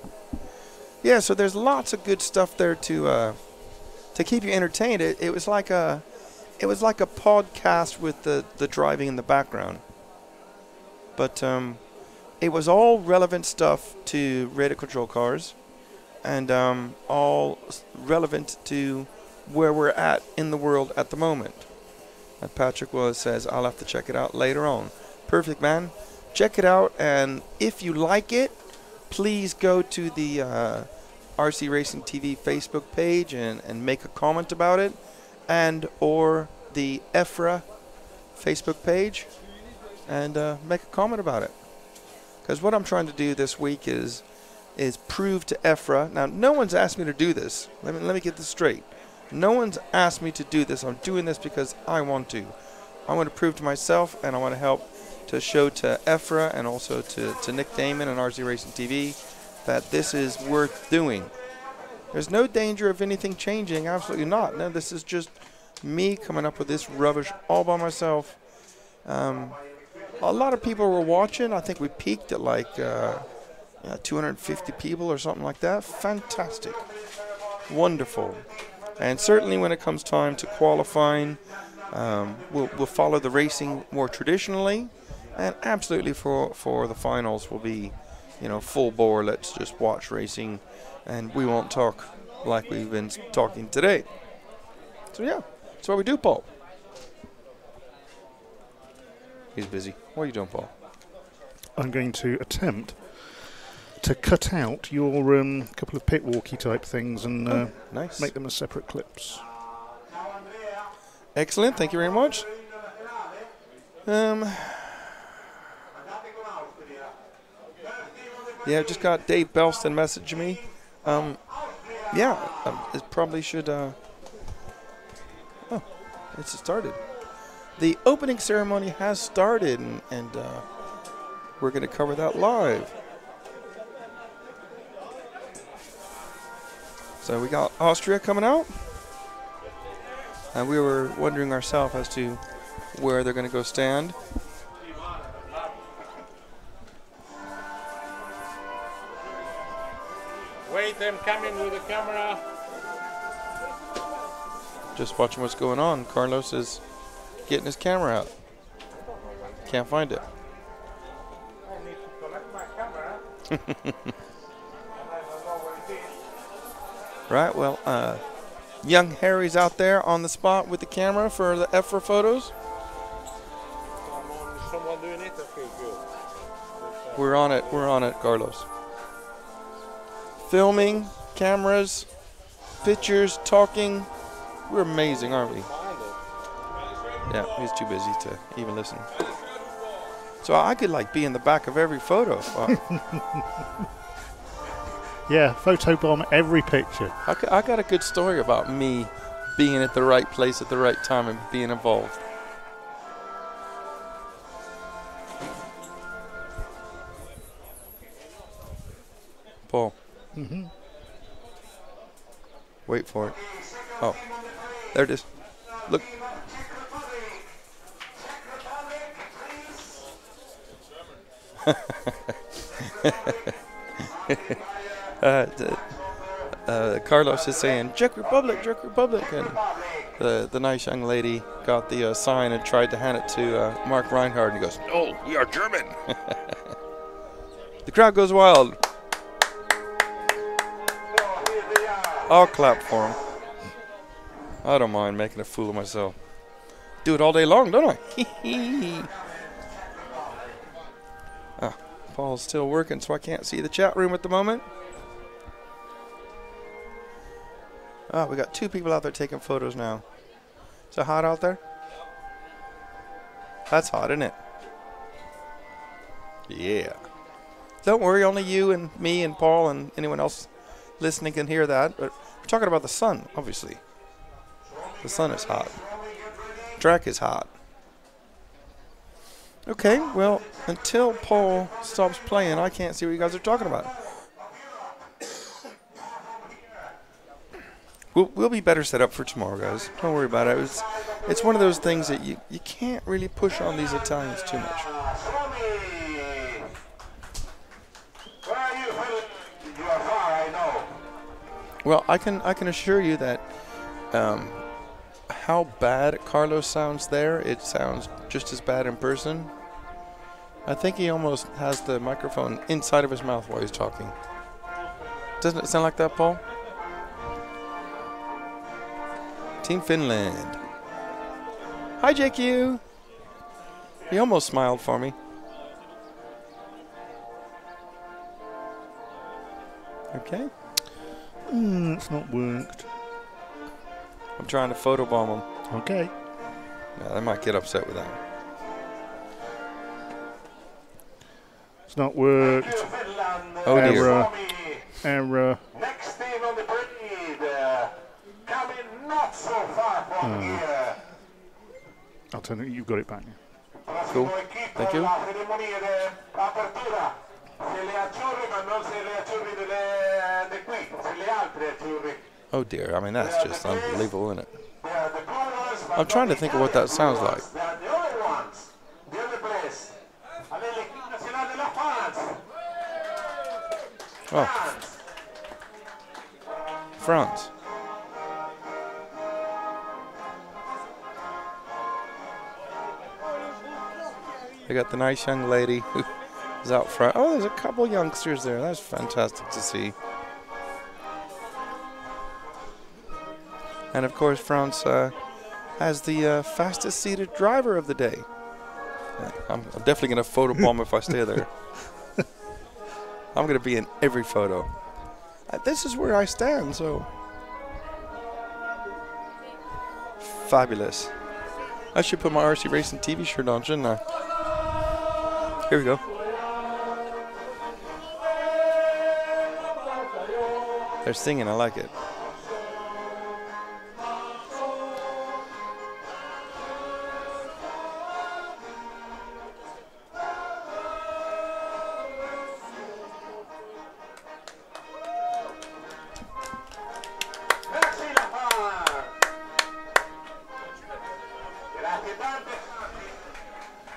Yeah, so there's lots of good stuff there to keep you entertained. It was like a podcast with the driving in the background. But it was all relevant stuff to radio control cars, and all relevant to where we're at in the world at the moment. And Patrick says, I'll have to check it out later on. Perfect, man. Check it out, and if you like it, please go to the RC Racing TV Facebook page and make a comment about it, and or the EFRA Facebook page, and make a comment about it. Because what I'm trying to do this week is prove to EFRA. Now, no one's asked me to do this. Let me get this straight. No one's asked me to do this. I'm doing this because I want to. I want to prove to myself, and I want to help to show to EFRA and also to Nick Damon and RC Racing TV that this is worth doing. There's no danger of anything changing, absolutely not. No, this is just me coming up with this rubbish all by myself. A lot of people were watching. I think we peaked at like 250 people or something like that. Fantastic. Wonderful. And certainly when it comes time to qualifying, we'll follow the racing more traditionally. And absolutely for the finals will be, you know, full bore. Let's just watch racing, and we won't talk like we've been talking today. So yeah, that's what we do, Paul. He's busy. What are you doing, Paul? I'm going to attempt to cut out your couple of pit walkie type things and nice. Make them as separate clips. Excellent. Thank you very much. Yeah, just got Dave Belston messaging me. It probably should. It's started. The opening ceremony has started, and we're going to cover that live. So we got Austria coming out, and we were wondering ourselves as to where they're going to go stand. Wait, I'm coming with the camera. Just watching what's going on. Carlos is getting his camera out. Can't find it. I need to collect my camera. Right, well, young Harry's out there on the spot with the camera for the EFRA photos. Someone doing it? Okay, good. We're on it, Carlos. Filming, cameras, pictures, talking. We're amazing, aren't we? Yeah, he's too busy to even listen. So I could like be in the back of every photo. Yeah, photobomb every picture. I got a good story about me being at the right place at the right time and being involved. Paul. Mm-hmm. Wait for it. Oh, there it is. Look. Carlos is saying Czech Republic, and the nice young lady got the sign and tried to hand it to Mark Reinhardt, and he goes, "Oh, we are German." The crowd goes wild. I'll clap for him. I don't mind making a fool of myself. Do it all day long, don't I? Paul's still working, so I can't see the chat room at the moment. We got 2 people out there taking photos now. Is it hot out there? That's hot, isn't it? Yeah. Don't worry, only you and me and Paul and anyone else listening can hear that. But we're talking about the sun, obviously. The sun is hot. Track is hot. Okay, well, until Paul stops playing, I can't see what you guys are talking about. We'll be better set up for tomorrow, guys. Don't worry about it. It's one of those things that you can't really push on these Italians too much. Well, I can assure you that how bad Carlos sounds there, it sounds just as bad in person. I think he almost has the microphone inside of his mouth while he's talking. Doesn't it sound like that, Paul? Team Finland. Hi, JQ. He almost smiled for me. Okay. It's not worked. I'm trying to photobomb him. Okay. Yeah, they might get upset with that. It's not worked. Oh dear. Error. Next team on the parade, coming not so far from here. I'll tell you, you've got it back now. Cool. Thank you. Oh dear, I mean that's just unbelievable, isn't it? I'm trying to think of what that sounds like. Oh. France. They got the nice young lady who is out front. Oh, there's a couple youngsters there. That's fantastic to see. And of course, France has the fastest seated driver of the day. I'm definitely going to photobomb if I stay there. I'm going to be in every photo. This is where I stand, so. Fabulous. I should put my RC Racing TV shirt on, shouldn't I? Here we go. They're singing, I like it.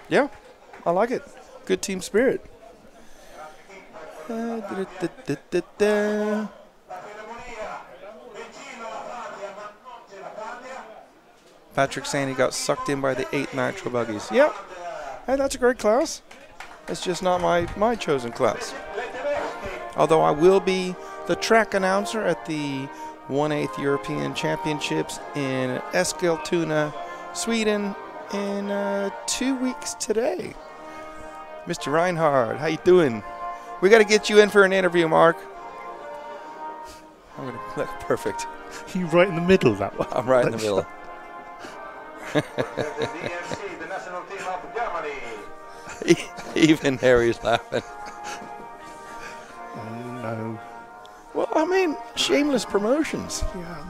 Yeah, I like it. Good team spirit. Patrick saying he got sucked in by the 8 nitro buggies. Yep. Hey, that's a great class. It's just not my chosen class. Although I will be the track announcer at the 1/8 European Championships in Eskilstuna, Sweden in 2 weeks today. Mr. Reinhardt, how you doing? We got to get you in for an interview, Mark. I'm gonna perfect. You right in the middle of that one. I'm right in the middle. DMC, the national team of Germany. Even Harry's laughing. Oh no. Well, I mean, shameless promotions. Yeah,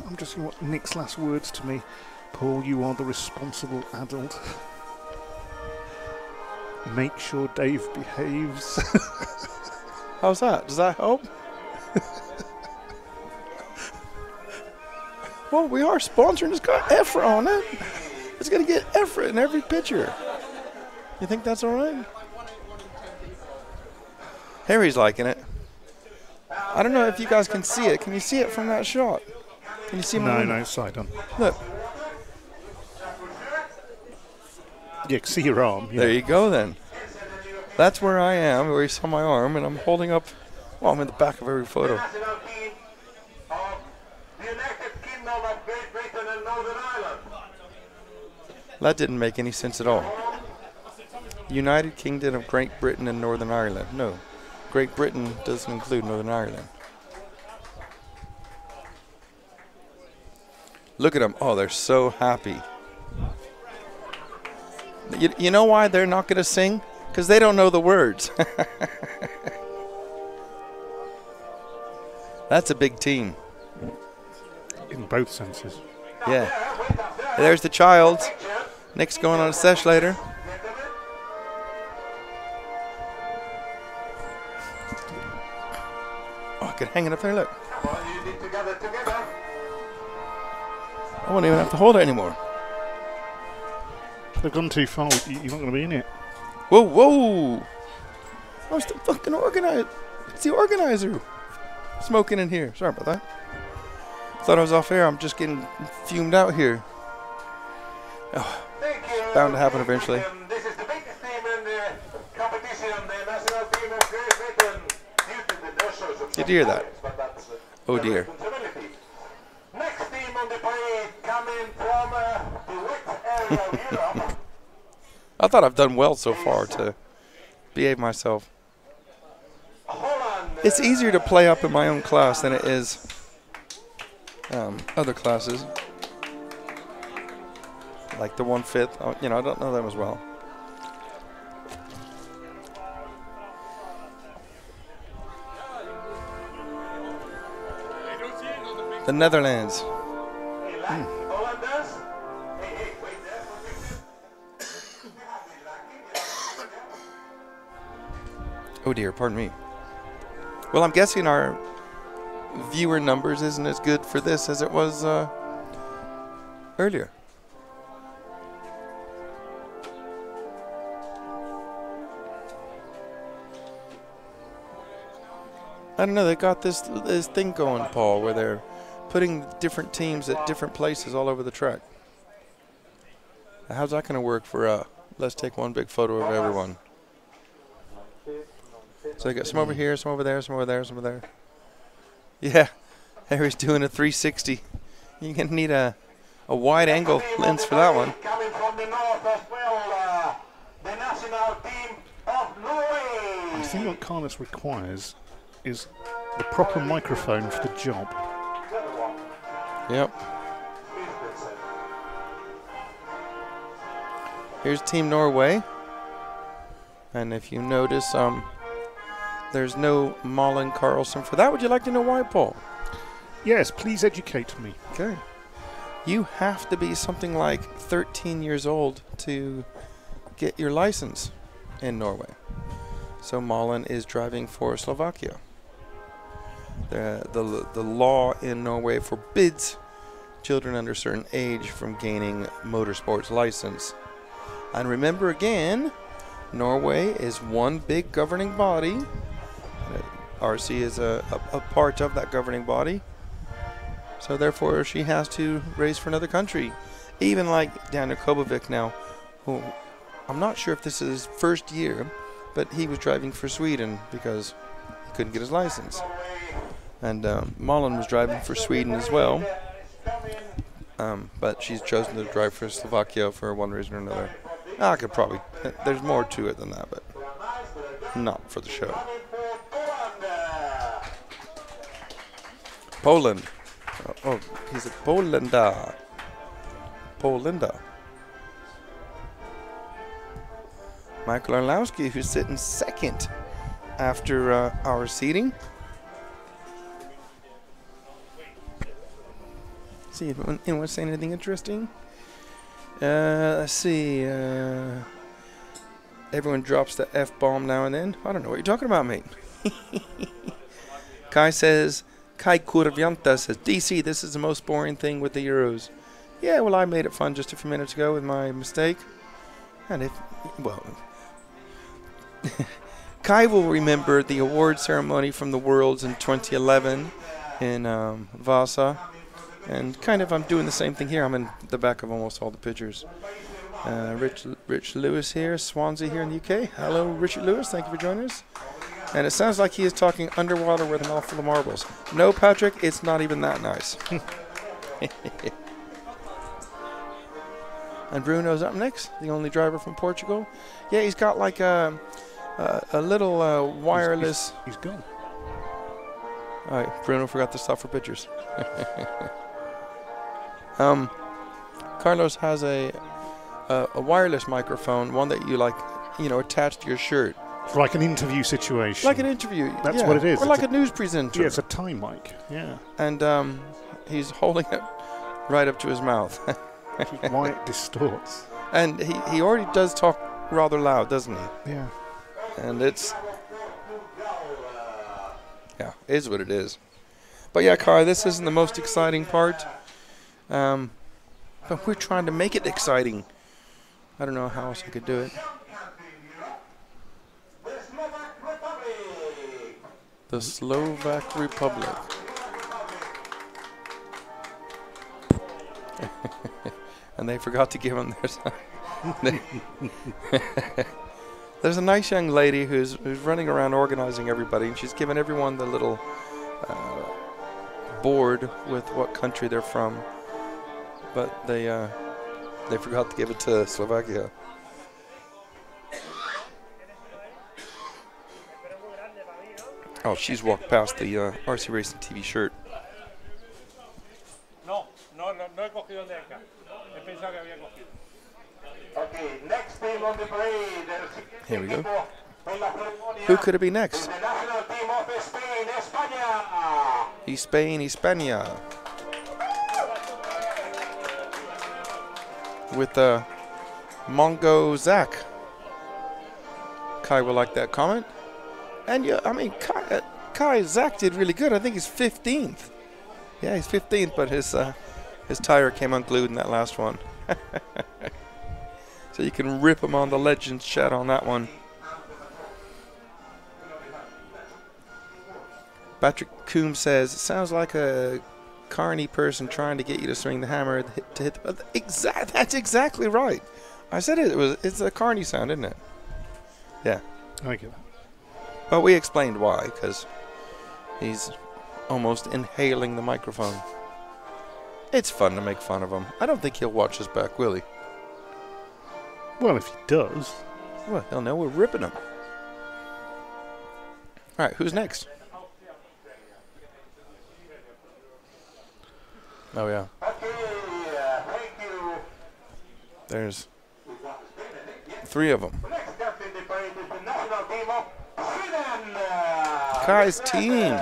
I'm just what Nick's last words to me. Paul, you are the responsible adult. Make sure Dave behaves. How's that? Does that help? Well, we are sponsoring. It's got EFRA on it. It's going to get EFRA in every picture. You think that's all right? Harry's liking it. I don't know if you guys can see it. Can you see it from that shot? Can you see my No, side on. Look. You can see your arm. Yeah. There you go then. That's where I am, where you saw my arm, and I'm holding up, well, I'm in the back of every photo. That didn't make any sense at all. United Kingdom of Great Britain and Northern Ireland. No, Great Britain doesn't include Northern Ireland. Look at them. Oh, they're so happy. You know why they're not going to sing? Because they don't know the words. That's a big team. In both senses. Yeah. There's the child. Nick's going on a sesh later. Oh, I could hang it up there, look. I won't even have to hold it anymore. They've gone too far. You're not going to be in it. Whoa, whoa! I was the fucking organizer. It's the organizer smoking in here. Sorry about that. Thought I was off air. I'm just getting fumed out here. Oh, bound to happen eventually. This is the biggest team in the competition, the national team of Great Britain. Due to the no-shows of Did you hear that? but that's Oh dear. responsibility. Next team on the parade coming from the wet area of Europe. I thought I've done well so far to behave myself. It's easier to play up in my own class than it is other classes. Like the 1/5. You know, I don't know them as well. The Netherlands. Oh dear, pardon me. Well, I'm guessing our viewer numbers isn't as good for this as it was earlier. I don't know, they got this thing going, Paul, where they're putting different teams at different places all over the track. How's that going to work for let's take one big photo of everyone? So they got some over here, some over there, some over there, some over there. Yeah, Harry's doing a 360. You're going to need a wide angle lens for that one. Coming from the north as well, the national team of Norway. I think what Carlos requires is the proper microphone for the job. Yep. Here's Team Norway. And if you notice, there's no Malin Carlson for that. Would you like to know why, Paul? Yes, please educate me. Okay. You have to be something like 13 years old to get your license in Norway. So Malin is driving for Slovakia. The law in Norway forbids children under a certain age from gaining motorsports license. And remember again, Norway is one big governing body. RC is a part of that governing body. So therefore she has to race for another country. Even like Daniel Kobovic now, who I'm not sure if this is his first year, but he was driving for Sweden because he couldn't get his license. And Malin was driving for Sweden as well. But she's chosen to drive for Slovakia for one reason or another. I could probably, there's more to it than that, but not for the show. Poland. Oh, he's a Polenda. Polenda. Michael Orlowski, who's sitting second after our seating. See if anyone saying anything interesting. Let's see. Everyone drops the F-bomb now and then. I don't know what you're talking about, mate. Kai Kurvianta says, DC, this is the most boring thing with the Euros. Yeah, well, I made it fun just a few minutes ago with my mistake. And Kai will remember the award ceremony from the Worlds in 2011 in Vasa. And kind of I'm doing the same thing here. I'm in the back of almost all the pictures. Rich Lewis here, Swansea here in the UK. Hello, Richard Lewis. Thank you for joining us. And it sounds like he is talking underwater with a mouthful of marbles. No, Patrick, it's not even that nice. And Bruno's up next, the only driver from Portugal. Yeah, he's got like a little wireless... He's gone. All right, Bruno forgot to stop for pictures. Carlos has a wireless microphone, one that you like, attach to your shirt. For like an interview situation. Like an interview. That's what it is. Or like a news presenter. Yeah, it's a time mic. Yeah. And he's holding it right up to his mouth. Which is why it distorts. And he already does talk rather loud, doesn't he? Yeah. And it's... Yeah, it is what it is. But yeah, Kai, this isn't the most exciting part. But we're trying to make it exciting. I don't know how else I could do it. The Slovak Republic. And they forgot to give him their... There's a nice young lady who's running around organizing everybody, and she's given everyone the little board with what country they're from. But they forgot to give it to Slovakia. Oh, she's walked past the RC Racing TV shirt. No he cogido nunca. He pensado que había cogido. Okay, next team on the parade. Here we go. Who could it be next? The national team of Spain, España. Spain, España. With Mongo Zach. Kai will like that comment. And yeah, I mean, Kai Zach did really good. I think he's 15th. Yeah, he's 15th, but his tire came unglued in that last one. So you can rip him on the Legends chat on that one. Patrick Coombs says, it sounds like a carny person trying to get you to swing the hammer to hit the... That's exactly right. I said it's a carny sound, isn't it? Yeah. I get that. But we explained why, because he's almost inhaling the microphone. It's fun to make fun of him. I don't think he'll watch us back, will he? Well, if he does. Well, he'll know we're ripping him. All right, who's next? Oh, yeah. There's 3 of them. Kai's team.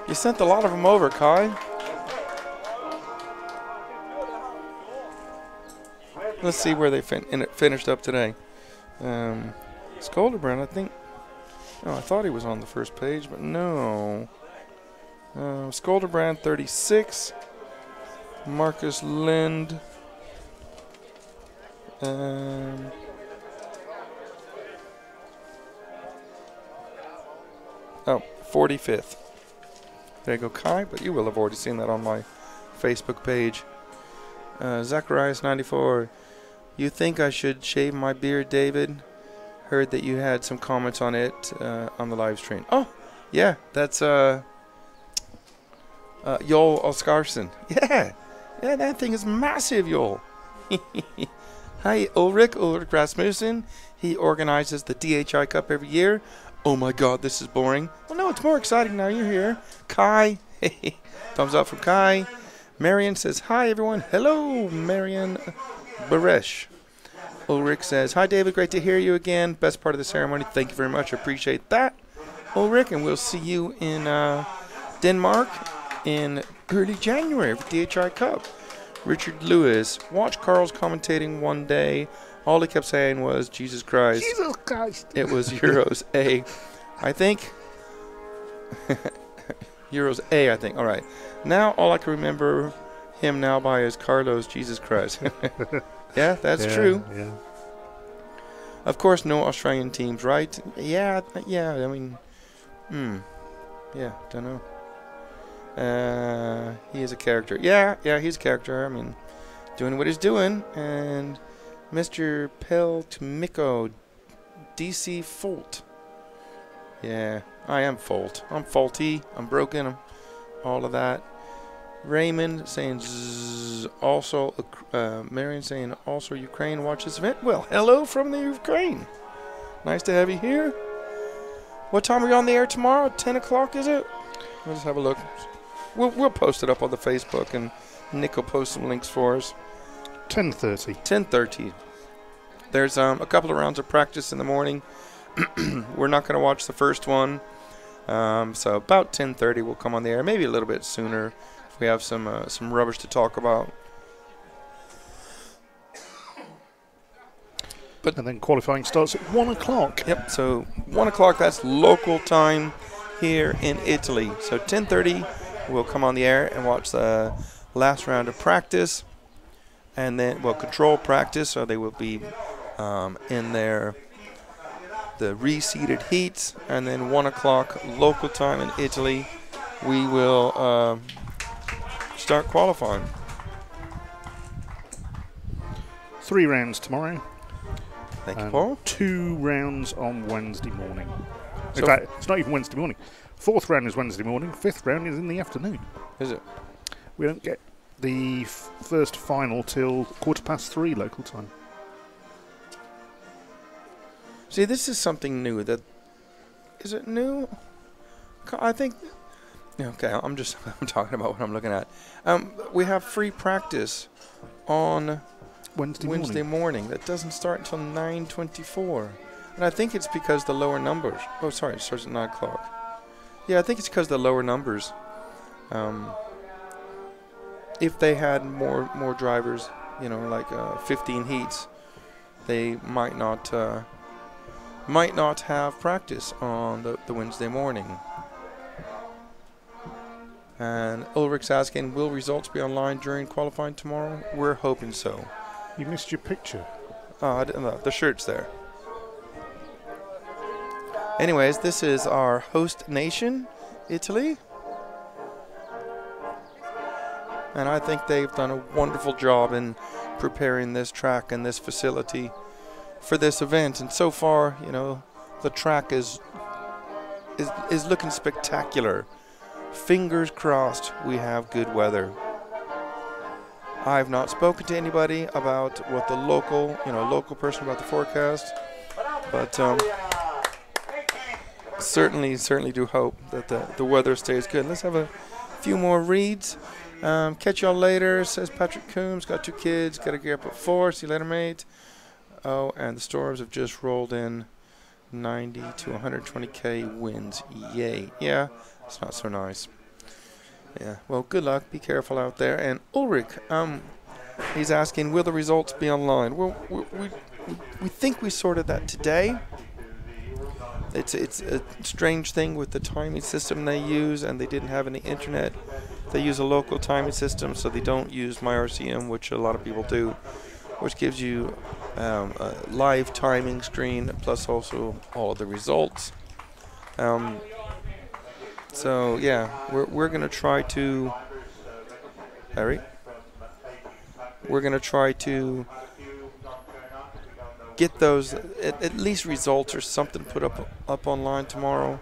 You sent a lot of them over, Kai. Let's see where they finished up today. Skolderbrand, I think. Oh, I thought he was on the first page, but no. Skolderbrand, 36. Marcus Lind. 45th. There you go, Kai, but you will have already seen that on my Facebook page. Zacharias 94. You think I should shave my beard, David? Heard that you had some comments on it on the live stream. Oh, yeah, that's Joel Oskarsson. Yeah, that thing is massive, Joel. Hi, Ulrich Rasmussen. He organizes the DHI Cup every year. Oh my God, this is boring. Well, no, it's more exciting now you're here. Kai, thumbs up from Kai. Marion says, hi everyone. Hello, Marion Baresh. Ulrich says, "Hi, David. Great to hear you again. Best part of the ceremony. Thank you very much. Appreciate that, Ulrich. And we'll see you in Denmark in early January for DHI Cup." Richard Lewis, watch Carl's commentating one day. All he kept saying was, Jesus Christ. Jesus Christ. It was Euros A. I think. Euros A, I think. All right. Now all I can remember him now by is Carlos, Jesus Christ. Yeah, that's true. Yeah. Of course, no Australian teams, right? Yeah, I mean, yeah, don't know. He is a character. Yeah, he's a character. I mean, doing what he's doing. And Mr. Peltmiko, DC Fault. Yeah, I am fault. I'm faulty. I'm broken. All of that. Raymond saying zzz, also, Marion saying also Ukraine watch this event. Well, hello from the Ukraine. Nice to have you here. What time are you on the air tomorrow? 10 o'clock, is it? Let's have a look. We'll post it up on the Facebook, and Nick will post some links for us. 10:30. 10:30. There's a couple of rounds of practice in the morning. We're not going to watch the first one. So about 10:30 we'll come on the air. Maybe a little bit sooner if we have some rubbish to talk about. And then qualifying starts at 1 o'clock. Yep, so 1 o'clock, that's local time here in Italy. So 10:30 we'll come on the air and watch the last round of practice. And then, control practice, so they will be in the reseeded heats. And then 1 o'clock local time in Italy, we will start qualifying. 3 rounds tomorrow. Thank you, Paul. 2 rounds on Wednesday morning. So In fact, it's not even Wednesday morning. 4th round is Wednesday morning. 5th round is in the afternoon. Is it? We don't get the first final till 3:15 local time. See, this is something new. Is it new? I think. Okay, I'm talking about what I'm looking at. We have free practice on Wednesday morning. That doesn't start until 9:24, and I think it's because the lower numbers. Oh, sorry, it starts at 9 o'clock. Yeah, I think it's because the lower numbers. If they had more drivers, like 15 heats, they might not have practice on the Wednesday morning. And Ulrich's asking, will results be online during qualifying tomorrow? We're hoping so. You missed your picture. Oh, I didn't know. The shirt's there. Anyways, this is our host nation, Italy. And I think they've done a wonderful job in preparing this track and this facility for this event. And so far, the track is looking spectacular. Fingers crossed we have good weather. I've not spoken to anybody about what the local person about the forecast, but certainly do hope that the weather stays good. Let's have a few more reads. Catch y'all later, says Patrick Coombs. Got 2 kids, got to gear up at 4. See you later, mate. Oh, and the storms have just rolled in 90 to 120k winds. Yay. Yeah, it's not so nice. Yeah, well, good luck. Be careful out there. And Ulrich, he's asking, will the results be online? Well, we think we sorted that today. It's a strange thing with the timing system they use, and they didn't have any internet. They use a local timing system, so they don't use MyRCM, which a lot of people do, which gives you a live timing screen plus also all of the results. So yeah, we're gonna try to, Harry. We're gonna try to get those at least results or something put up online tomorrow,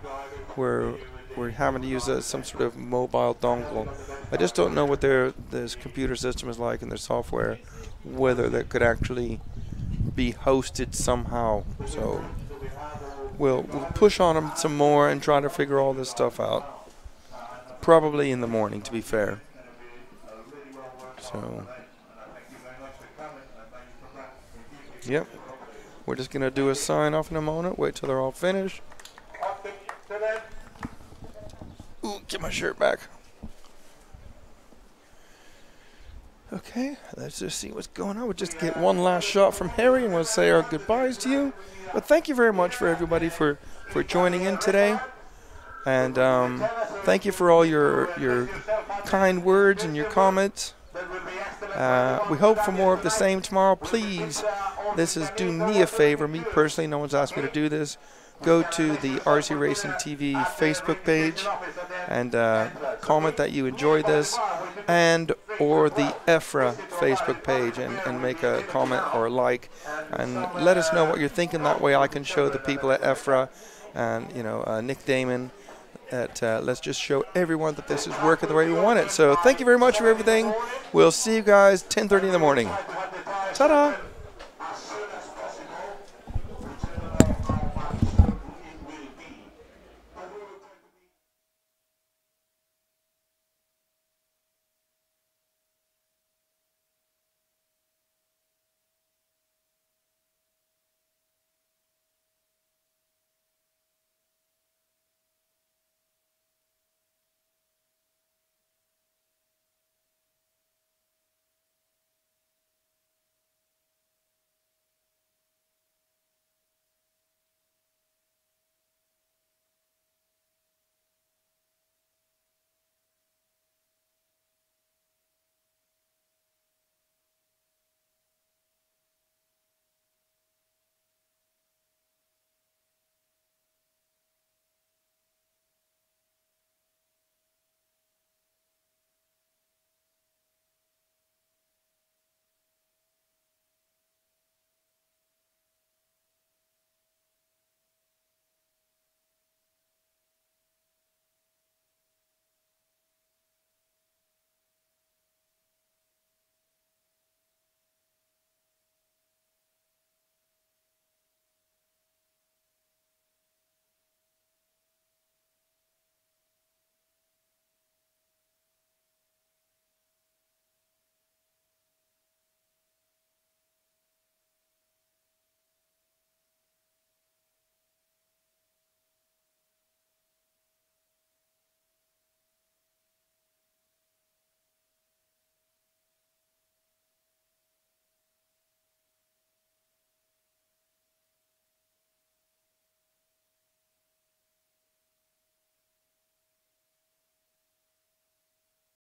where we're having to use some sort of mobile dongle. I just don't know what this computer system is like and their software, whether that could actually be hosted somehow. So we'll push on them some more and try to figure all this stuff out. Probably in the morning, to be fair. So Yep. We're just going to do a sign off in a moment. Wait till they're all finished. Ooh, get my shirt back. Okay, let's just see what's going on. We'll just get one last shot from Harry and we'll say our goodbyes to you. But thank you very much for everybody for joining in today. And thank you for all your kind words and your comments. We hope for more of the same tomorrow. Please, this is do me a favor, me personally, no one's asked me to do this. Go to the RC Racing TV Facebook page and comment that you enjoyed this, and or the EFRA Facebook page and make a comment or a like, and let us know what you're thinking. That way I can show the people at EFRA and Nick Damon that let's just show everyone that this is working the way we want it. So thank you very much for everything. We'll see you guys 10:30 in the morning. Ta-da!